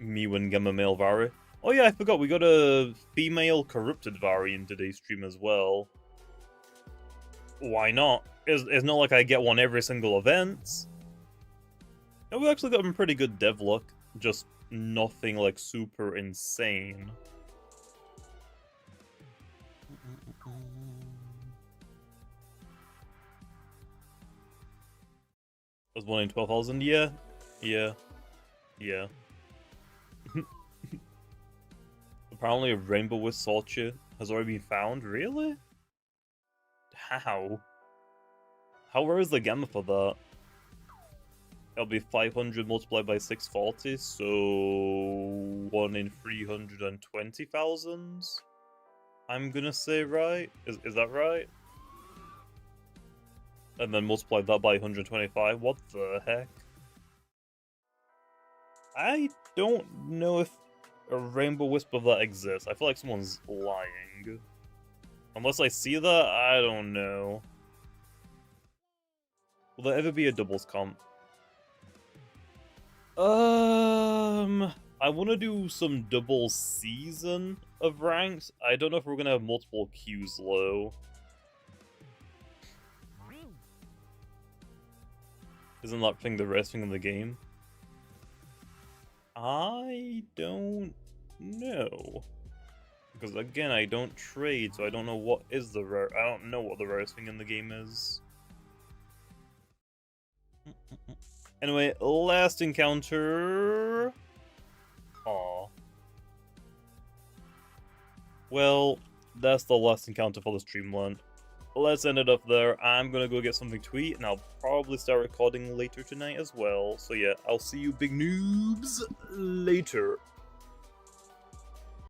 Mew and Gamma Male Vari. Oh yeah, I forgot, we got a female corrupted Vari in today's stream as well. Why not? It's not like I get one every single event. And we actually got some pretty good dev luck, just nothing like super insane. Was 1 in 12,000? Yeah. Apparently a rainbow with Solcha has already been found. Really? How? How rare is the gamma for that? It'll be 500 multiplied by 640, so 1 in 320,000? I'm gonna say, right? Is that right? And then multiply that by 125. What the heck? I don't know if a rainbow wisp of that exists. I feel like someone's lying. Unless I see that, I don't know. Will there ever be a doubles comp? I want to do some double season of ranks. I don't know if we're gonna have multiple queues low. Isn't that thing the rarest thing in the game? I don't know. Because again, I don't trade, so I don't know what is the rare. I don't know what the rarest thing in the game is. Anyway, last encounter. Aw. Well, that's the last encounter for the streamland. Let's end it up there. I'm gonna go get something to eat, and I'll probably start recording later tonight as well. So yeah, I'll see you big noobs later.